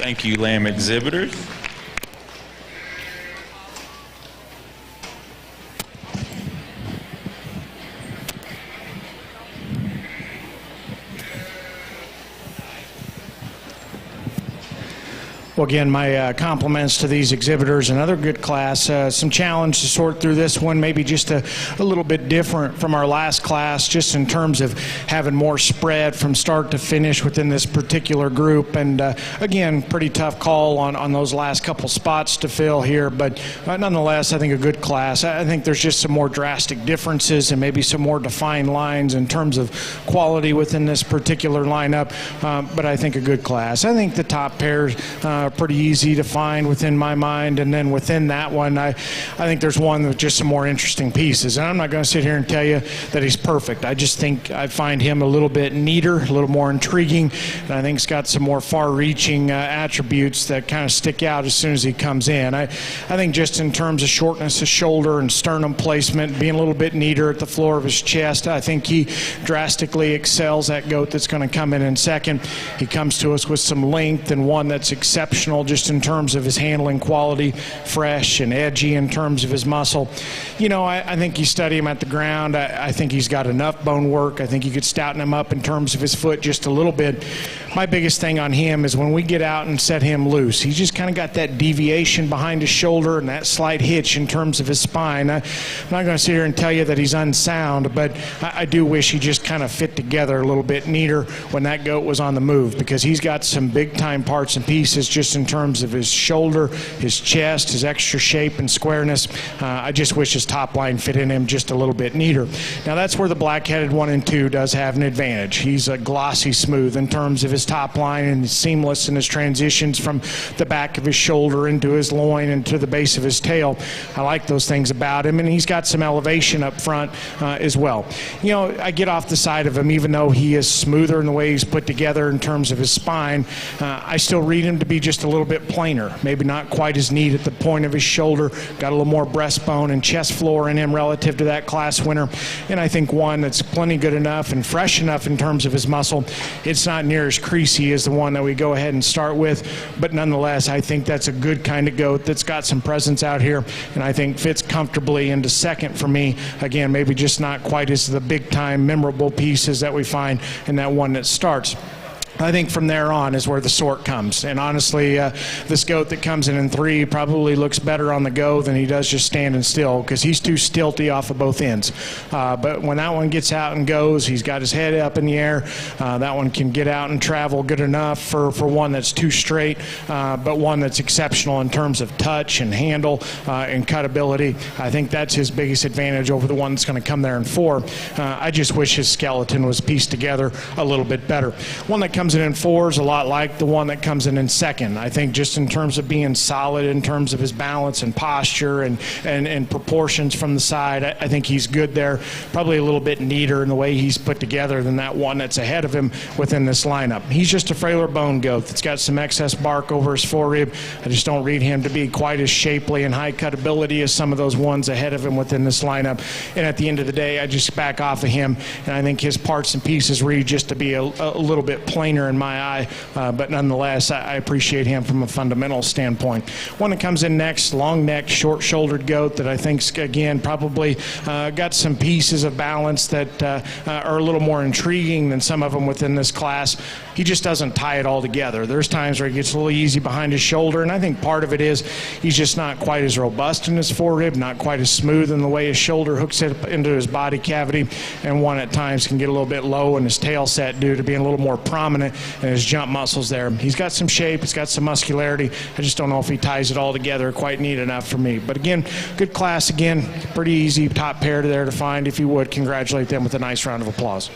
Thank you, lamb exhibitors. Well, again, my compliments to these exhibitors. Another good class. Some challenge to sort through this one, maybe just a little bit different from our last class, just in terms of having more spread from start to finish within this particular group. And again, pretty tough call on those last couple spots to fill here. But nonetheless, I think a good class. I think there's just some more drastic differences and maybe some more defined lines in terms of quality within this particular lineup. But I think a good class. I think the top pairs pretty easy to find within my mind, and then within that one I think there's one with just some more interesting pieces. And I'm not going to sit here and tell you that he's perfect. I just think I find him a little bit neater, a little more intriguing, and I think he's got some more far-reaching attributes that kind of stick out as soon as he comes in. I think just in terms of shortness of shoulder and sternum placement, being a little bit neater at the floor of his chest, I think he drastically excels that goat that's going to come in second. He comes to us with some length and one that's exceptional just in terms of his handling quality, fresh and edgy in terms of his muscle. You know, I think you study him at the ground. I think he's got enough bone work. I think you could stouten him up in terms of his foot just a little bit. My biggest thing on him is when we get out and set him loose, he's just kind of got that deviation behind his shoulder and that slight hitch in terms of his spine. I'm not going to sit here and tell you that he's unsound, but I do wish he just kind of fit together a little bit neater when that goat was on the move, because he's got some big-time parts and pieces just in terms of his shoulder, his chest, his extra shape and squareness. I just wish his top line fit in him just a little bit neater. Now that's where the black-headed 1 and 2 does have an advantage. He's a glossy smooth in terms of his top line and seamless in his transitions from the back of his shoulder into his loin and to the base of his tail. I like those things about him, and he's got some elevation up front as well. You know, I get off the side of him, even though he is smoother in the way he's put together in terms of his spine. I still read him to be just a little bit plainer, maybe not quite as neat at the point of his shoulder, got a little more breastbone and chest floor in him relative to that class winner, and I think one that's plenty good enough and fresh enough in terms of his muscle. It's not near as creasy as the one that we go ahead and start with, but nonetheless, I think that's a good kind of goat that's got some presence out here, and I think fits comfortably into second for me. Again, maybe just not quite as the big-time memorable pieces that we find in that one that starts. I think from there on is where the sort comes. And honestly, this goat that comes in 3 probably looks better on the go than he does just standing still, because he's too stilty off of both ends. But when that one gets out and goes, he's got his head up in the air. That one can get out and travel good enough for one that's too straight, but one that's exceptional in terms of touch and handle and cutability. I think that's his biggest advantage over the one that's going to come there in 4. I just wish his skeleton was pieced together a little bit better. One that comes in 4 is a lot like the one that comes in second. I think just in terms of being solid, in terms of his balance and posture and proportions from the side, I think he's good there. Probably a little bit neater in the way he's put together than that one that's ahead of him within this lineup. He's just a frailer bone goat that's got some excess bark over his forerib. I just don't read him to be quite as shapely and high cutability as some of those ones ahead of him within this lineup. And at the end of the day, I just back off of him, and I think his parts and pieces read just to be a little bit plainer in my eye, but nonetheless, I appreciate him from a fundamental standpoint. One that comes in next, long-necked, short-shouldered goat that I think's, again, probably got some pieces of balance that are a little more intriguing than some of them within this class. He just doesn't tie it all together. There's times where he gets a little easy behind his shoulder, and I think part of it is he's just not quite as robust in his forerib, not quite as smooth in the way his shoulder hooks it into his body cavity, and one at times can get a little bit low in his tail set due to being a little more prominent and his jump muscles there. He's got some shape, he's got some muscularity. I just don't know if he ties it all together quite neat enough for me. But again, good class again, pretty easy top pair there to find. If you would, congratulate them with a nice round of applause.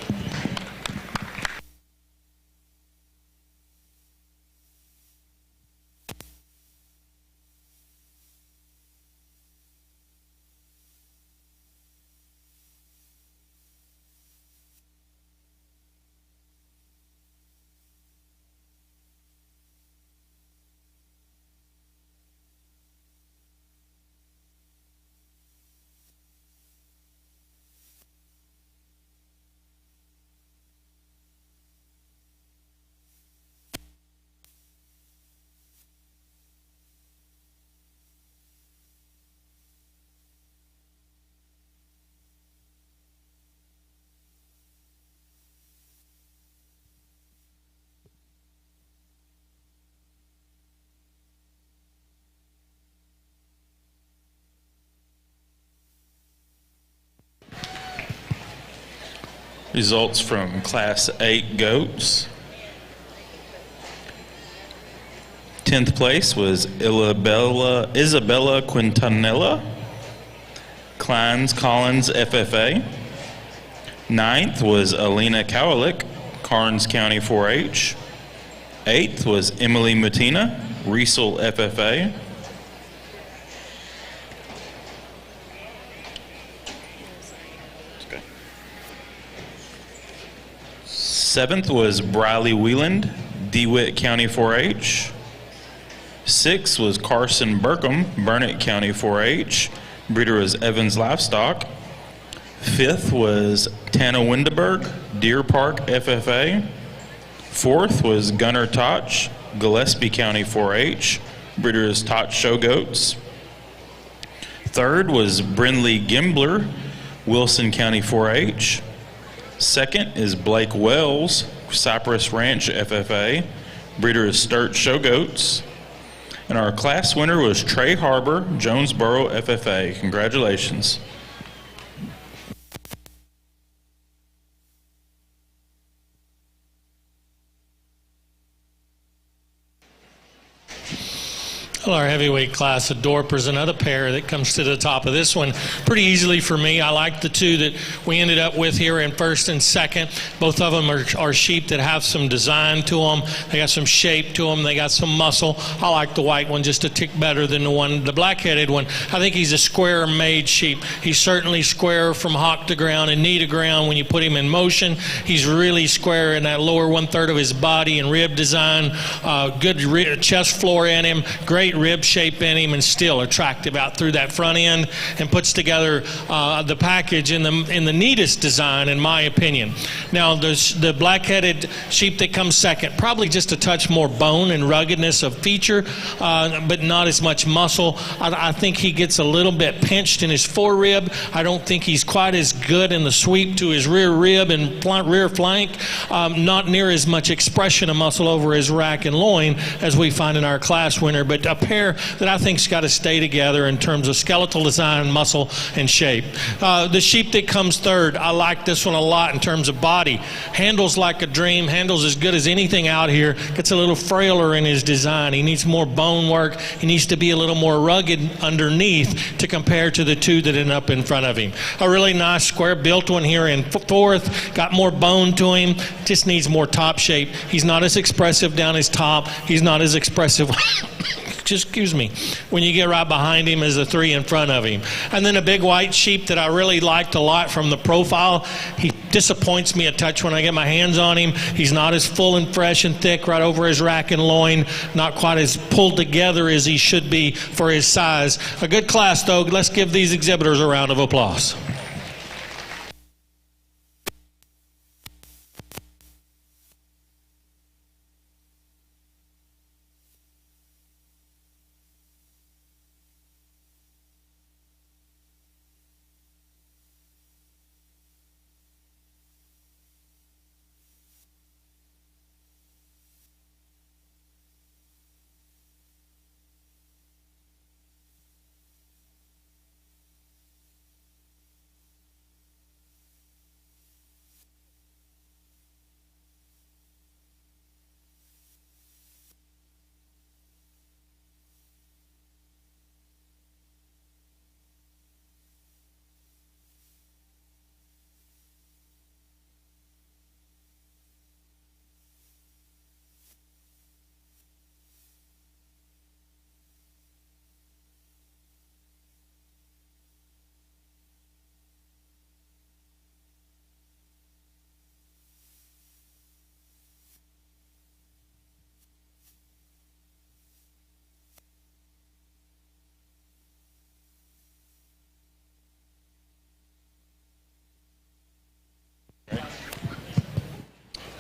Results from Class 8 goats. 10th place was Isabella Quintanilla, Kleins Collins FFA. 9th was Alina Kowalik, Karnes County 4-H. 8th was Emily Matina, Riesel FFA. 7th was Briley Wieland, DeWitt County 4-H. 6th was Carson Burkham, Burnett County 4-H. Breeder was Evans Livestock. 5th was Tana Windeberg, Deer Park FFA. 4th was Gunnar Toch, Gillespie County 4-H. Breeder is Toch Show Goats. 3rd was Brindley Gimbler, Wilson County 4-H. 2nd is Blake Wells, Cypress Ranch FFA. Breeder is Sturt Show Goats. And our class winner was Trey Harbor, Jonesboro FFA. Congratulations. Well, our heavyweight class of Dorper's another pair that comes to the top of this one pretty easily for me. I like the two that we ended up with here in first and second. Both of them are sheep that have some design to them. They got some shape to them. They got some muscle. I like the white one just a tick better than the black-headed one. I think he's a square-made sheep. He's certainly square from hock to ground and knee to ground when you put him in motion. He's really square in that lower one-third of his body and rib design. Good chest floor in him. Great rib shape in him, and still attractive out through that front end, and puts together the package in the neatest design, in my opinion. Now, the black-headed sheep that comes second, probably just a touch more bone and ruggedness of feature, but not as much muscle. I think he gets a little bit pinched in his forerib. I don't think he's quite as good in the sweep to his rear rib and rear flank. Not near as much expression of muscle over his rack and loin as we find in our class winner, but a pair that I think's got to stay together in terms of skeletal design, muscle, and shape. The sheep that comes third, I like this one a lot in terms of body. Handles like a dream, handles as good as anything out here, gets a little frailer in his design. He needs more bone work. He needs to be a little more rugged underneath to compare to the two that end up in front of him. A really nice square built one here in fourth, got more bone to him, just needs more top shape. He's not as expressive down his top. He's not as expressive excuse me, when you get right behind him as the three in front of him. And then a big white sheep that I really liked a lot from the profile. He disappoints me a touch when I get my hands on him. He's not as full and fresh and thick right over his rack and loin, not quite as pulled together as he should be for his size. A good class, though. Let's give these exhibitors a round of applause.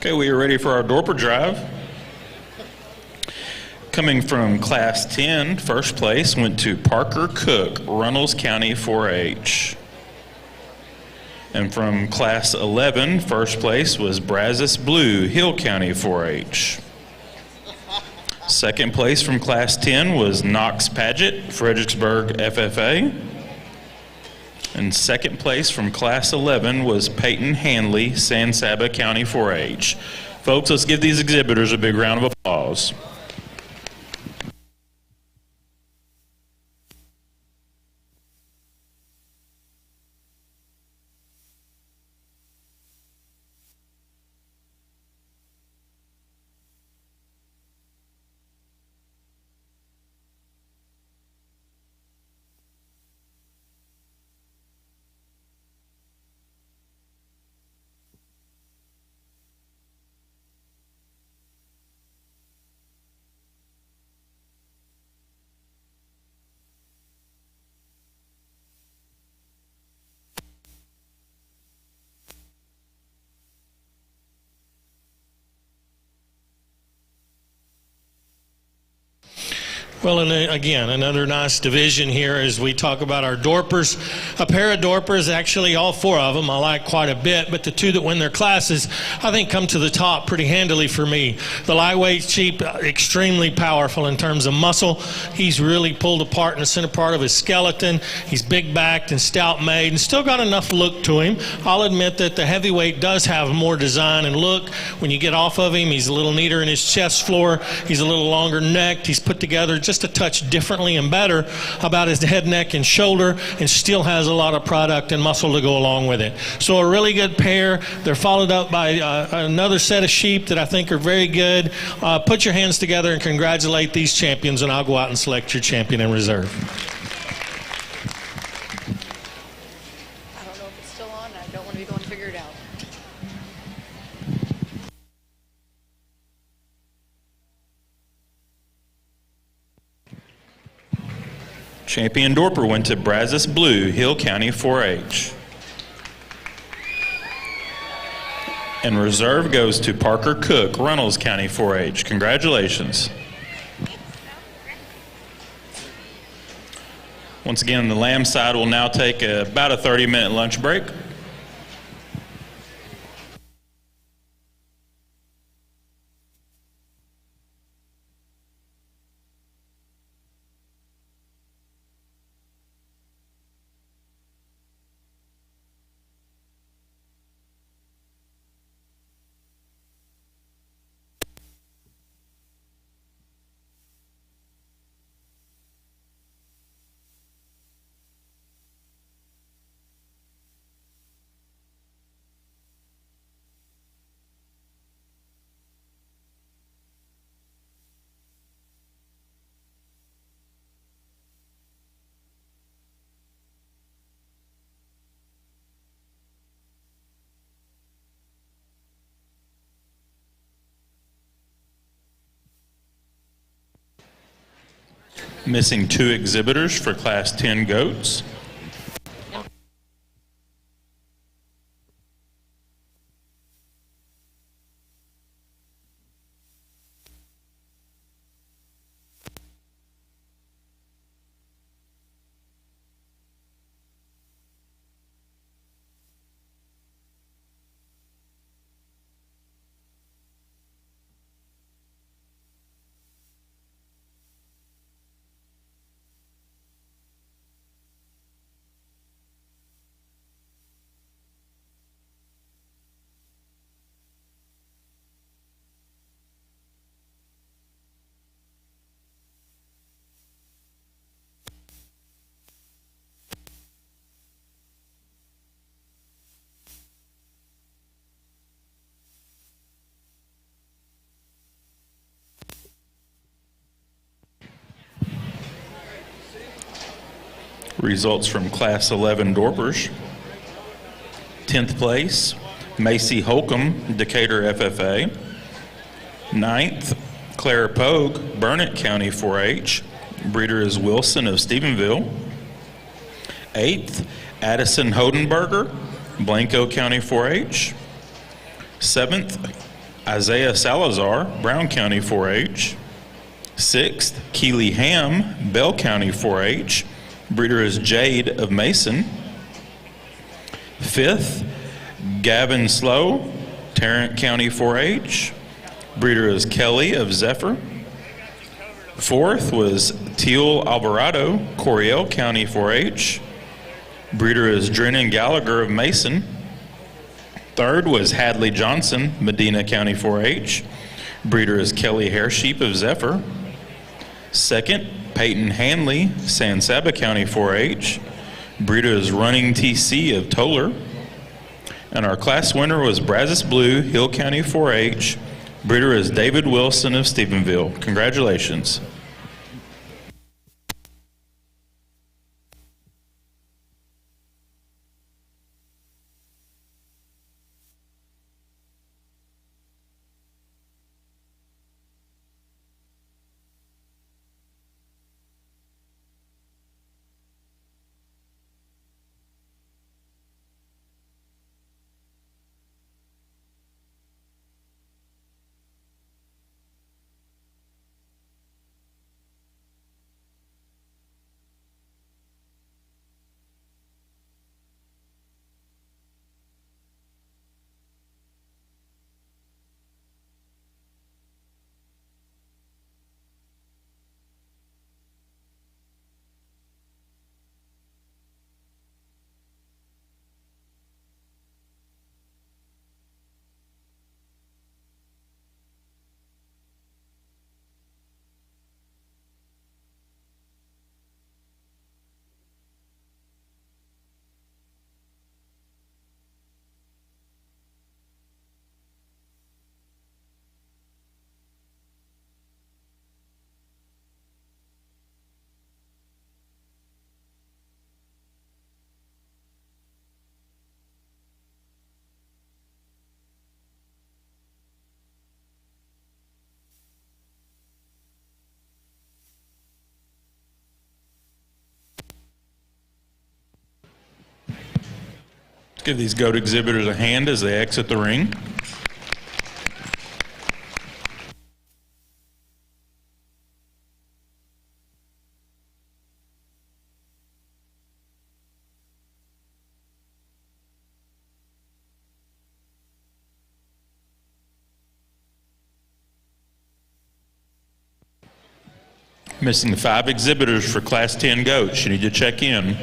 Okay, we are ready for our Dorper drive. Coming from Class 10, first place went to Parker Cook, Runnels County 4-H. And from Class 11, first place was Brazos Blue, Hill County 4-H. Second place from Class 10 was Knox Paget, Fredericksburg FFA. And second place from Class 11 was Peyton Hanley, San Saba County 4-H. Folks, let's give these exhibitors a big round of applause. Well, and again, another nice division here as we talk about our Dorpers. A pair of Dorpers, actually all four of them I like quite a bit, but the two that win their classes, I think come to the top pretty handily for me. The lightweight sheep, extremely powerful in terms of muscle. He's really pulled apart in the center part of his skeleton. He's big-backed and stout-made and still got enough look to him. I'll admit that the heavyweight does have more design and look. When you get off of him, he's a little neater in his chest floor. He's a little longer necked. He's put together just just a touch differently and better about his head, neck, and shoulder, and still has a lot of product and muscle to go along with it. So a really good pair. They're followed up by another set of sheep that I think are very good. Put your hands together and congratulate these champions, and I'll go out and select your champion in reserve. I don't know if it's still on. I don't want to be going to figure it out. Champion Dorper went to Brazos Blue, Hill County 4-H. And reserve goes to Parker Cook, Runnels County 4-H. Congratulations. Once again, the lamb side will now take about a 30-minute lunch break. Missing 2 exhibitors for Class 10 goats. Results from Class 11 Dorpers. 10th place, Macy Holcomb, Decatur FFA. 9th, Clara Pogue, Burnett County 4-H. Breeder is Wilson of Stephenville. 8th, Addison Hodenberger, Blanco County 4-H. 7th, Isaiah Salazar, Brown County 4-H. 6th, Keely Ham, Bell County 4-H. Breeder is Jade of Mason. 5th, Gavin Slow, Tarrant County 4-H. Breeder is Kelly of Zephyr. 4th was Teal Alvarado, Coryell County 4-H. Breeder is Drennan Gallagher of Mason. 3rd was Hadley Johnson, Medina County 4-H. Breeder is Kelly Hairsheep of Zephyr. 2nd, Peyton Hanley, San Saba County 4-H. Breeder is Running TC of Toller. And our class winner was Brazos Blue, Hill County 4-H. Breeder is David Wilson of Stephenville. Congratulations. Let's give these goat exhibitors a hand as they exit the ring. Missing 5 exhibitors for Class 10 goats. You need to check in.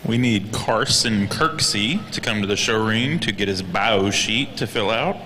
We need Carson Kirksey to come to the showroom to get his bio sheet to fill out.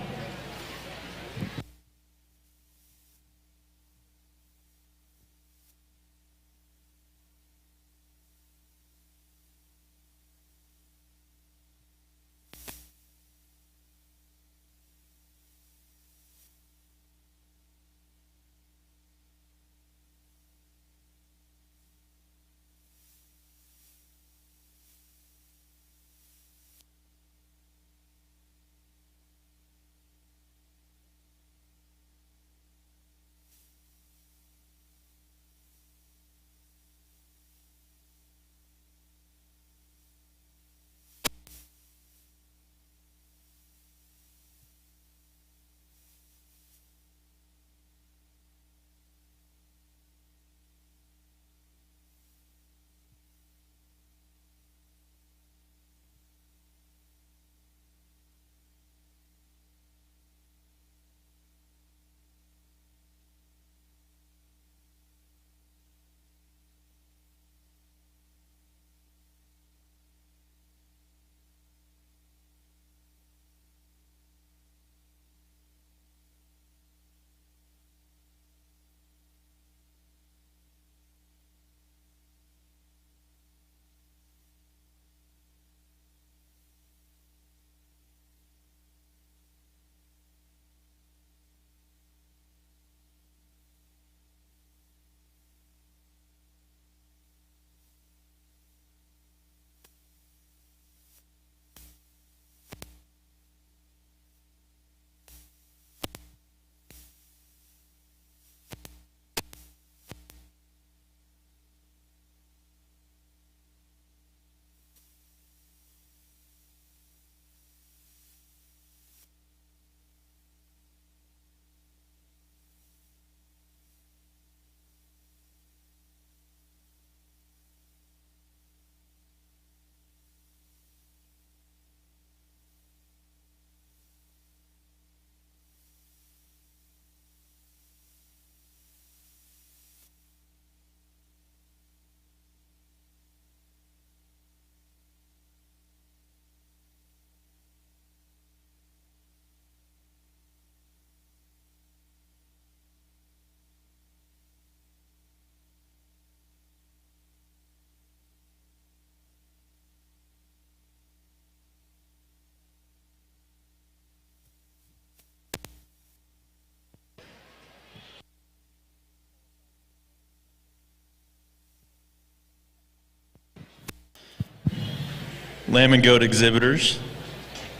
Lamb and goat exhibitors,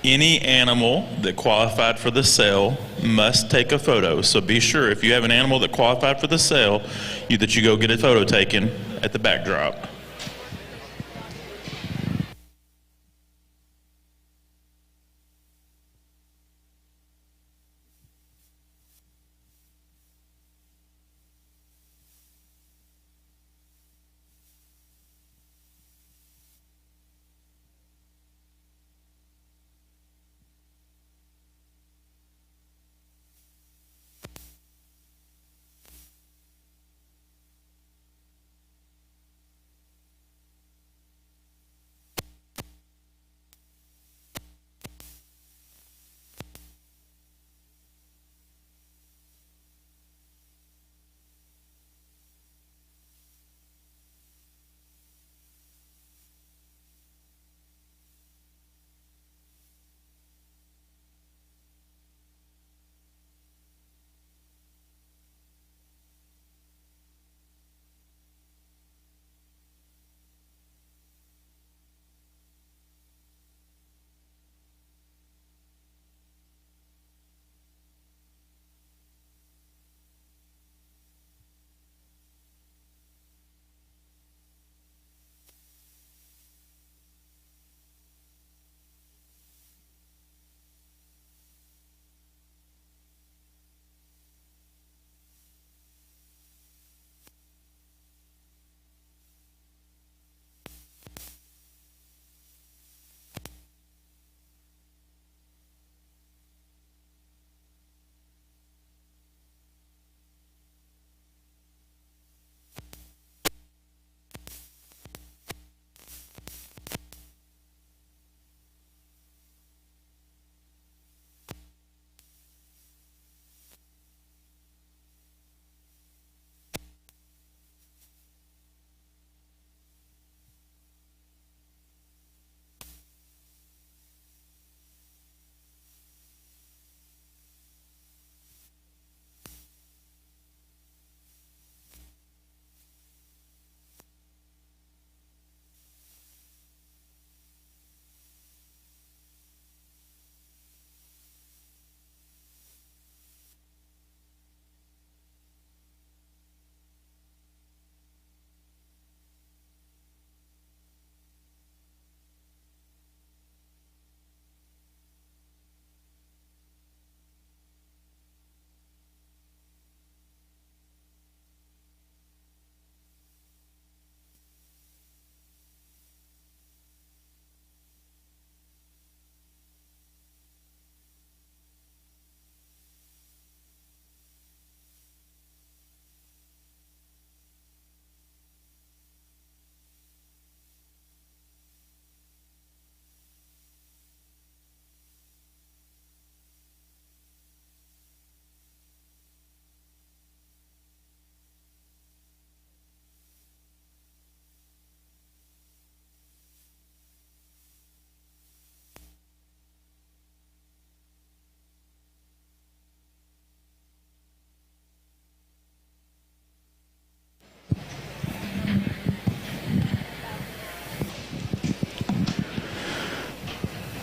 any animal that qualified for the sale must take a photo. So be sure if you have an animal that qualified for the sale, that you go get a photo taken at the backdrop.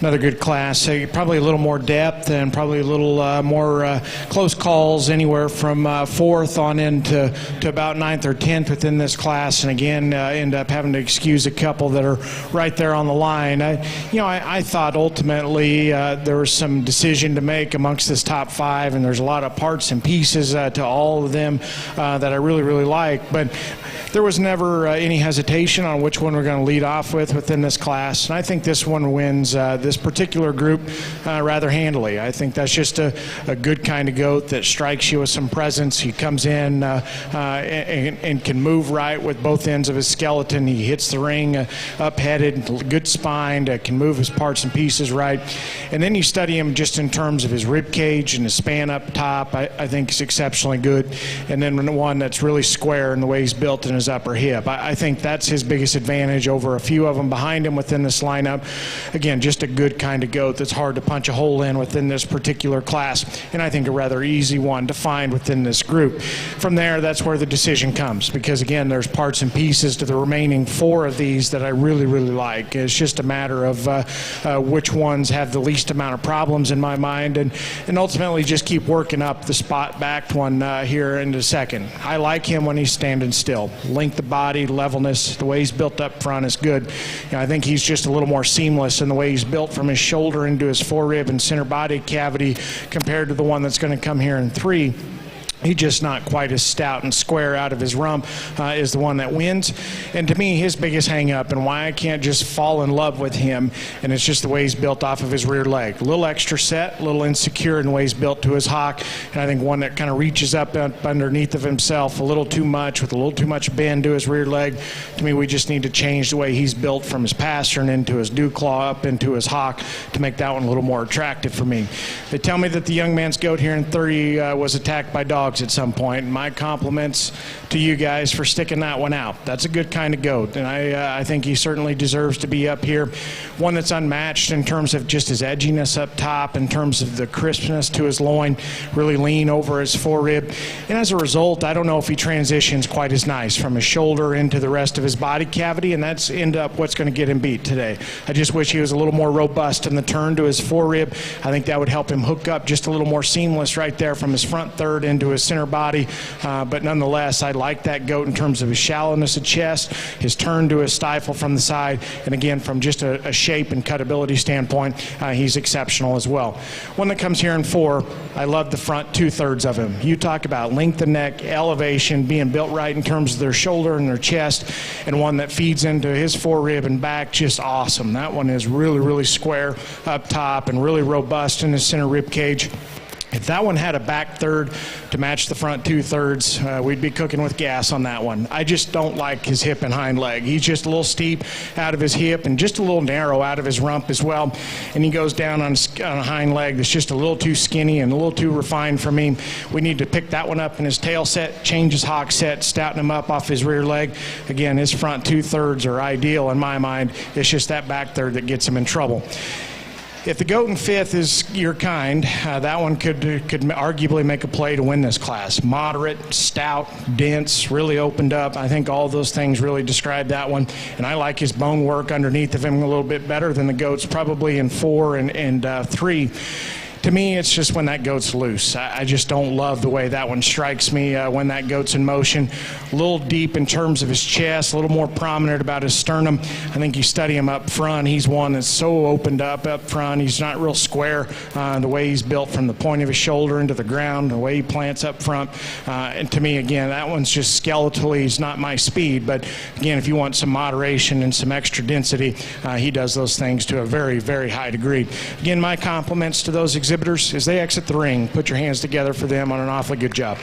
Another good class. Probably a little more depth and probably a little more close calls, anywhere from 4th on into to about 9th or 10th within this class. And again, end up having to excuse a couple that are right there on the line. I thought ultimately there was some decision to make amongst this top 5, and there's a lot of parts and pieces to all of them that I really, really like. But there was never any hesitation on which one we're going to lead off with within this class. And I think this one wins this particular group rather handily. I think that's just a good kind of goat that strikes you with some presence. He comes in and can move right with both ends of his skeleton. He hits the ring up-headed, good spine, can move his parts and pieces right. And then you study him just in terms of his rib cage and his span up top. I think is exceptionally good. And then the one that's really square in the way he's built in his upper hip. I think that's his biggest advantage over a few of them behind him within this lineup. Again, just a good kind of goat that's hard to punch a hole in within this particular class, and I think a rather easy one to find within this group. From there, that's where the decision comes, because again, there's parts and pieces to the remaining 4 of these that I really, really like. It's just a matter of which ones have the least amount of problems in my mind, and ultimately just keep working up the spot-backed one here in a second. I like him when he's standing still. Length of body, levelness, the way he's built up front is good. I think he's just a little more seamless in the way he's built from his shoulder into his forerib and center body cavity compared to the one that's going to come here in 3. He's just not quite as stout and square out of his rump is the one that wins. And to me, his biggest hang-up and why I can't just fall in love with him, and it's just the way he's built off of his rear leg. A little extra set, a little insecure in the way he's built to his hock, and I think one that kind of reaches up underneath of himself a little too much, with a little too much bend to his rear leg. To me, we just need to change the way he's built from his pastern into his dew claw up into his hock to make that one a little more attractive for me. They tell me that the young man's goat here in 30 was attacked by dogs at some point. My compliments to you guys for sticking that one out. That's a good kind of goat, and I think he certainly deserves to be up here. One that's unmatched in terms of just his edginess up top, in terms of the crispness to his loin, really lean over his forerib, and as a result, I don't know if he transitions quite as nice from his shoulder into the rest of his body cavity, and that's end up what's going to get him beat today. I just wish he was a little more robust in the turn to his forerib. I think that would help him hook up just a little more seamless right there from his front third into his center body, but nonetheless, I like that goat in terms of his shallowness of chest, his turn to his stifle from the side, and again, from just a shape and cutability standpoint, he's exceptional as well. One that comes here in 4, I love the front 2/3 of him. You talk about length of neck, elevation, being built right in terms of their shoulder and their chest, and one that feeds into his forerib and back, just awesome. That one is really, really square up top and really robust in his center rib cage. If that one had a back third to match the front 2/3, we'd be cooking with gas on that one. I just don't like his hip and hind leg. He's just a little steep out of his hip and just a little narrow out of his rump as well. And he goes down on a hind leg that's just a little too skinny and a little too refined for me. We need to pick that one up in his tail set, change his hock set, stouten him up off his rear leg. Again, his front 2/3 are ideal in my mind. It's just that back third that gets him in trouble. If the goat in 5th is your kind, that one could arguably make a play to win this class. Moderate, stout, dense, really opened up. I think all those things really describe that one. And I like his bone work underneath of him a little bit better than the goats probably in 4 and 3. To me, it's just when that goat's loose. I just don't love the way that one strikes me when that goat's in motion. A little deep in terms of his chest, a little more prominent about his sternum. I think you study him up front. He's one that's so opened up front. He's not real square the way he's built from the point of his shoulder into the ground, the way he plants up front. And to me, again, that one's just skeletally, he's not my speed. But again, if you want some moderation and some extra density, he does those things to a very, very high degree. Again, my compliments to those exhibitors as they exit the ring. Put your hands together for them on an awfully good job.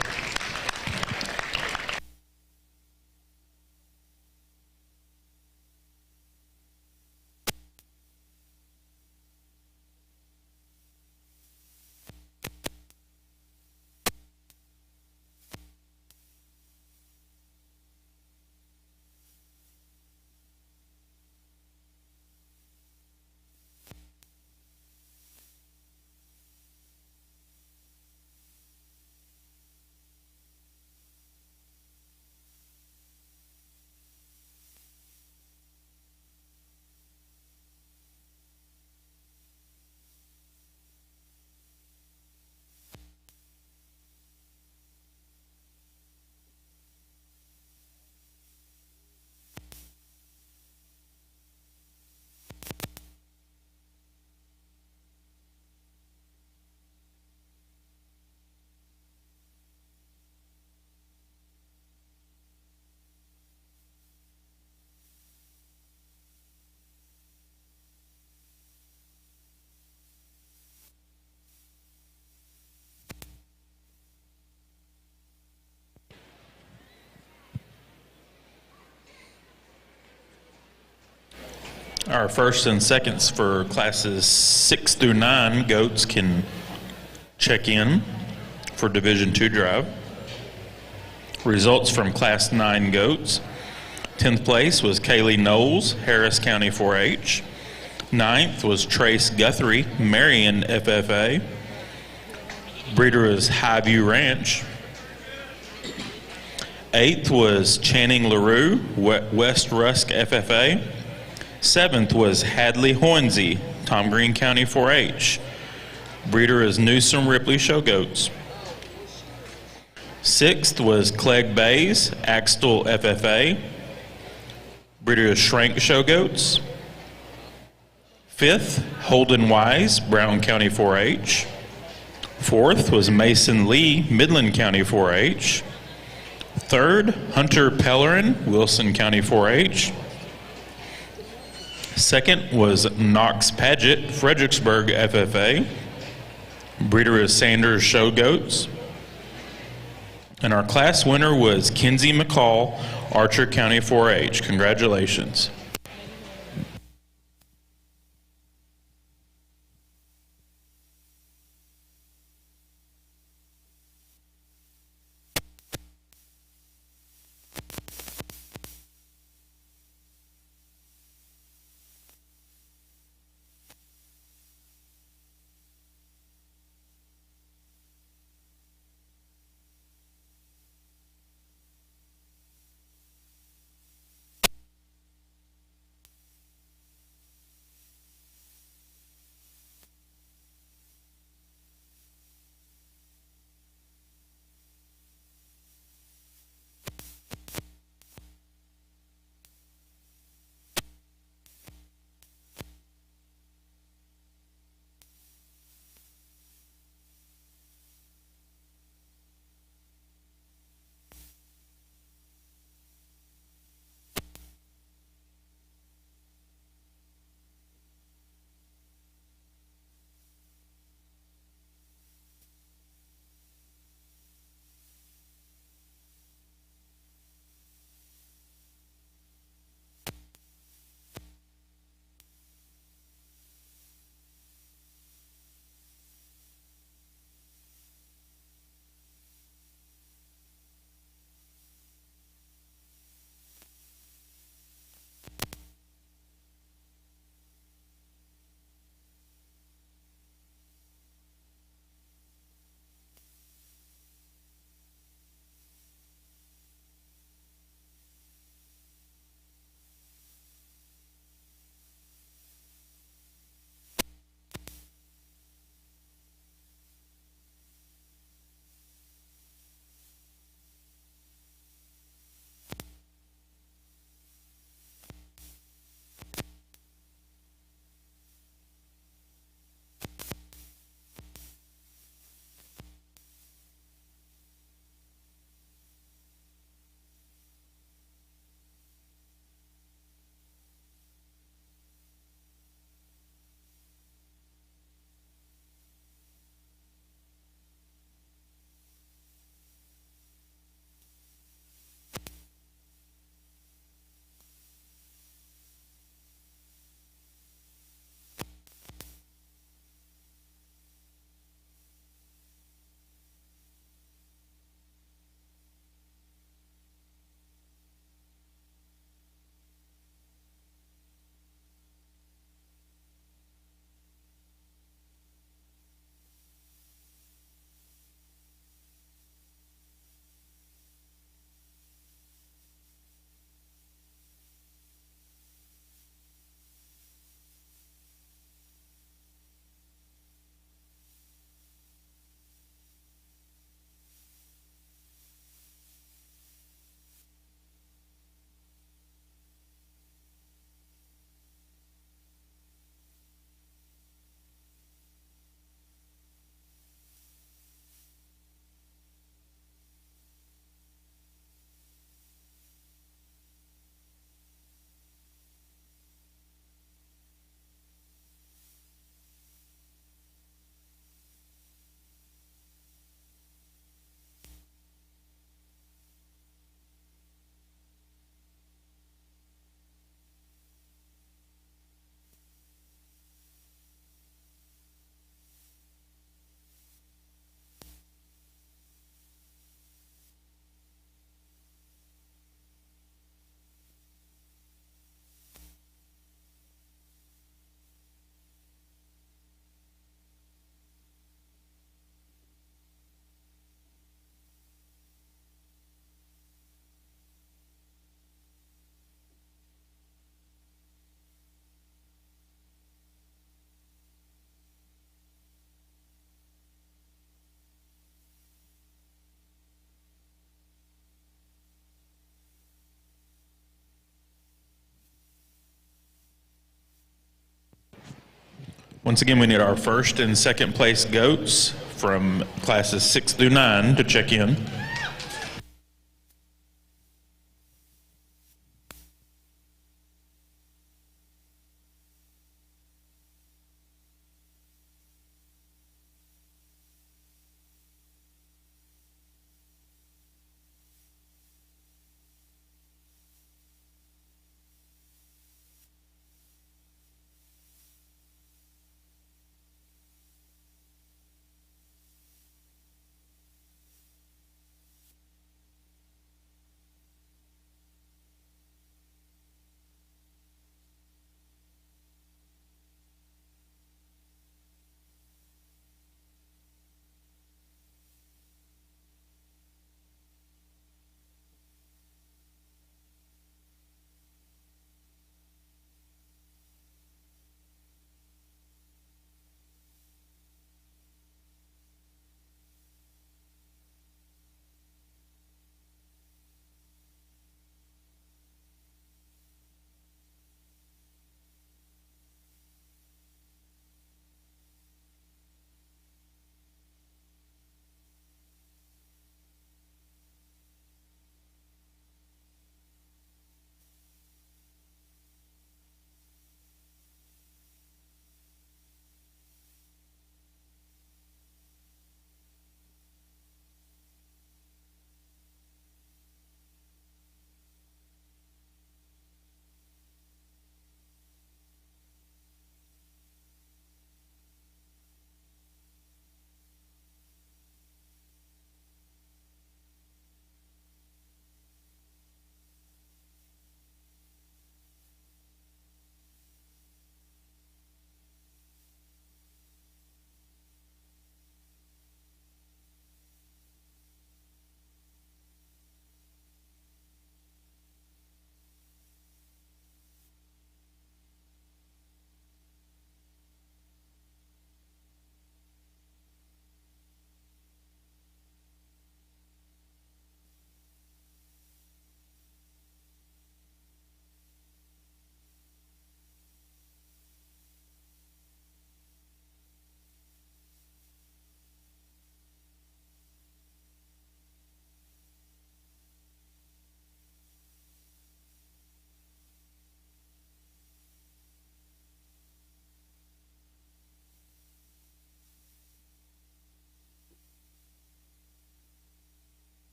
Our first and seconds for classes 6 through 9 goats can check in for Division II drive. Results from Class 9 goats. 10th place was Kaylee Knowles, Harris County 4-H. 9th was Trace Guthrie, Marion FFA. Breeder is Highview Ranch. 8th was Channing LaRue, West Rusk FFA. 7th was Hadley Hornsey, Tom Green County 4-H. Breeder is Newsom Ripley Show Goats. 6th was Clegg Bays, Axtell FFA. Breeder is Shrank Show Goats. 5th, Holden Wise, Brown County 4-H. 4th was Mason Lee, Midland County 4-H. 3rd, Hunter Pellerin, Wilson County 4-H. 2nd was Knox Paget, Fredericksburg FFA. Breeder is Sanders Show Goats. And our class winner was Kinsey McCall, Archer County 4-H. Congratulations. Once again, we need our first and second place goats from classes 6 through 9 to check in.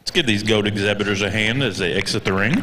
Let's give these goat exhibitors a hand as they exit the ring.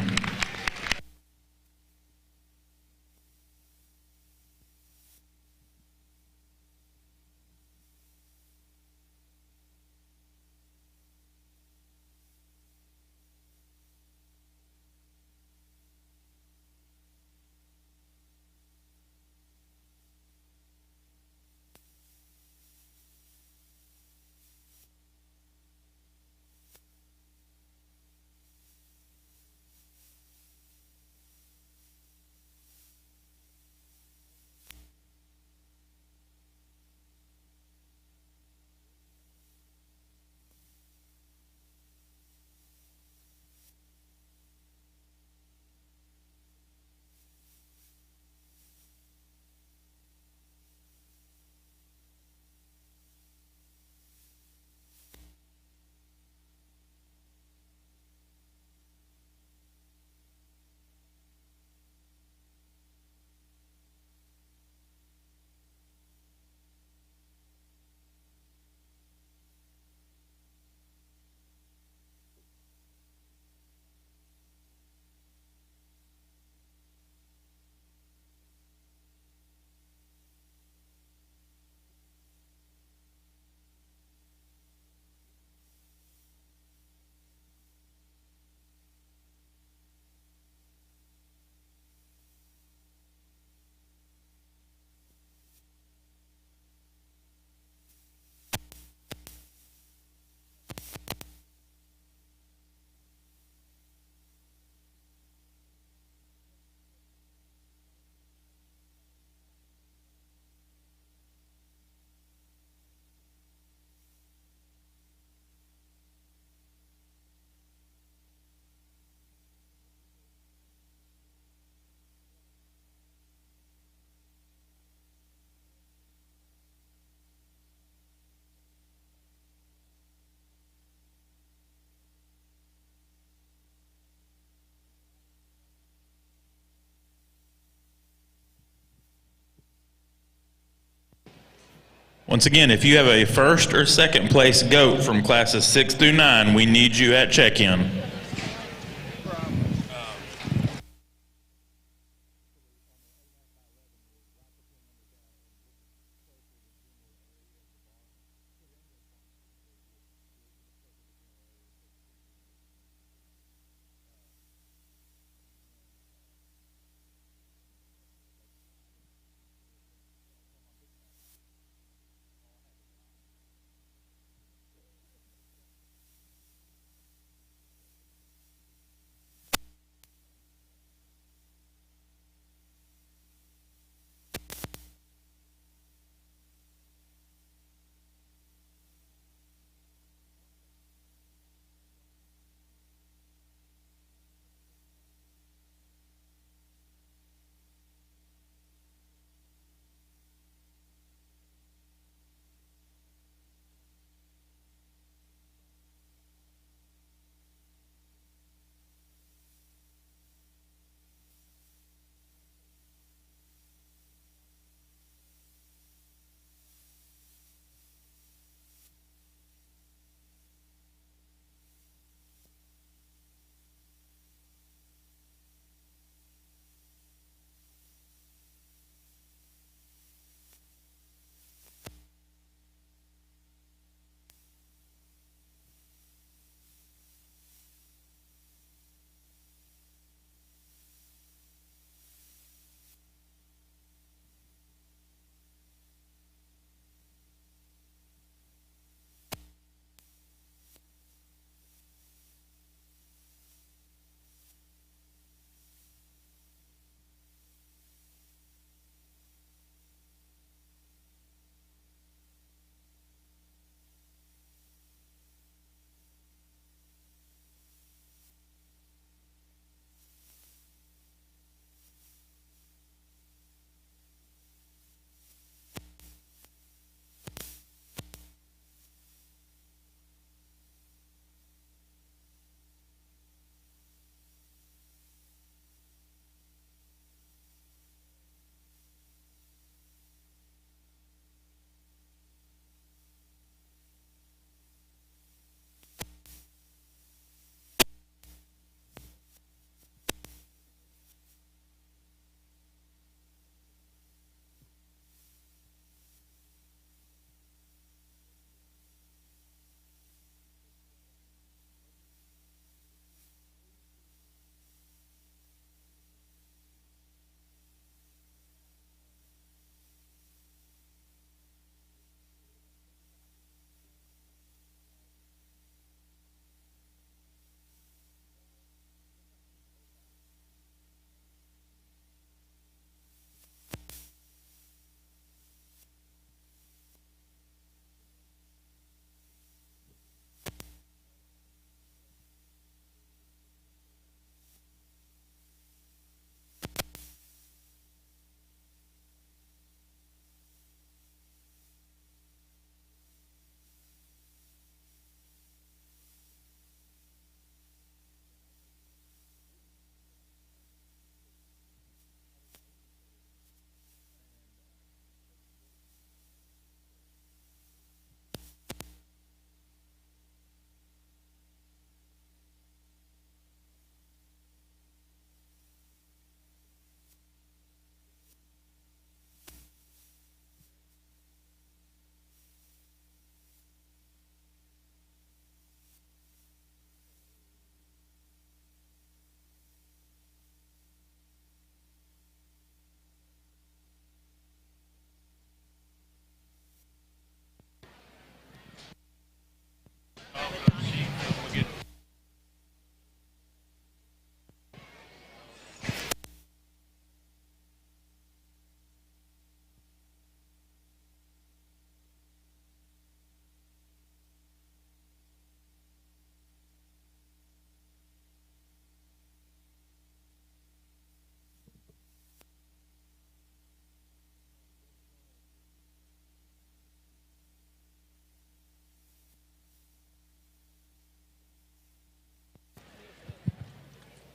Once again, if you have a first or second place goat from classes 6 through 9, we need you at check-in.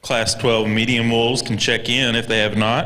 Class 12 medium wolves can check in if they have not.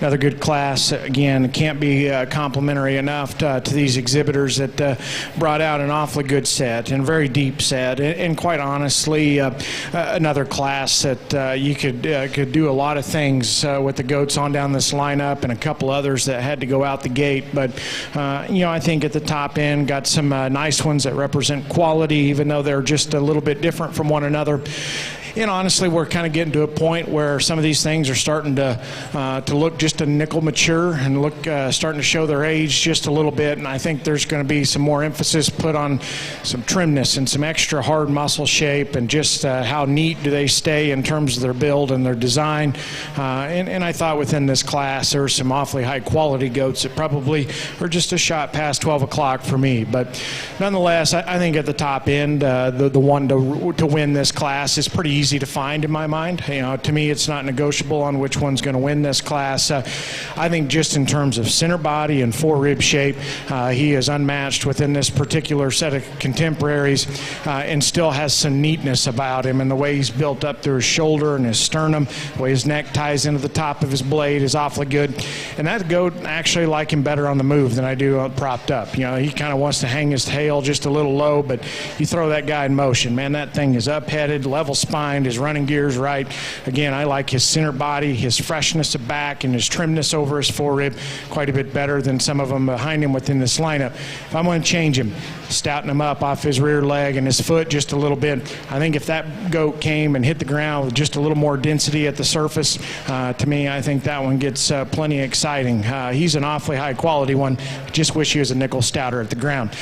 another good class. Again, it can't be complimentary enough to these exhibitors that brought out an awfully good set and very deep set, and quite honestly, another class that you could do a lot of things with the goats on down this lineup, and a couple others that had to go out the gate. But I think at the top end got some nice ones that represent quality, even though they're just a little bit different from one another. And honestly, we're kind of getting to a point where some of these things are starting to look just a nickel mature and look starting to show their age just a little bit. And I think there's going to be some more emphasis put on some trimness and some extra hard muscle shape, and just how neat do they stay in terms of their build and their design. And I thought within this class there were some awfully high quality goats that probably are just a shot past 12 o'clock for me. But nonetheless, I think at the top end, the one to win this class is pretty easy to find in my mind. To me, it's not negotiable on which one's going to win this class. I think just in terms of center body and forerib shape, he is unmatched within this particular set of contemporaries, and still has some neatness about him, and the way he's built up through his shoulder and his sternum, the way his neck ties into the top of his blade is awfully good. And that goat, I actually like him better on the move than I do propped up. He kind of wants to hang his tail just a little low, but you throw that guy in motion, man, that thing is up-headed, level spined, his running gear's right. Again, I like his center body, his freshness of back, and his trimness over his forerib quite a bit better than some of them behind him within this lineup. If I'm going to change him, stouten him up off his rear leg and his foot just a little bit, I think if that goat came and hit the ground with just a little more density at the surface, to me, I think that one gets plenty exciting. He's an awfully high quality one. Just wish he was a nickel stouter at the ground.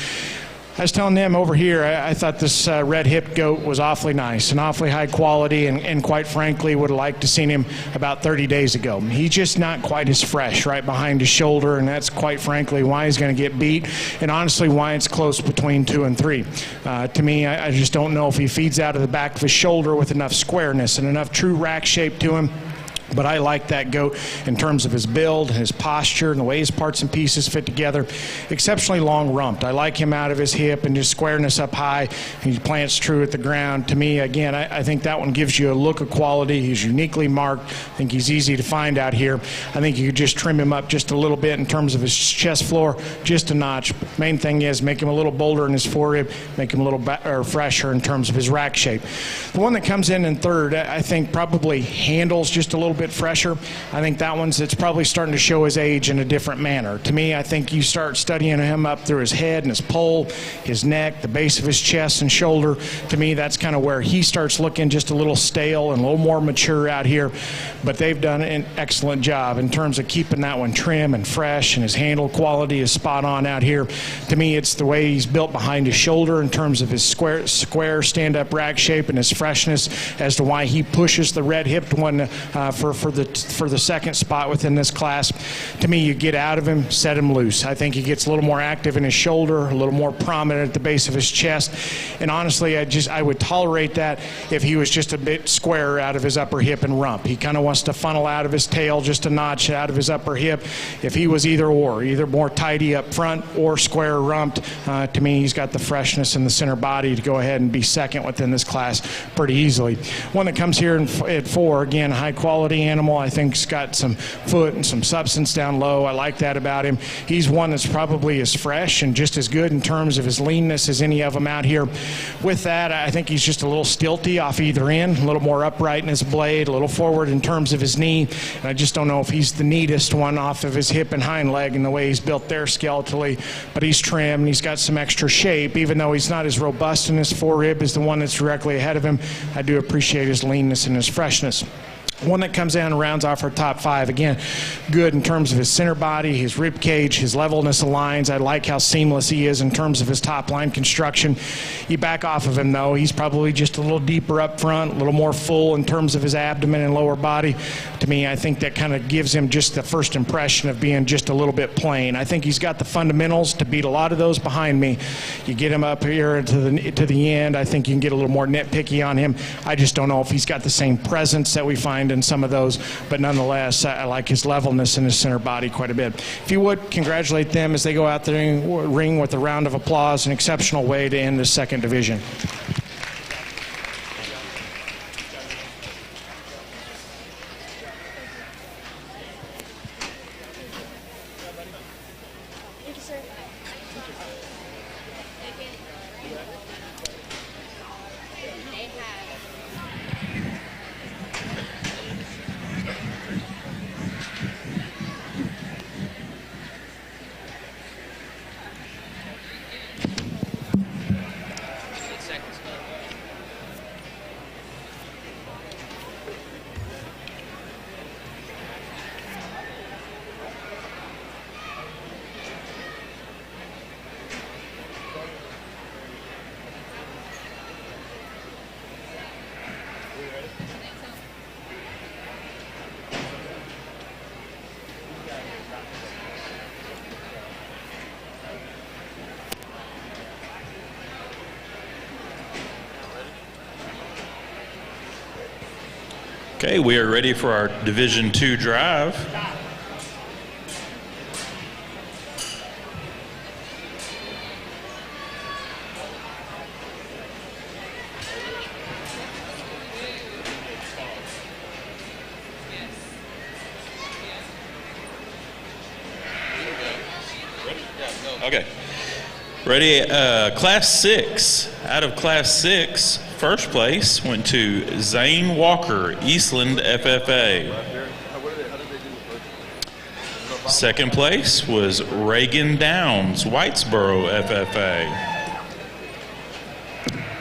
I was telling them over here, I thought this red-hipped goat was awfully nice and awfully high quality, and quite frankly would have liked to seen him about 30 days ago. He's just not quite as fresh right behind his shoulder, and that's quite frankly why he's going to get beat, and honestly why it's close between 2 and 3. To me, I just don't know if he feeds out of the back of his shoulder with enough squareness and enough true rack shape to him. But I like that goat in terms of his build, his posture, and the way his parts and pieces fit together. Exceptionally long rumped. I like him out of his hip and just squareness up high. He plants true at the ground. To me, again, I think that one gives you a look of quality. He's uniquely marked. I think he's easy to find out here. I think you could just trim him up just a little bit in terms of his chest floor, just a notch. Main thing is make him a little bolder in his forerib, make him a little fresher in terms of his rack shape. The one that comes in third, I think probably handles just a little bit fresher. I think that one's it's probably starting to show his age in a different manner. To me, I think you start studying him up through his head and his poll, his neck, the base of his chest and shoulder. To me, that's kind of where he starts looking just a little stale and a little more mature out here. But they've done an excellent job in terms of keeping that one trim and fresh, and his handle quality is spot on out here. To me, it's the way he's built behind his shoulder in terms of his square stand-up rack shape and his freshness as to why he pushes the red-hipped one for the second spot within this class. To me, you get out of him, set him loose. I think he gets a little more active in his shoulder, a little more prominent at the base of his chest. And honestly, I would tolerate that if he was just a bit squarer out of his upper hip and rump. He kind of wants to funnel out of his tail just a notch out of his upper hip. If he was either more tidy up front or square rumped, to me, he's got the freshness in the center body to go ahead and be second within this class pretty easily. One that comes here at 4, again, high quality animal. I think he's got some foot and some substance down low. I like that about him. He's one that's probably as fresh and just as good in terms of his leanness as any of them out here. With that, I think he's just a little stilty off either end, a little more upright in his blade, a little forward in terms of his knee. And I just don't know if he's the neatest one off of his hip and hind leg and the way he's built there skeletally. But he's trim and he's got some extra shape, even though he's not as robust in his forerib as the one that's directly ahead of him. I do appreciate his leanness and his freshness. One that comes in and rounds off our top 5. Again, good in terms of his center body, his rib cage, his levelness of lines. I like how seamless he is in terms of his top line construction. You back off of him, though, he's probably just a little deeper up front, a little more full in terms of his abdomen and lower body. To me, I think that kind of gives him just the first impression of being just a little bit plain. I think he's got the fundamentals to beat a lot of those behind me. You get him up here to the end, I think you can get a little more nitpicky on him. I just don't know if he's got the same presence that we find in some of those, but nonetheless, I like his levelness in his center body quite a bit. If you would, congratulate them as they go out there and ring with a round of applause, an exceptional way to end the second division. Okay, we are ready for our Division II drive. Okay. Ready? Class 6. Out of Class 6, first place went to Zane Walker, Eastland FFA. Second place was Reagan Downs, Whitesboro FFA.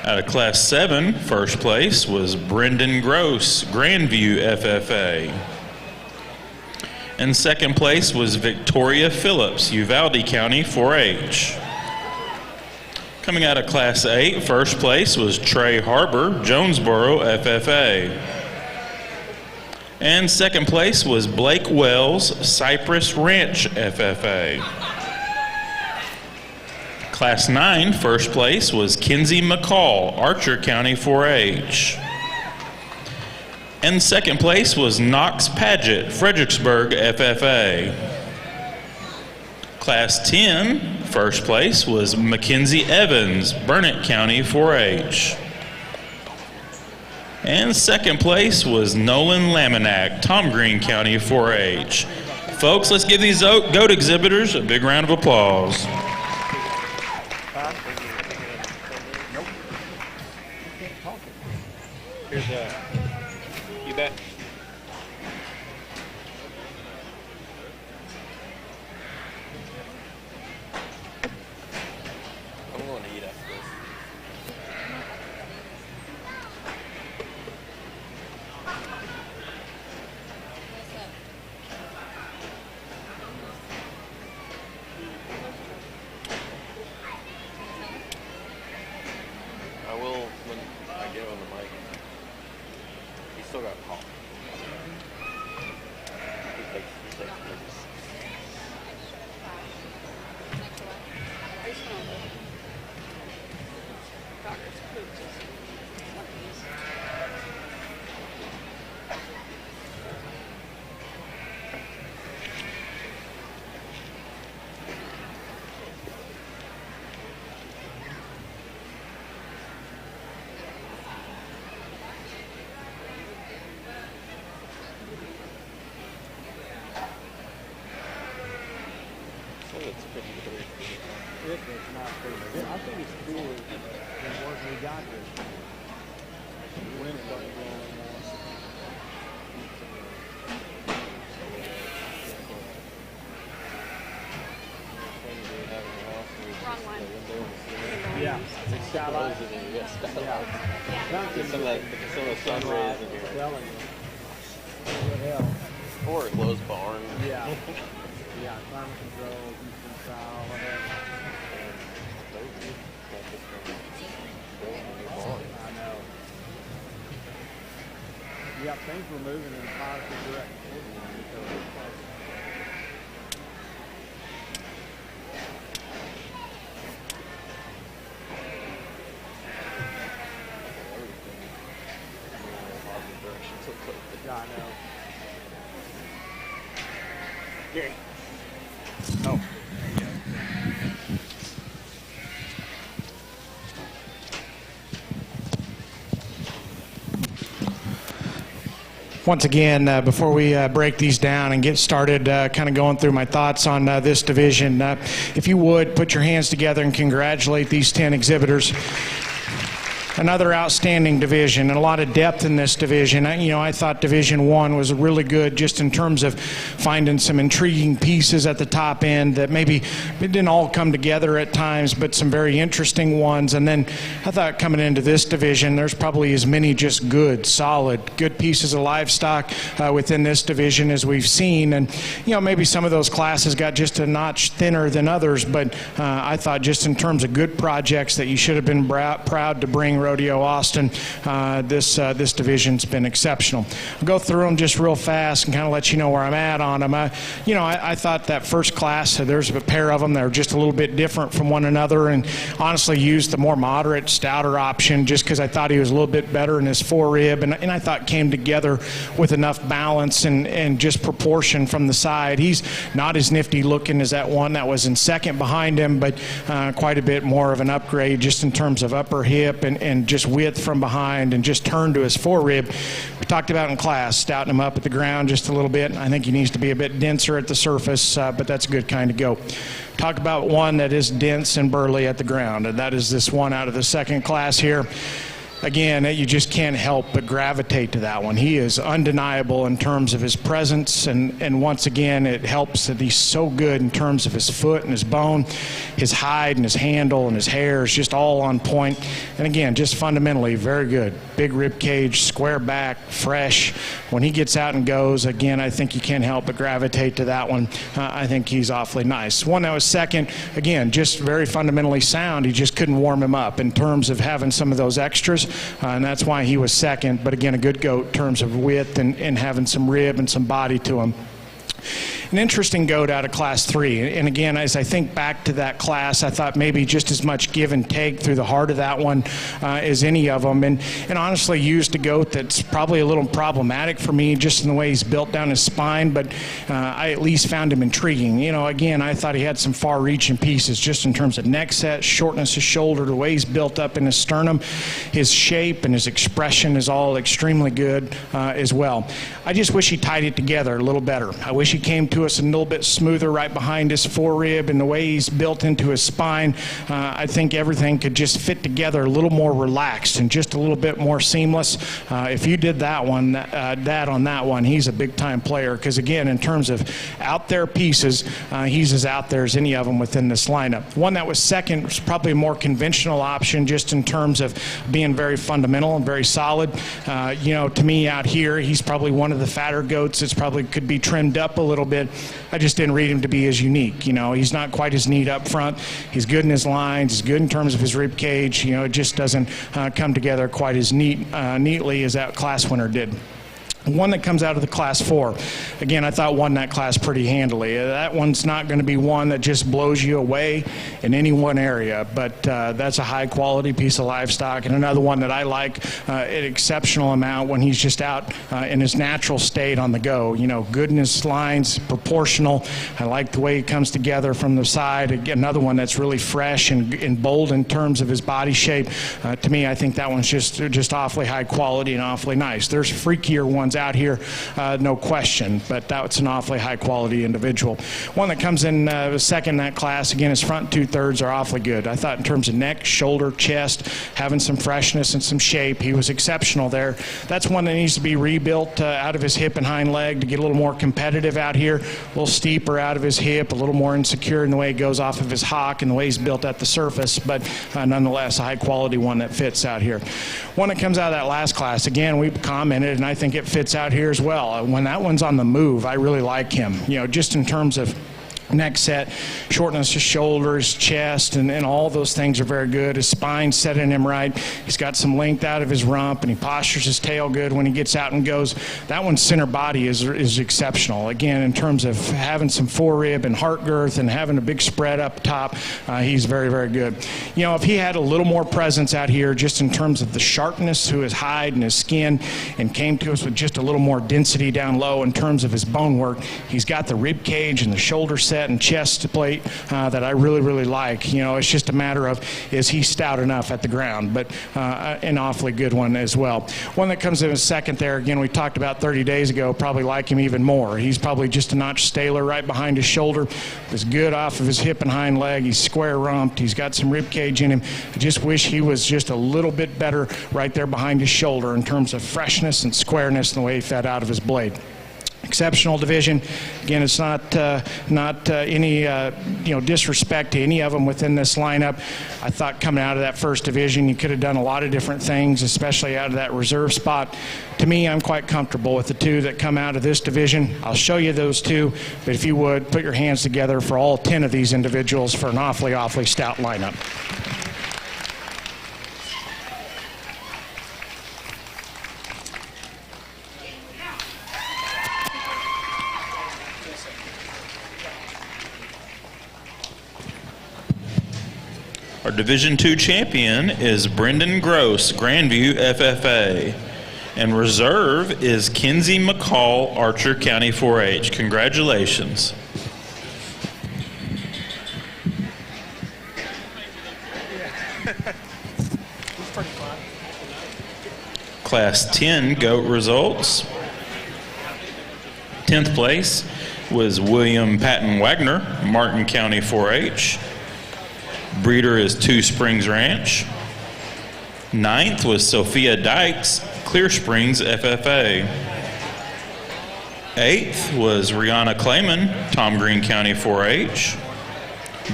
Out of Class 7, first place was Brendan Gross, Grandview FFA. And second place was Victoria Phillips, Uvalde County 4-H. Coming out of Class 8, first place was Trey Harbor, Jonesboro FFA. And second place was Blake Wells, Cypress Ranch FFA. Class 9, first place was Kenzie McCall, Archer County 4-H. And second place was Knox Paget, Fredericksburg FFA. Class 10, first place was Mackenzie Evans, Burnett County 4-H. And second place was Nolan Laminack, Tom Green County 4-H. Folks, let's give these goat exhibitors a big round of applause. You bet. I'm going to eat after this. I will when I get on the mic. He's still got a call. He takes business. I think it's cooler than what we got here. When it doesn't go anymore. Wrong one. Yeah. Skylight. Some of the sun rays in here. Telling you. Hell. Or a closed barn. Yeah. Yeah, climate control, Houston style, whatever. I know. Yeah, things were moving in a positive direction. Yeah, I know. Gary. Oh. Once again, before we break these down and get started kind of going through my thoughts on this division, if you would, put your hands together and congratulate these 10 exhibitors. Another outstanding division and a lot of depth in this division. I thought Division 1 was really good just in terms of finding some intriguing pieces at the top end that maybe it didn't all come together at times, but some very interesting ones. And then I thought coming into this division, there's probably as many just good, solid, good pieces of livestock within this division as we've seen. And, maybe some of those classes got just a notch thinner than others, but I thought just in terms of good projects that you should have been proud to bring Rodeo Austin. This division's been exceptional. I'll go through them just real fast and kind of let you know where I'm at on them. I thought that first class, there's a pair of them that are just a little bit different from one another, and honestly used the more moderate, stouter option just because I thought he was a little bit better in his forerib, and I thought came together with enough balance and just proportion from the side. He's not as nifty looking as that one that was in second behind him, but quite a bit more of an upgrade just in terms of upper hip and just width from behind and just turn to his forerib. We talked about in class, stouting him up at the ground just a little bit. I think he needs to be a bit denser at the surface, but that's a good kind to go. Talk about one that is dense and burly at the ground, and that is this one out of the second class here. Again, you just can't help but gravitate to that one. He is undeniable in terms of his presence, and once again, it helps that he's so good in terms of his foot and his bone, his hide and his handle and his hair is just all on point. And again, just fundamentally very good. Big rib cage, square back, fresh. When he gets out and goes, again, I think you can't help but gravitate to that one. I think he's awfully nice. One that was second, again, just very fundamentally sound. He just couldn't warm him up in terms of having some of those extras. And that's why he was second, but again, a good goat in terms of width and having some rib and some body to him. An interesting goat out of Class 3. And again, as I think back to that class, I thought maybe just as much give and take through the heart of that one as any of them. And honestly used a goat that's probably a little problematic for me just in the way he's built down his spine, but I at least found him intriguing. You know, again, I thought he had some far-reaching pieces just in terms of neck set, shortness of shoulder, the way he's built up in his sternum. His shape and his expression is all extremely good as well. I just wish he tied it together a little better. I wish he came to us a little bit smoother right behind his forerib and the way he's built into his spine. I think everything could just fit together a little more relaxed and just a little bit more seamless. If you did that one, that on that one, he's a big-time player because, again, in terms of out-there pieces, he's as out there as any of them within this lineup. One that was second was probably a more conventional option just in terms of being very fundamental and very solid. You know, to me out here, he's probably one of the fatter goats that's probably could be trimmed up a little bit. I just didn't read him to be as unique. You know, he's not quite as neat up front. He's good in his lines. He's good in terms of his rib cage. You know, it just doesn't come together quite as neatly as that class winner did. One that comes out of the Class 4. Again, I thought won that class pretty handily. That one's not going to be one that just blows you away in any one area, but that's a high-quality piece of livestock. And another one that I like an exceptional amount when he's just out in his natural state on the go. You know, good in his lines, proportional. I like the way he comes together from the side. Again, another one that's really fresh and bold in terms of his body shape. To me, I think that one's just awfully high quality and awfully nice. There's freakier ones out here, no question, but that's an awfully high quality individual. One that comes in second in that class, again, his front 2/3 are awfully good. I thought in terms of neck, shoulder, chest, having some freshness and some shape, he was exceptional there. That's one that needs to be rebuilt out of his hip and hind leg to get a little more competitive out here, a little steeper out of his hip, a little more insecure in the way he goes off of his hock and the way he's built at the surface, but nonetheless a high quality one that fits out here. One that comes out of that last class, again, we commented, and I think it fits out here as well. When that one's on the move, I really like him. You know, just in terms of neck set, shortness of shoulders, chest, and all those things are very good. His spine's set in him right. He's got some length out of his rump, and he postures his tail good when he gets out and goes. That one's center body is exceptional. Again, in terms of having some forerib and heart girth and having a big spread up top, he's very, very good. You know, if he had a little more presence out here just in terms of the sharpness to his hide and his skin and came to us with just a little more density down low in terms of his bone work, he's got the rib cage and the shoulder set and chest plate that I really, really like. You know, it's just a matter of is he stout enough at the ground, but an awfully good one as well. One that comes in a second there, again, we talked about 30 days ago, probably like him even more. He's probably just a notch staler right behind his shoulder. He's good off of his hip and hind leg. He's square rumped. He's got some rib cage in him. I just wish he was just a little bit better right there behind his shoulder in terms of freshness and squareness and the way he fed out of his blade. Exceptional division. Again, it's not any disrespect to any of them within this lineup. I thought coming out of that first division, you could have done a lot of different things, especially out of that reserve spot. To me, I'm quite comfortable with the two that come out of this division. I'll show you those two, but if you would, put your hands together for all 10 of these individuals for an awfully, awfully stout lineup. Our Division II champion is Brendan Gross, Grandview FFA. And reserve is Kenzie McCall, Archer County 4-H. Congratulations. Class 10 goat results. 10th place was William Patton Wagner, Martin County 4-H. Breeder is Two Springs Ranch. 9th was Sophia Dykes, Clear Springs FFA. 8th was Rihanna Clayman, Tom Green County 4-H.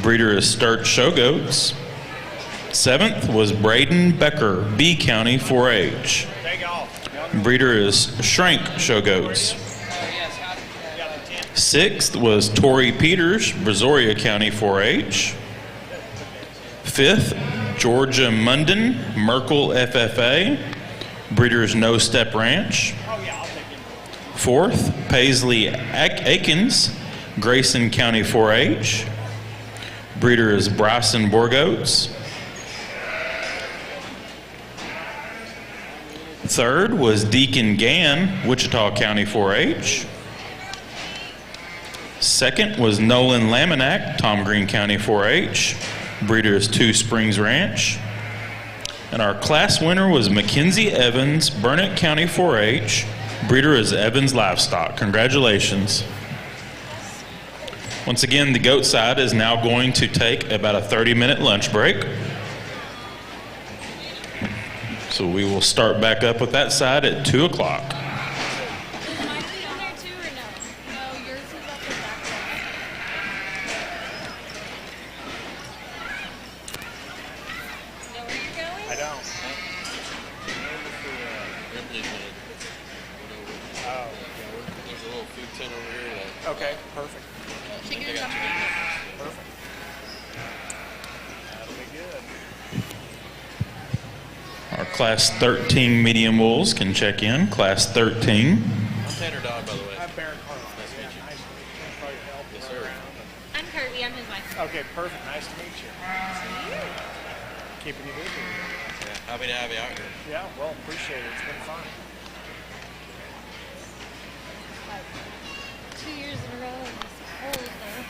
Breeder is Sturt Showgoats. 7th was Braden Becker, B County 4-H. Breeder is Shrank Showgoats. 6th was Tori Peters, Brazoria County 4-H. 5th, Georgia Munden, Merkel FFA. Breeder's No Step Ranch. 4th, Paisley Akins, Grayson County 4-H. Breeder is Bryson Borgoats. 3rd was Deacon Gann, Wichita County 4-H. 2nd was Nolan Laminack, Tom Green County 4-H. Breeder is Two Springs Ranch. And our class winner was Mackenzie Evans, Burnett County 4-H. Breeder is Evans Livestock. Congratulations. Once again, the goat side is now going to take about a 30-minute lunch break. So we will start back up with that side at 2 o'clock. Okay, perfect. Chicken's up Perfect. That'll be good. Our Class 13 medium bulls can check in. Class 13. I'm Tanner Dodd, by the way. I'm Baron Carl. Nice to meet you. Nice to meet you. Probably help Yes, you sir. around. I'm Kirby. I'm his wife. Okay, perfect. Nice to meet you. Keeping you busy. Yeah, happy to have you out here. Yeah, well, appreciate it. It's been fun. 2 years in a row. It's cold though.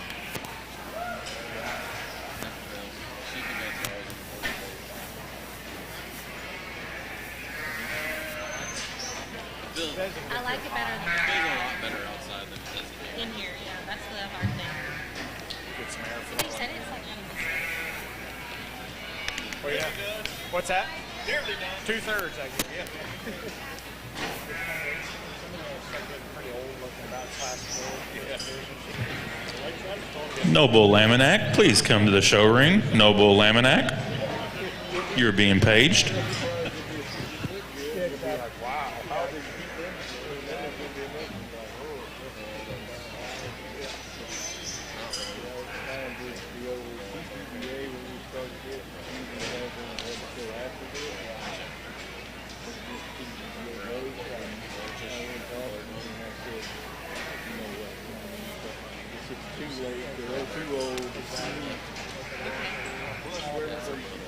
I like it better than It feels a lot better outside than it does in here. in here. Yeah, that's the hard thing. Get some air for You said it's like Oh, yeah. What's that? Nearly done. 2/3, I guess. Yeah. Pretty old looking, about class 4. Noble Laminack, please come to the show ring. Noble Laminack, you're being paged.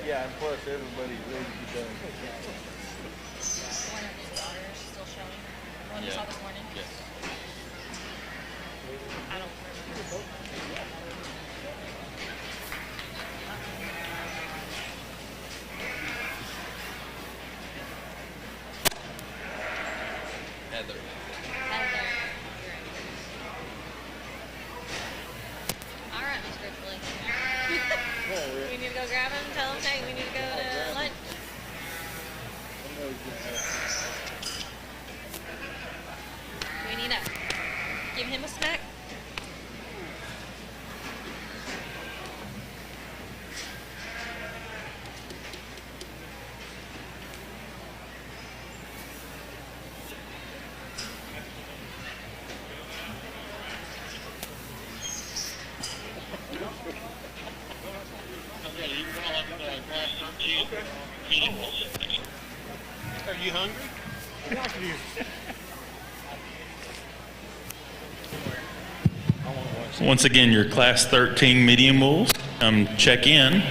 Yeah, and plus everybody's ready to be done. one of his daughters still showing. One you saw this morning. Yes. I don't remember. Heather. All right, Mr. Ripley. We need to go grab him. Tell him, hey, we need to go to lunch. We need to give him a snack. Are you hungry? Once again, your Class 13 medium bulls, check in.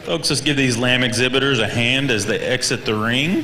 Folks, let's give these lamb exhibitors a hand as they exit the ring.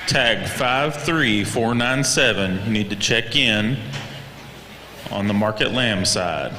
Tag 53497. You need to check in on the market lamb side.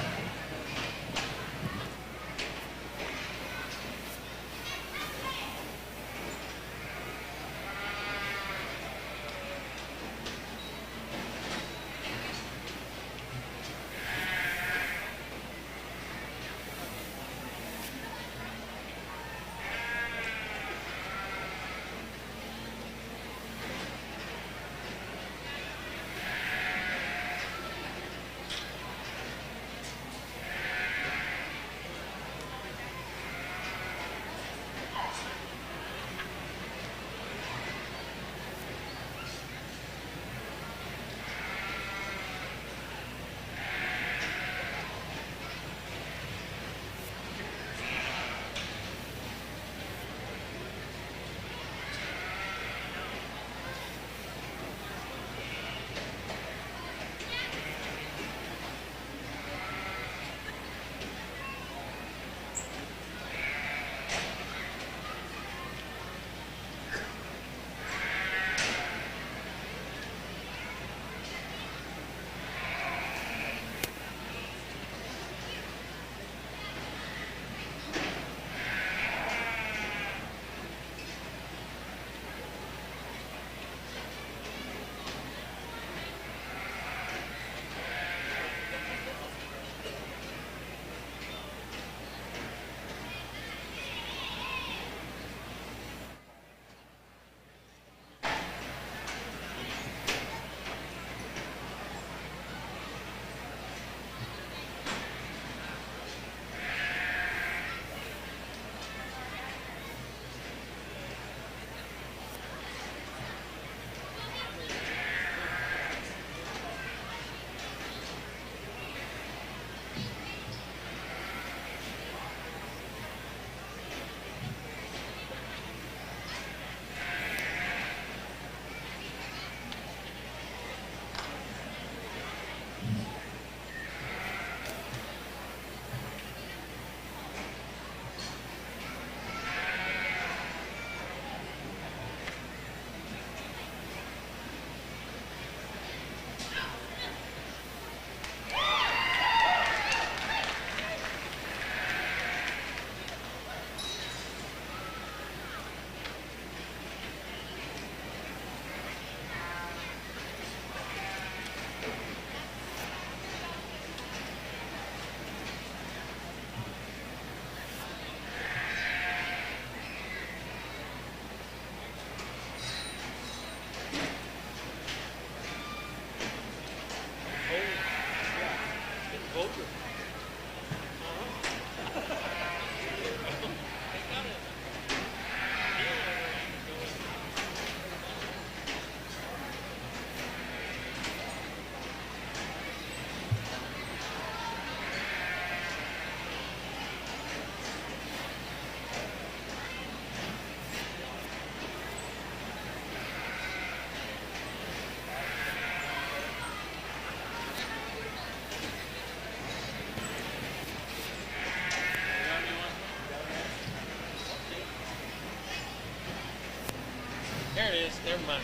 There it is. Never mind.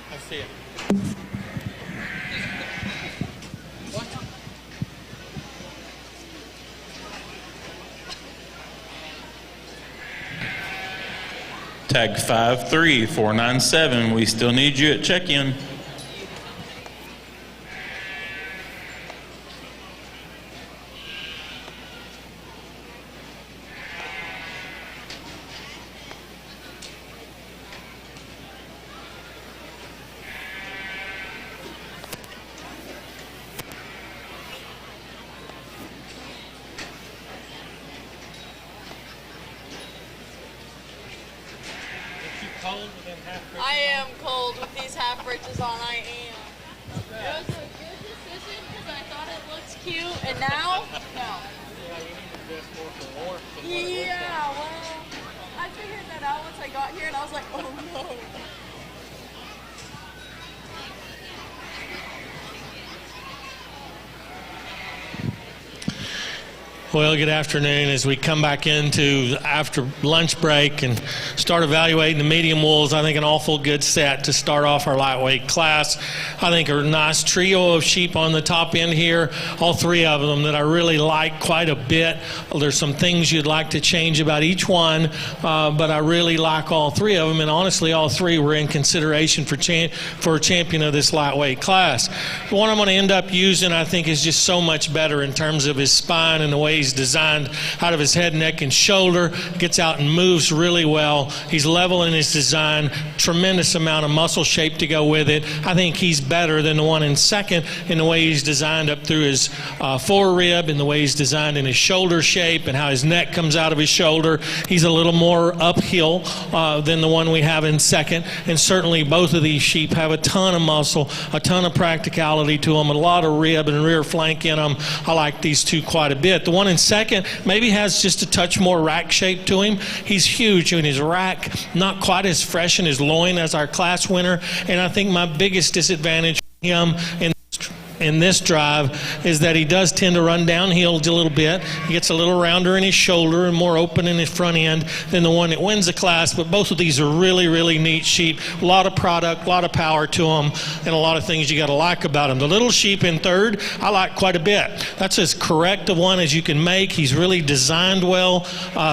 I see it. What? Tag 53497. We still need you at check-in. I am cold with these half britches on. I am. It was a good decision because I thought it looked cute, and now, no. Yeah, well, I figured that out once I got here, and I was like, oh no. Well, good afternoon. As we come back into after lunch break and start evaluating the medium wools, I think an awful good set to start off our lightweight class. I think a nice trio of sheep on the top end here, all three of them that I really like quite a bit. There's some things you'd like to change about each one, but I really like all three of them, and honestly, all three were in consideration for a champion of this lightweight class. The one I'm going to end up using, I think, is just so much better in terms of his spine and the way he's designed out of his head, neck, and shoulder. Gets out and moves really well. He's level in his design, tremendous amount of muscle shape to go with it. I think he's better than the one in second in the way he's designed up through his forerib and the way he's designed in his shoulder shape and how his neck comes out of his shoulder. He's a little more uphill than the one we have in second, and certainly both of these sheep have a ton of muscle, a ton of practicality to them, a lot of rib and rear flank in them. I like these two quite a bit. The one in second maybe has just a touch more rack shape to him. He's huge in his rack, not quite as fresh in his loin as our class winner, and I think my biggest disadvantage for him in this drive is that he does tend to run downhill a little bit. He gets a little rounder in his shoulder and more open in his front end than the one that wins the class, but both of these are really, really neat sheep. A lot of product, a lot of power to them, and a lot of things you got to like about them. The little sheep in third, I like quite a bit. That's as correct a one as you can make. He's really designed well,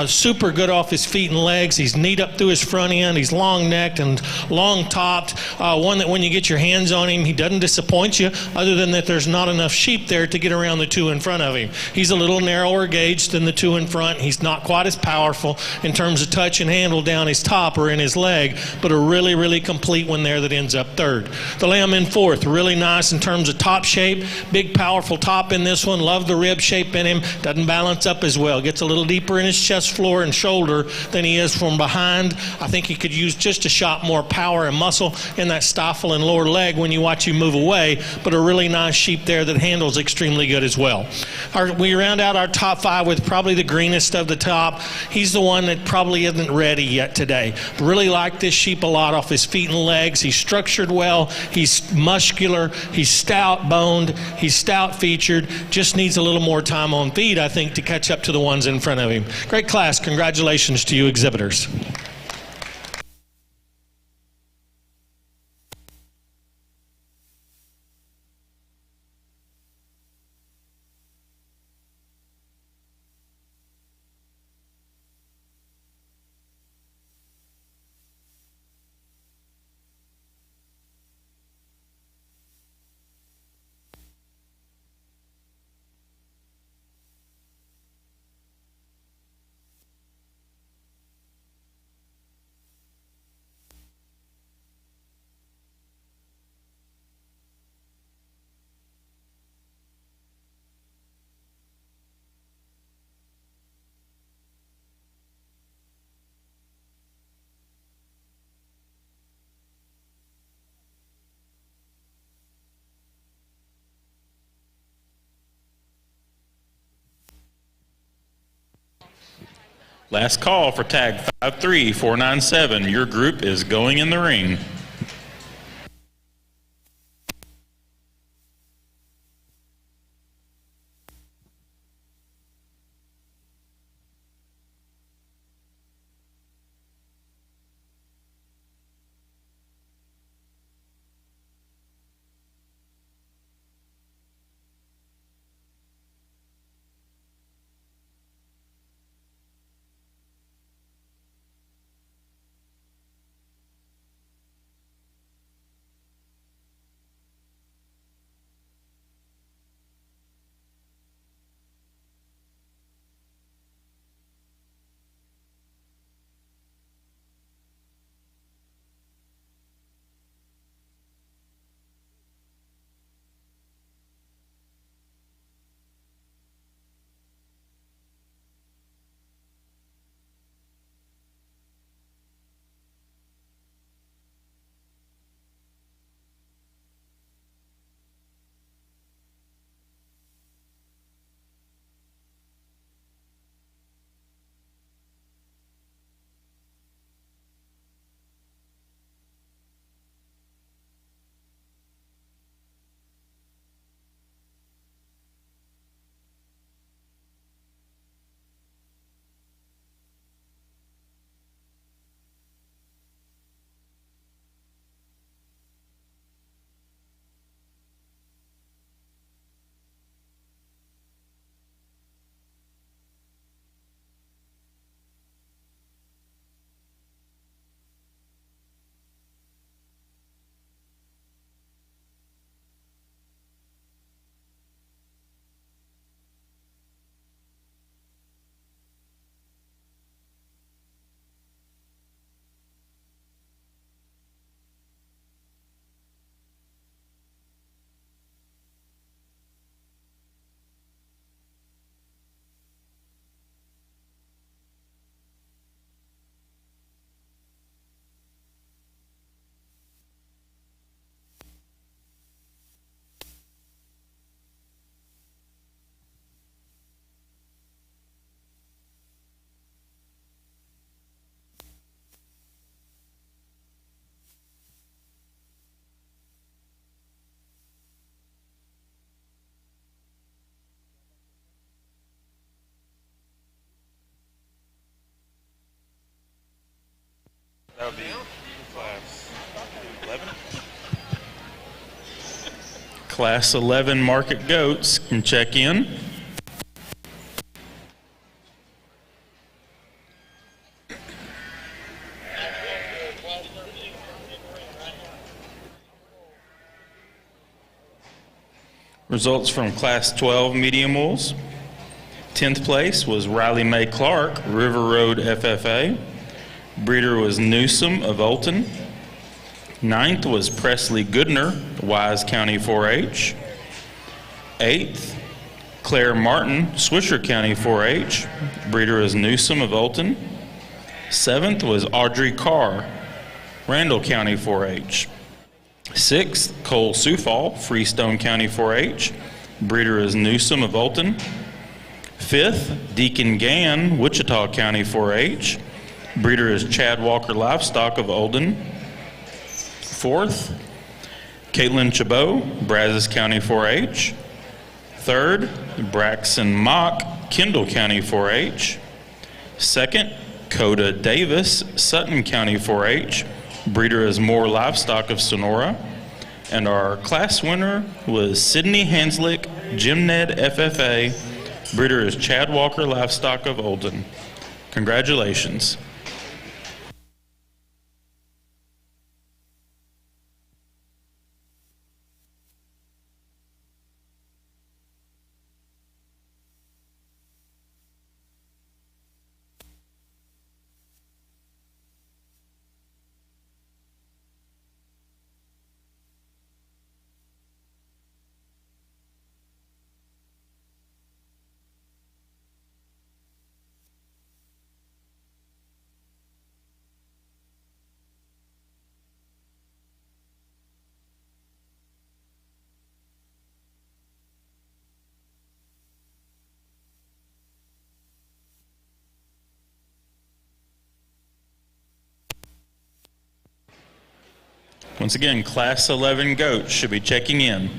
super good off his feet and legs. He's neat up through his front end. He's long-necked and long-topped. One that when you get your hands on him, he doesn't disappoint you, other than that there's not enough sheep there to get around the two in front of him. He's a little narrower gauge than the two in front. He's not quite as powerful in terms of touch and handle down his top or in his leg, but a really, really complete one there that ends up third. The lamb in fourth, really nice in terms of top shape. Big, powerful top in this one. Love the rib shape in him. Doesn't balance up as well. Gets a little deeper in his chest floor and shoulder than he is from behind. I think he could use just a shot more power and muscle in that stifle and lower leg when you watch him move away, but a really nice sheep there that handles extremely good as well. We round out our top five with probably the greenest of the top. He's the one that probably isn't ready yet today. Really like this sheep a lot off his feet and legs. He's structured well. He's muscular. He's stout boned. He's stout featured. Just needs a little more time on feet, I think, to catch up to the ones in front of him. Great class. Congratulations to you exhibitors. Last call for tag 53497. Your group is going in the ring. Class 11 market goats can check in. Results from Class 12 medium bulls. 10th place was Riley Mae Clark, River Road FFA. Breeder was Newsom of Olton. 9th was Presley Goodner, Wise County 4-H. 8th, Claire Martin, Swisher County 4-H. Breeder is Newsom of Olton. 7th was Audrey Carr, Randall County 4-H. 6th, Cole Sufall, Freestone County 4-H. Breeder is Newsom of Olton. 5th, Deacon Gann, Wichita County 4-H. Breeder is Chad Walker Livestock of Olden. 4th, Caitlin Chabot, Brazos County 4-H. 3rd, Braxton Mock, Kendall County 4-H. 2nd, Coda Davis, Sutton County 4-H. Breeder is Moore Livestock of Sonora. And our class winner was Sydney Hanslick, Gymned FFA. Breeder is Chad Walker Livestock of Olden. Congratulations. Once again, Class 11 goats should be checking in.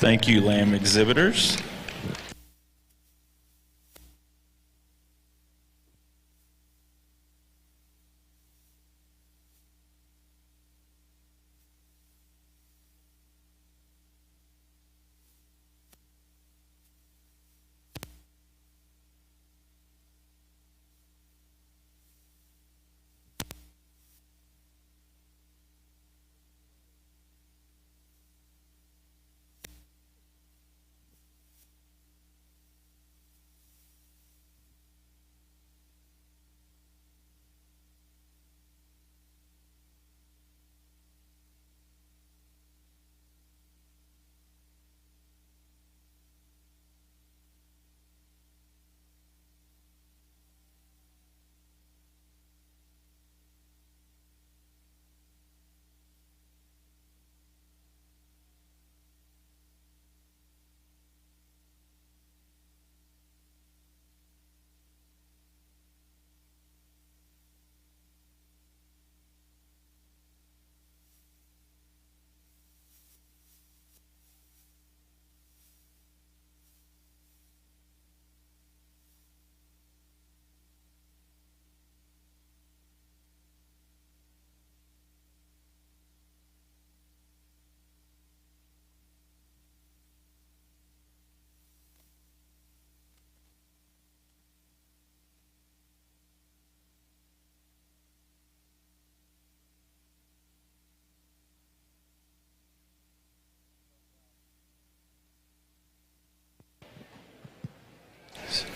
Thank you, lamb exhibitors.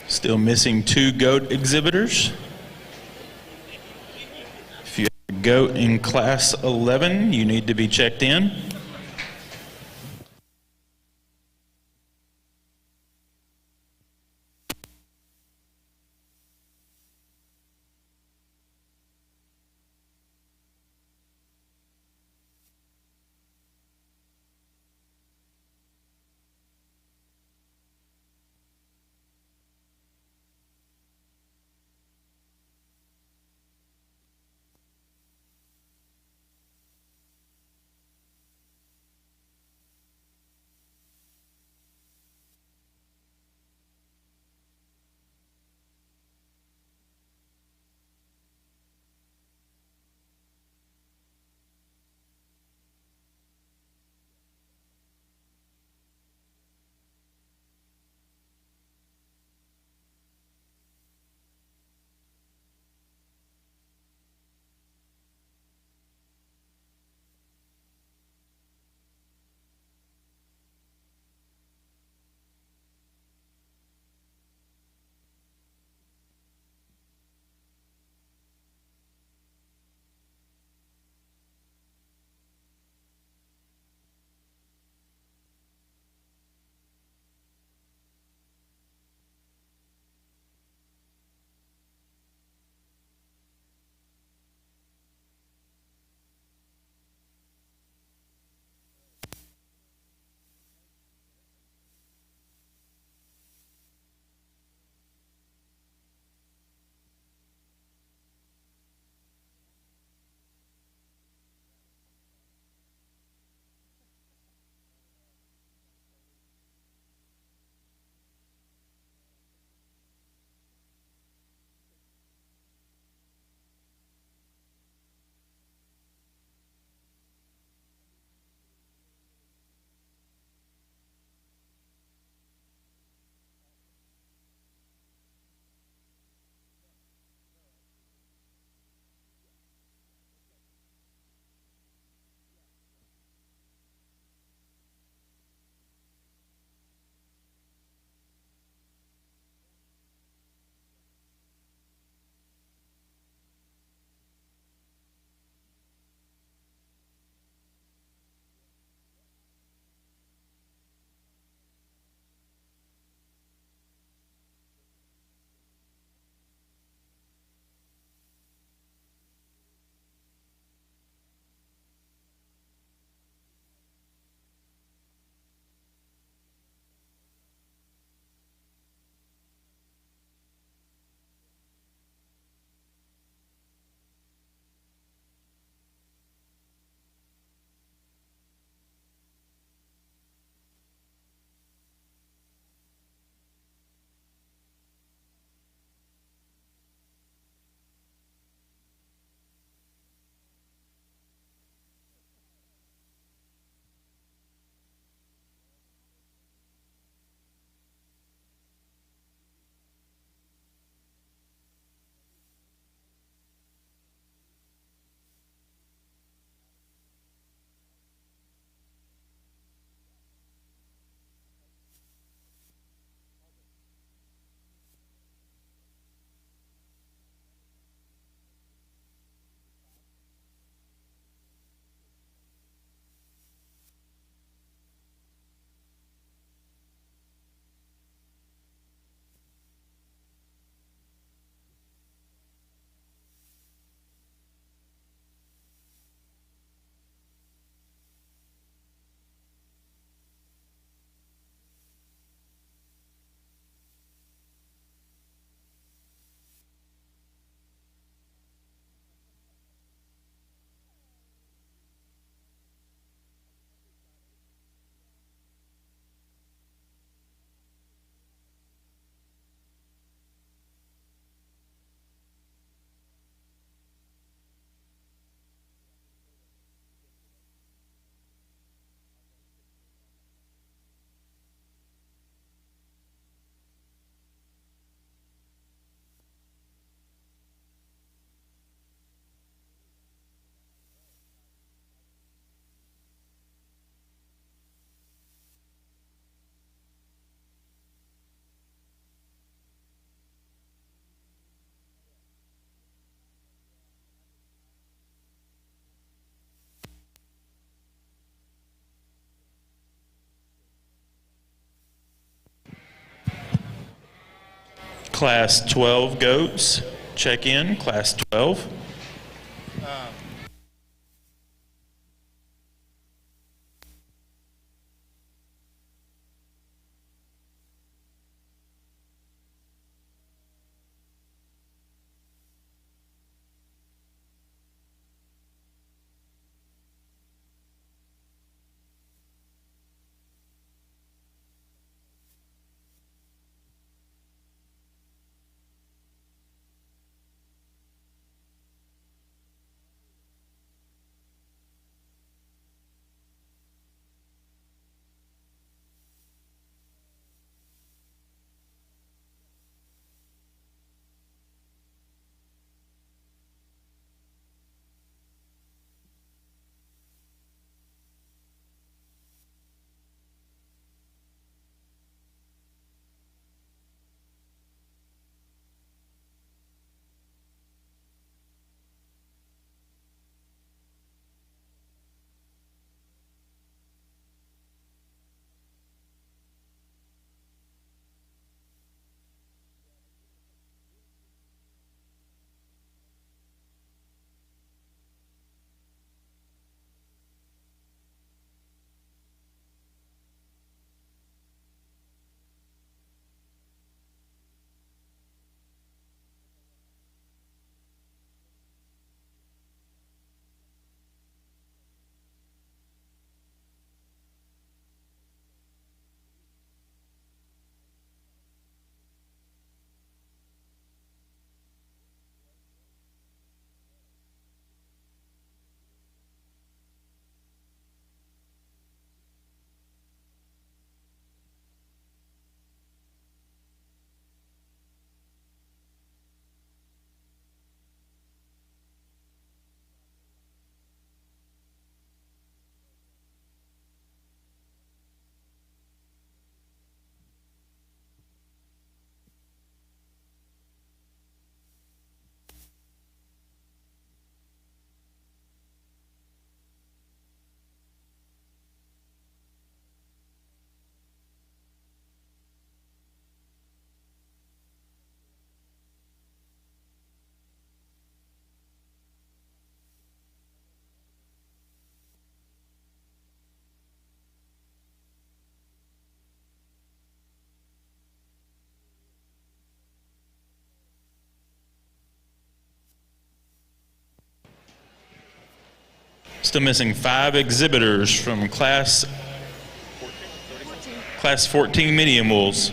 Still missing 2 goat exhibitors. If you have a goat in class 11, you need to be checked in. Class 12 goats, check in, Class 12. Still missing 5 exhibitors from Class 14 medium wolves.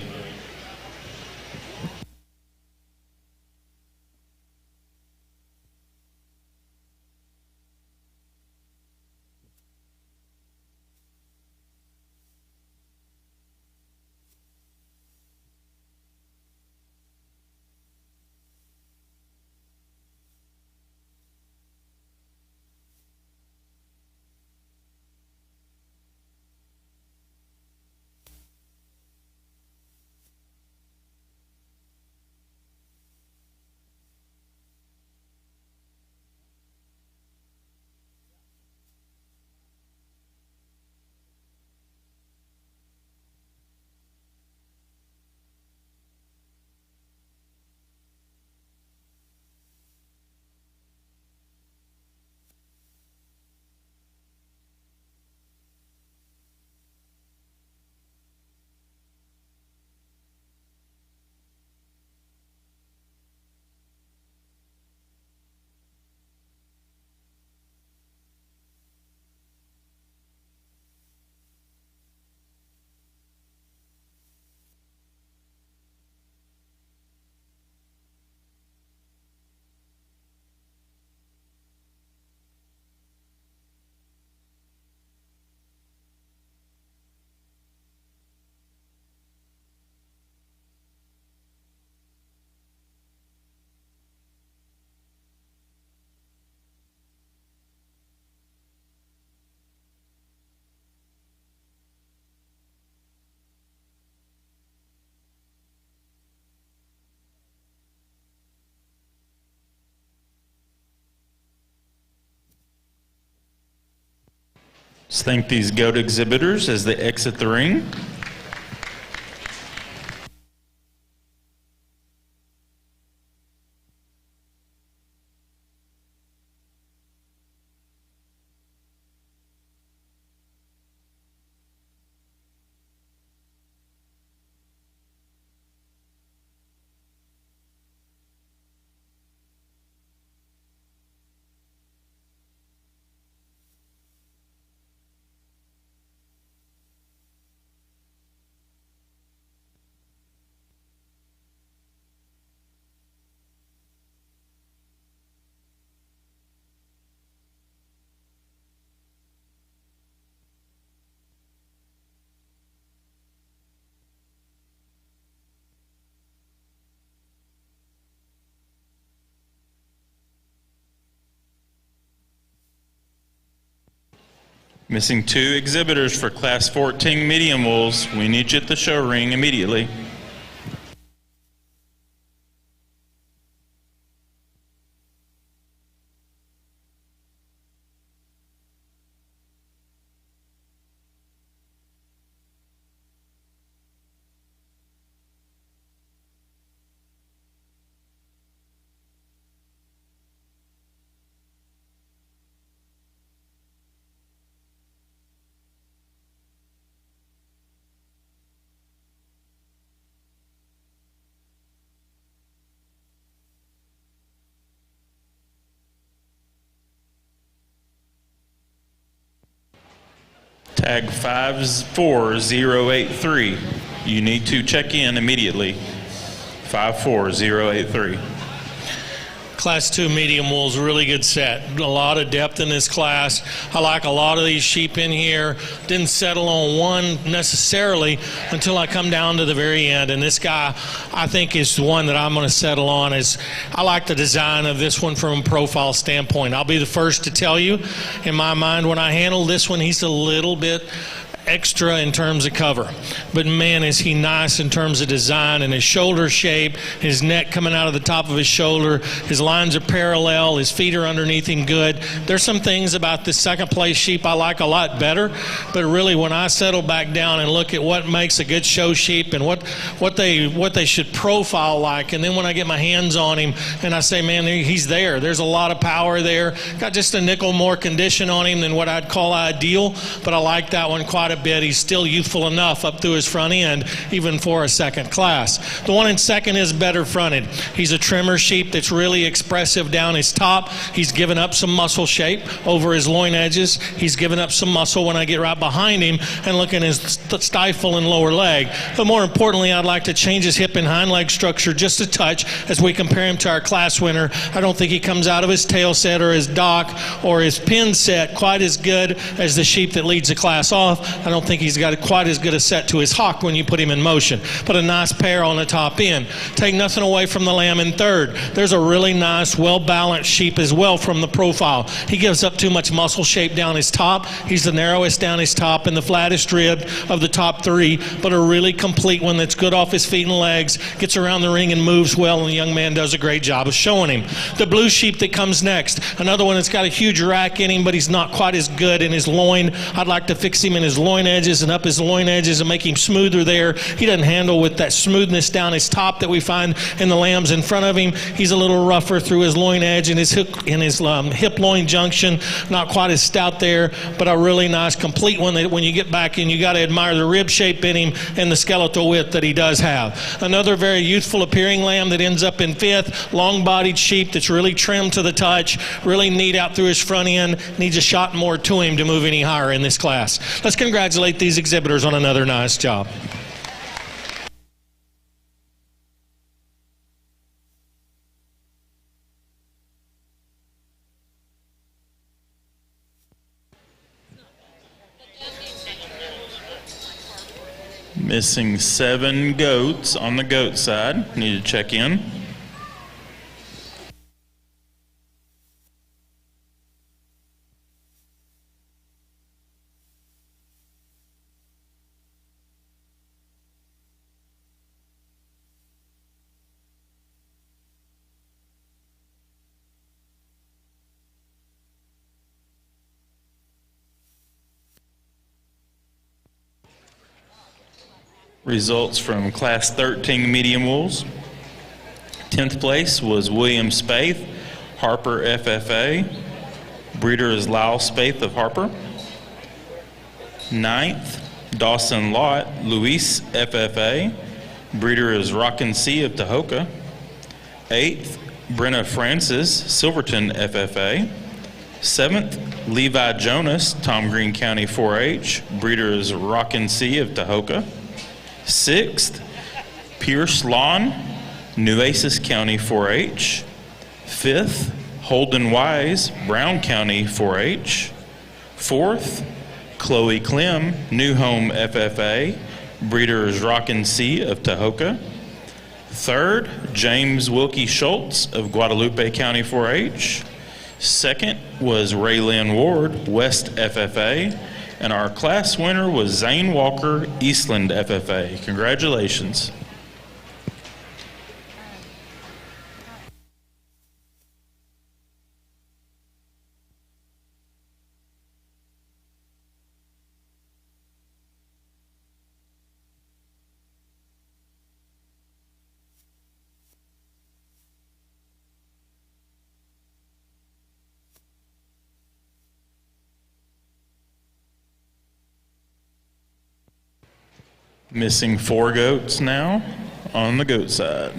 Let's thank these goat exhibitors as they exit the ring. Missing 2 exhibitors for Class 14 medium wolves. We need you at the show ring immediately. Tag 54083. You need to check in immediately. 54083. Class 2 medium wool's a really good set. A lot of depth in this class. I like a lot of these sheep in here. Didn't settle on one necessarily until I come down to the very end. And this guy, I think, is the one that I'm going to settle on. I like the design of this one from a profile standpoint. I'll be the first to tell you, in my mind, when I handle this one, he's a little bit extra in terms of cover, but man, is he nice in terms of design and his shoulder shape, his neck coming out of the top of his shoulder, his lines are parallel, his feet are underneath him good. There's some things about this second place sheep I like a lot better, but really when I settle back down and look at what makes a good show sheep and what they should profile like, and then when I get my hands on him and I say, man, he's there, there's a lot of power there, got just a nickel more condition on him than what I'd call ideal, but I like that one quite a bit. He's still youthful enough up through his front end, even for a second class. The one in second is better fronted. He's a trimmer sheep that's really expressive down his top. He's given up some muscle shape over his loin edges. He's given up some muscle when I get right behind him and look at his stifle and lower leg. But more importantly, I'd like to change his hip and hind leg structure just a touch as we compare him to our class winner. I don't think he comes out of his tail set or his dock or his pin set quite as good as the sheep that leads the class off. I don't think he's got quite as good a set to his hock when you put him in motion, but a nice pair on the top end. Take nothing away from the lamb in third. There's a really nice, well-balanced sheep as well from the profile. He gives up too much muscle shape down his top. He's the narrowest down his top and the flattest ribbed of the top 3, but a really complete one that's good off his feet and legs, gets around the ring and moves well, and the young man does a great job of showing him. The blue sheep that comes next, another one that's got a huge rack in him, but he's not quite as good in his loin. I'd like to fix him in his loin edges and up his loin edges and make him smoother there. He doesn't handle with that smoothness down his top that we find in the lambs in front of him. He's a little rougher through his loin edge and his hip loin junction, not quite as stout there, but a really nice complete one that when you get back in, you got to admire the rib shape in him and the skeletal width that he does have. Another very youthful appearing lamb that ends up in 5th, long-bodied sheep that's really trimmed to the touch, really neat out through his front end, needs a shot more to him to move any higher in this class. Let's congratulate these exhibitors on another nice job. Missing 7 goats on the goat side. Need to check in. Results from Class 13 medium wolves. 10th place was William Spaeth, Harper FFA. Breeder is Lyle Spaeth of Harper. 9th, Dawson Lott, Luis FFA. Breeder is Rockin' Sea of Tahoka. 8th, Brenna Francis, Silverton FFA. 7th, Levi Jonas, Tom Green County 4-H. Breeder is Rockin' Sea of Tahoka. 6th, Pierce Lawn, Nueces County 4-H. 5th, Holden Wise, Brown County 4-H. 4th, Chloe Clem, New Home FFA. Breeder is Rockin' Sea of Tahoka. 3rd, James Wilkie Schultz of Guadalupe County 4-H. 2nd was Raylyn Ward, West FFA. And our class winner was Zane Walker, Eastland FFA. Congratulations. Missing 4 goats now on the goat side.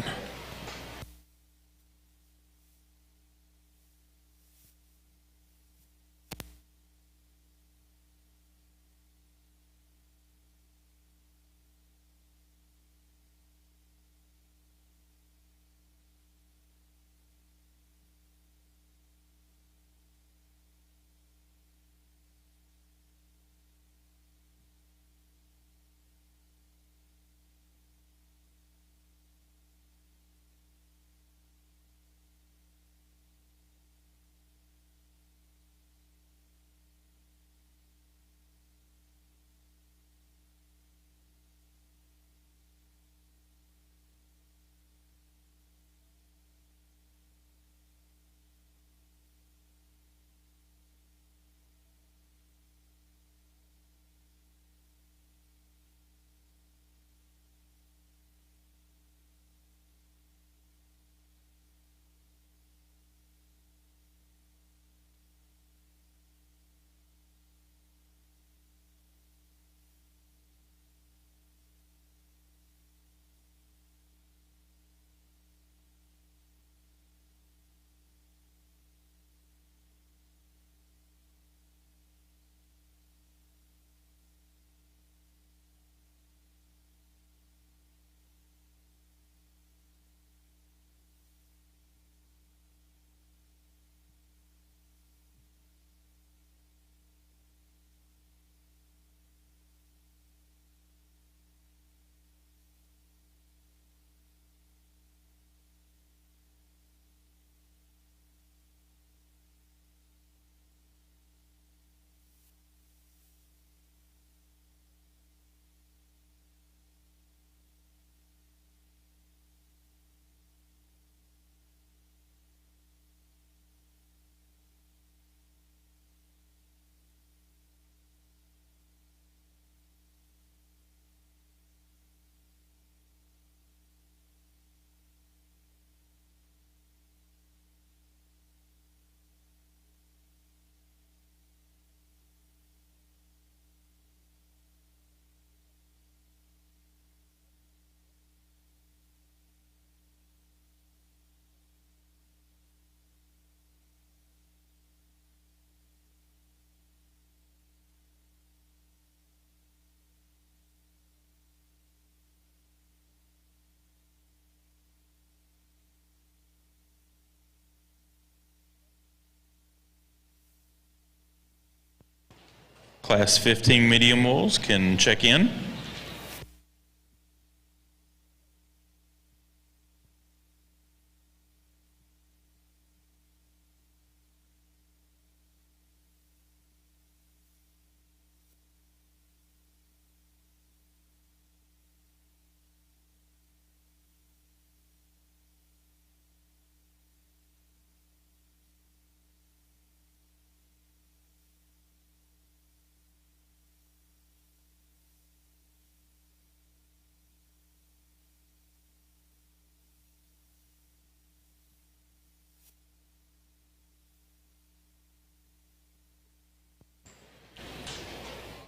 Class 15 medium wolves can check in.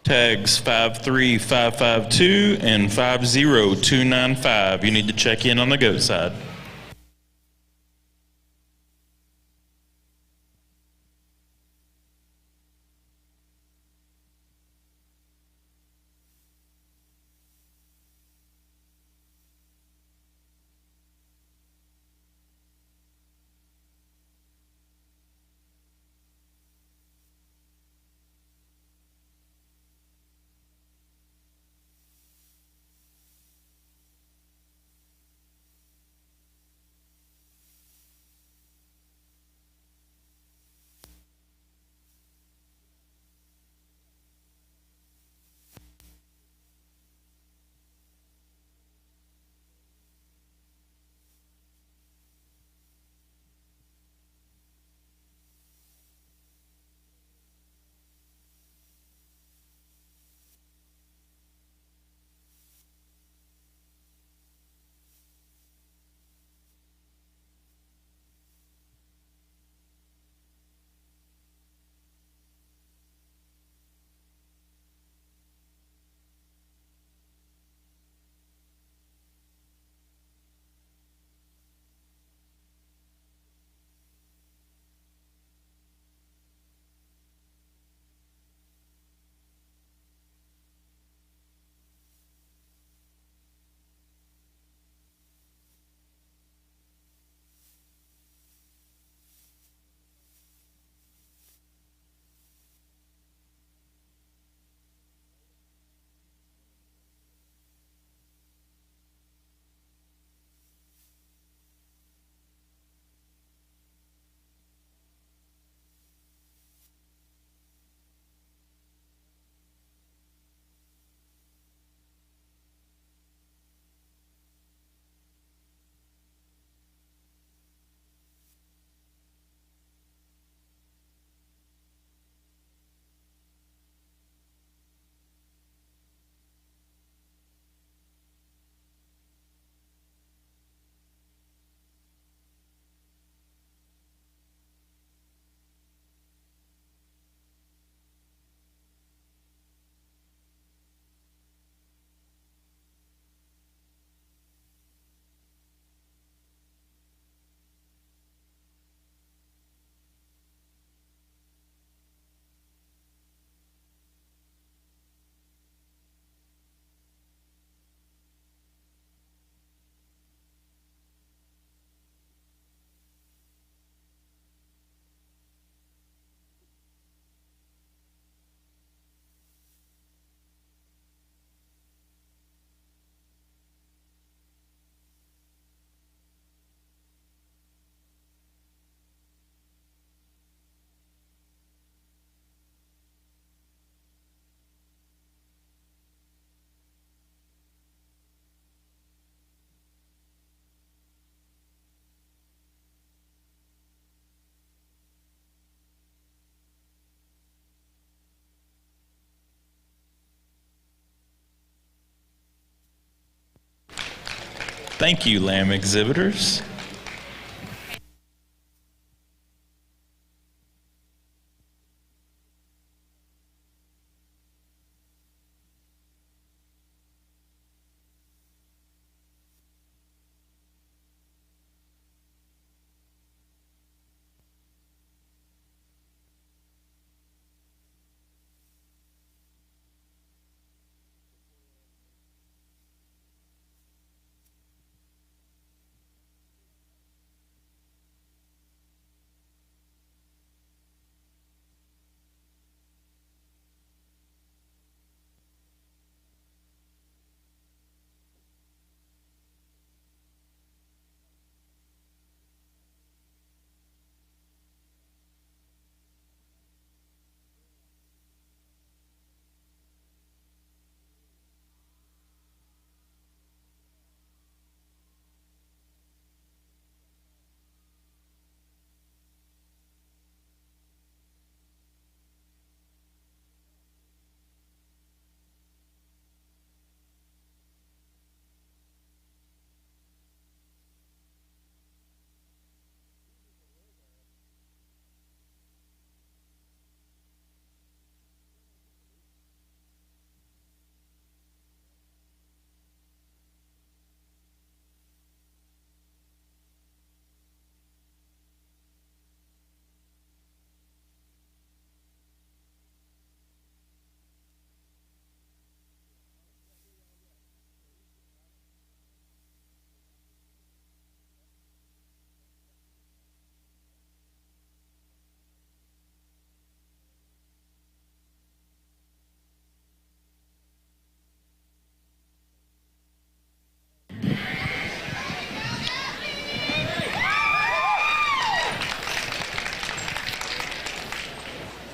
Tags 53552 and 50295. You need to check in on the goat side. Thank you, lamb exhibitors.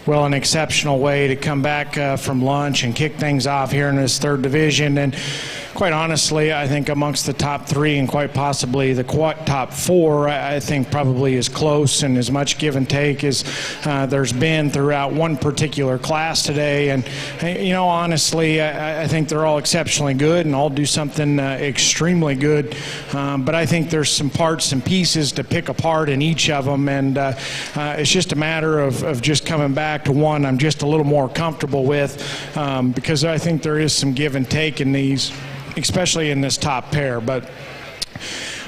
Well, an exceptional way to come back from lunch and kick things off here in this third division. And quite honestly, I think amongst the top three and quite possibly the top four, I think probably as close and as much give and take as there's been throughout one particular class today. And, you know, honestly, I think they're all exceptionally good and all do something extremely good. But I think there's some parts and pieces to pick apart in each of them. And it's just a matter of just coming back to one I'm just a little more comfortable with, because I think there is some give and take in these, especially in this top pair. But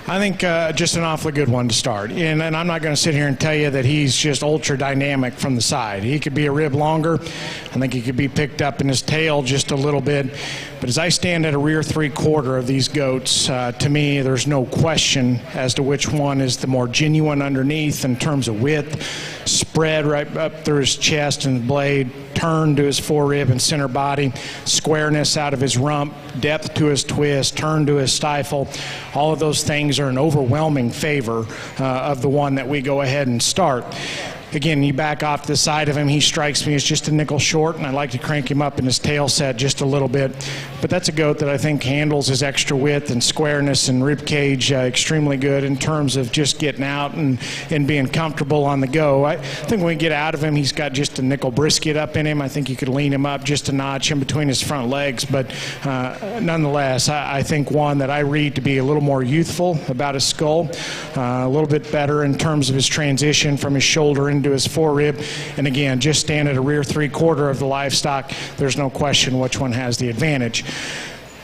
I think just an awfully good one to start. And I'm not going to sit here and tell you that he's just ultra dynamic from the side. He could be a rib longer. I think he could be picked up in his tail just a little bit. But as I stand at a rear three-quarter of these goats, to me, there's no question as to which one is the more genuine underneath in terms of width, spread right up through his chest and blade, turn to his forerib and center body, squareness out of his rump, depth to his twist, turn to his stifle. All of those things are in overwhelming favor of the one that we go ahead and start. Again, you back off to the side of him, he strikes me as just a nickel short, and I like to crank him up in his tail set just a little bit. But that's a goat that I think handles his extra width and squareness and rib cage extremely good in terms of just getting out and being comfortable on the go. I think when we get out of him, he's got just a nickel brisket up in him. I think you could lean him up just a notch in between his front legs. But nonetheless, I think one that I read to be a little more youthful about his skull, a little bit better in terms of his transition from his shoulder into his forerib. And again, just stand at a rear three-quarter of the livestock. There's no question which one has the advantage.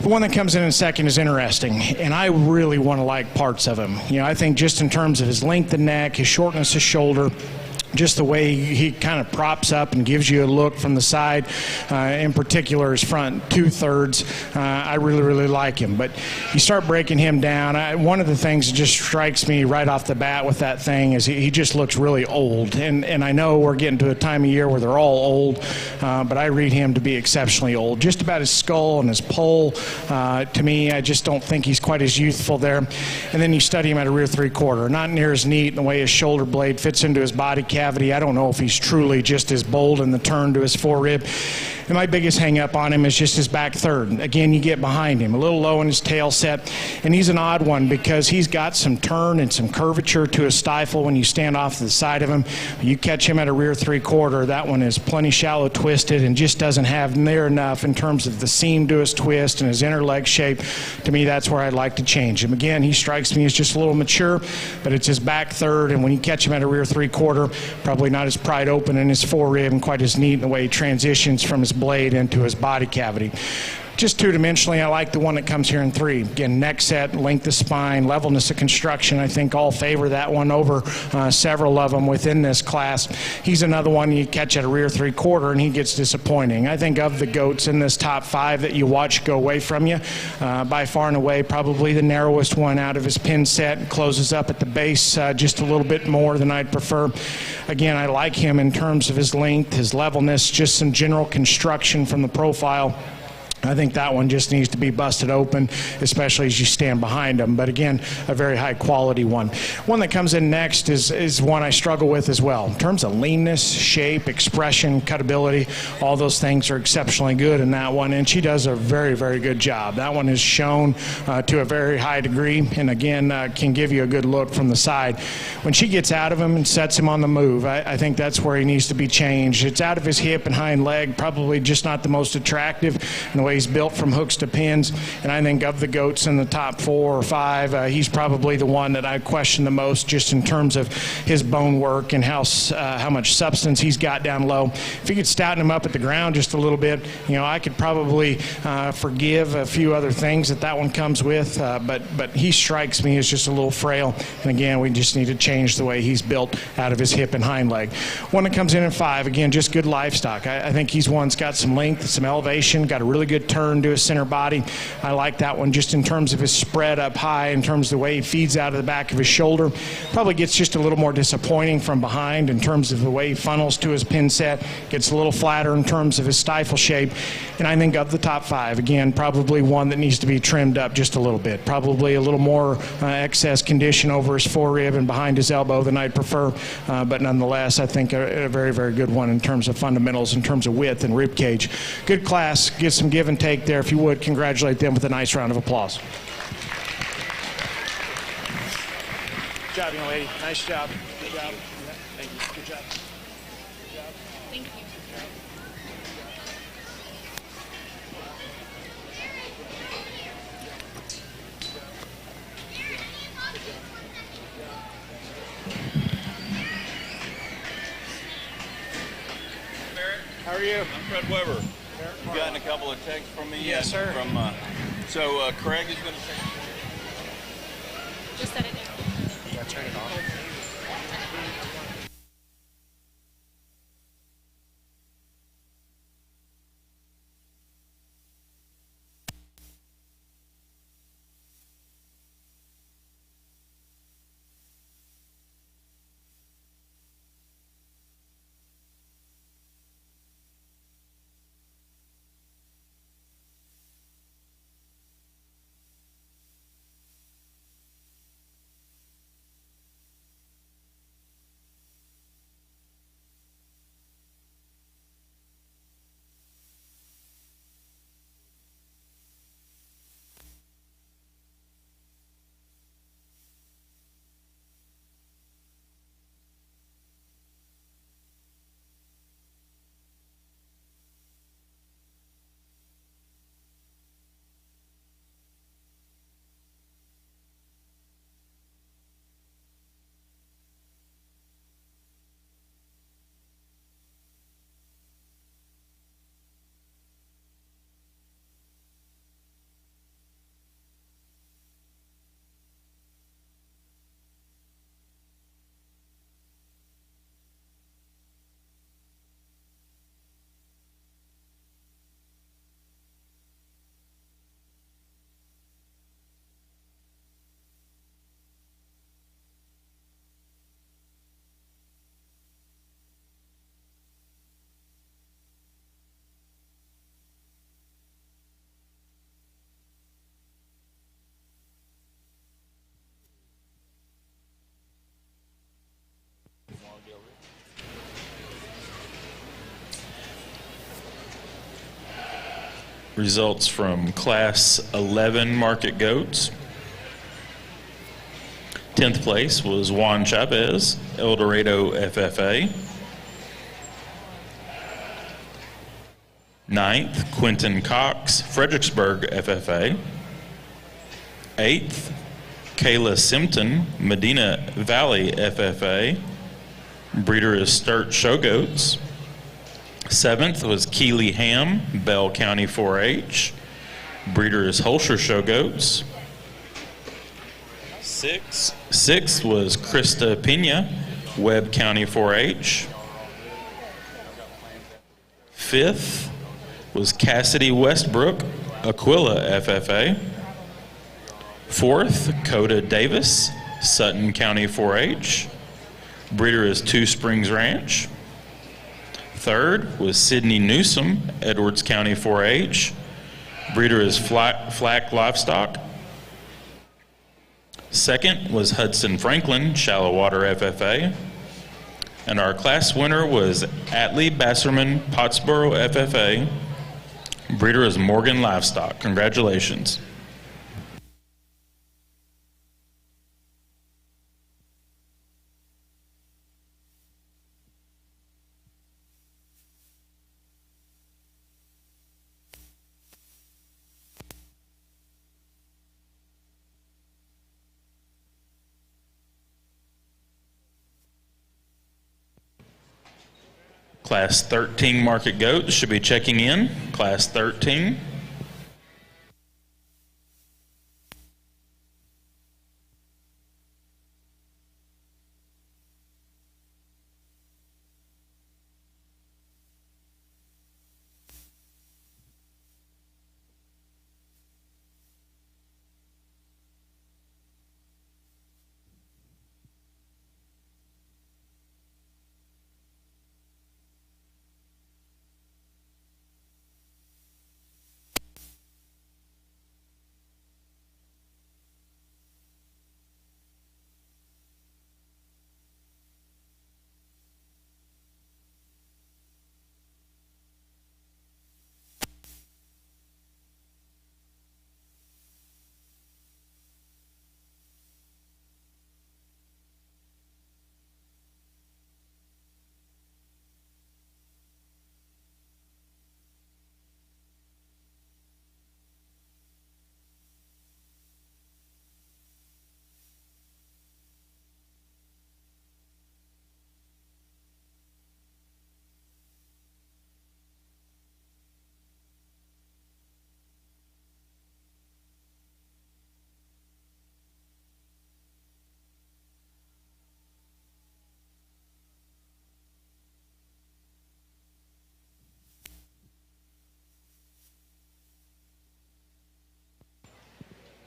The one that comes in second is interesting, and I really want to like parts of him. You know, I think just in terms of his length of neck, his shortness of shoulder, just the way he kind of props up and gives you a look from the side, in particular his front two-thirds, I really, really like him. But you start breaking him down, one of the things that just strikes me right off the bat with that thing is he just looks really old. And I know we're getting to a time of year where they're all old, but I read him to be exceptionally old. Just about his skull and his poll, to me, I just don't think he's quite as youthful there. And then you study him at a rear three-quarter, not near as neat in the way his shoulder blade fits into his body cap. cavity. I don't know if he's truly just as bold in the turn to his forerib. And my biggest hang up on him is just his back third. Again, you get behind him, a little low in his tail set. And he's an odd one because he's got some turn and some curvature to his stifle when you stand off to the side of him. You catch him at a rear 3/4, that one is plenty shallow twisted and just doesn't have near enough in terms of the seam to his twist and his inner leg shape. To me, that's where I'd like to change him. Again, he strikes me as just a little mature, but it's his back third, and when you catch him at a rear 3/4, probably not as pried open in his forerib and quite as neat in the way he transitions from his blade into his body cavity. Just two-dimensionally, I like the one that comes here in 3. Again, neck set, length of spine, levelness of construction. I think all favor that one over several of them within this class. He's another one you catch at a rear 3/4, and he gets disappointing. I think of the goats in this top 5 that you watch go away from you, by far and away, probably the narrowest one out of his pin set. Closes up at the base just a little bit more than I'd prefer. Again, I like him in terms of his length, his levelness, just some general construction from the profile. I think that one just needs to be busted open, especially as you stand behind him. But again, a very high quality one. One that comes in next is one I struggle with as well. In terms of leanness, shape, expression, cutability, all those things are exceptionally good in that one. And she does a very, very good job. That one is shown to a very high degree, and again, can give you a good look from the side. When she gets out of him and sets him on the move, I think that's where he needs to be changed. It's out of his hip and hind leg, probably just not the most attractive in the way he's built from hooks to pins. And I think of the goats in the top 4 or 5, he's probably the one that I question the most just in terms of his bone work and how much substance he's got down low. If you could stouten him up at the ground just a little bit, I could probably forgive a few other things that one comes with, but he strikes me as just a little frail. And again, we just need to change the way he's built out of his hip and hind leg. One that comes in at 5, again, just good livestock. I think he's one that's got some length, some elevation, got a really good turn to his center body. I like that one just in terms of his spread up high, in terms of the way he feeds out of the back of his shoulder. Probably gets just a little more disappointing from behind in terms of the way he funnels to his pin set. Gets a little flatter in terms of his stifle shape. And I think of the top 5, again, probably one that needs to be trimmed up just a little bit. Probably a little more excess condition over his forerib and behind his elbow than I'd prefer. But nonetheless, I think a very, very good one in terms of fundamentals, in terms of width and rib cage. Good class. Get some give and take there. If you would, congratulate them with a nice round of applause. Good job, young lady. Nice job. Good job. Thank you. Good job. Good job. Thank you. How are you? I'm Fred Weber. You've gotten a couple of texts from me? Yes, sir. So Craig is going to take... Just set it down. Yeah, turn it off. Results from Class 11 market goats. 10th place was Juan Chavez, El Dorado FFA. 9th, Quentin Cox, Fredericksburg FFA. 8th, Kayla Simpton, Medina Valley FFA. Breeder is Sturt Show Goats. 7th was Keeley Ham, Bell County 4-H. Breeder is Holscher Show Goats. 6th was Krista Pena, Webb County 4-H. 5th was Cassidy Westbrook, Aquila FFA. 4th, Coda Davis, Sutton County 4-H. Breeder is Two Springs Ranch. 3rd was Sydney Newsom, Edwards County 4-H. Breeder is Flack Livestock. 2nd was Hudson Franklin, Shallow Water FFA. And our class winner was Atlee Basserman, Pottsboro FFA. Breeder is Morgan Livestock. Congratulations. Class 13 market goats should be checking in. Class 13.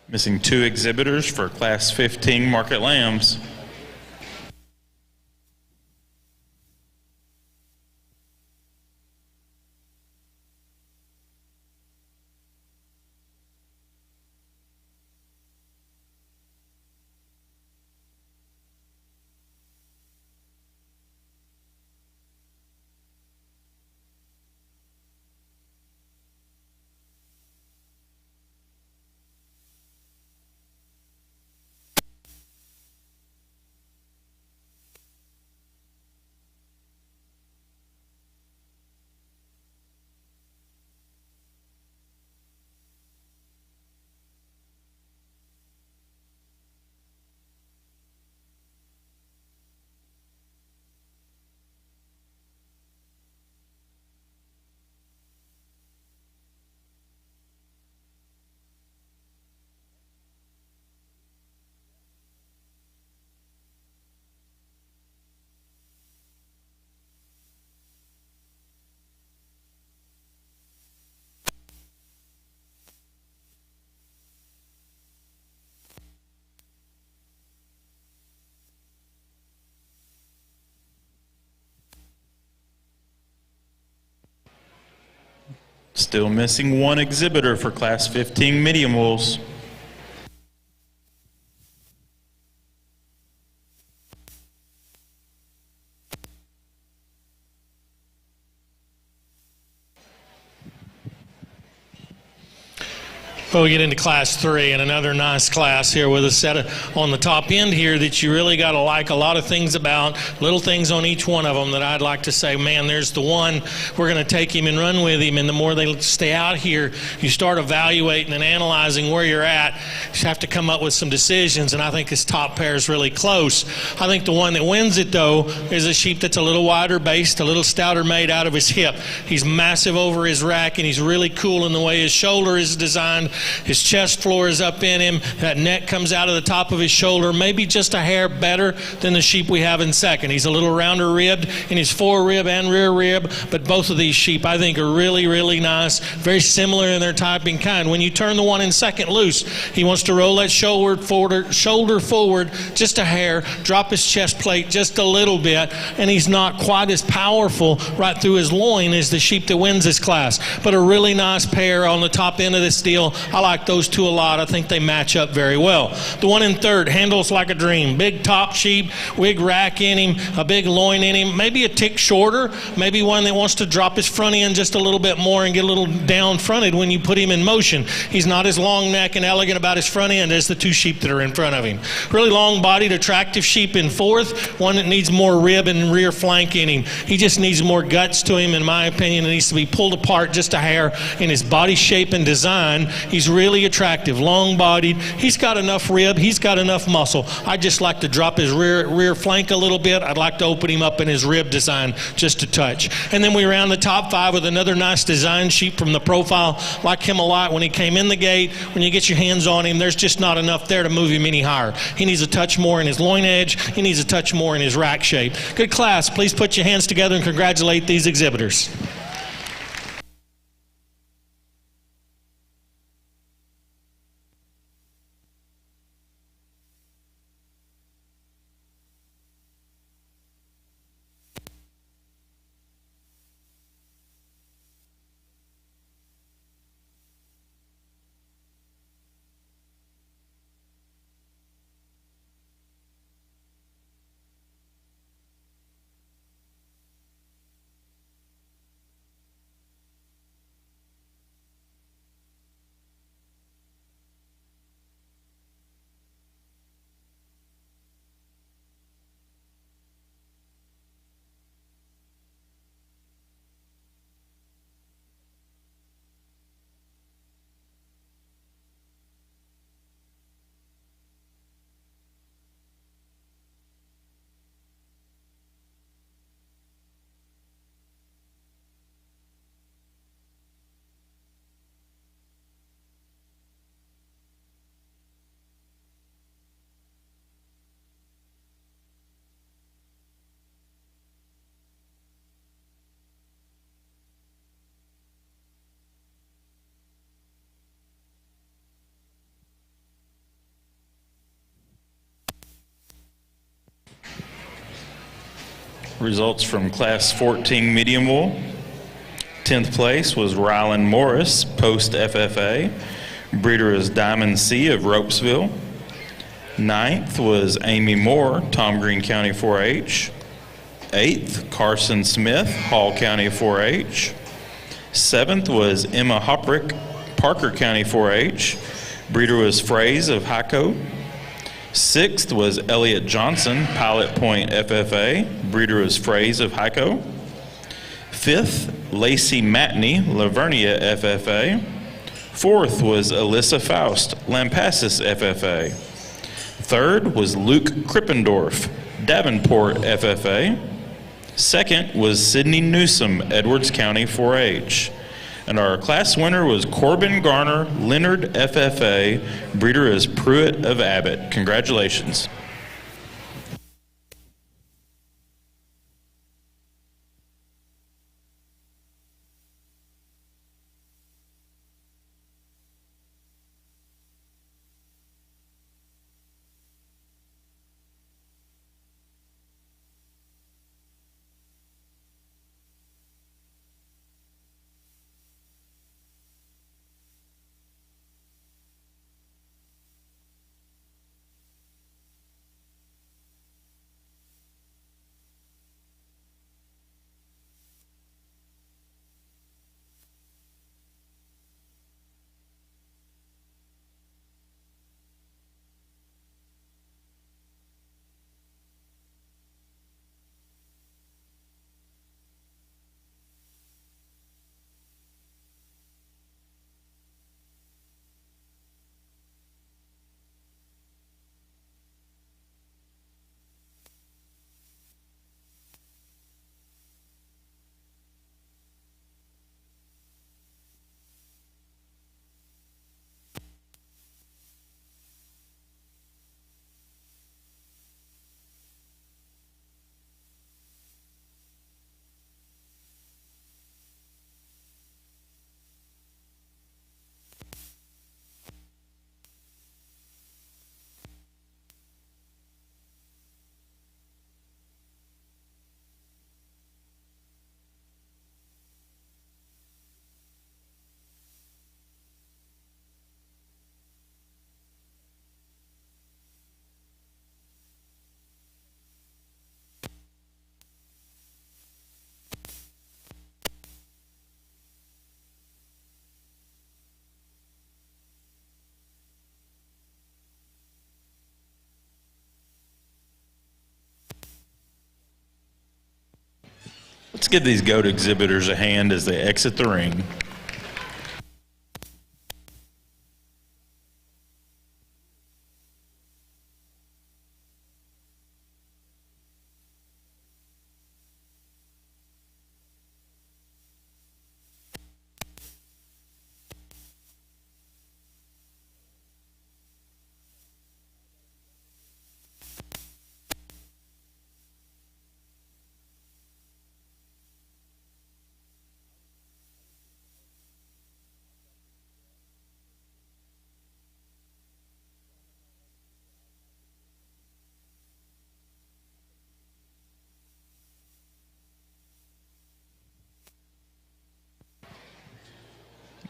Missing 2 exhibitors for Class 15 market lambs. Still missing 1 exhibitor for Class 15 medium wolves. Well, we get into class 3, and another nice class here with a set on the top end here that you really got to like a lot of things about, little things on each one of them that I'd like to say, man, there's the one, we're going to take him and run with him. And the more they stay out here, you start evaluating and analyzing where you're at. You have to come up with some decisions, and I think this top pair is really close. I think the one that wins it, though, is a sheep that's a little wider based, a little stouter made out of his hip. He's massive over his rack, and he's really cool in the way his shoulder is designed. His chest floor is up in him. That neck comes out of the top of his shoulder, maybe just a hair better than the sheep we have in second. He's a little rounder ribbed in his fore rib and rear rib, but both of these sheep I think are really, really nice, very similar in their type and kind. When you turn the one in second loose, he wants to roll that shoulder forward just a hair, drop his chest plate just a little bit, and he's not quite as powerful right through his loin as the sheep that wins this class. But a really nice pair on the top end of this deal. I like those two a lot. I think they match up very well. The one in third handles like a dream. Big top sheep, big rack in him, a big loin in him, maybe a tick shorter, maybe one that wants to drop his front end just a little bit more and get a little down fronted when you put him in motion. He's not as long neck and elegant about his front end as the two sheep that are in front of him. Really long bodied, attractive sheep in fourth, one that needs more rib and rear flank in him. He just needs more guts to him, in my opinion. It needs to be pulled apart just a hair in his body shape and design. He's really attractive, long-bodied. He's got enough rib. He's got enough muscle. I'd just like to drop his rear flank a little bit. I'd like to open him up in his rib design just a touch. And then we round the top 5 with another nice design sheep from the profile. Like him a lot when he came in the gate. When you get your hands on him, there's just not enough there to move him any higher. He needs a touch more in his loin edge. He needs a touch more in his rack shape. Good class. Please put your hands together and congratulate these exhibitors. Results from Class 14 medium wool. 10th place was Rylan Morris, post FFA. Breeder is Diamond C of Ropesville. 9th was Amy Moore, Tom Green County 4-H. 8th, Carson Smith, Hall County 4-H. 7th was Emma Hoprick, Parker County 4-H. Breeder was Fraze of Highcoat. 6th was Elliot Johnson, Pilot Point FFA. Breeder was Fraze of Highco. 5th, Lacey Matney, Lavernia FFA. 4th was Alyssa Faust, Lampasas FFA. 3rd was Luke Krippendorf, Davenport FFA. 2nd was Sydney Newsom, Edwards County 4-H. And our class winner was Corbin Garner, Leonard FFA. Breeder is Pruitt of Abbott. Congratulations. Let's give these goat exhibitors a hand as they exit the ring.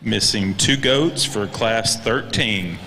Missing 2 goats for class 13.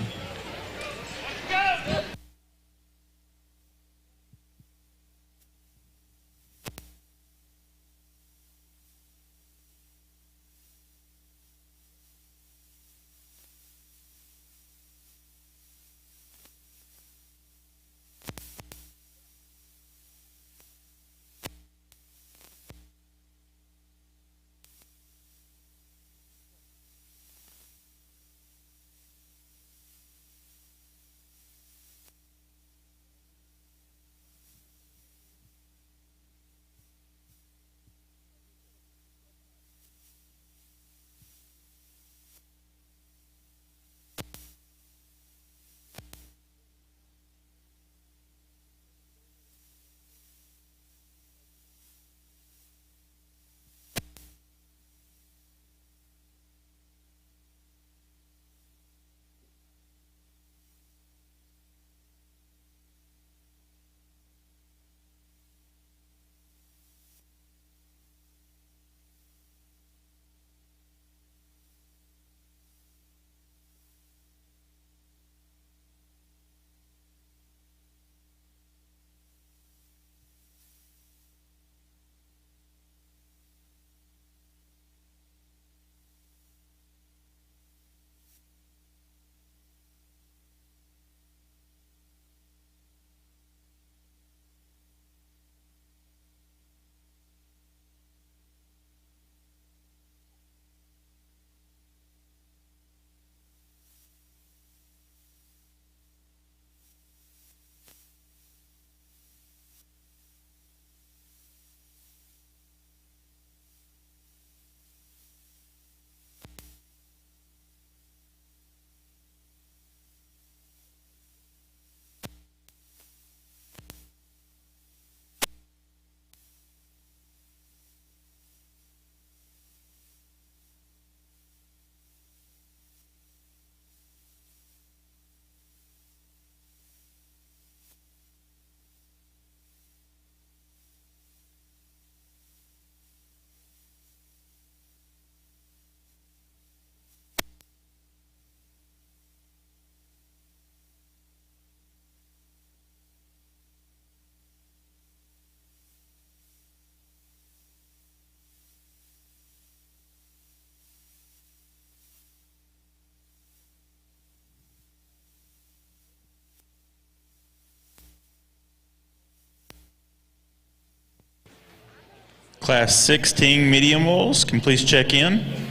Class 16 medium wolves, can you please check in?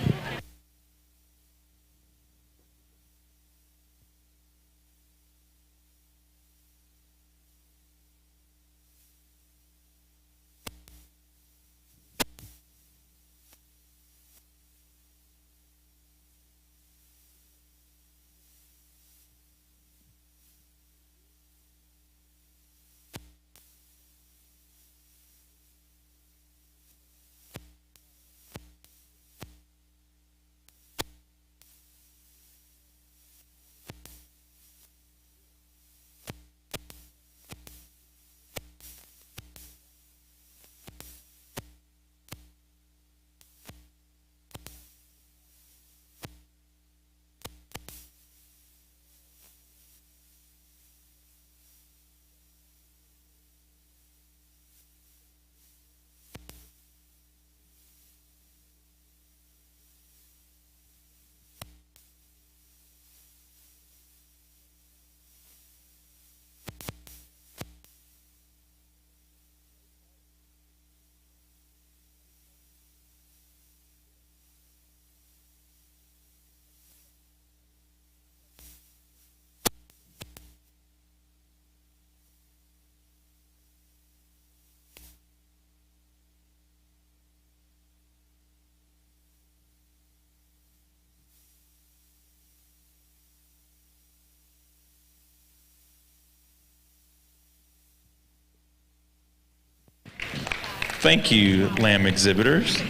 Thank you, lamb exhibitors.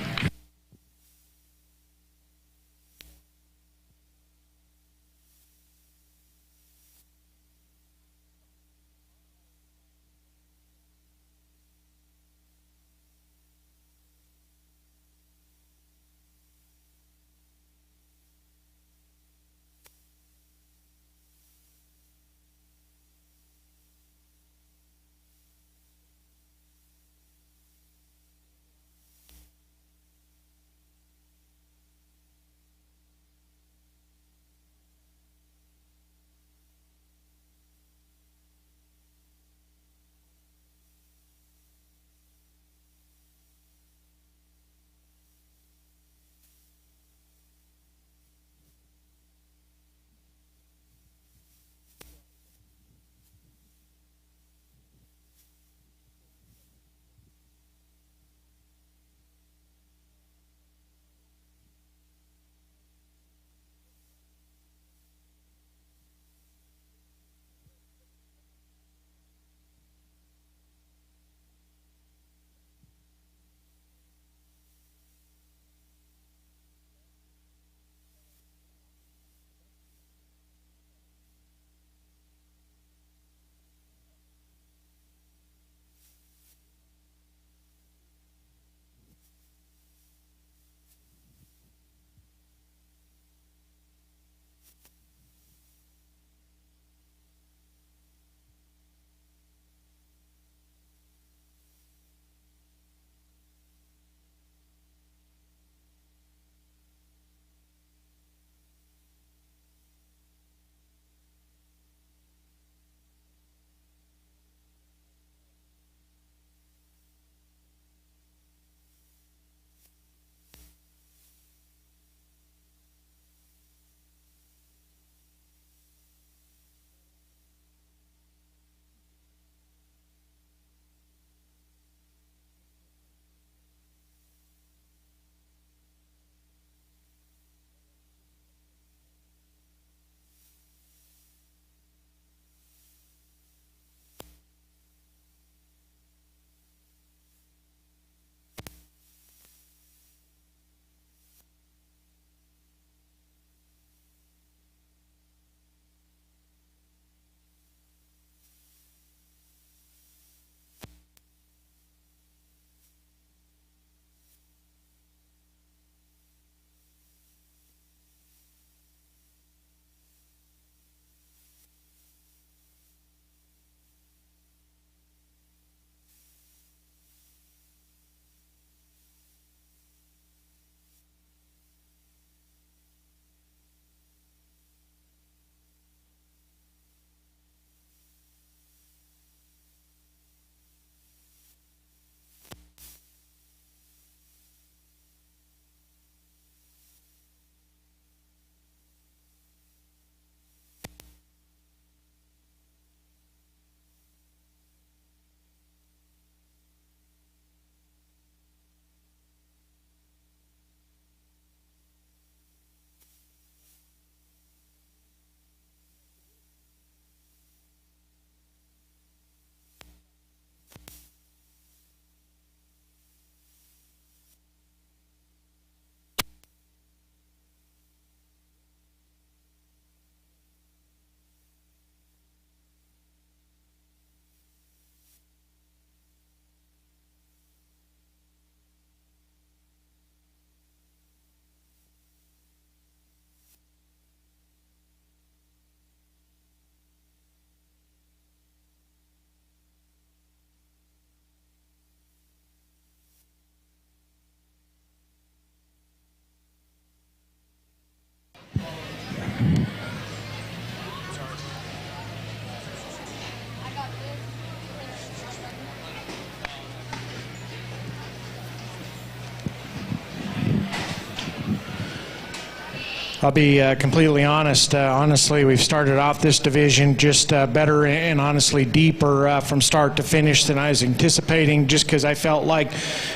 I'll be completely honest. Honestly, we've started off this division just better and honestly deeper from start to finish than I was anticipating, just because I felt like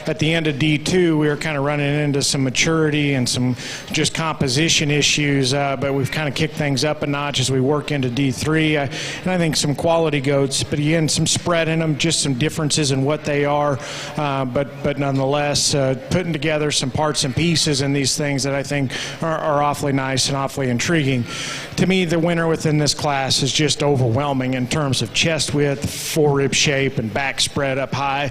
at the end of D2 we were kind of running into some maturity and some just composition issues, but we've kind of kicked things up a notch as we work into D3. And I think some quality goats, but again, some spread in them, just some differences in what they are, but nonetheless, putting together some parts and pieces in these things that I think are awfully nice and awfully intriguing. To me, the winner within this class is just overwhelming in terms of chest width, forerib shape, and back spread up high.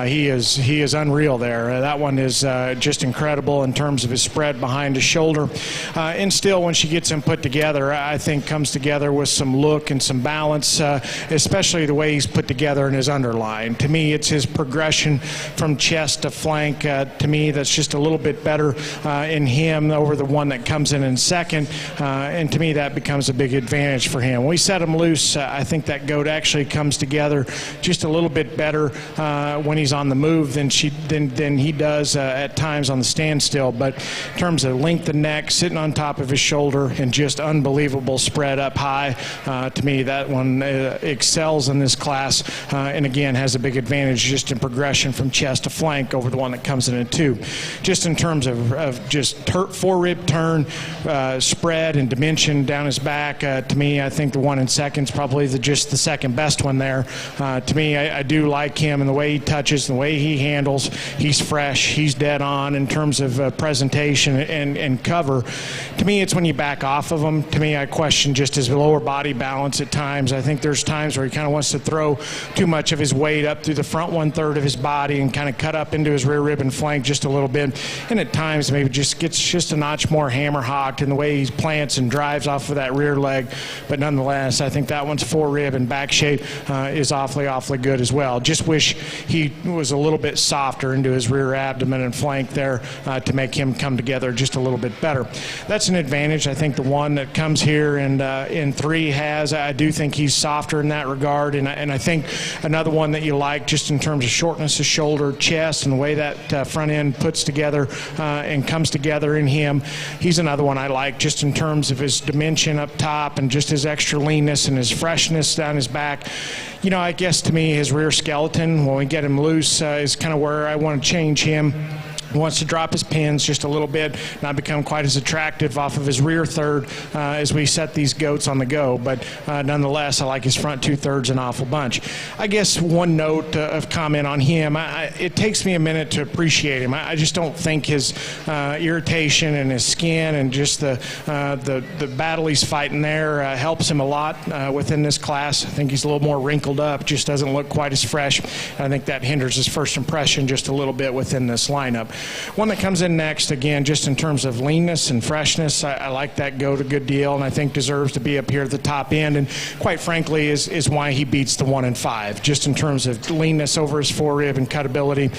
He is unreal there. That one is just incredible in terms of his spread behind his shoulder. And still, when she gets him put together, I think comes together with some look and some balance, especially the way he's put together in his underline. To me, it's his progression from chest to flank. To me, that's just a little bit better in him over the one that comes in second, and to me that becomes a big advantage for him. When we set him loose, I think that goat actually comes together just a little bit better when he's on the move than he does at times on the standstill. But in terms of length of neck, sitting on top of his shoulder, and just unbelievable spread up high, to me that one excels in this class, and again has a big advantage just in progression from chest to flank over the one that comes in at 2. Just in terms of just forerib turn, spread and dimension down his back, to me I think the one in second is probably just the second best one there. To me, I do like him and the way he touches, the way he handles. He's fresh, he's dead on in terms of presentation and cover. To me, it's when you back off of him. To me, I question just his lower body balance at times. I think there's times where he kind of wants to throw too much of his weight up through the front 1/3 of his body and kind of cut up into his rear rib and flank just a little bit. And at times maybe just gets just a notch more hammer hocked in the way he plants and drives off of that rear leg. But nonetheless, I think that one's forerib and back shape is awfully good as well. Just wish he was a little bit softer into his rear abdomen and flank there to make him come together just a little bit better. That's an advantage. I think the one that comes here and in 3 has, I do think he's softer in that regard. And I think another one that you like just in terms of shortness of shoulder, chest, and the way that front end puts together and comes together in him. He's another one I like just in terms of his dimension up top and just his extra leanness and his freshness down his back. You know, I guess to me his rear skeleton, when we get him loose, is kind of where I want to change him. He wants to drop his pins just a little bit, not become quite as attractive off of his rear third as we set these goats on the go. But nonetheless, I like his front 2/3 an awful bunch. I guess one note of comment on him, it takes me a minute to appreciate him. I just don't think his irritation and his skin and just the battle he's fighting there helps him a lot within this class. I think he's a little more wrinkled up, just doesn't look quite as fresh. I think that hinders his first impression just a little bit within this lineup. One that comes in next, again, just in terms of leanness and freshness, I like that goat a good deal, and I think deserves to be up here at the top end, and quite frankly is why he beats the 1 in 5, just in terms of leanness over his forerib and cutability.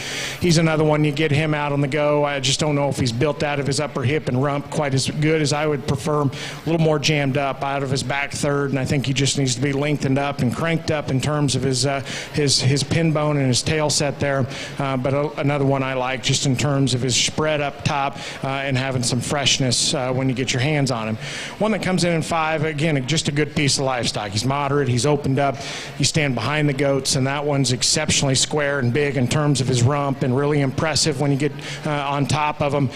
He's another one, you get him out on the go. I just don't know if he's built out of his upper hip and rump quite as good as I would prefer. A little more jammed up out of his back third, and I think he just needs to be lengthened up and cranked up in terms of his pin bone and his tail set there. But another one I like just in terms of his spread up top and having some freshness when you get your hands on him. One that comes in 5, again, just a good piece of livestock. He's moderate, he's opened up, you stand behind the goats, and that one's exceptionally square and big in terms of his rump and really impressive when you get on top of him.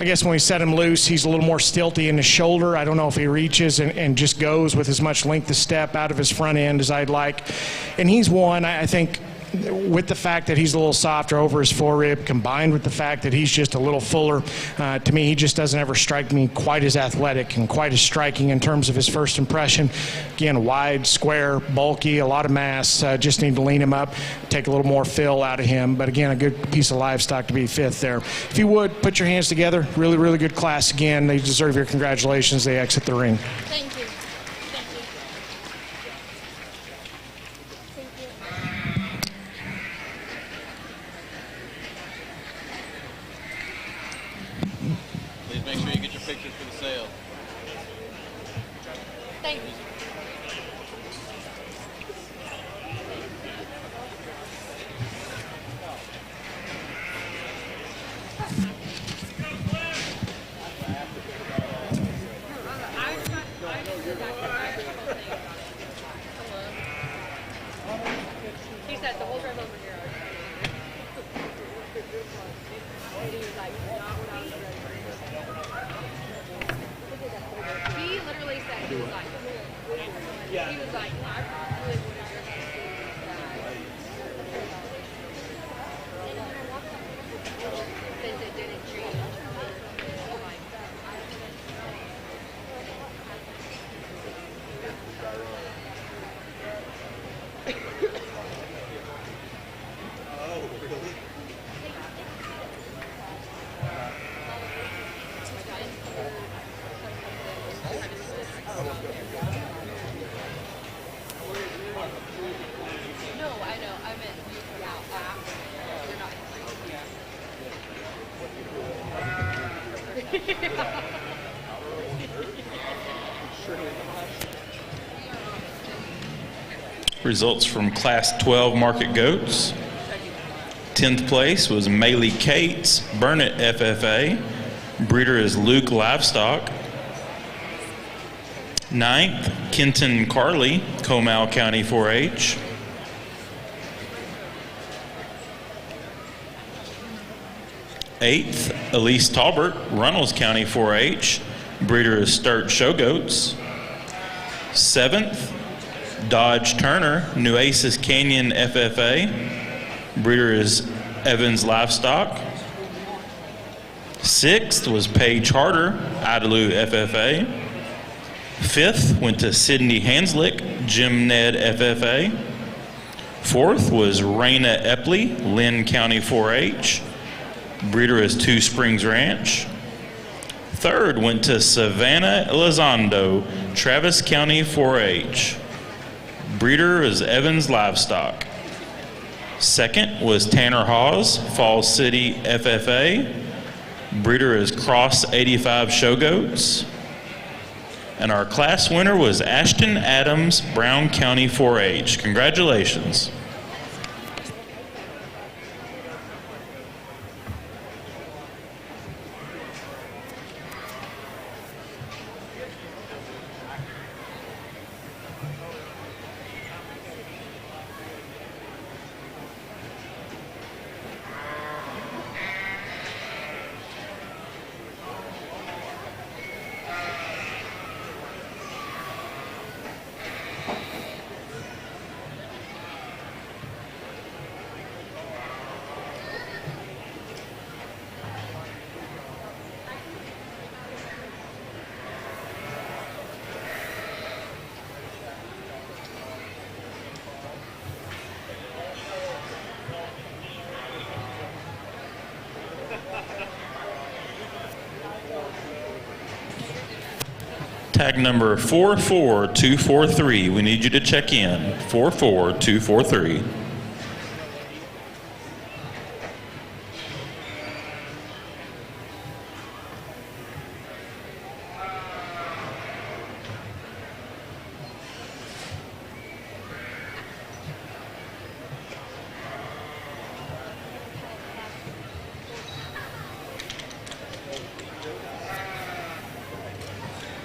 I guess when we set him loose, he's a little more stilty in his shoulder. I don't know if he reaches and just goes with as much length of step out of his front end as I'd like. And he's one, I think, with the fact that he's a little softer over his forerib, combined with the fact that he's just a little fuller, to me he just doesn't ever strike me quite as athletic and quite as striking in terms of his first impression. Again, wide, square, bulky, a lot of mass. Just need to lean him up, take a little more fill out of him. But again, a good piece of livestock to be 5th there. If you would, put your hands together. Really, really good class again. They deserve your congratulations. They exit the ring. Thank you. Please make sure you get your pictures for the sale. Thank you. Results from Class 12 Market Goats. 10th place was Maylee Cates, Burnett FFA. Breeder is Luke Livestock. 9th, Kenton Carley, Comal County 4-H. 8th, Elise Talbert, Runnels County 4-H. Breeder is Sturt Show Goats. 7th, Dodge Turner, Nueces Canyon FFA. Breeder is Evans Livestock. 6th was Paige Harder, Idalou FFA. 5th went to Sydney Hanslick, Jim Ned FFA. 4th was Raina Epley, Lynn County 4-H. Breeder is Two Springs Ranch. 3rd went to Savannah Elizondo, Travis County 4-H. Breeder is Evans Livestock. 2nd was Tanner Hawes, Falls City FFA. Breeder is Cross 85 Show Goats. And our class winner was Ashton Adams, Brown County 4-H. Congratulations. Tag number 44243. We need you to check in. 44243.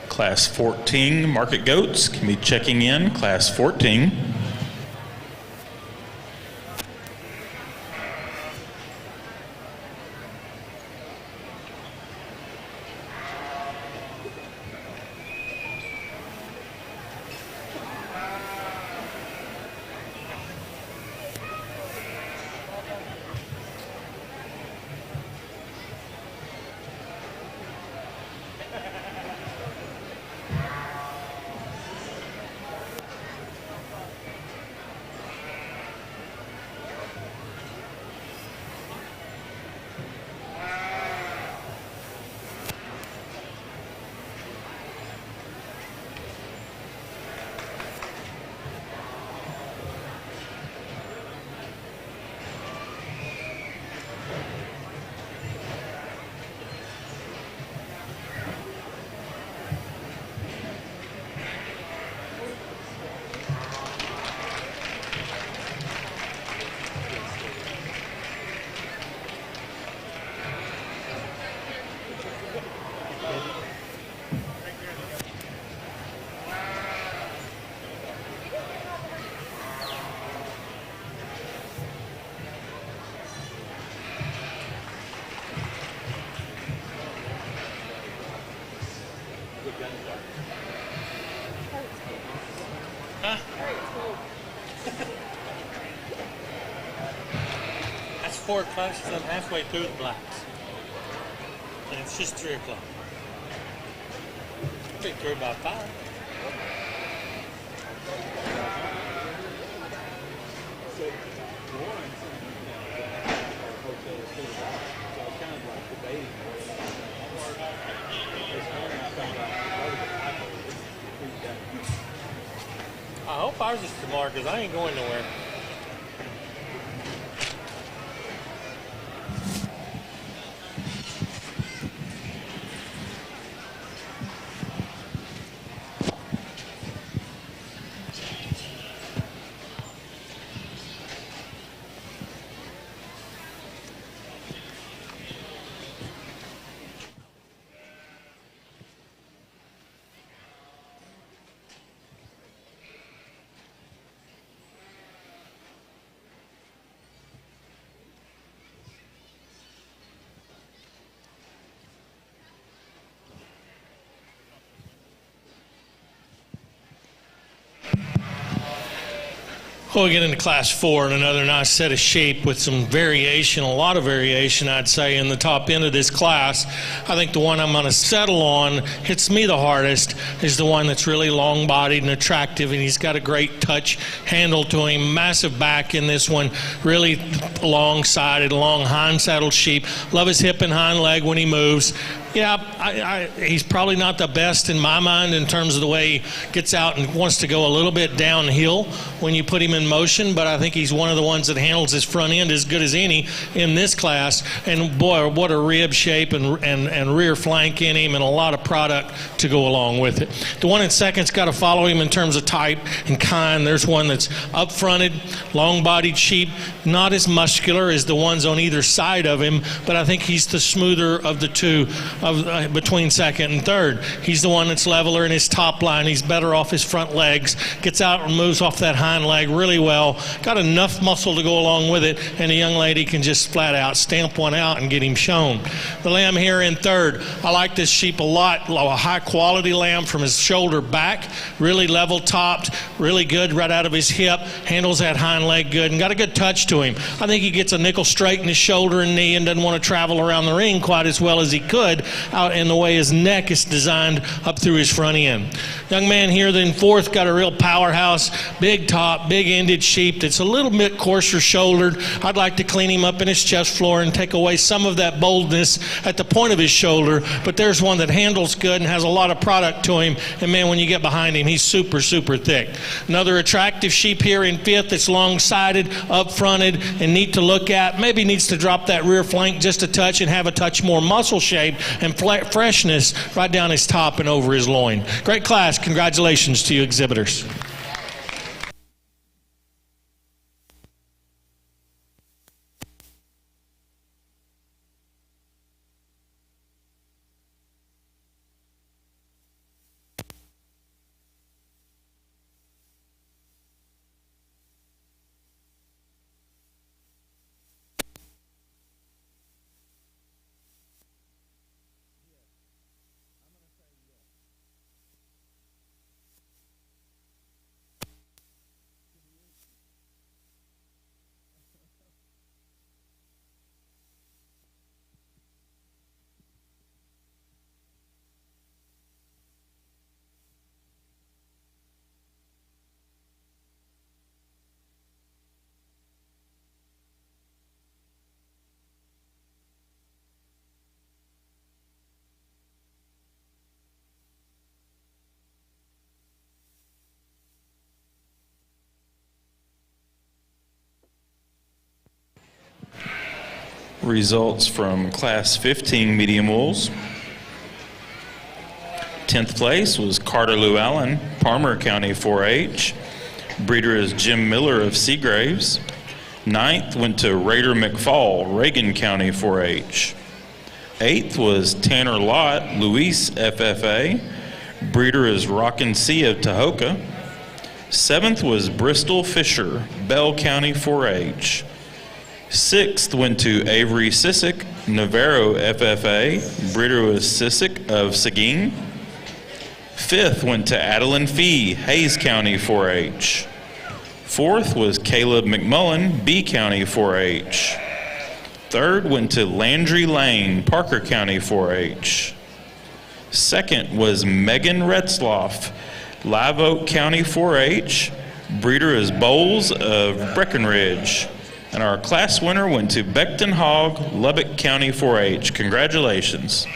Class 14 Market Goats can be checking in. Class 14. That's 4 classes. I'm halfway through the blacks. And it's just 3 o'clock. I think through about 5. I hope ours is tomorrow because I ain't going nowhere. Well, we get into Class 4 and another nice set of sheep with some variation, a lot of variation, I'd say, in the top end of this class. I think the one I'm going to settle on, hits me the hardest, is the one that's really long-bodied and attractive, and he's got a great touch handle to him, massive back in this one, really long-sided, long hind-saddled sheep. Love his hip and hind leg when he moves. Yeah, he's probably not the best in my mind in terms of the way he gets out and wants to go a little bit downhill when you put him in motion, but I think he's one of the ones that handles his front end as good as any in this class. And boy, what a rib shape and rear flank in him, and a lot of product to go along with it. The one in second's got to follow him in terms of type and kind. There's one that's up-fronted, long-bodied sheep, not as muscular as the ones on either side of him, but I think he's the smoother of the two between second and third. He's the one that's leveler in his top line. He's better off his front legs, gets out and moves off that hind leg really well, got enough muscle to go along with it, and a young lady can just flat out stamp one out and get him shown. The lamb here in third, I like this sheep a lot, a high quality lamb from his shoulder back, really level topped, really good right out of his hip, handles that hind leg good, and got a good touch to him. I think he gets a nickel straight in his shoulder and knee and doesn't want to travel around the ring quite as well as he could out in the way his neck is designed up through his front end. Young man here then fourth, got a real powerhouse, big top, big ended sheep that's a little bit coarser shouldered. I'd like to clean him up in his chest floor and take away some of that boldness at the point of his shoulder, but there's one that handles good and has a lot of product to him, and man, when you get behind him, he's super, super thick. Another attractive sheep here in fifth that's long-sided, up-fronted, and neat to look at. Maybe needs to drop that rear flank just a touch and have a touch more muscle shape and freshness right down his top and over his loin. Great class. Congratulations to you exhibitors. Results from Class 15 medium wools. 10th place was Carter Llewellyn, Palmer County 4-H. Breeder is Jim Miller of Seagraves. 9th went to Raider McFall, Reagan County 4-H. 8th was Tanner Lott, Luis FFA. Breeder is Rockin' Sea of Tahoka. 7th was Bristol Fisher, Bell County 4-H. 6th went to Avery Sissick, Navarro FFA. Breeder was Sissick of Seguin. 5th went to Adeline Fee, Hayes County 4-H. 4th was Caleb McMullen, B County 4-H. 3rd went to Landry Lane, Parker County 4-H. 2nd was Megan Retzloff, Live Oak County 4-H. Breeder is Bowles of Breckenridge. And our class winner went to Beckton Hogg, Lubbock County 4-H. Congratulations.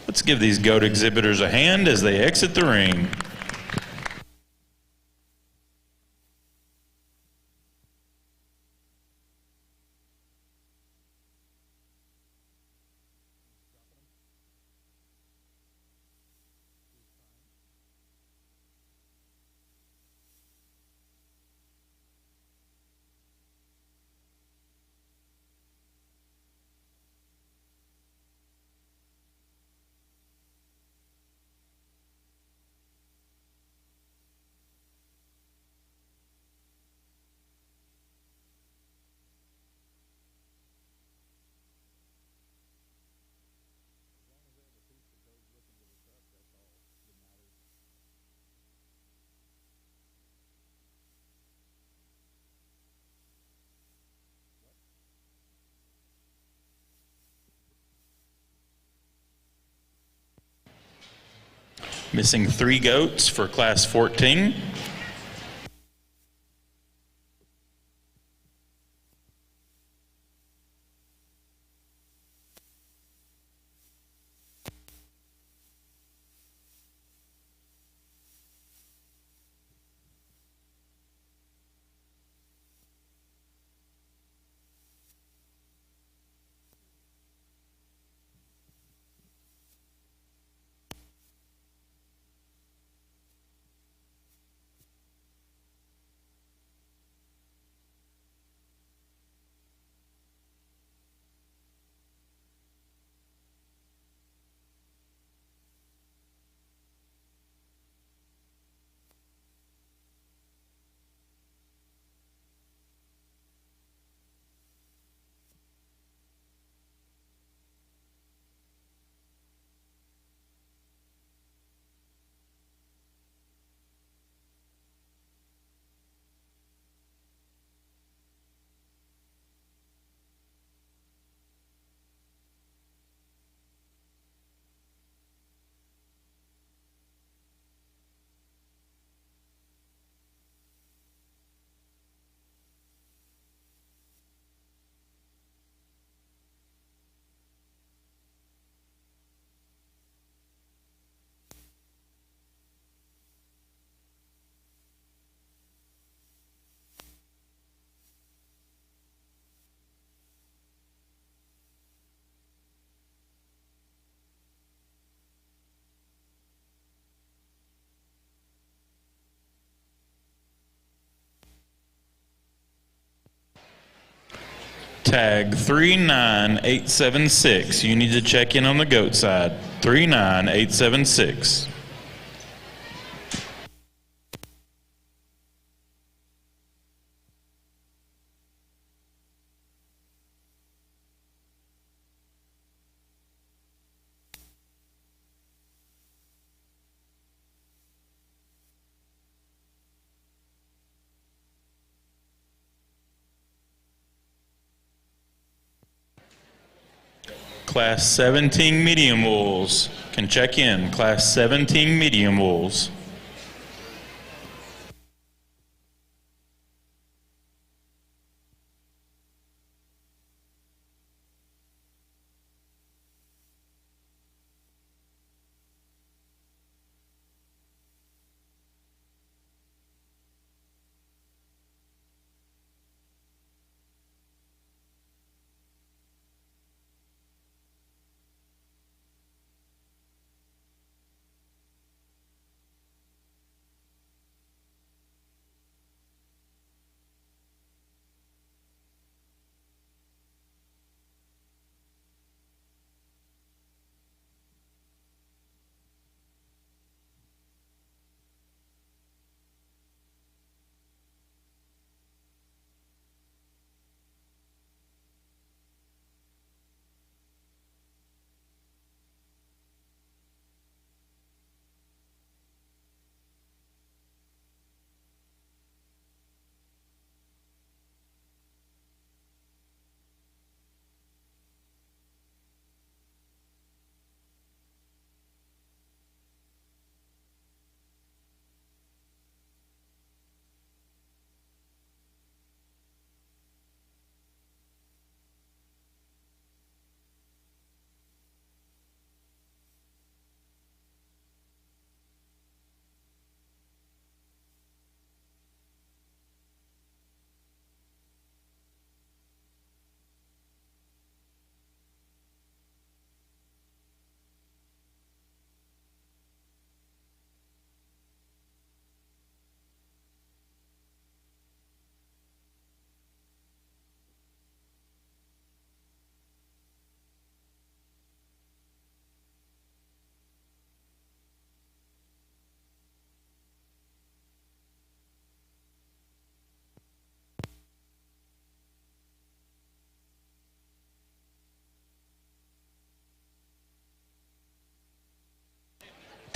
Let's give these goat exhibitors a hand as they exit the ring. Missing 3 goats for class 14. Tag 39876. You need to check in on the goat side. 39876. Class 17 medium wools can check in. Class 17 medium wools.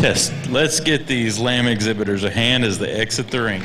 Test. Let's get these lamb exhibitors a hand as they exit the ring.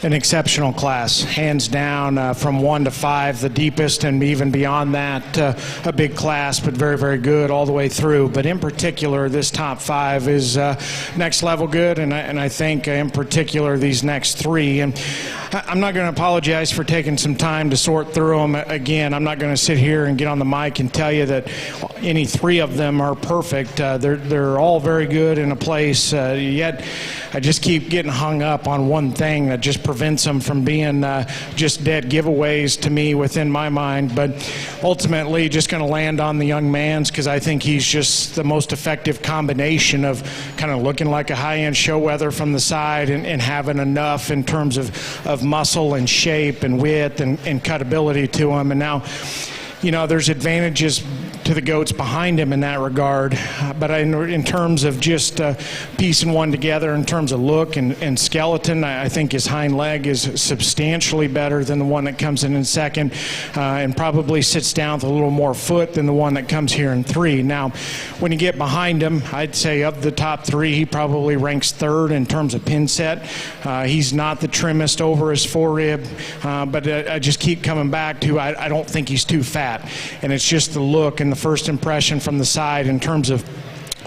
An exceptional class, hands down, from 1 to 5, the deepest, and even beyond that, a big class, but very, very good all the way through. But in particular, this top 5 is next level good, and I think in particular these next 3. And I'm not going to apologize for taking some time to sort through them. Again, I'm not going to sit here and get on the mic and tell you that any 3 of them are perfect. They're all very good in a place, yet I just keep getting hung up on one thing that just prevents them from being just dead giveaways to me within my mind. But ultimately, just going to land on the young man's, because I think he's just the most effective combination of kind of looking like a high-end show weather from the side and having enough in terms of muscle and shape and width and cutability to him. And now, you know, there's advantages to the goats behind him in that regard, but in terms of just piecing one together in terms of look and skeleton, I think his hind leg is substantially better than the one that comes in second, and probably sits down with a little more foot than the one that comes here in 3. Now, when you get behind him, I'd say of the top 3, he probably ranks 3rd in terms of pin set. He's not the trimmest over his forerib, but I just keep coming back to I don't think he's too fat. And it's just the look and the first impression from the side in terms of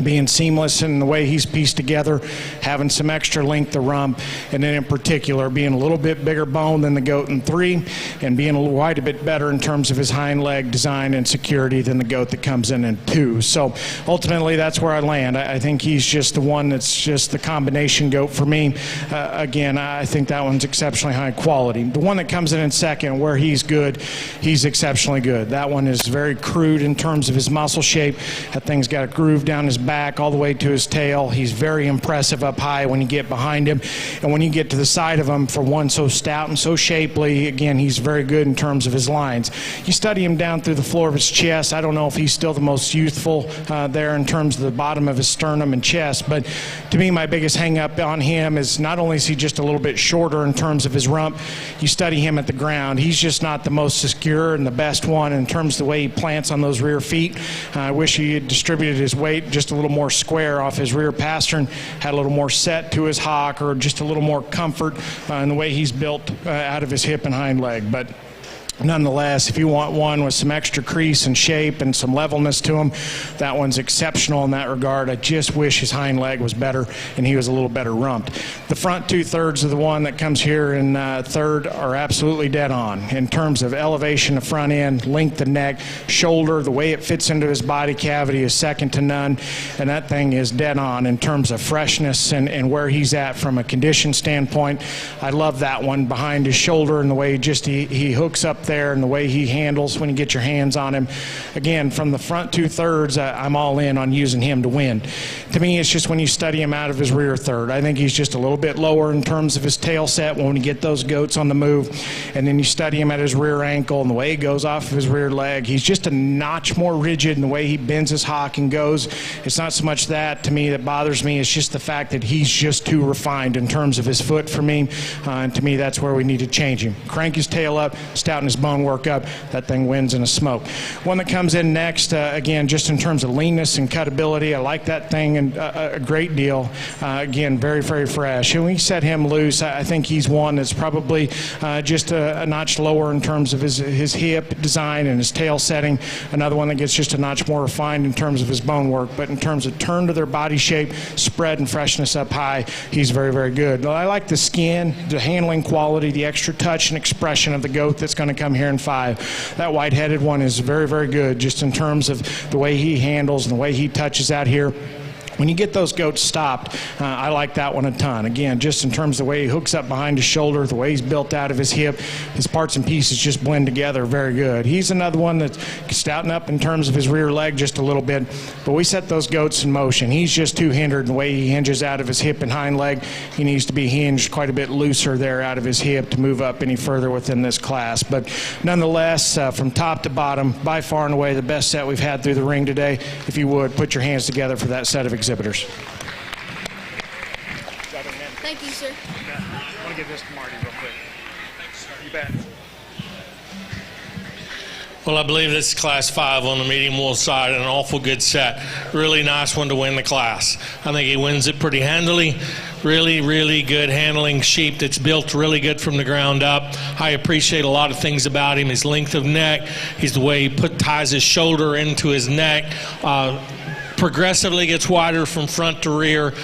being seamless in the way he's pieced together, having some extra length to rump, and then in particular being a little bit bigger bone than the goat in 3, and being quite a bit better in terms of his hind leg design and security than the goat that comes in 2. So ultimately that's where I land. I think he's just the one that's just the combination goat for me. Again, I think that one's exceptionally high quality. The one that comes in second, where he's good, he's exceptionally good. That one is very crude in terms of his muscle shape. That thing's got a groove down his back all the way to his tail. He's very impressive up high when you get behind him, and when you get to the side of him, for one so stout and so shapely, again, he's very good in terms of his lines. You study him down through the floor of his chest. I don't know if he's still the most youthful there in terms of the bottom of his sternum and chest, but to me, my biggest hang up on him is not only is he just a little bit shorter in terms of his rump, you study him at the ground, he's just not the most secure and the best one in terms of the way he plants on those rear feet. I wish he had distributed his weight just a little more square off his rear pastern, had a little more set to his hock, or just a little more comfort in the way he's built out of his hip and hind leg. But nonetheless, if you want one with some extra crease and shape and some levelness to him, that one's exceptional in that regard. I just wish his hind leg was better and he was a little better rumped. The front 2/3 of the one that comes here in 3rd are absolutely dead on in terms of elevation of front end, length of neck, shoulder, the way it fits into his body cavity is second to none, and that thing is dead on in terms of freshness and where he's at from a condition standpoint. I love that one behind his shoulder and the way he hooks up there and the way he handles when you get your hands on him. Again, from the front 2/3, I'm all in on using him to win. To me, it's just when you study him out of his rear 3rd. I think he's just a little bit lower in terms of his tail set when you get those goats on the move, and then you study him at his rear ankle and the way he goes off of his rear leg. He's just a notch more rigid in the way he bends his hock and goes. It's not so much that to me that bothers me, it's just the fact that he's just too refined in terms of his foot for me, and to me that's where we need to change him. Crank his tail up, stouten his bone work up, that thing wins in a smoke. One that comes in next, again, just in terms of leanness and cutability, I like that thing and a great deal. Again, very, very fresh. And when you set him loose, I think he's one that's probably just a notch lower in terms of his hip design and his tail setting. Another one that gets just a notch more refined in terms of his bone work, but in terms of turn to their body shape, spread and freshness up high, he's very, very good. I like the skin, the handling quality, the extra touch and expression of the goat that's going to come here in 5. That white-headed one is very, very good just in terms of the way he handles and the way he touches out here. When you get those goats stopped, I like that one a ton. Again, just in terms of the way he hooks up behind his shoulder, the way he's built out of his hip, his parts and pieces just blend together very good. He's another one that's stouting up in terms of his rear leg just a little bit, but we set those goats in motion. He's just too hindered in the way he hinges out of his hip and hind leg. He needs to be hinged quite a bit looser there out of his hip to move up any further within this class. But nonetheless, from top to bottom, by far and away the best set we've had through the ring today. If you would, put your hands together for that set of exhibitors. Thank you, sir. I want to give this to Marty real quick. Thanks, sir. You bet. Well, I believe this is Class 5 on the medium wool side, and an awful good set. Really nice one to win the class. I think he wins it pretty handily. Really, really good handling sheep that's built really good from the ground up. I appreciate a lot of things about him. His length of neck, the way he ties his shoulder into his neck, progressively gets wider from front to rear.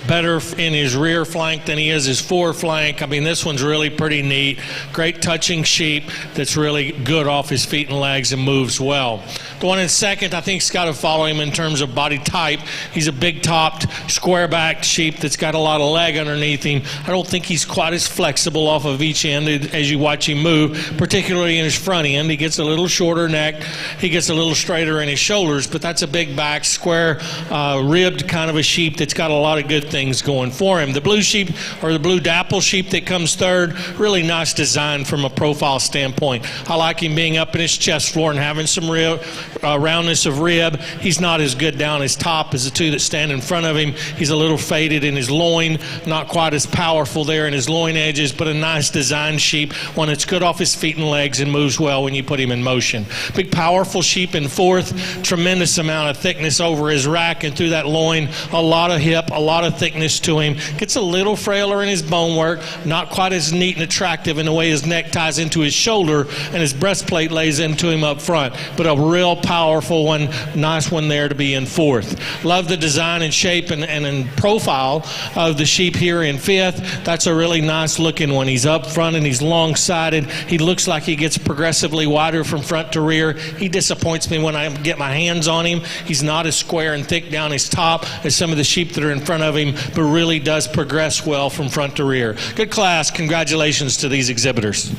Better in his rear flank than he is his fore flank. I mean, this one's really pretty neat. Great touching sheep that's really good off his feet and legs and moves well. The one in second, I think, has got to follow him in terms of body type. He's a big-topped, square-backed sheep that's got a lot of leg underneath him. I don't think he's quite as flexible off of each end as you watch him move, particularly in his front end. He gets a little shorter neck. He gets a little straighter in his shoulders, but that's a big back, square, ribbed kind of a sheep that's got a lot of good things going for him. The blue sheep, or the blue dapple sheep that comes third, really nice design from a profile standpoint. I like him being up in his chest floor and having some roundness of rib. He's not as good down his top as the two that stand in front of him. He's a little faded in his loin, not quite as powerful there in his loin edges, but a nice design sheep, one that's good off his feet and legs and moves well when you put him in motion. Big powerful sheep in fourth, tremendous amount of thickness over his rack and through that loin, a lot of hip, a lot of thickness to him. Gets a little frailer in his bone work, not quite as neat and attractive in the way his neck ties into his shoulder and his breastplate lays into him up front, but a real powerful one, nice one there to be in fourth. Love the design and shape and in profile of the sheep here in fifth. That's a really nice looking one. He's up front and he's long-sided. He looks like he gets progressively wider from front to rear. He disappoints me when I get my hands on him. He's not as square and thick down his top as some of the sheep that are in front of him, but really does progress well from front to rear. Good class. Congratulations to these exhibitors.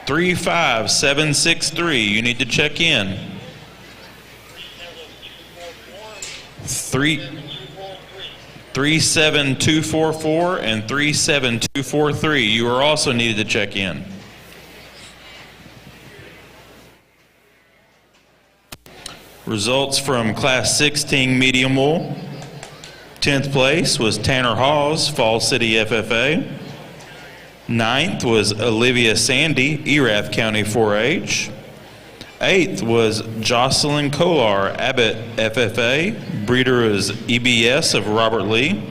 Three, 5, 7, 6, 3. You need to check in. 37244 and 37243. You are also needed to check in. Results from Class 16 medium wool. 10th place was Tanner Hawes, Falls City FFA. 9th was Olivia Sandy, Erath County 4-H. 8th was Jocelyn Kolar, Abbott FFA. Breeder is EBS of Robert Lee.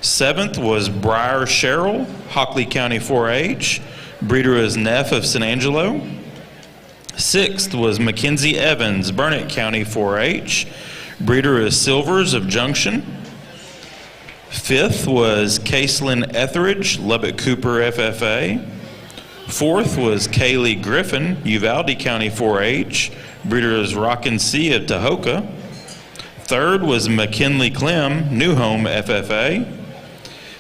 7th was Briar Sherrill, Hockley County 4-H. Breeder is Neff of San Angelo. 6th was Mackenzie Evans, Burnett County 4-H. Breeder is Silvers of Junction. 5th was Caselyn Etheridge, Lubbock Cooper FFA. 4th was Kaylee Griffin, Uvalde County 4-H. Breeder is Rockin' Sea of Tahoka. 3rd was McKinley Clem, New Home FFA.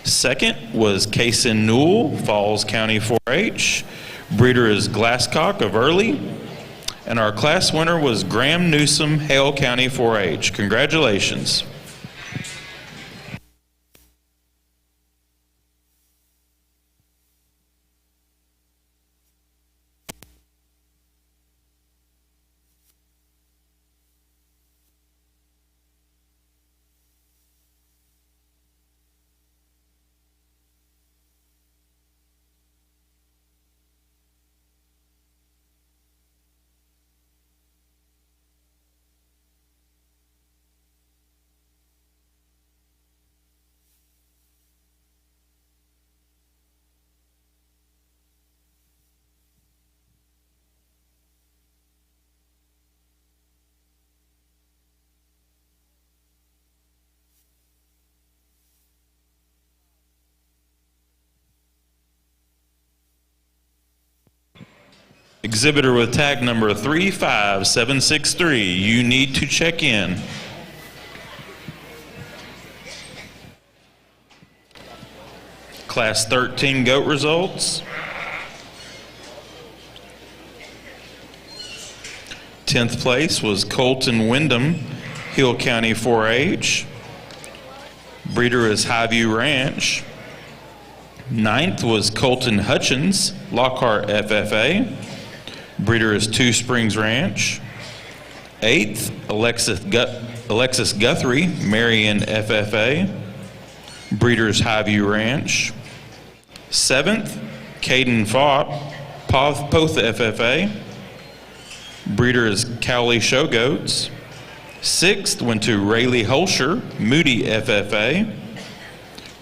2nd was Kaysen Newell, Falls County 4-H. Breeder is Glasscock of Early. And our class winner was Graham Newsom, Hale County 4-H. Congratulations. Exhibitor with tag number 35763, you need to check in. Class 13 goat results. 10th place was Colton Wyndham, Hill County 4-H. Breeder is Highview Ranch. 9th was Colton Hutchins, Lockhart FFA. Breeder is Two Springs Ranch. 8th, Alexis Guthrie, Marion FFA. Breeder is Highview Ranch. 7th, Caden Fott, Potha FFA. Breeder is Cowley Showgoats. 6th went to Rayleigh Holscher, Moody FFA.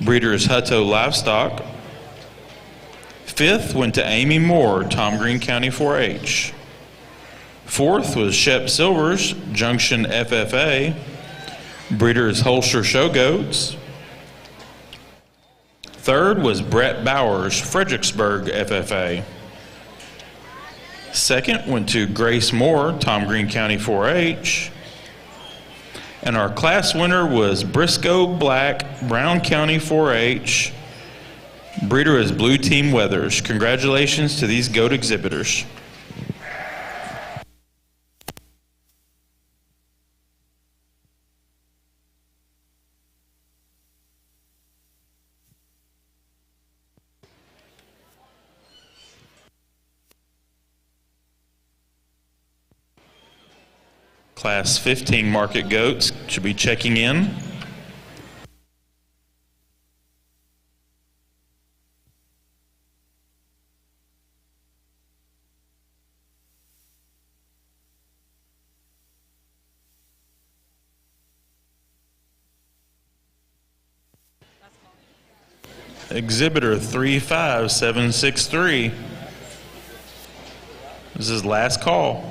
Breeder is Hutto Livestock. 5th went to Amy Moore, Tom Green County 4-H. 4th was Shep Silvers, Junction FFA. Breeder is Holscher Showgoats. 3rd was Brett Bowers, Fredericksburg FFA. 2nd went to Grace Moore, Tom Green County 4-H. And our class winner was Briscoe Black, Brown County 4-H. Breeder is Blue Team Weathers. Congratulations to these goat exhibitors. Class 15 market goats should be checking in. Exhibitor 35763. This is last call.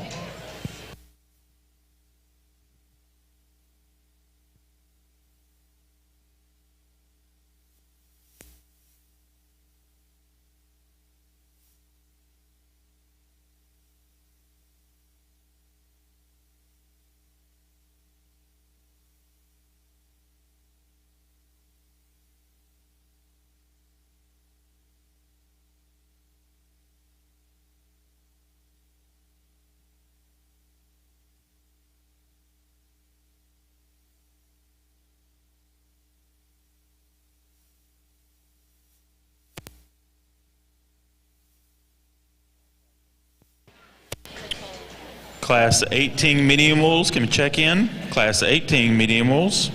Class 18 medium mules can check in. Class 18 medium mules.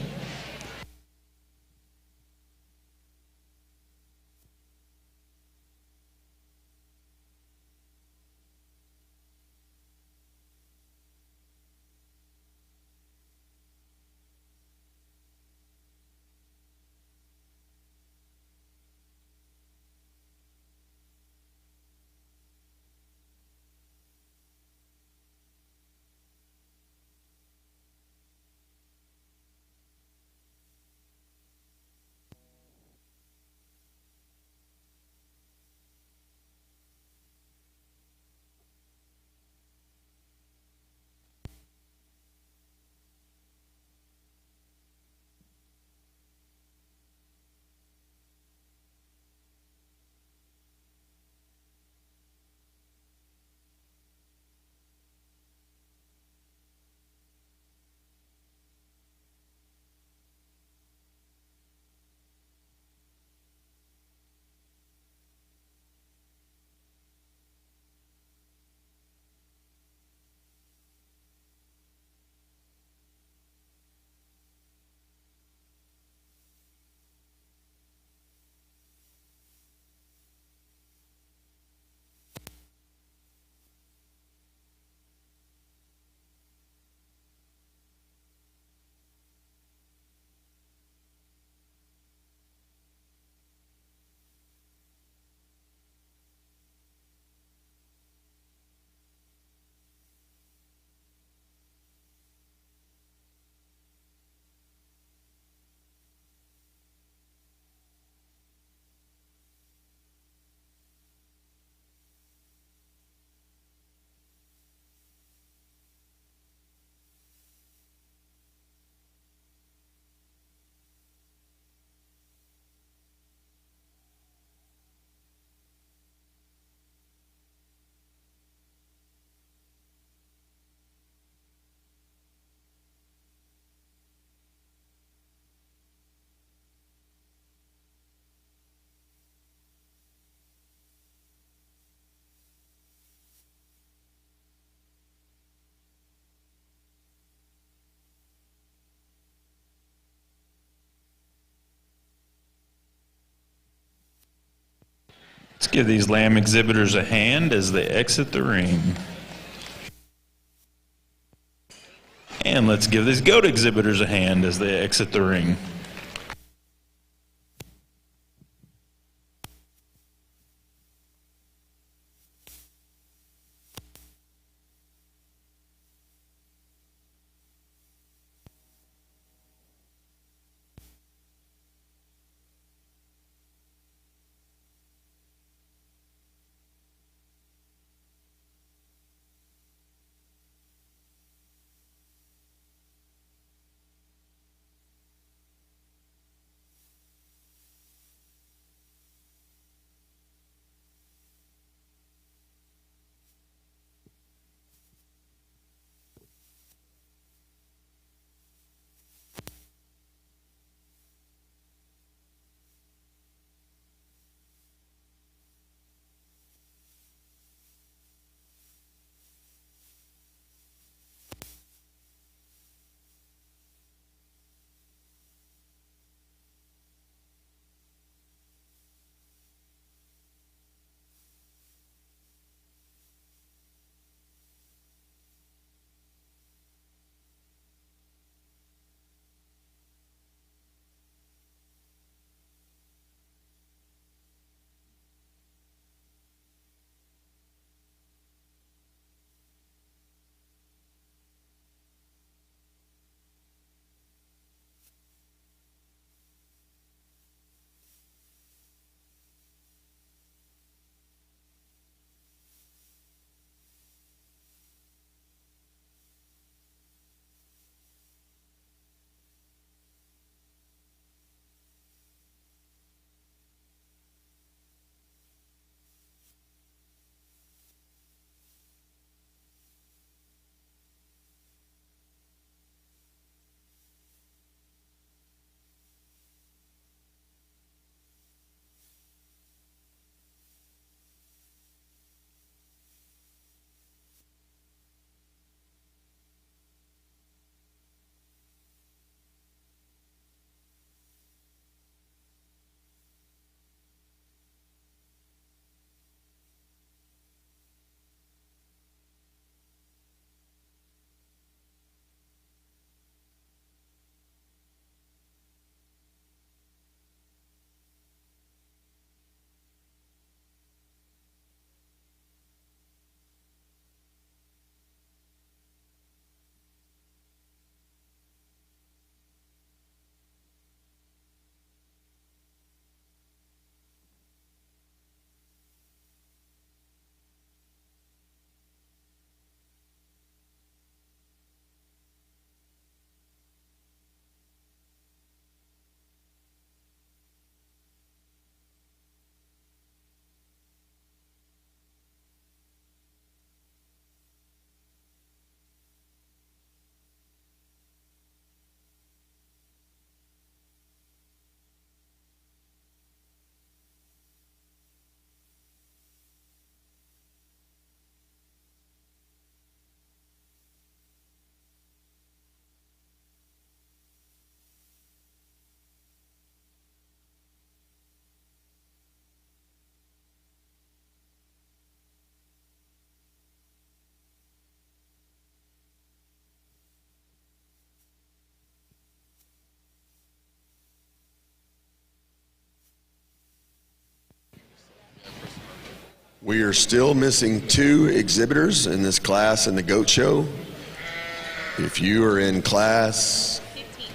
Let's give these lamb exhibitors a hand as they exit the ring. And let's give these goat exhibitors a hand as they exit the ring. We are still missing 2 exhibitors in this class in the goat show. If you are in class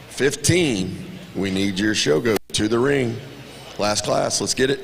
15, we need your show goat to the ring. Last class, let's get it.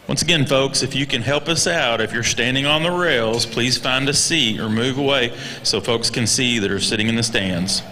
Once again, folks, if you can help us out, if you're standing on the rails, please find a seat or move away so folks can see that are sitting in the stands.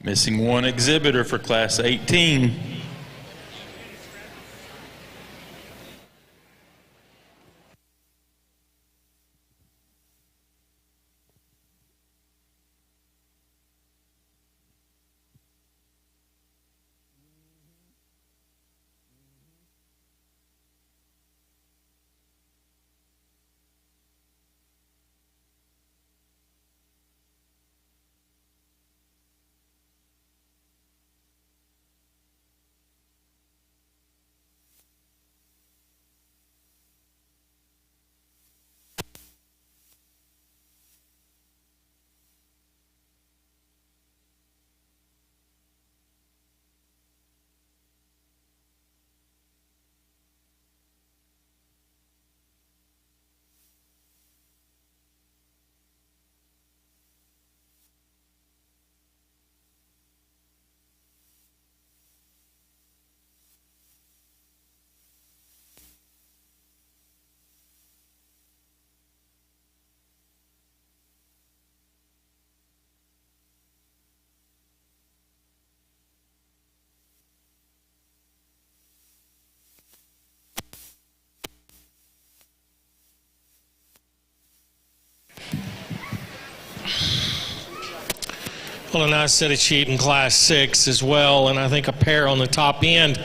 Missing one exhibitor for Class 18. Well, a nice set of sheep in Class 6 as well, and I think a pair on the top end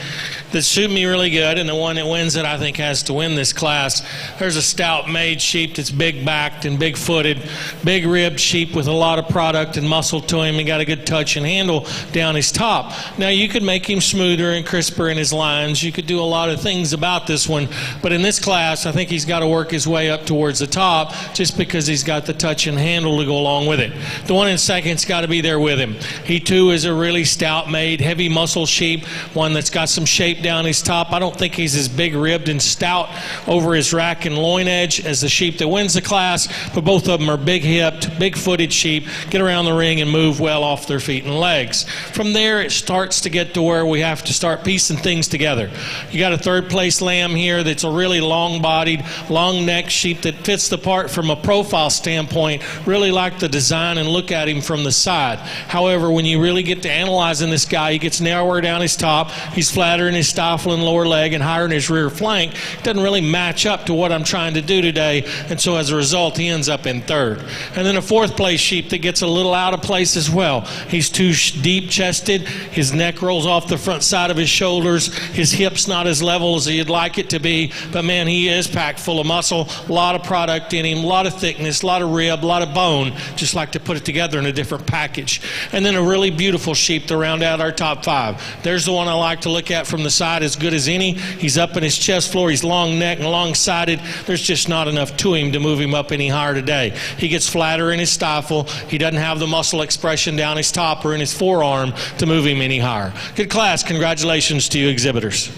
that suit me really good, and the one that wins it I think has to win this class. There's a stout made sheep that's big backed and big footed, big ribbed sheep with a lot of product and muscle to him. He got a good touch and handle down his top. Now you could make him smoother and crisper in his lines. You could do a lot of things about this one, but in this class I think he's got to work his way up towards the top just because he's got the touch and handle to go along with it. The one in second's got to be there with him. He too is a really stout made, heavy muscle sheep, one that's got some shape down his top. I don't think he's as big ribbed and stout over his rack and loin edge as the sheep that wins the class, but both of them are big hipped, big footed sheep, get around the ring and move well off their feet and legs. From there it starts to get to where we have to start piecing things together. You got a third place lamb here that's a really long bodied, long necked sheep that fits the part from a profile standpoint. Really like the design and look at him from the side. However, when you really get to analyzing this guy, he gets narrower down his top, he's flatter in his stifle and lower leg and higher in his rear flank. Doesn't really match up to what I'm trying to do today, and so as a result he ends up in third. And then a fourth place sheep that gets a little out of place as well. He's too deep chested, his neck rolls off the front side of his shoulders, his hips not as level as you'd like it to be, but man, he is packed full of muscle, a lot of product in him, a lot of thickness, a lot of rib, a lot of bone. Just like to put it together in a different package. And then a really beautiful sheep to round out our top five. There's the one I like to look at from the side as good as any. He's up in his chest floor, he's long neck and long sided. There's just not enough to him to move him up any higher today. He gets flatter in his stifle. He doesn't have the muscle expression down his top or in his forearm to move him any higher. Good class. Congratulations to you exhibitors.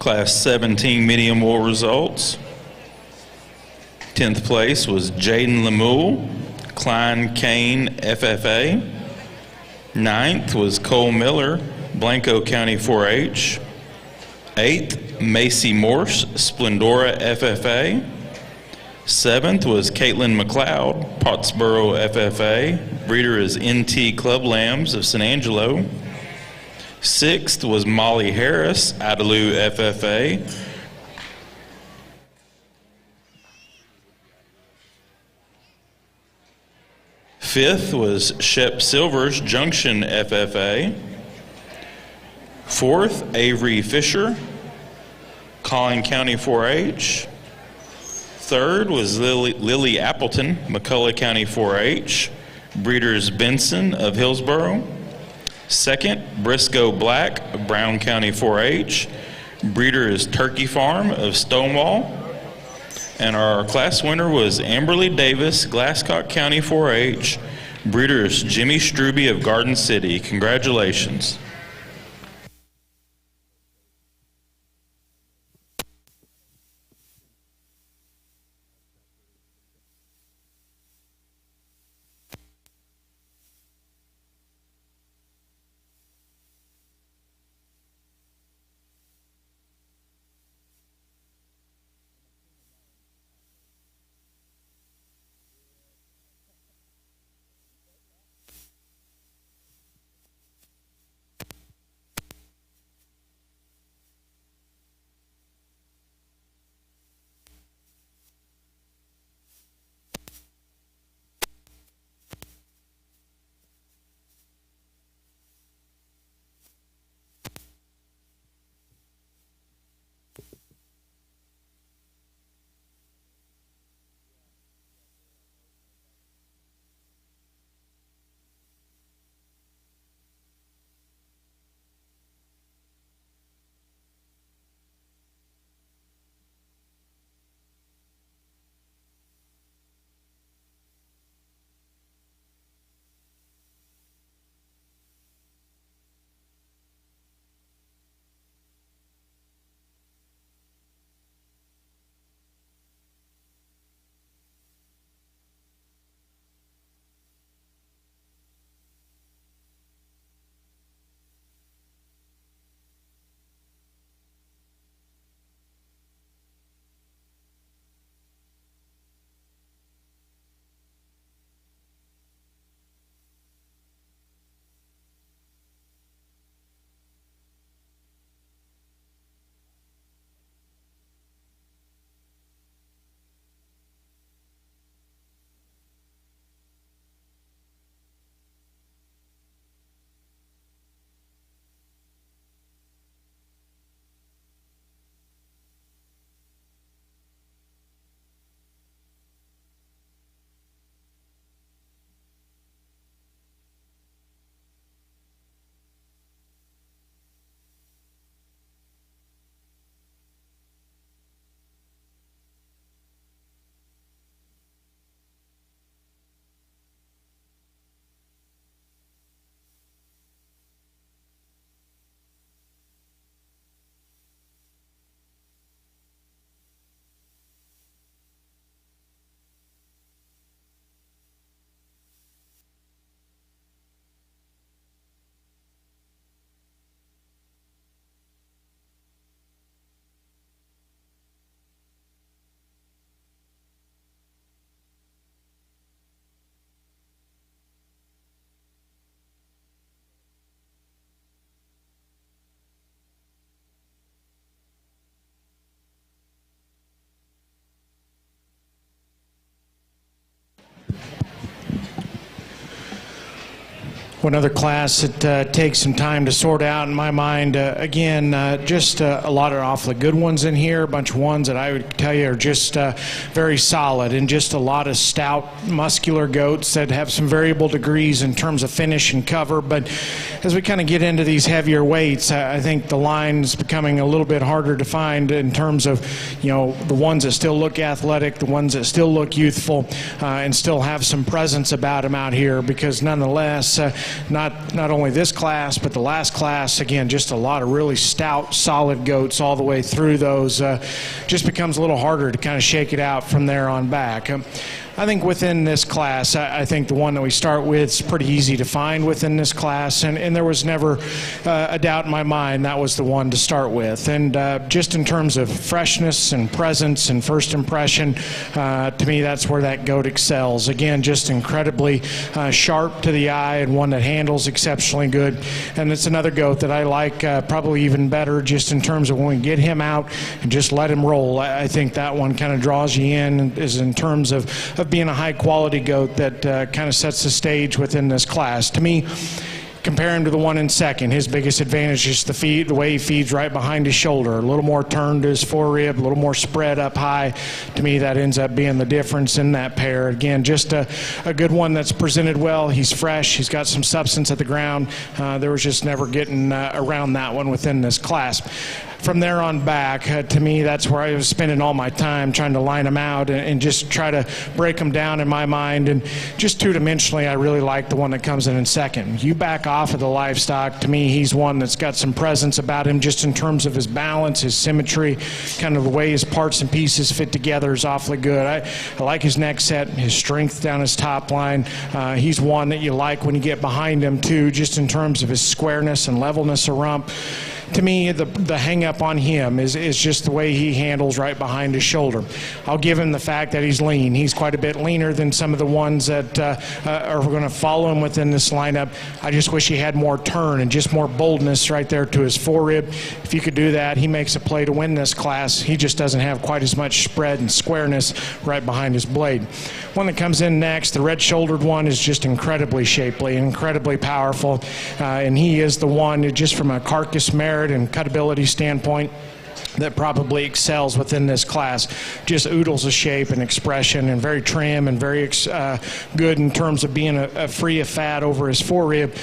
Class 17 medium wool results. 10th place was Jaden Lemuel, Klein Kane FFA. 9th was Cole Miller, Blanco County 4-H. 8th, Macy Morse, Splendora FFA. 7th was Caitlin McLeod, Pottsboro FFA. Breeder is NT Club Lambs of San Angelo. 6th was Molly Harris, Adaloo FFA. 5th was Shep Silvers, Junction FFA. 4th, Avery Fisher, Collin County 4-H. 3rd was Lily Appleton, McCullough County 4-H. Breeders Benson of Hillsboro. 2nd, Briscoe Black of Brown County 4-H. Breeder is Turkey Farm of Stonewall. And our class winner was Amberly Davis, Glasscock County 4-H. Breeder is Jimmy Struby of Garden City. Congratulations. One other class that takes some time to sort out in my mind. Again, just a lot of awfully good ones in here, a bunch of ones that I would tell you are just very solid, and just a lot of stout, muscular goats that have some variable degrees in terms of finish and cover. But as we kind of get into these heavier weights, I think the line's becoming a little bit harder to find in terms of, you know, the ones that still look athletic, the ones that still look youthful, and still have some presence about them out here, because nonetheless, not only this class, but the last class. Again, just a lot of really stout, solid goats all the way through those. Just becomes a little harder to kind of shake it out from there on back. I think within this class, I think the one that we start with is pretty easy to find within this class, and there was never a doubt in my mind that was the one to start with. And just in terms of freshness and presence and first impression, to me that's where that goat excels. Again, just incredibly sharp to the eye and one that handles exceptionally good. And it's another goat that I like probably even better just in terms of when we get him out and just let him roll. I think that one kind of draws you in, is in terms of being a high quality goat that kind of sets the stage within this class. To me, compare him to the one in second. His biggest advantage is the way he feeds right behind his shoulder. A little more turned to his forerib, a little more spread up high. To me, that ends up being the difference in that pair. Again, just a good one that's presented well. He's fresh. He's got some substance at the ground. There was just never getting around that one within this class. From there on back, to me, that's where I was spending all my time trying to line them out and just try to break them down in my mind. And just two-dimensionally, I really like the one that comes in second. You back off of the Livestock, to me, he's one that's got some presence about him just in terms of his balance, his symmetry, kind of the way his parts and pieces fit together is awfully good. I like his neck set, his strength down his top line. He's one that you like when you get behind him, too, just in terms of his squareness and levelness of rump. To me, the hang-up on him is just the way he handles right behind his shoulder. I'll give him the fact that he's lean. He's quite a bit leaner than some of the ones that are going to follow him within this lineup. I just wish he had more turn and just more boldness right there to his forerib. If you could do that, he makes a play to win this class. He just doesn't have quite as much spread and squareness right behind his blade. One that comes in next, the red-shouldered one, is just incredibly shapely, incredibly powerful, and he is the one who, just from a carcass merit and cutability standpoint, that probably excels within this class. Just oodles of shape and expression, and very trim and very good in terms of being a free of fat over his forerib.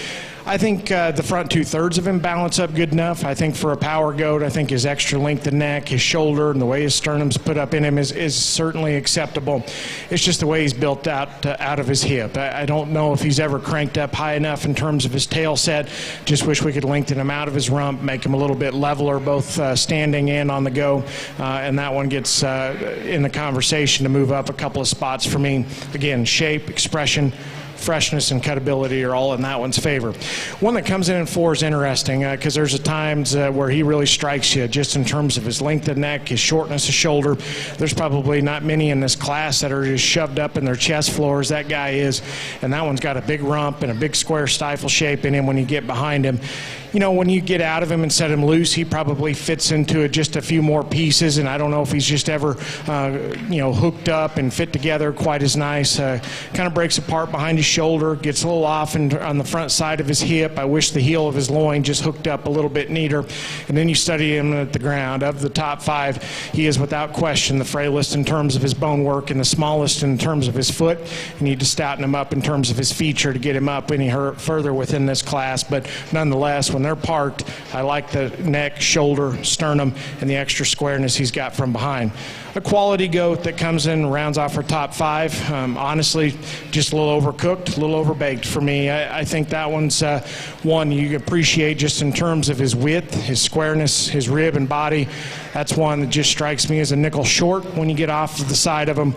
I think the front two-thirds of him balance up good enough. I think for a power goat, I think his extra length of neck, his shoulder, and the way his sternum's put up in him is certainly acceptable. It's just the way he's built out of his hip. I don't know if he's ever cranked up high enough in terms of his tail set. Just wish we could lengthen him out of his rump, make him a little bit leveler, both standing and on the go. And that one gets in the conversation to move up a couple of spots for me. Again, shape, expression, freshness, and cutability are all in that one's favor. One that comes in 4 is interesting because there's times where he really strikes you just in terms of his length of neck, his shortness of shoulder. There's probably not many in this class that are just shoved up in their chest floors. That guy is, and that one's got a big rump and a big square stifle shape in him when you get behind him. You know, when you get out of him and set him loose, he probably fits into it just a few more pieces, and I don't know if he's just ever, hooked up and fit together quite as nice. Kind of breaks apart behind his shoulder, gets a little off on the front side of his hip. I wish the heel of his loin just hooked up a little bit neater. And then you study him at the ground. Of the top 5, he is without question the frailest in terms of his bone work and the smallest in terms of his foot. You need to stouten him up in terms of his feature to get him up any further within this class, but nonetheless, when they're parked, I like the neck, shoulder, sternum, and the extra squareness he's got from behind. A quality goat that comes in and rounds off our top 5. Honestly, just a little overcooked, a little overbaked for me. I think that one's one you appreciate just in terms of his width, his squareness, his rib and body. That's one that just strikes me as a nickel short when you get off to the side of him.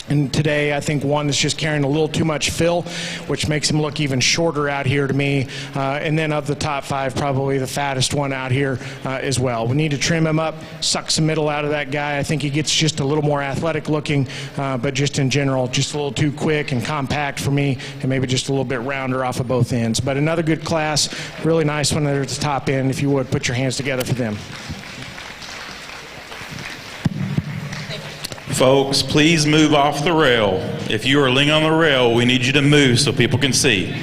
And today, I think one that's just carrying a little too much fill, which makes him look even shorter out here to me. And then of the top 5, probably the fattest one out here as well. We need to trim him up, suck some middle out of that guy. I think he gets just a little more athletic looking, but just in general, just a little too quick and compact for me, and maybe just a little bit rounder off of both ends. But another good class, really nice one there at the top end. If you would, put your hands together for them. Folks, please move off the rail. If you are laying on the rail, we need you to move so people can see.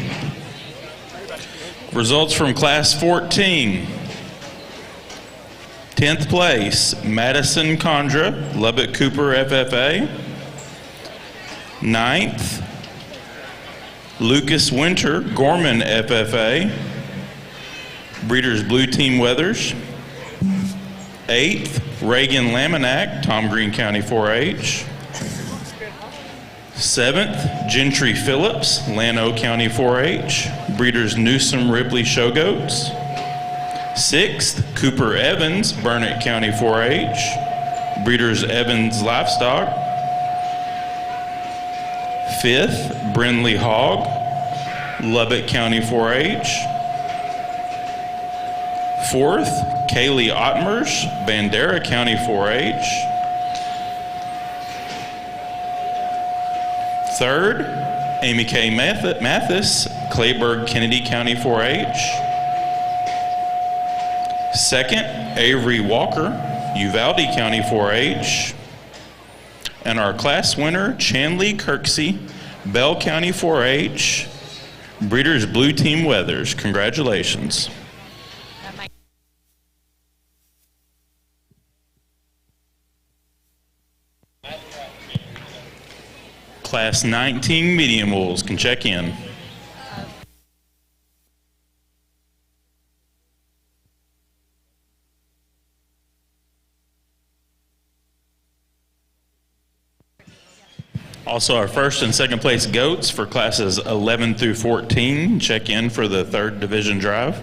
Results from Class 14. 10th place, Madison Condra, Lubbock Cooper FFA. 9th, Lucas Winter, Gorman FFA. Breeders Blue Team Weathers. 8th, Reagan Laminack, Tom Green County 4-H. 7th, Gentry Phillips, Llano County 4-H. Breeders Newsom Ripley Show Goats. 6th, Cooper Evans, Burnett County 4-H. Breeders Evans Livestock. 5th, Brindley Hog, Lubbock County 4-H. 4th, Kaylee Ottmers, Bandera County 4-H. 3rd, Amy K. Mathis, Clayburgh Kennedy County 4-H. 2nd, Avery Walker, Uvalde County 4-H. And our class winner, Chanley Kirksey, Bell County 4-H. Breeders Blue Team Weathers, congratulations. Class 19 medium wolves can check in. Also, our first and second place goats for classes 11 through 14 check in for the 3rd division drive.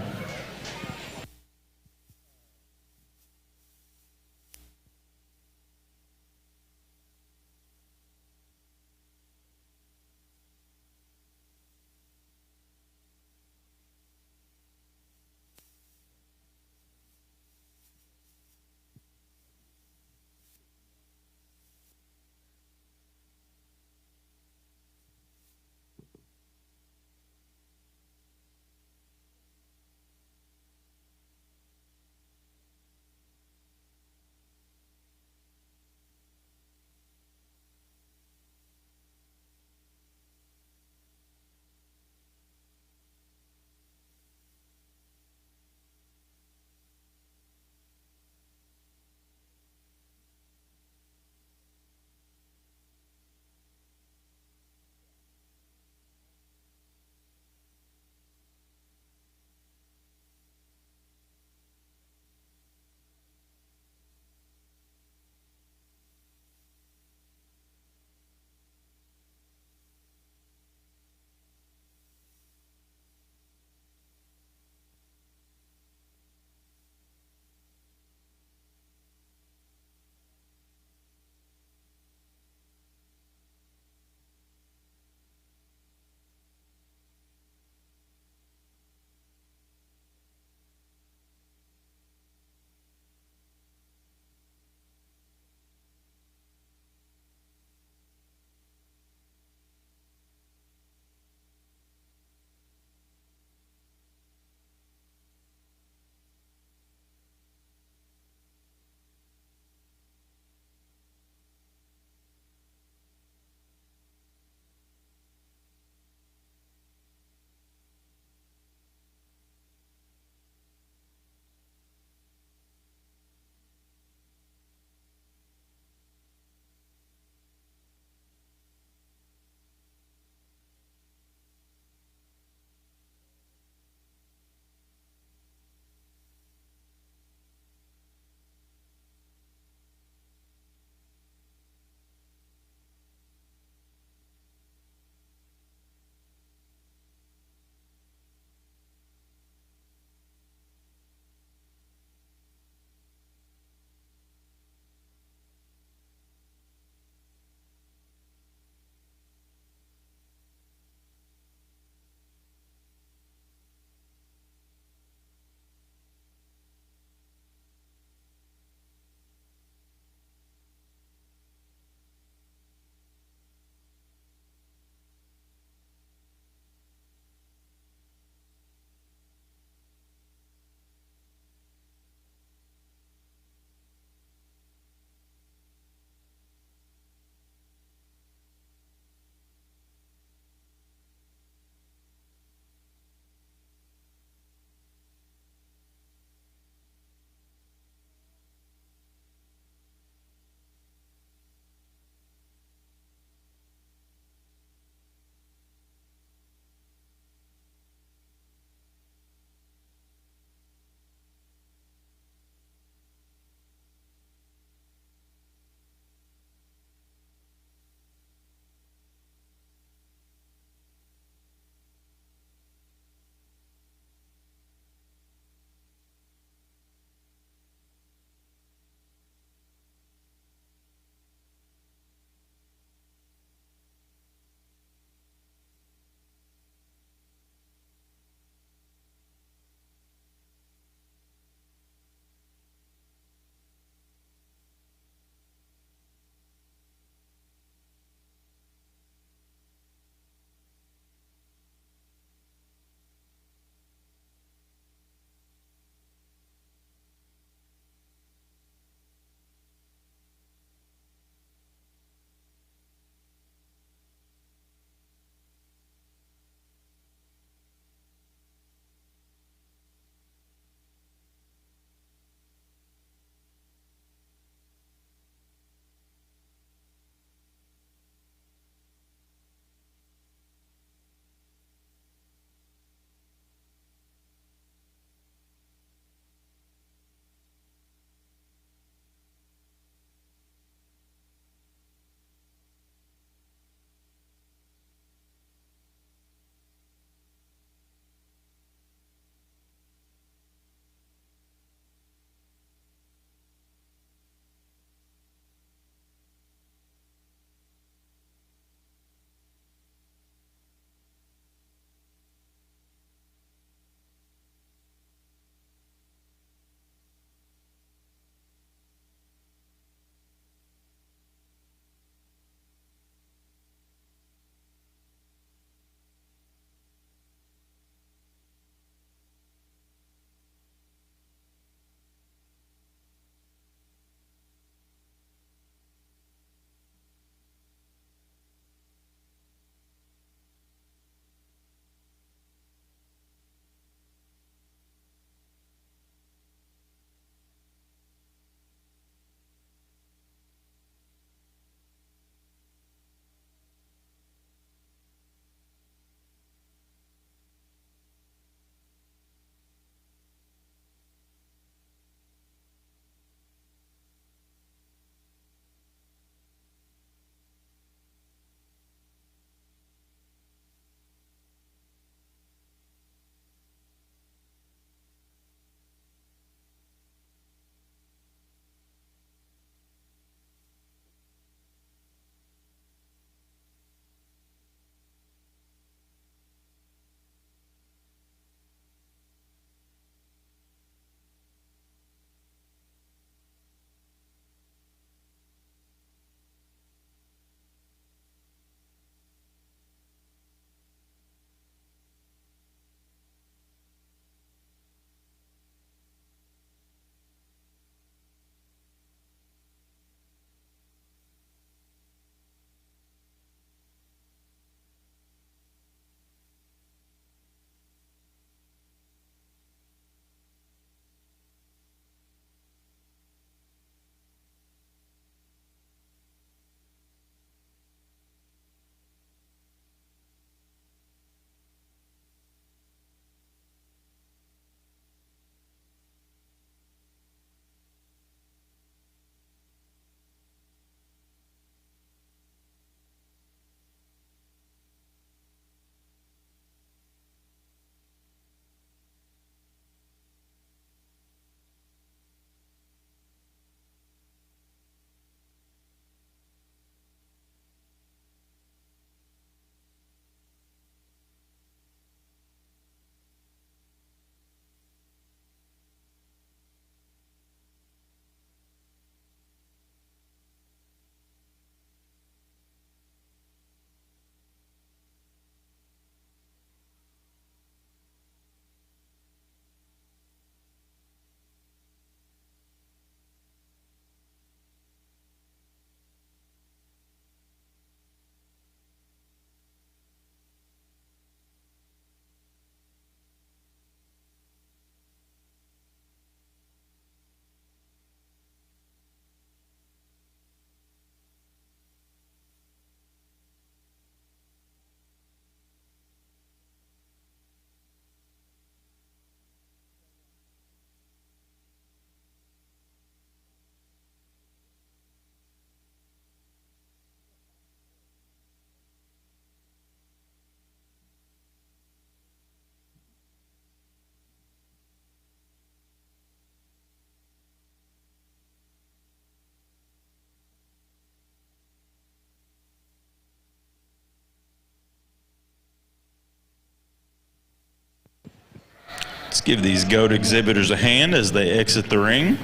Let's give these goat exhibitors a hand as they exit the ring.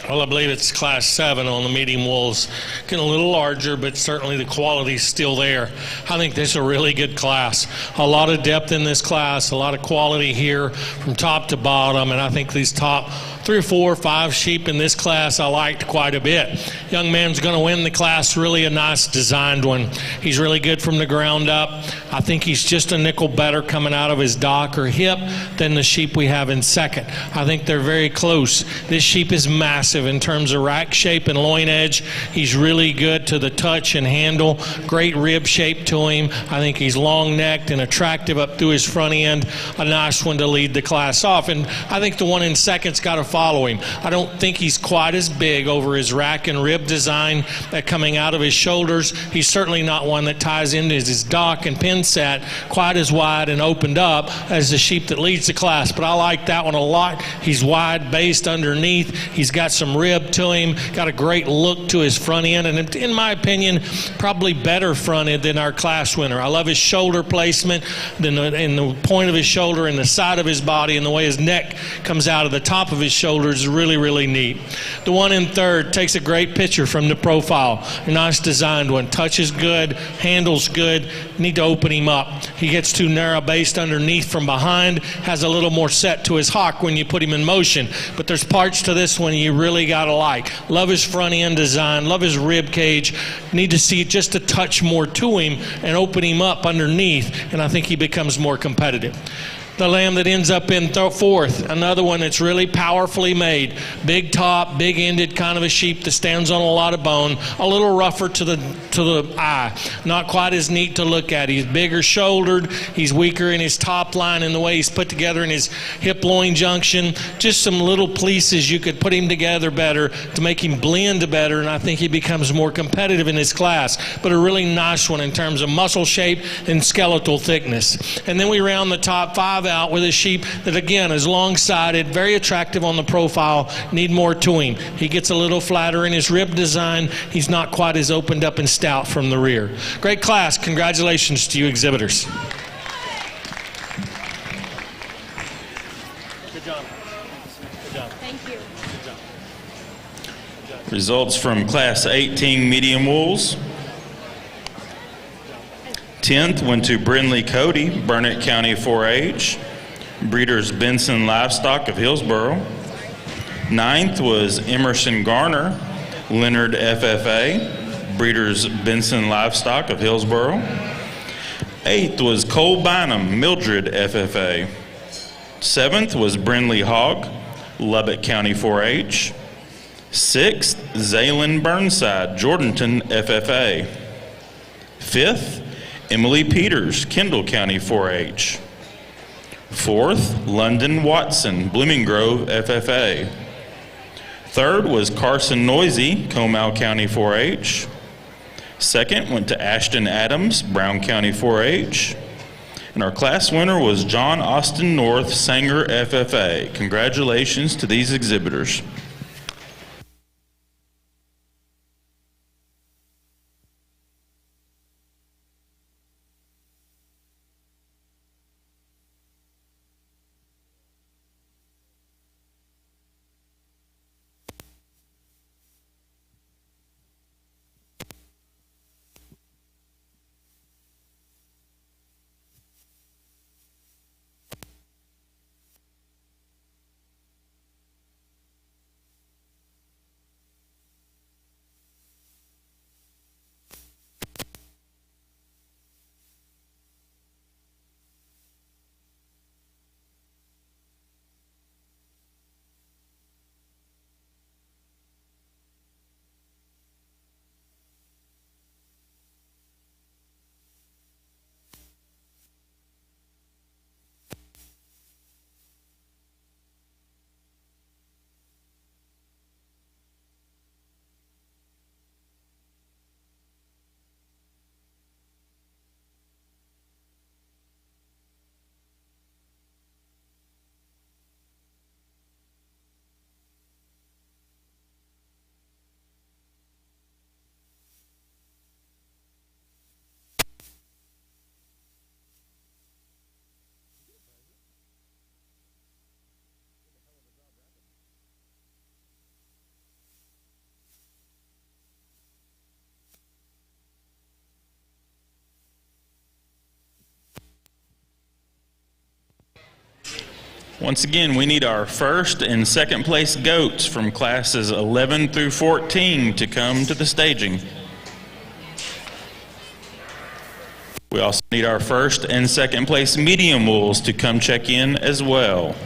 Well, I believe it's class 7 on the medium wolves. Getting a little larger, but certainly the quality is still there. I think this is a really good class. A lot of depth in this class, a lot of quality here from top to bottom, and I think these top 3 or 4 or 5 sheep in this class I liked quite a bit. Young man's going to win the class, really a nice designed one. He's really good from the ground up. I think he's just a nickel better coming out of his dock or hip than the sheep we have in second. I think they're very close. This sheep is massive in terms of rack shape and loin edge. He's really good to the touch and handle. Great rib shape to him. I think he's long-necked and attractive up through his front end. A nice one to lead the class off. And I think the one in second's got to follow him. I don't think he's quite as big over his rack and rib design that coming out of his shoulders. He's certainly not one that ties into his dock and pin set quite as wide and opened up as the sheep that leads the class. But I like that one a lot. He's wide based underneath. He's got some rib to him, got a great look to his front end, and in my opinion, probably better fronted than our class winner. I love his shoulder placement, in the point of his shoulder and the side of his body, and the way his neck comes out of the top of his shoulders is really, really neat. The one in third takes a great picture from the profile. A nice designed one. Touches good, handles good. Need to open him up. He gets too narrow based underneath from behind, has a little more set to his hock when you put him in motion. But there's parts to this one you really got to like. Love his front end design, love his rib cage. Need to see just a touch more to him and open him up underneath, and I think he becomes more competitive. The lamb that ends up in fourth, another one that's really powerfully made. Big top, big ended kind of a sheep that stands on a lot of bone. A little rougher to the eye. Not quite as neat to look at. He's bigger shouldered. He's weaker in his top line and the way he's put together in his hip loin junction. Just some little pieces you could put him together better to make him blend better, and I think he becomes more competitive in his class. But a really nice one in terms of muscle shape and skeletal thickness. And then we round the top 5 out with a sheep that again is long-sided, very attractive on the profile, need more to him. He gets a little flatter in his rib design. He's not quite as opened up and stout from the rear. Great class. Congratulations to you exhibitors. Good job. Good job. Thank you. Good job. Results from Class 18 medium wolves. 10th went to Brindley Cody, Burnett County 4-H. Breeders Benson Livestock of Hillsboro. 9th was Emerson Garner, Leonard FFA. Breeders Benson Livestock of Hillsboro. 8th was Cole Bynum, Mildred FFA. 7th was Brindley Hogg, Lubbock County 4-H. 6th, Zaylin Burnside, Jordanton FFA. 5th, Emily Peters, Kendall County 4-H. 4th, London Watson, Blooming Grove FFA. 3rd was Carson Noisy, Comal County 4-H. 2nd went to Ashton Adams, Brown County 4-H. And our class winner was John Austin North, Sanger FFA. Congratulations to these exhibitors. Once again, we need our first and second place goats from classes 11 through 14 to come to the staging. We also need our first and second place medium wolves to come check in as well.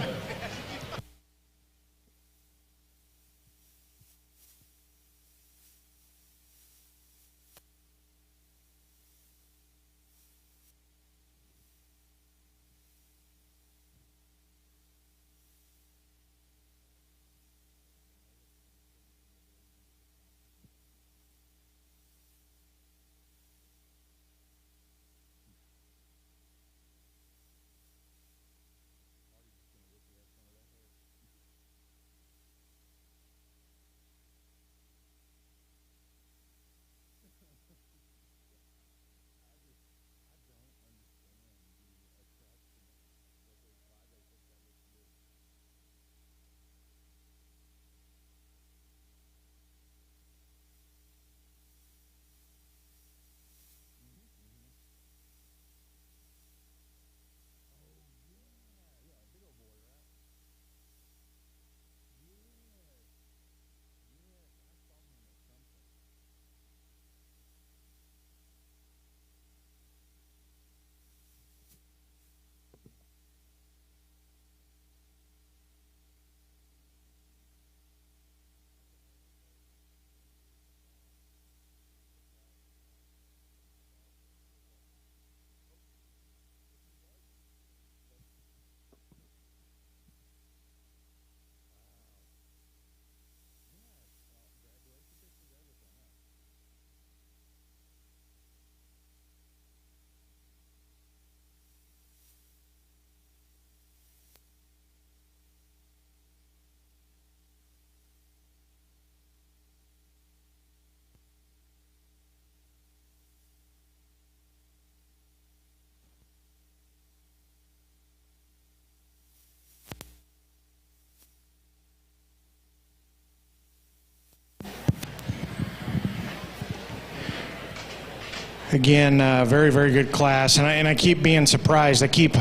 Again, very, very good class, and I keep being surprised. I keep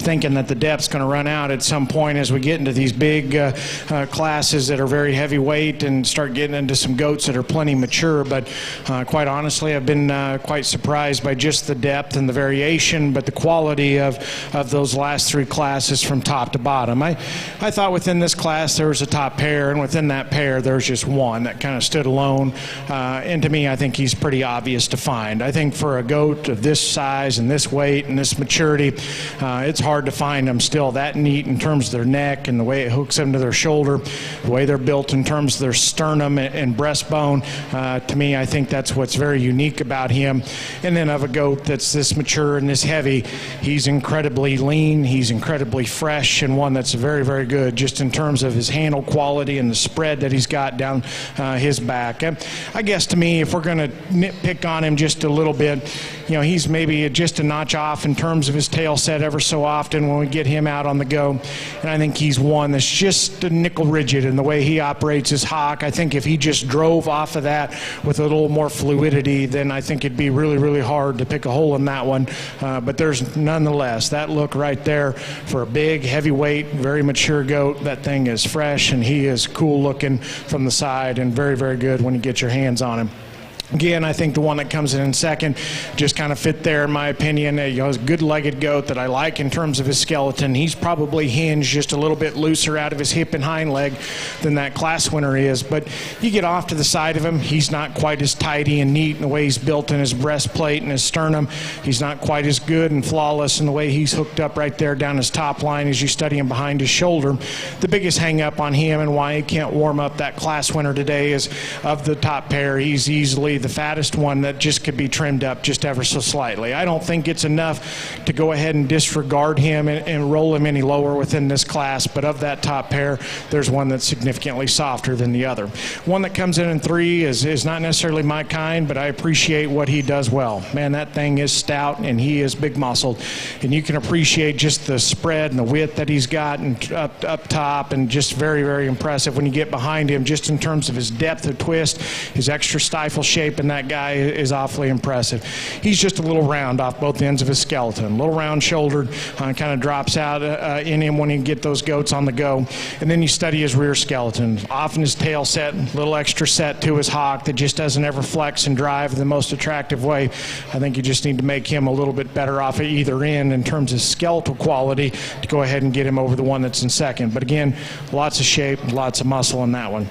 thinking that the depth's going to run out at some point as we get into these big classes that are very heavyweight and start getting into some goats that are plenty mature. But quite honestly, I've been quite surprised by just the depth and the variation, but the quality of those last three classes from top to bottom. I thought within this class there was a top pair, and within that pair there's just one that kind of stood alone. And to me, I think he's pretty obvious to find. I think for a goat of this size and this weight and this maturity, it's hard to find them still that neat in terms of their neck and the way it hooks them to their shoulder, the way they're built in terms of their sternum and breastbone. To me, I think that's what's very unique about him. And then of a goat that's this mature and this heavy, he's incredibly lean, he's incredibly fresh, and one that's very, very good just in terms of his handle quality and the spread that he's got down his back. I guess to me, if we're going to nitpick on him just a little bit, you know, he's maybe just a notch off in terms of his tail set ever so often when we get him out on the go. And I think he's one that's just a nickel rigid in the way he operates his hock. I think if he just drove off of that with a little more fluidity, then I think it'd be really, really hard to pick a hole in that one. But there's nonetheless that look right there for a big, heavyweight, very mature goat. That thing is fresh, and he is cool looking from the side and very, very good when you get your hands on him. Again, I think the one that comes in second just kind of fit there, in my opinion. You know, he's a good-legged goat that I like in terms of his skeleton. He's probably hinged just a little bit looser out of his hip and hind leg than that class winner is. But you get off to the side of him, he's not quite as tidy and neat in the way he's built in his breastplate and his sternum. He's not quite as good and flawless in the way he's hooked up right there down his top line as you study him behind his shoulder. The biggest hang-up on him and why he can't warm up that class winner today is of the top pair, he's easily the fattest one that just could be trimmed up just ever so slightly. I don't think it's enough to go ahead and disregard him and roll him any lower within this class, but of that top pair, there's one that's significantly softer than the other. One that comes in three is not necessarily my kind, but I appreciate what he does well. Man, that thing is stout and he is big muscled, and you can appreciate just the spread and the width that he's got and up top, and just very, very impressive when you get behind him just in terms of his depth of twist, his extra stifle shape shape in that guy is awfully impressive. He's just a little round off both ends of his skeleton, a little round-shouldered, kind of drops out in him when you get those goats on the go. And then you study his rear skeleton. Often his tail set, a little extra set to his hock that just doesn't ever flex and drive in the most attractive way. I think you just need to make him a little bit better off at either end in terms of skeletal quality to go ahead and get him over the one that's in second. But again, lots of shape, lots of muscle in that one.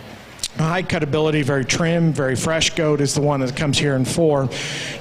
High cutability, very trim, very fresh goat is the one that comes here in 4.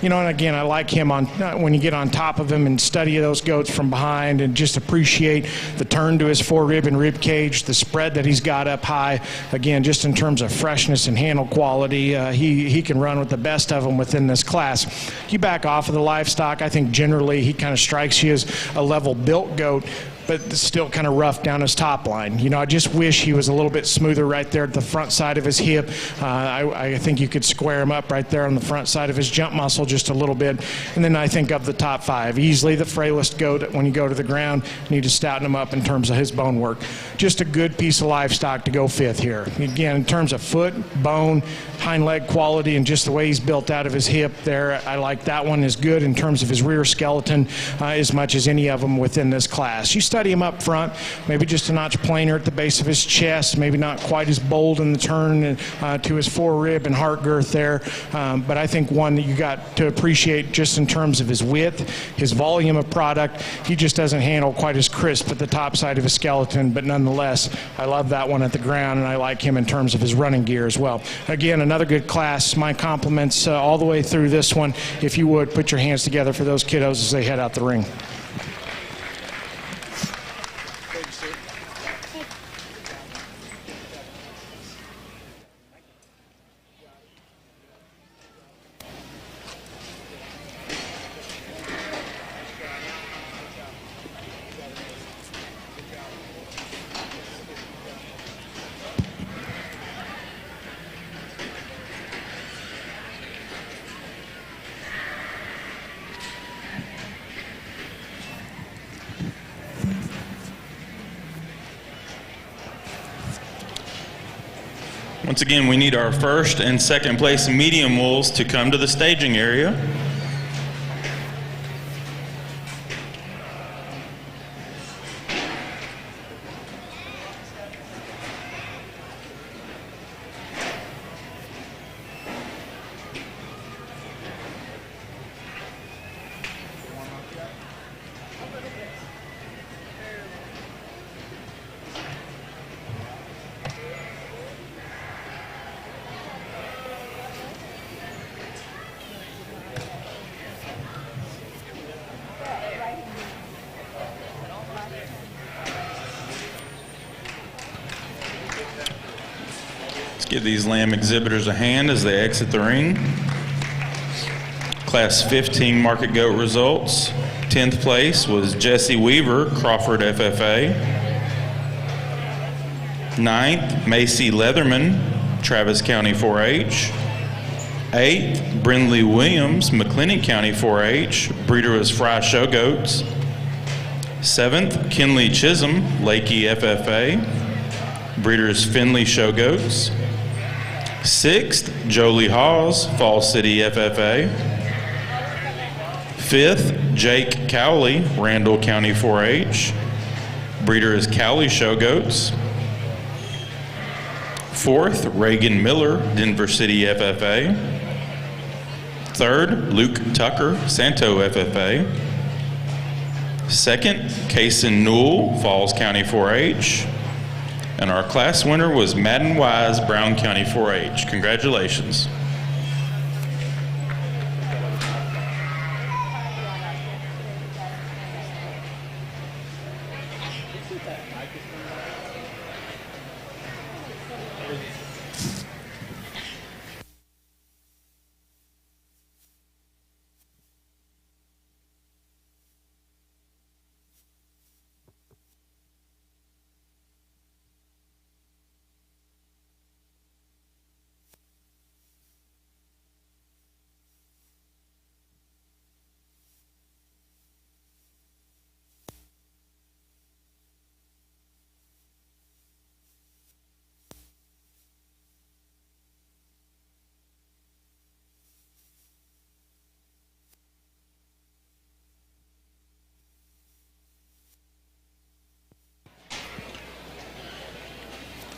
You know, and again, I like him on when you get on top of him and study those goats from behind and just appreciate the turn to his forerib and rib cage, the spread that he's got up high. Again, just in terms of freshness and handle quality, he can run with the best of them within this class. You back off of the livestock, I think generally he kind of strikes you as a level built goat, but still kind of rough down his top line. You know, I just wish he was a little bit smoother right there at the front side of his hip. I think you could square him up right there on the front side of his jump muscle just a little bit. And then I think of the top 5, easily the frailest goat when you go to the ground. You need to stouten him up in terms of his bone work. Just a good piece of livestock to go 5th here. Again, in terms of foot, bone, hind leg quality, and just the way he's built out of his hip there, I like that one as good in terms of his rear skeleton as much as any of them within this class. You study him up front, maybe just a notch plainer at the base of his chest, maybe not quite as bold in the turn to his forerib and heart girth there, but I think one that you got to appreciate just in terms of his width, his volume of product. He just doesn't handle quite as crisp at the top side of his skeleton, but nonetheless, I love that one at the ground, and I like him in terms of his running gear as well. Again, another good class. My compliments all the way through this one. If you would, put your hands together for those kiddos as they head out the ring. Once again, we need our first and second place medium wolves to come to the staging area. Give these lamb exhibitors a hand as they exit the ring. Class 15 market goat results. 10th place was Jesse Weaver, Crawford FFA. 9th, Macy Leatherman, Travis County 4-H. 8th, Brindley Williams, McLennan County 4-H. Breeder was Fry Show Goats. 7th, Kinley Chisholm, Lakey FFA. Breeder is Finley Show Goats. 6th, Jolie Hawes, Fall City FFA. 5th, Jake Cowley, Randall County 4-H. Breeder is Cowley Show Goats. 4th, Reagan Miller, Denver City FFA. 3rd, Luke Tucker, Santo FFA. 2nd, Kaysen Newell, Falls County 4-H. And our class winner was Madden Wise, Brown County 4-H. Congratulations.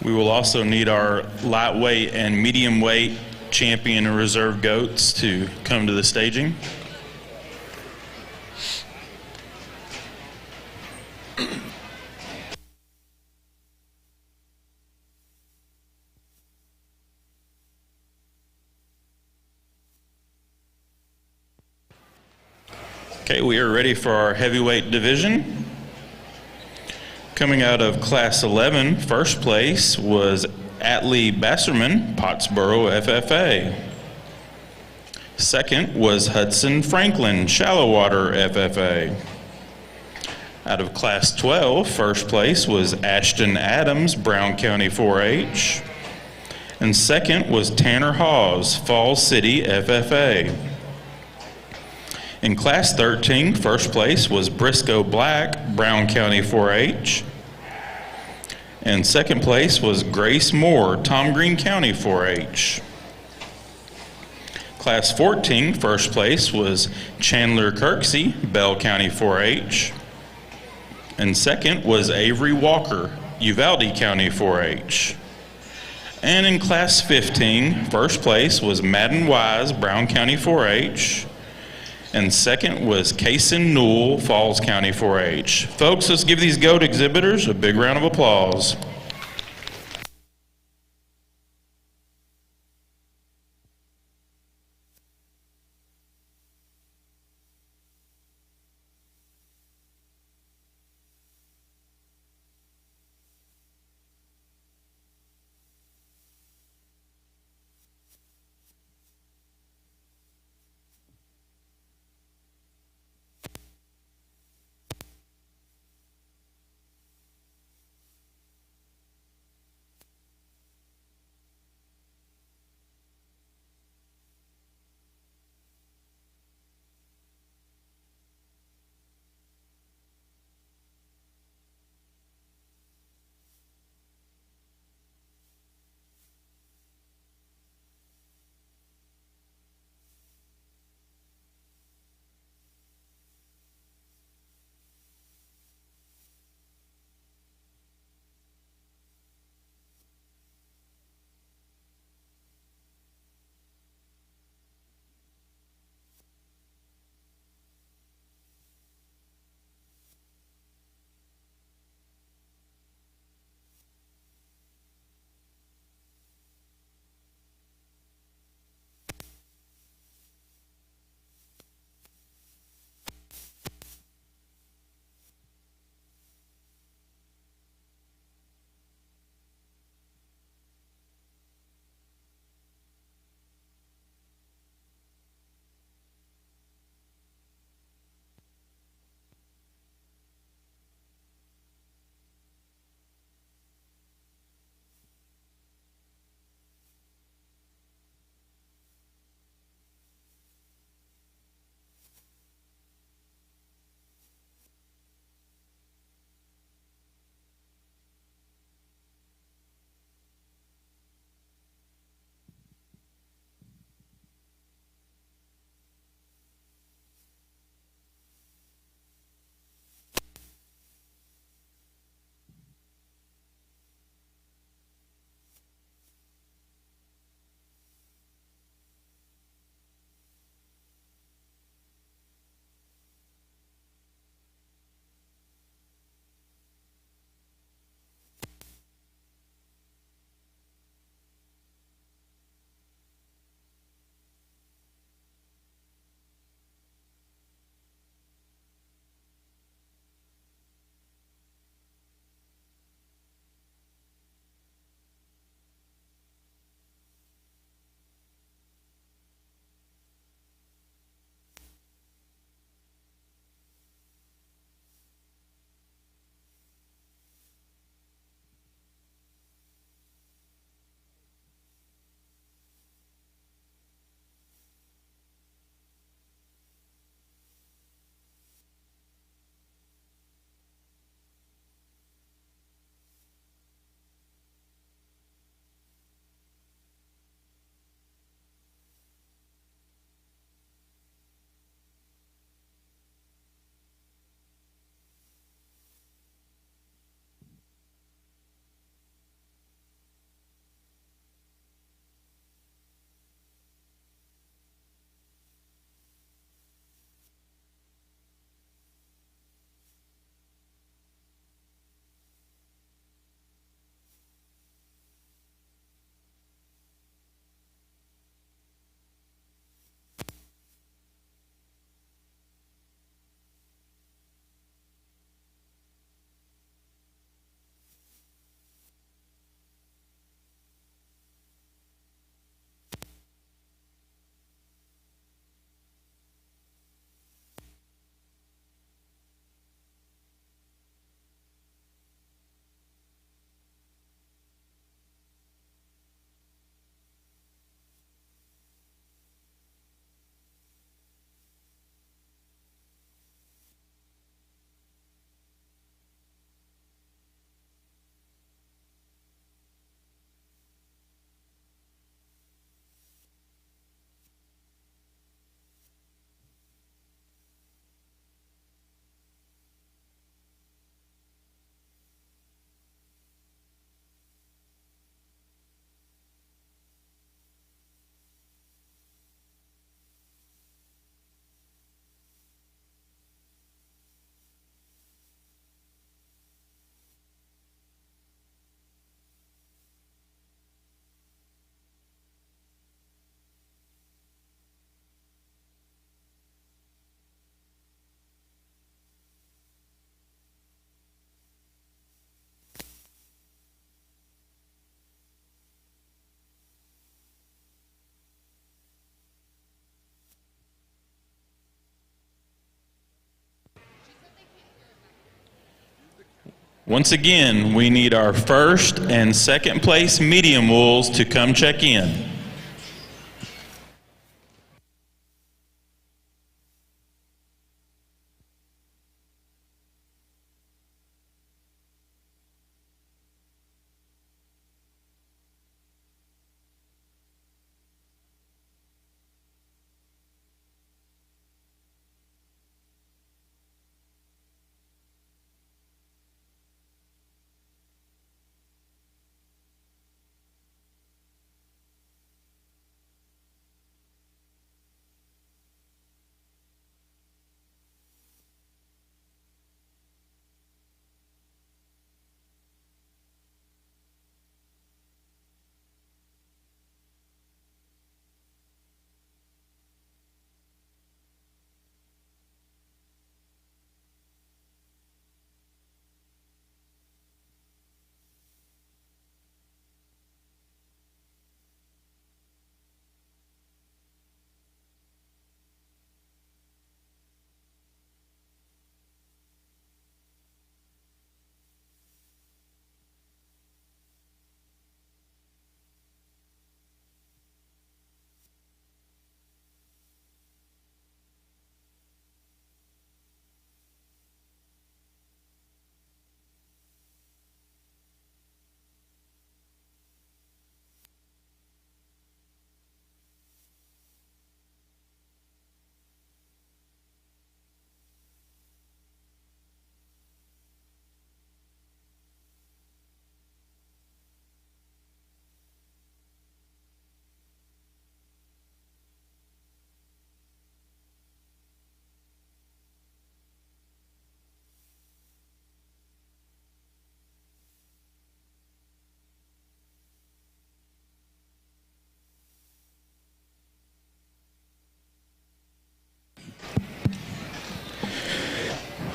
We will also need our lightweight and medium weight champion and reserve goats to come to the staging. Okay, we are ready for our heavyweight division. Coming out of Class 11, first place was Atlee Basserman, Pottsboro FFA. Second was Hudson Franklin, Shallowater FFA. Out of Class 12, first place was Ashton Adams, Brown County 4-H. And second was Tanner Hawes, Falls City FFA. In Class 13, first place was Briscoe Black, Brown County 4-H. And second place was Grace Moore, Tom Green County 4-H. Class 14, first place was Chandler Kirksey, Bell County 4-H. And second was Avery Walker, Uvalde County 4-H. And in Class 15, first place was Madden Wise, Brown County 4-H. And second was Kaysen Newell, Falls County 4-H. Folks, let's give these goat exhibitors a big round of applause. Once again, we need our first and second place medium wolves to come check in.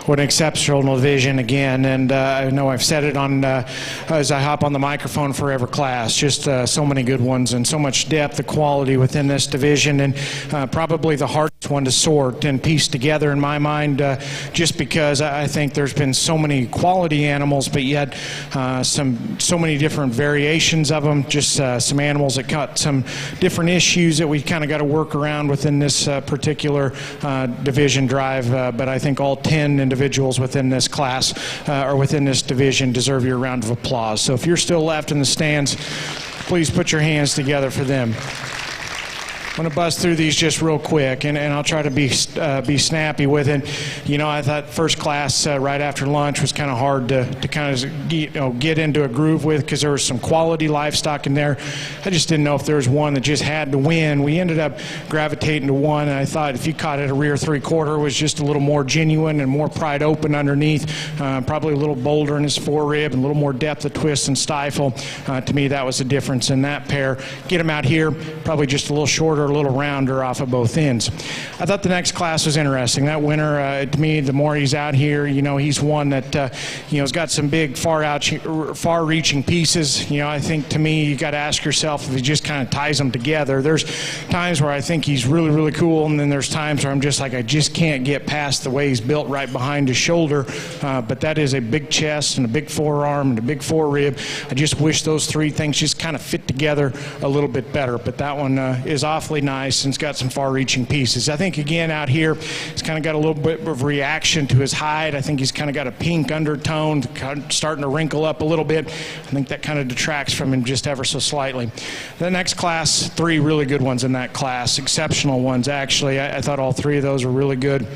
What an exceptional division again, and I know I've said it on as I hop on the microphone for every class, just so many good ones and so much depth of quality within this division, and probably the hardest one to sort and piece together in my mind, just because I think there's been so many quality animals, but yet so many different variations of them, just some animals that got some different issues that we kind of got to work around within this particular division drive, but I think all 10 individuals within this class or within this division deserve your round of applause. So if you're still left in the stands, please put your hands together for them. I'm going to buzz through these just real quick, and I'll try to be snappy with it. You know, I thought first class right after lunch was kind of hard to kind of get into a groove with, because there was some quality livestock in there. I just didn't know if there was one that just had to win. We ended up gravitating to one, and I thought if you caught it a rear three-quarter, it was just a little more genuine and more pried open underneath, probably a little bolder in his forerib and a little more depth of twist and stifle. To me, that was the difference in that pair. Get him out here, probably just a little shorter, a little rounder off of both ends. I thought the next class was interesting. That winner, to me, the more he's out here, you know, he's one that, has got some big far-reaching pieces. You know, I think to me, you got to ask yourself if he just kind of ties them together. There's times where I think he's really, really cool, and then there's times where I'm just like, I just can't get past the way he's built right behind his shoulder. But that is a big chest and a big forearm and a big forerib. I just wish those three things just kind of fit together a little bit better. But that one is awfully nice, and it's got some far-reaching pieces. I think, again, out here, he's kind of got a little bit of reaction to his hide. I think he's kind of got a pink undertone, kind of starting to wrinkle up a little bit. I think that kind of detracts from him just ever so slightly. The next class, three really good ones in that class, exceptional ones, actually. I thought all three of those were really good.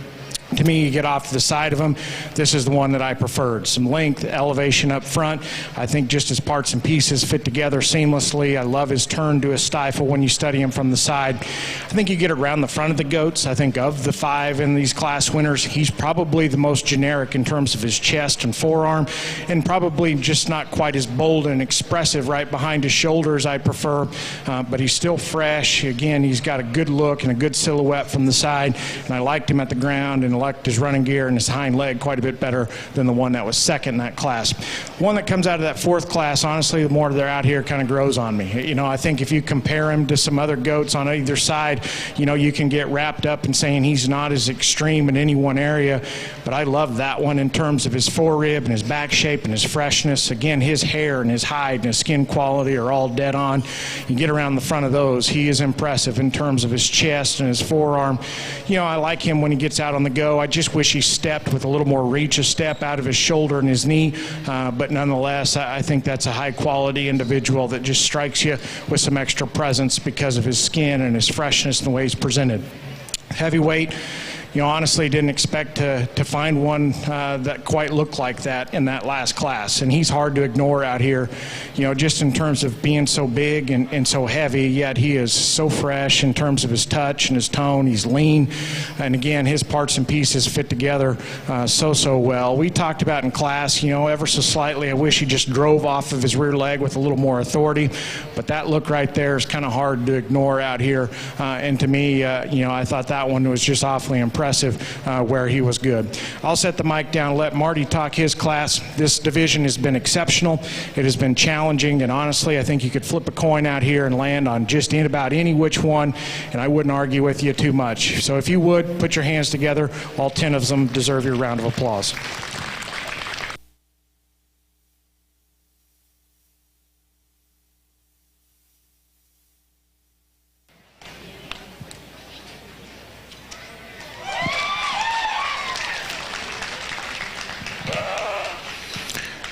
To me, you get off to the side of them, this is the one that I preferred. Some length, elevation up front. I think just his parts and pieces fit together seamlessly. I love his turn to his stifle when you study him from the side. I think you get around the front of the goats. I think of the five in these class winners, he's probably the most generic in terms of his chest and forearm, and probably just not quite as bold and expressive right behind his shoulders I prefer, but he's still fresh. Again, he's got a good look and a good silhouette from the side, and I liked him at the ground and liked his running gear and his hind leg quite a bit better than the one that was second in that class. one that comes out of that fourth class, honestly, the more they're out here, kind of grows on me. You know, I think if you compare him to some other goats on either side, you know, you can get wrapped up in saying he's not as extreme in any one area, but I love that one in terms of his forerib and his back shape and his freshness. Again, his hair and his hide and his skin quality are all dead on. You get around the front of those, he is impressive in terms of his chest and his forearm. You know, I like him when he gets out on the go. I just wish he stepped with a little more reach of step out of his shoulder and his knee, but nonetheless, I think that's a high-quality individual that just strikes you with some extra presence because of his skin and his freshness and the way he's presented. Heavyweight, you know, honestly didn't expect to find one that quite looked like that in that last class. And he's hard to ignore out here, you know, just in terms of being so big and so heavy, yet he is so fresh in terms of his touch and his tone. He's lean. And again, his parts and pieces fit together so well. We talked about in class, you know, ever so slightly, I wish he just drove off of his rear leg with a little more authority. But that look right there is kind of hard to ignore out here. And to me, you know, I thought that one was just awfully impressive where he was good. I'll set the mic down and let Marty talk his class. This division has been exceptional. It has been challenging, and honestly, I think you could flip a coin out here and land on just about any which one, and I wouldn't argue with you too much. So if you would, put your hands together. All 10 of them deserve your round of applause.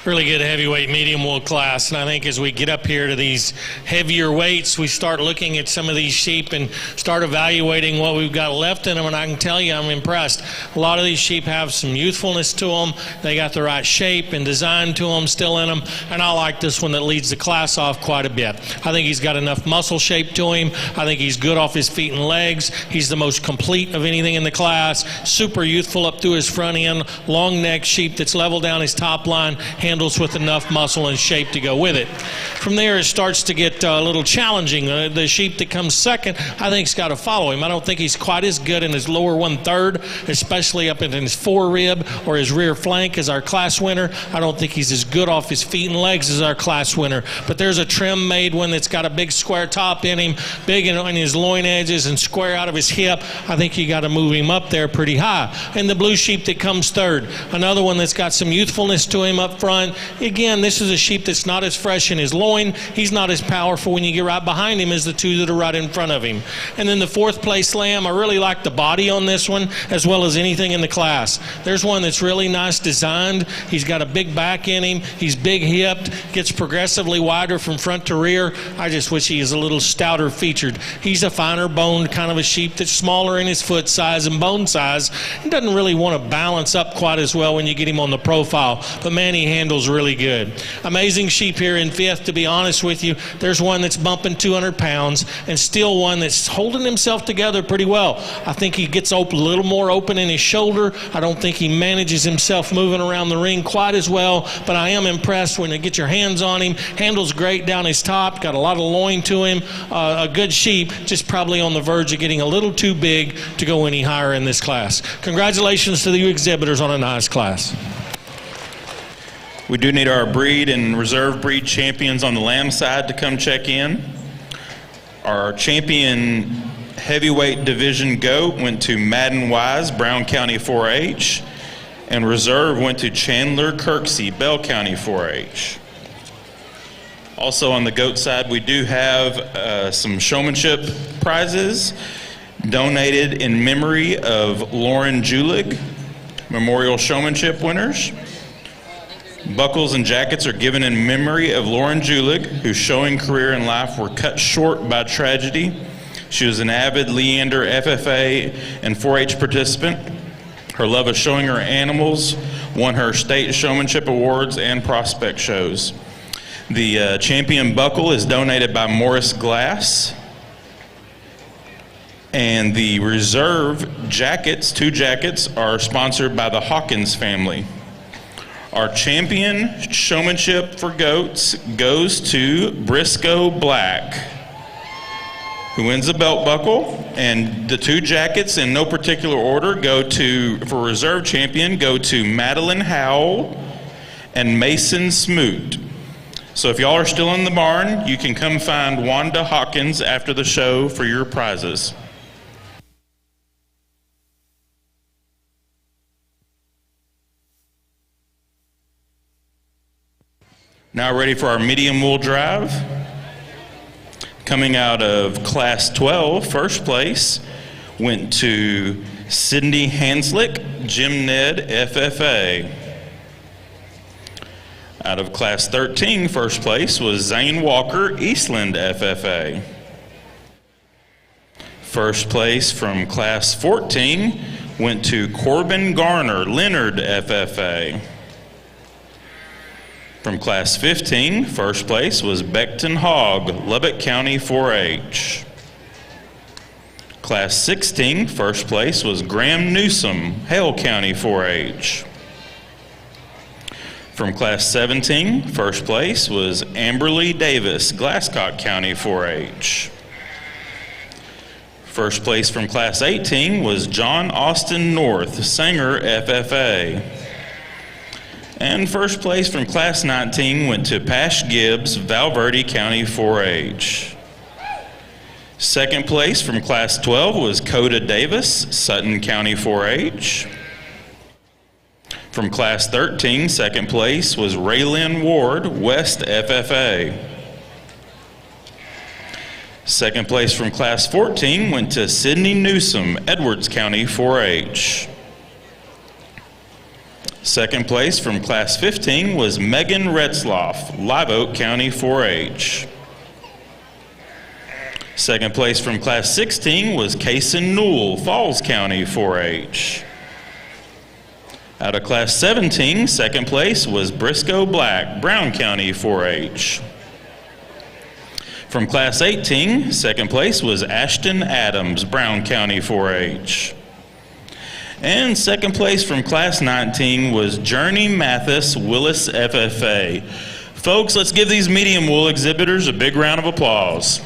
Really good heavyweight medium wool class, and I think as we get up here to these heavier weights, we start looking at some of these sheep and start evaluating what we've got left in them, and I can tell you I'm impressed. A lot of these sheep have some youthfulness to them. They got the right shape and design to them still in them, and I like this one that leads the class off quite a bit. I think he's got enough muscle shape to him. I think he's good off his feet and legs. He's the most complete of anything in the class. Super youthful up through his front end, long neck sheep that's level down his top line, handles with enough muscle and shape to go with it. From there, it starts to get a little challenging. The sheep that comes second, I think, has got to follow him. I don't think he's quite as good in his lower 1/3, especially up in his forerib or his rear flank as our class winner. I don't think he's as good off his feet and legs as our class winner. But there's a trim made one that's got a big square top in him, big in his loin edges and square out of his hip. I think you got to move him up there pretty high. And the blue sheep that comes third, another one that's got some youthfulness to him up front. Again, this is a sheep that's not as fresh in his loin. He's not as powerful when you get right behind him as the two that are right in front of him. And then the fourth place lamb, I really like the body on this one as well as anything in the class. There's one that's really nice designed. He's got a big back in him. He's big hipped, gets progressively wider from front to rear. I just wish he is a little stouter featured. He's a finer boned kind of a sheep that's smaller in his foot size and bone size. He doesn't really want to balance up quite as well when you get him on the profile. But man, he handles really good. Amazing sheep here in fifth, to be honest with you. There's one that's bumping 200 pounds and still one that's holding himself together pretty well. I think he gets open, a little more open in his shoulder. I don't think he manages himself moving around the ring quite as well, but I am impressed when you get your hands on him. Handles great down his top, got a lot of loin to him. A good sheep, just probably on the verge of getting a little too big to go any higher in this class. Congratulations to the exhibitors on a nice class. We do need our breed and reserve breed champions on the lamb side to come check in. Our champion heavyweight division goat went to Madden Wise, Brown County 4-H, and reserve went to Chandler Kirksey, Bell County 4-H. Also on the goat side, we do have some showmanship prizes donated in memory of Lauren Julig, Memorial Showmanship winners. Buckles and jackets are given in memory of Lauren Julig, whose showing career and life were cut short by tragedy. She was an avid Leander FFA and 4-H participant. Her love of showing her animals won her state showmanship awards and prospect shows. The champion buckle is donated by Morris Glass. And the reserve jackets, 2 jackets, are sponsored by the Hawkins family. Our champion showmanship for goats goes to Briscoe Black, who wins the belt buckle. And the 2 jackets, in no particular order, go to, for reserve champion, go to Madeline Howell and Mason Smoot. So if y'all are still in the barn, you can come find Wanda Hawkins after the show for your prizes. Now ready for our medium wool drive. Coming out of Class 12, first place went to Sydney Hanslick, Jim Ned, FFA. Out of Class 13, first place was Zane Walker, Eastland, FFA. First place from Class 14 went to Corbin Garner, Leonard, FFA. From Class 15, first place was Beckton Hogg, Lubbock County 4-H. Class 16, first place was Graham Newsom, Hale County 4-H. From Class 17, first place was Amberly Davis, Glasscock County 4-H. First place from Class 18 was John Austin North, Sanger, FFA. And first place from Class 19 went to Pash Gibbs, Valverde County 4-H. Second place from Class 12 was Coda Davis, Sutton County 4-H. From Class 13, second place was Raylyn Ward, West FFA. Second place from Class 14 went to Sydney Newsom, Edwards County 4-H. Second place from Class 15 was Megan Retzloff, Live Oak County 4-H. Second place from Class 16 was Kaysen Newell, Falls County 4-H. Out of Class 17, second place was Briscoe Black, Brown County 4-H. From Class 18, second place was Ashton Adams, Brown County 4-H. And second place from Class 19 was Journey Mathis, Willis FFA. Folks, let's give these medium wool exhibitors a big round of applause.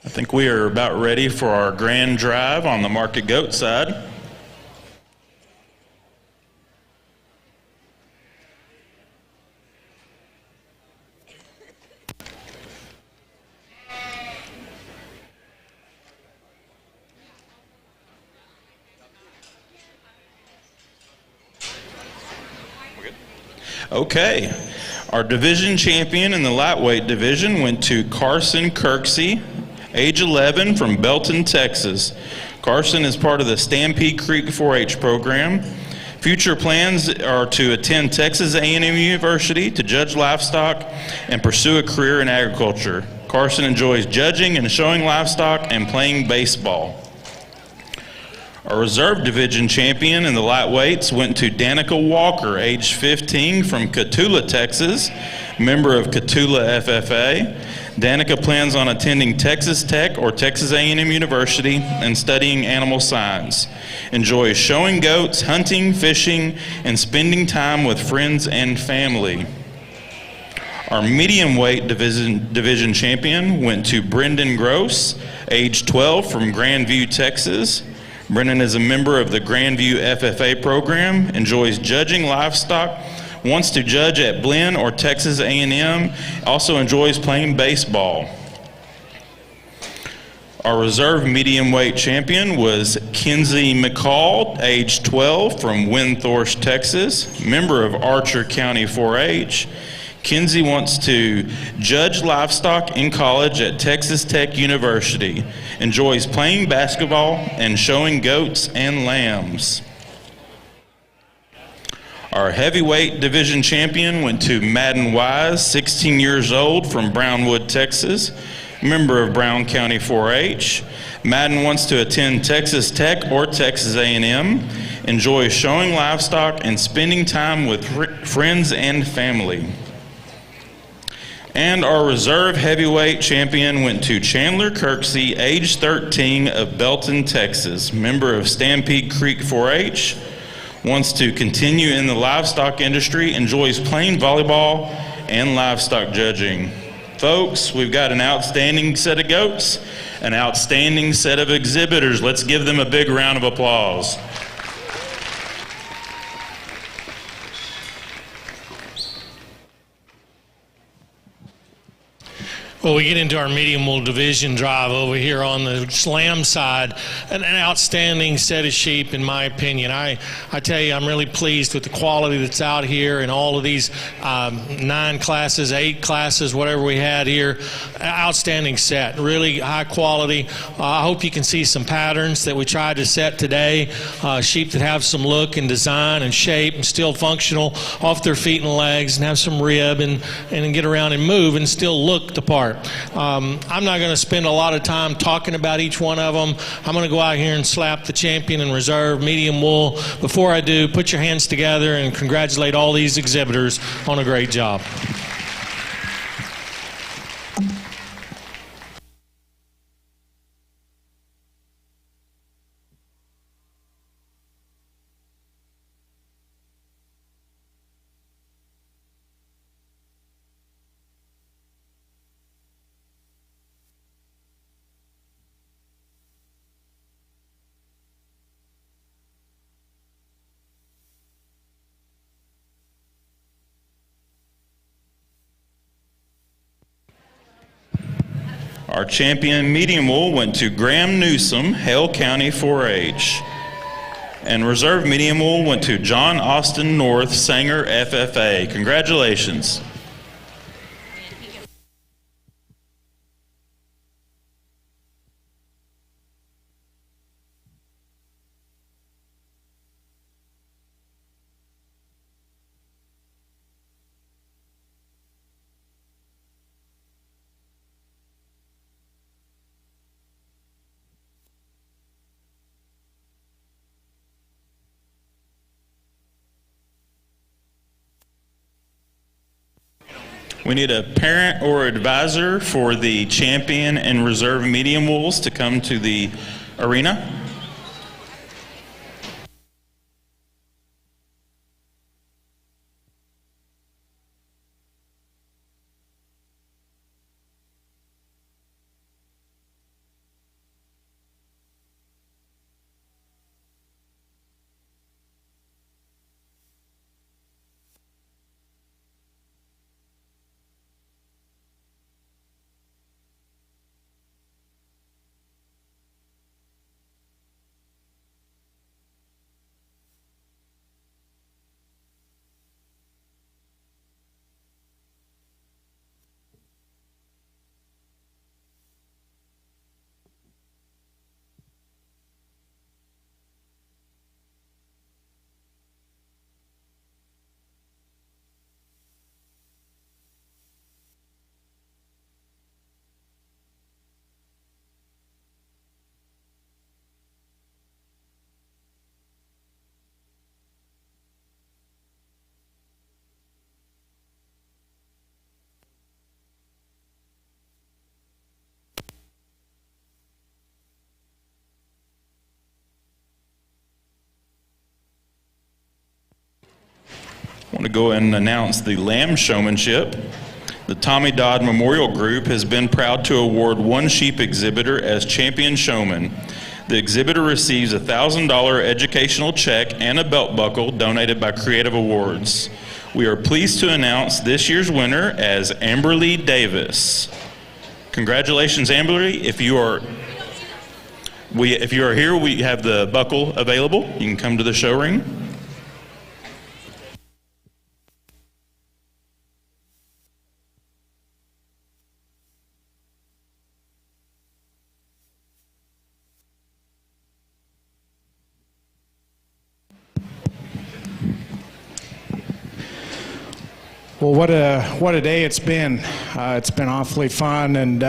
I think we are about ready for our grand drive on the market goat side. Okay. Our division champion in the lightweight division went to Carson Kirksey, age 11, from Belton, Texas. Carson is part of the Stampede Creek 4-H program. Future plans are to attend Texas A&M University to judge livestock and pursue a career in agriculture. Carson enjoys judging and showing livestock and playing baseball. Our reserve division champion in the lightweights went to Danica Walker, age 15, from Cotulla, Texas, member of Cotulla FFA. Danica plans on attending Texas Tech or Texas A&M University and studying animal science. Enjoys showing goats, hunting, fishing, and spending time with friends and family. Our medium weight division champion went to Brendan Gross, age 12, from Grandview, Texas. Brendan is a member of the Grandview FFA program, enjoys judging livestock, wants to judge at Blinn or Texas A&M, also enjoys playing baseball. Our reserve medium weight champion was Kenzie McCall, age 12, from Windthorst, Texas, member of Archer County 4-H. Kenzie wants to judge livestock in college at Texas Tech University, enjoys playing basketball and showing goats and lambs. Our heavyweight division champion went to Madden Wise, 16 years old, from Brownwood, Texas, member of Brown County 4-H. Madden wants to attend Texas Tech or Texas A&M, enjoys showing livestock and spending time with friends and family. And our reserve heavyweight champion went to Chandler Kirksey, age 13, of Belton, Texas, member of Stampede Creek 4-H, wants to continue in the livestock industry, enjoys playing volleyball and livestock judging. Folks, we've got an outstanding set of goats, an outstanding set of exhibitors. Let's give them a big round of applause. Well, we get into our medium wool division drive over here on the lamb side. An outstanding set of sheep, in my opinion. I tell you, I'm really pleased with the quality that's out here and all of these 9 classes, 8 classes, whatever we had here. Outstanding set, really high quality. I hope you can see some patterns that we tried to set today. Sheep that have some look and design and shape and still functional off their feet and legs and have some rib and get around and move and still look the part. I'm not going to spend a lot of time talking about each one of them. I'm going to go out here and slap the champion in reserve medium wool. Before I do, put your hands together and congratulate all these exhibitors on a great job. Our champion medium wool went to Graham Newsom, Hale County 4-H. And reserve medium wool went to John Austin North, Sanger FFA. Congratulations. We need a parent or advisor for the champion and reserve medium wools to come to the arena. want to go and announce the Lamb Showmanship. The Tommy Dodd Memorial Group has been proud to award one sheep exhibitor as champion showman. The exhibitor receives a $1,000 educational check and a belt buckle donated by Creative Awards. We are pleased to announce this year's winner as Amberly Davis. Congratulations, Amberly. If you are here, we have the buckle available. You can come to the show ring. Well, what a day it's been. It's been awfully fun. And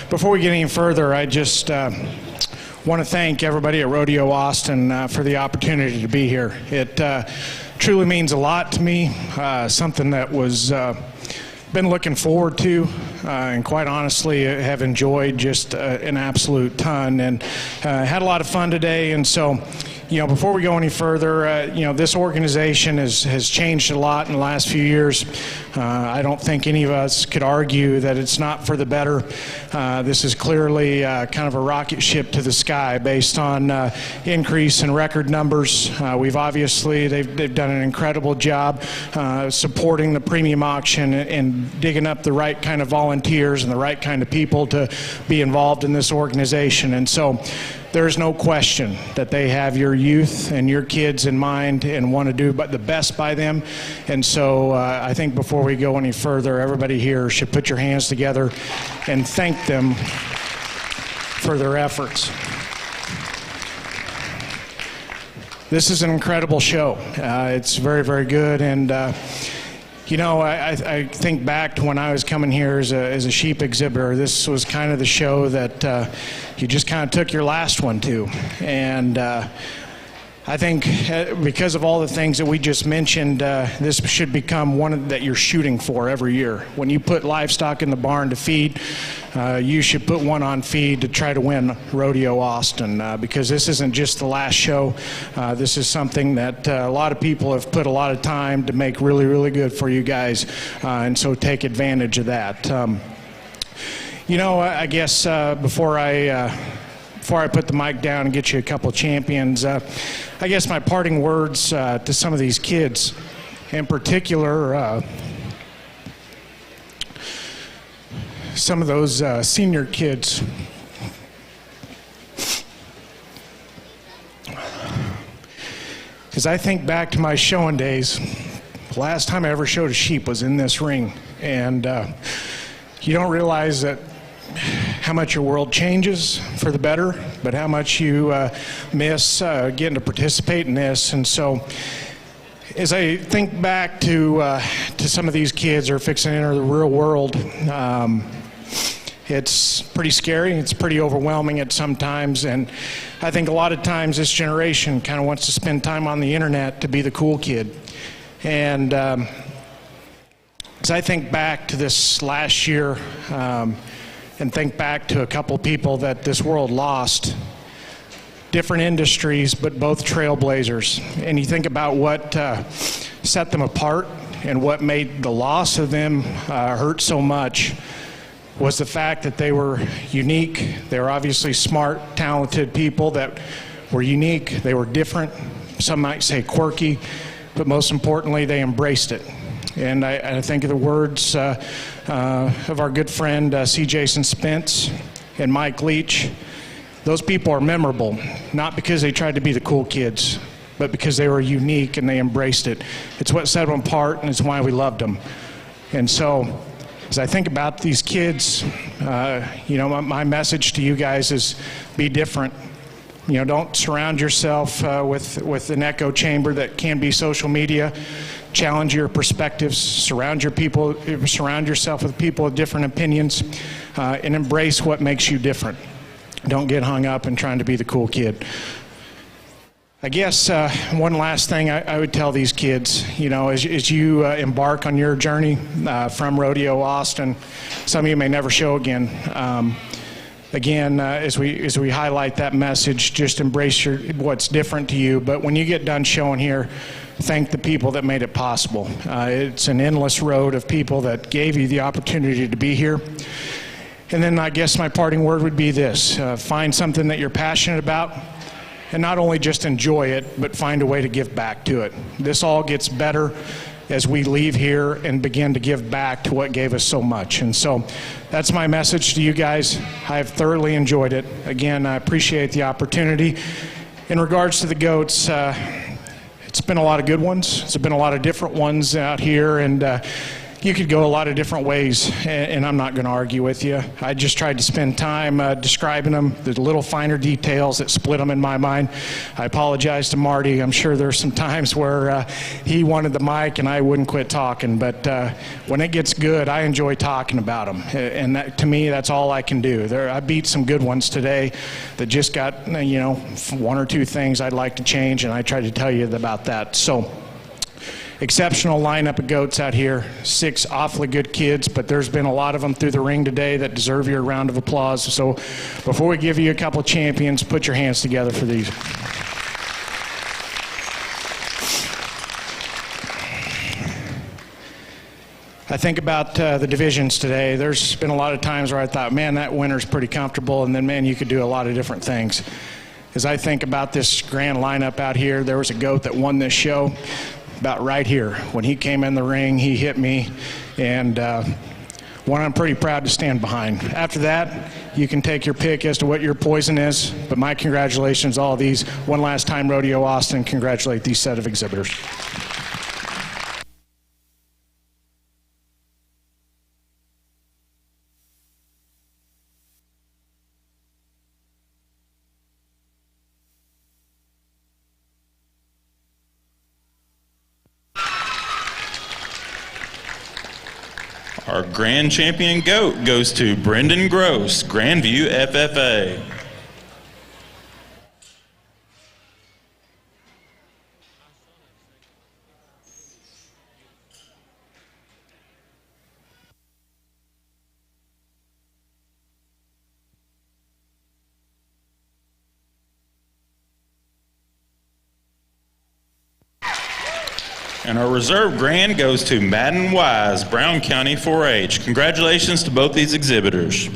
before we get any further, I just want to thank everybody at Rodeo Austin for the opportunity to be here. It truly means a lot to me, something that was been looking forward to, and quite honestly have enjoyed just an absolute ton, and had a lot of fun today. And so, you know, before we go any further, you know, this organization has changed a lot in the last few years. I don't think any of us could argue that it's not for the better. This is clearly kind of a rocket ship to the sky based on increase in record numbers. We've obviously, they've done an incredible job supporting the premium auction and digging up the right kind of volunteers and the right kind of people to be involved in this organization. And so there's no question that they have your youth and your kids in mind and want to do the best by them. And so I think before we go any further, everybody here should put your hands together and thank them for their efforts. This is an incredible show. It's very, very good. And you know, I think back to when I was coming here as a sheep exhibitor. This was kind of the show that you just kind of took your last one to. And I think because of all the things that we just mentioned, this should become one that you're shooting for every year. When you put livestock in the barn to feed, you should put one on feed to try to win Rodeo Austin, because this isn't just the last show. This is something that a lot of people have put a lot of time to make really, really good for you guys, and so take advantage of that. You know, I guess before I put the mic down and get you a couple champions, I guess my parting words to some of these kids, in particular, some of those senior kids. As I think back to my showing days, the last time I ever showed a sheep was in this ring. And you don't realize that how much your world changes for the better, but how much you miss getting to participate in this. And so as I think back to some of these kids who are fixing to enter the real world, it's pretty scary. It's pretty overwhelming at some times. And I think a lot of times this generation kind of wants to spend time on the internet to be the cool kid. And as I think back to this last year, and think back to a couple people that this world lost, different industries, but both trailblazers. And you think about what set them apart and what made the loss of them hurt so much was the fact that they were unique. They were obviously smart, talented people that were unique. They were different. Some might say quirky, but most importantly, they embraced it. And I think of the words of our good friend C. Jason Spence and Mike Leach. Those people are memorable, not because they tried to be the cool kids, but because they were unique and they embraced it. It's what set them apart, and it's why we loved them. And so, as I think about these kids, you know, my message to you guys is be different. You know, don't surround yourself with an echo chamber that can be social media. Challenge your perspectives, surround yourself with people with different opinions, and embrace what makes you different. Don't get hung up in trying to be the cool kid. I guess one last thing I would tell these kids, you know, as you embark on your journey from Rodeo Austin, some of you may never show again. Again, as we highlight that message, just embrace what's different to you. But when you get done showing here, thank the people that made it possible. It's an endless road of people that gave you the opportunity to be here. And then I guess my parting word would be this: find something that you're passionate about, and not only just enjoy it, but find a way to give back to it. This all gets better as we leave here and begin to give back to what gave us so much. And so that's my message to you guys. I've thoroughly enjoyed it. Again, I appreciate the opportunity. In regards to the goats, it's been a lot of good ones. It's been a lot of different ones out here, and you could go a lot of different ways, and I'm not going to argue with you. I just tried to spend time describing them, the little finer details that split them in my mind. I apologize to Marty. I'm sure there's some times where he wanted the mic and I wouldn't quit talking, but when it gets good, I enjoy talking about them, and that, to me, that's all I can do. I beat some good ones today that just got, you know, one or two things I'd like to change, and I tried to tell you about that. So, exceptional lineup of goats out here, 6 awfully good kids, but there's been a lot of them through the ring today that deserve your round of applause. So before we give you a couple of champions, put your hands together for these. I think about the divisions today. There's been a lot of times where I thought, man, that winner's pretty comfortable, and then, man, you could do a lot of different things. As I think about this grand lineup out here, there was a goat that won this show about right here. When he came in the ring, he hit me, and one I'm pretty proud to stand behind. After that, you can take your pick as to what your poison is, but my congratulations, all these. One last time, Rodeo Austin, congratulate these set of exhibitors. Our grand champion goat goes to Brendan Gross, Grandview FFA. And our reserve grand goes to Madden Wise, Brown County 4-H. Congratulations to both these exhibitors.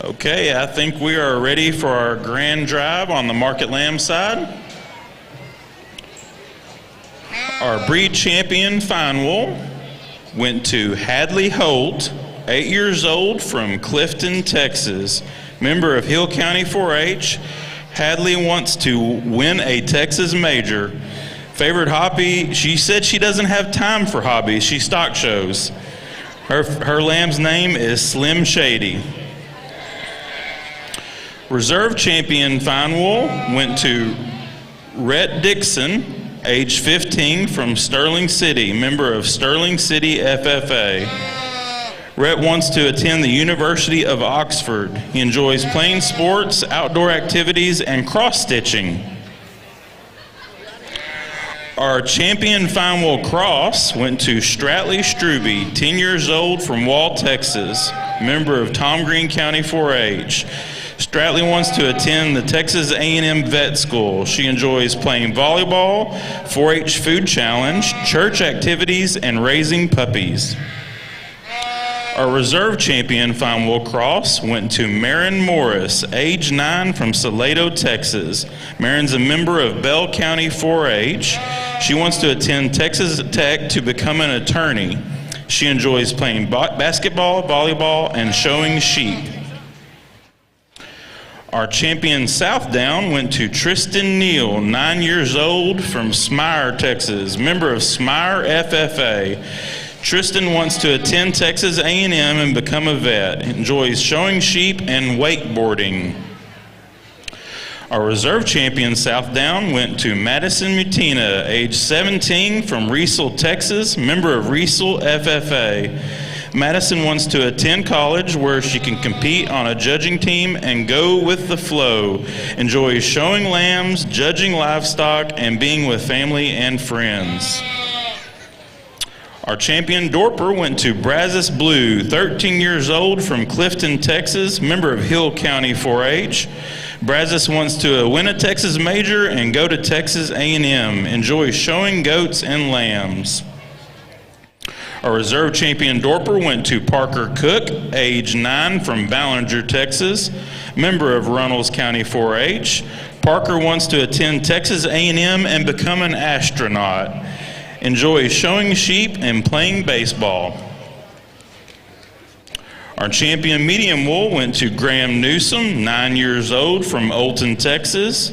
Okay, I think we are ready for our grand drive on the Market Lamb side. Our breed champion fine wool went to Hadley Holt, 8 years old, from Clifton, Texas, member of Hill County 4-H. Hadley wants to win a Texas major. Favorite hobby, she said she doesn't have time for hobbies, she stock shows. Her lamb's name is Slim Shady. Reserve champion fine wool went to Rhett Dixon, age 15, from Sterling City, member of Sterling City FFA. Rhett wants to attend the University of Oxford. He enjoys playing sports, outdoor activities, and cross-stitching. Our champion fine wool cross went to Stratley Struby, 10 years old, from Wall, Texas, member of Tom Green County 4-H. Stratley wants to attend the Texas A&M Vet School. She enjoys playing volleyball, 4-H food challenge, church activities, and raising puppies. Our reserve champion fine wool cross went to Marin Morris, age 9, from Salado, Texas. Marin's a member of Bell County 4-H. She wants to attend Texas Tech to become an attorney. She enjoys playing basketball, volleyball, and showing sheep. Our champion Southdown went to Tristan Neal, 9 years old, from Smyre, Texas, member of Smyre FFA. Tristan wants to attend Texas A&M and become a vet. Enjoys showing sheep and wakeboarding. Our reserve champion, Southdown, went to Madison Mutina, age 17, from Riesel, Texas, member of Riesel FFA. Madison wants to attend college where she can compete on a judging team and go with the flow. Enjoys showing lambs, judging livestock, and being with family and friends. Our champion, Dorper, went to Brazos Blue, 13 years old, from Clifton, Texas, member of Hill County 4-H. Brazos wants to win a Texas major and go to Texas A&M. Enjoys showing goats and lambs. Our reserve champion, Dorper, went to Parker Cook, age 9, from Ballinger, Texas, member of Runnels County 4-H. Parker wants to attend Texas A&M and become an astronaut. Enjoys showing sheep and playing baseball. Our champion medium wool went to Graham Newsom, 9 years old, from Olton, Texas.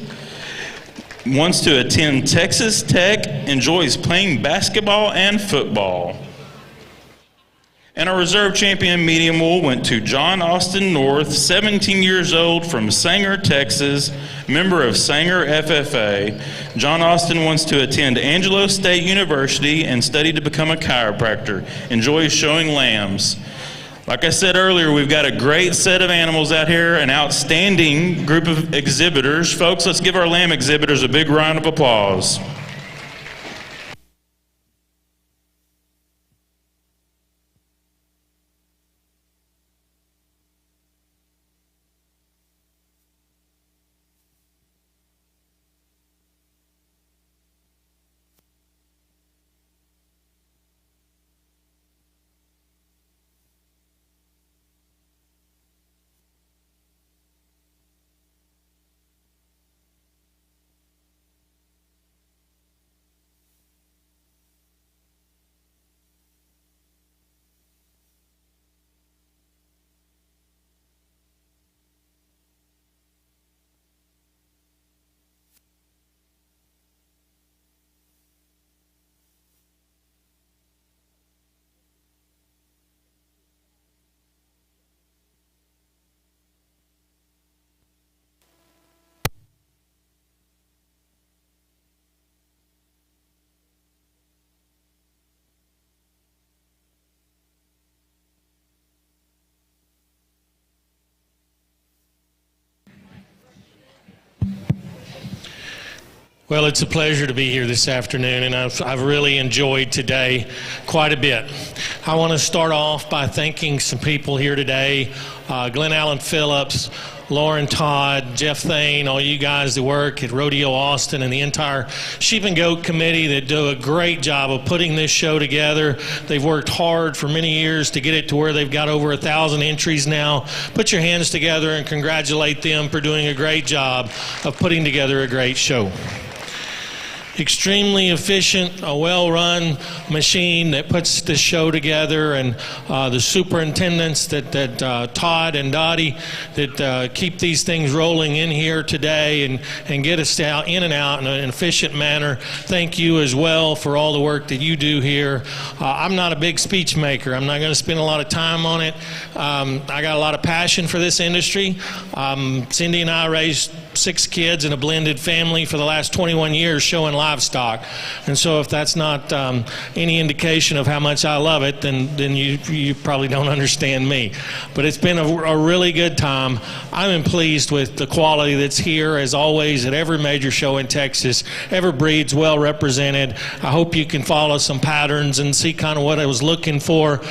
Wants to attend Texas Tech, enjoys playing basketball and football. And our reserve champion medium wool went to John Austin North, 17 years old, from Sanger, Texas, member of Sanger FFA. John Austin wants to attend Angelo State University and study to become a chiropractor. Enjoys showing lambs. Like I said earlier, we've got a great set of animals out here, an outstanding group of exhibitors. Folks, let's give our lamb exhibitors a big round of applause. Well, it's a pleasure to be here this afternoon, and I've really enjoyed today quite a bit. I want to start off by thanking some people here today, Glenn Allen Phillips, Lauren Todd, Jeff Thane, all you guys that work at Rodeo Austin, and the entire Sheep and Goat Committee that do a great job of putting this show together. They've worked hard for many years to get it to where they've got over 1,000 entries now. Put your hands together and congratulate them for doing a great job of putting together a great show. Extremely efficient, a well-run machine that puts this show together, and the superintendents that Todd and Dottie that keep these things rolling in here today and get us out in and out in an efficient manner. Thank you as well for all the work that you do here. I'm not a big speech maker. I'm not going to spend a lot of time on it. I got a lot of passion for this industry. Cindy and I raised 6 kids in a blended family for the last 21 years showing livestock, and so if that's not any indication of how much I love it, then you probably don't understand me. But it's been a really good time. I'm pleased with the quality that's here, as always, at every major show in Texas. Every breed's well represented. I hope you can follow some patterns and see kind of what I was looking for.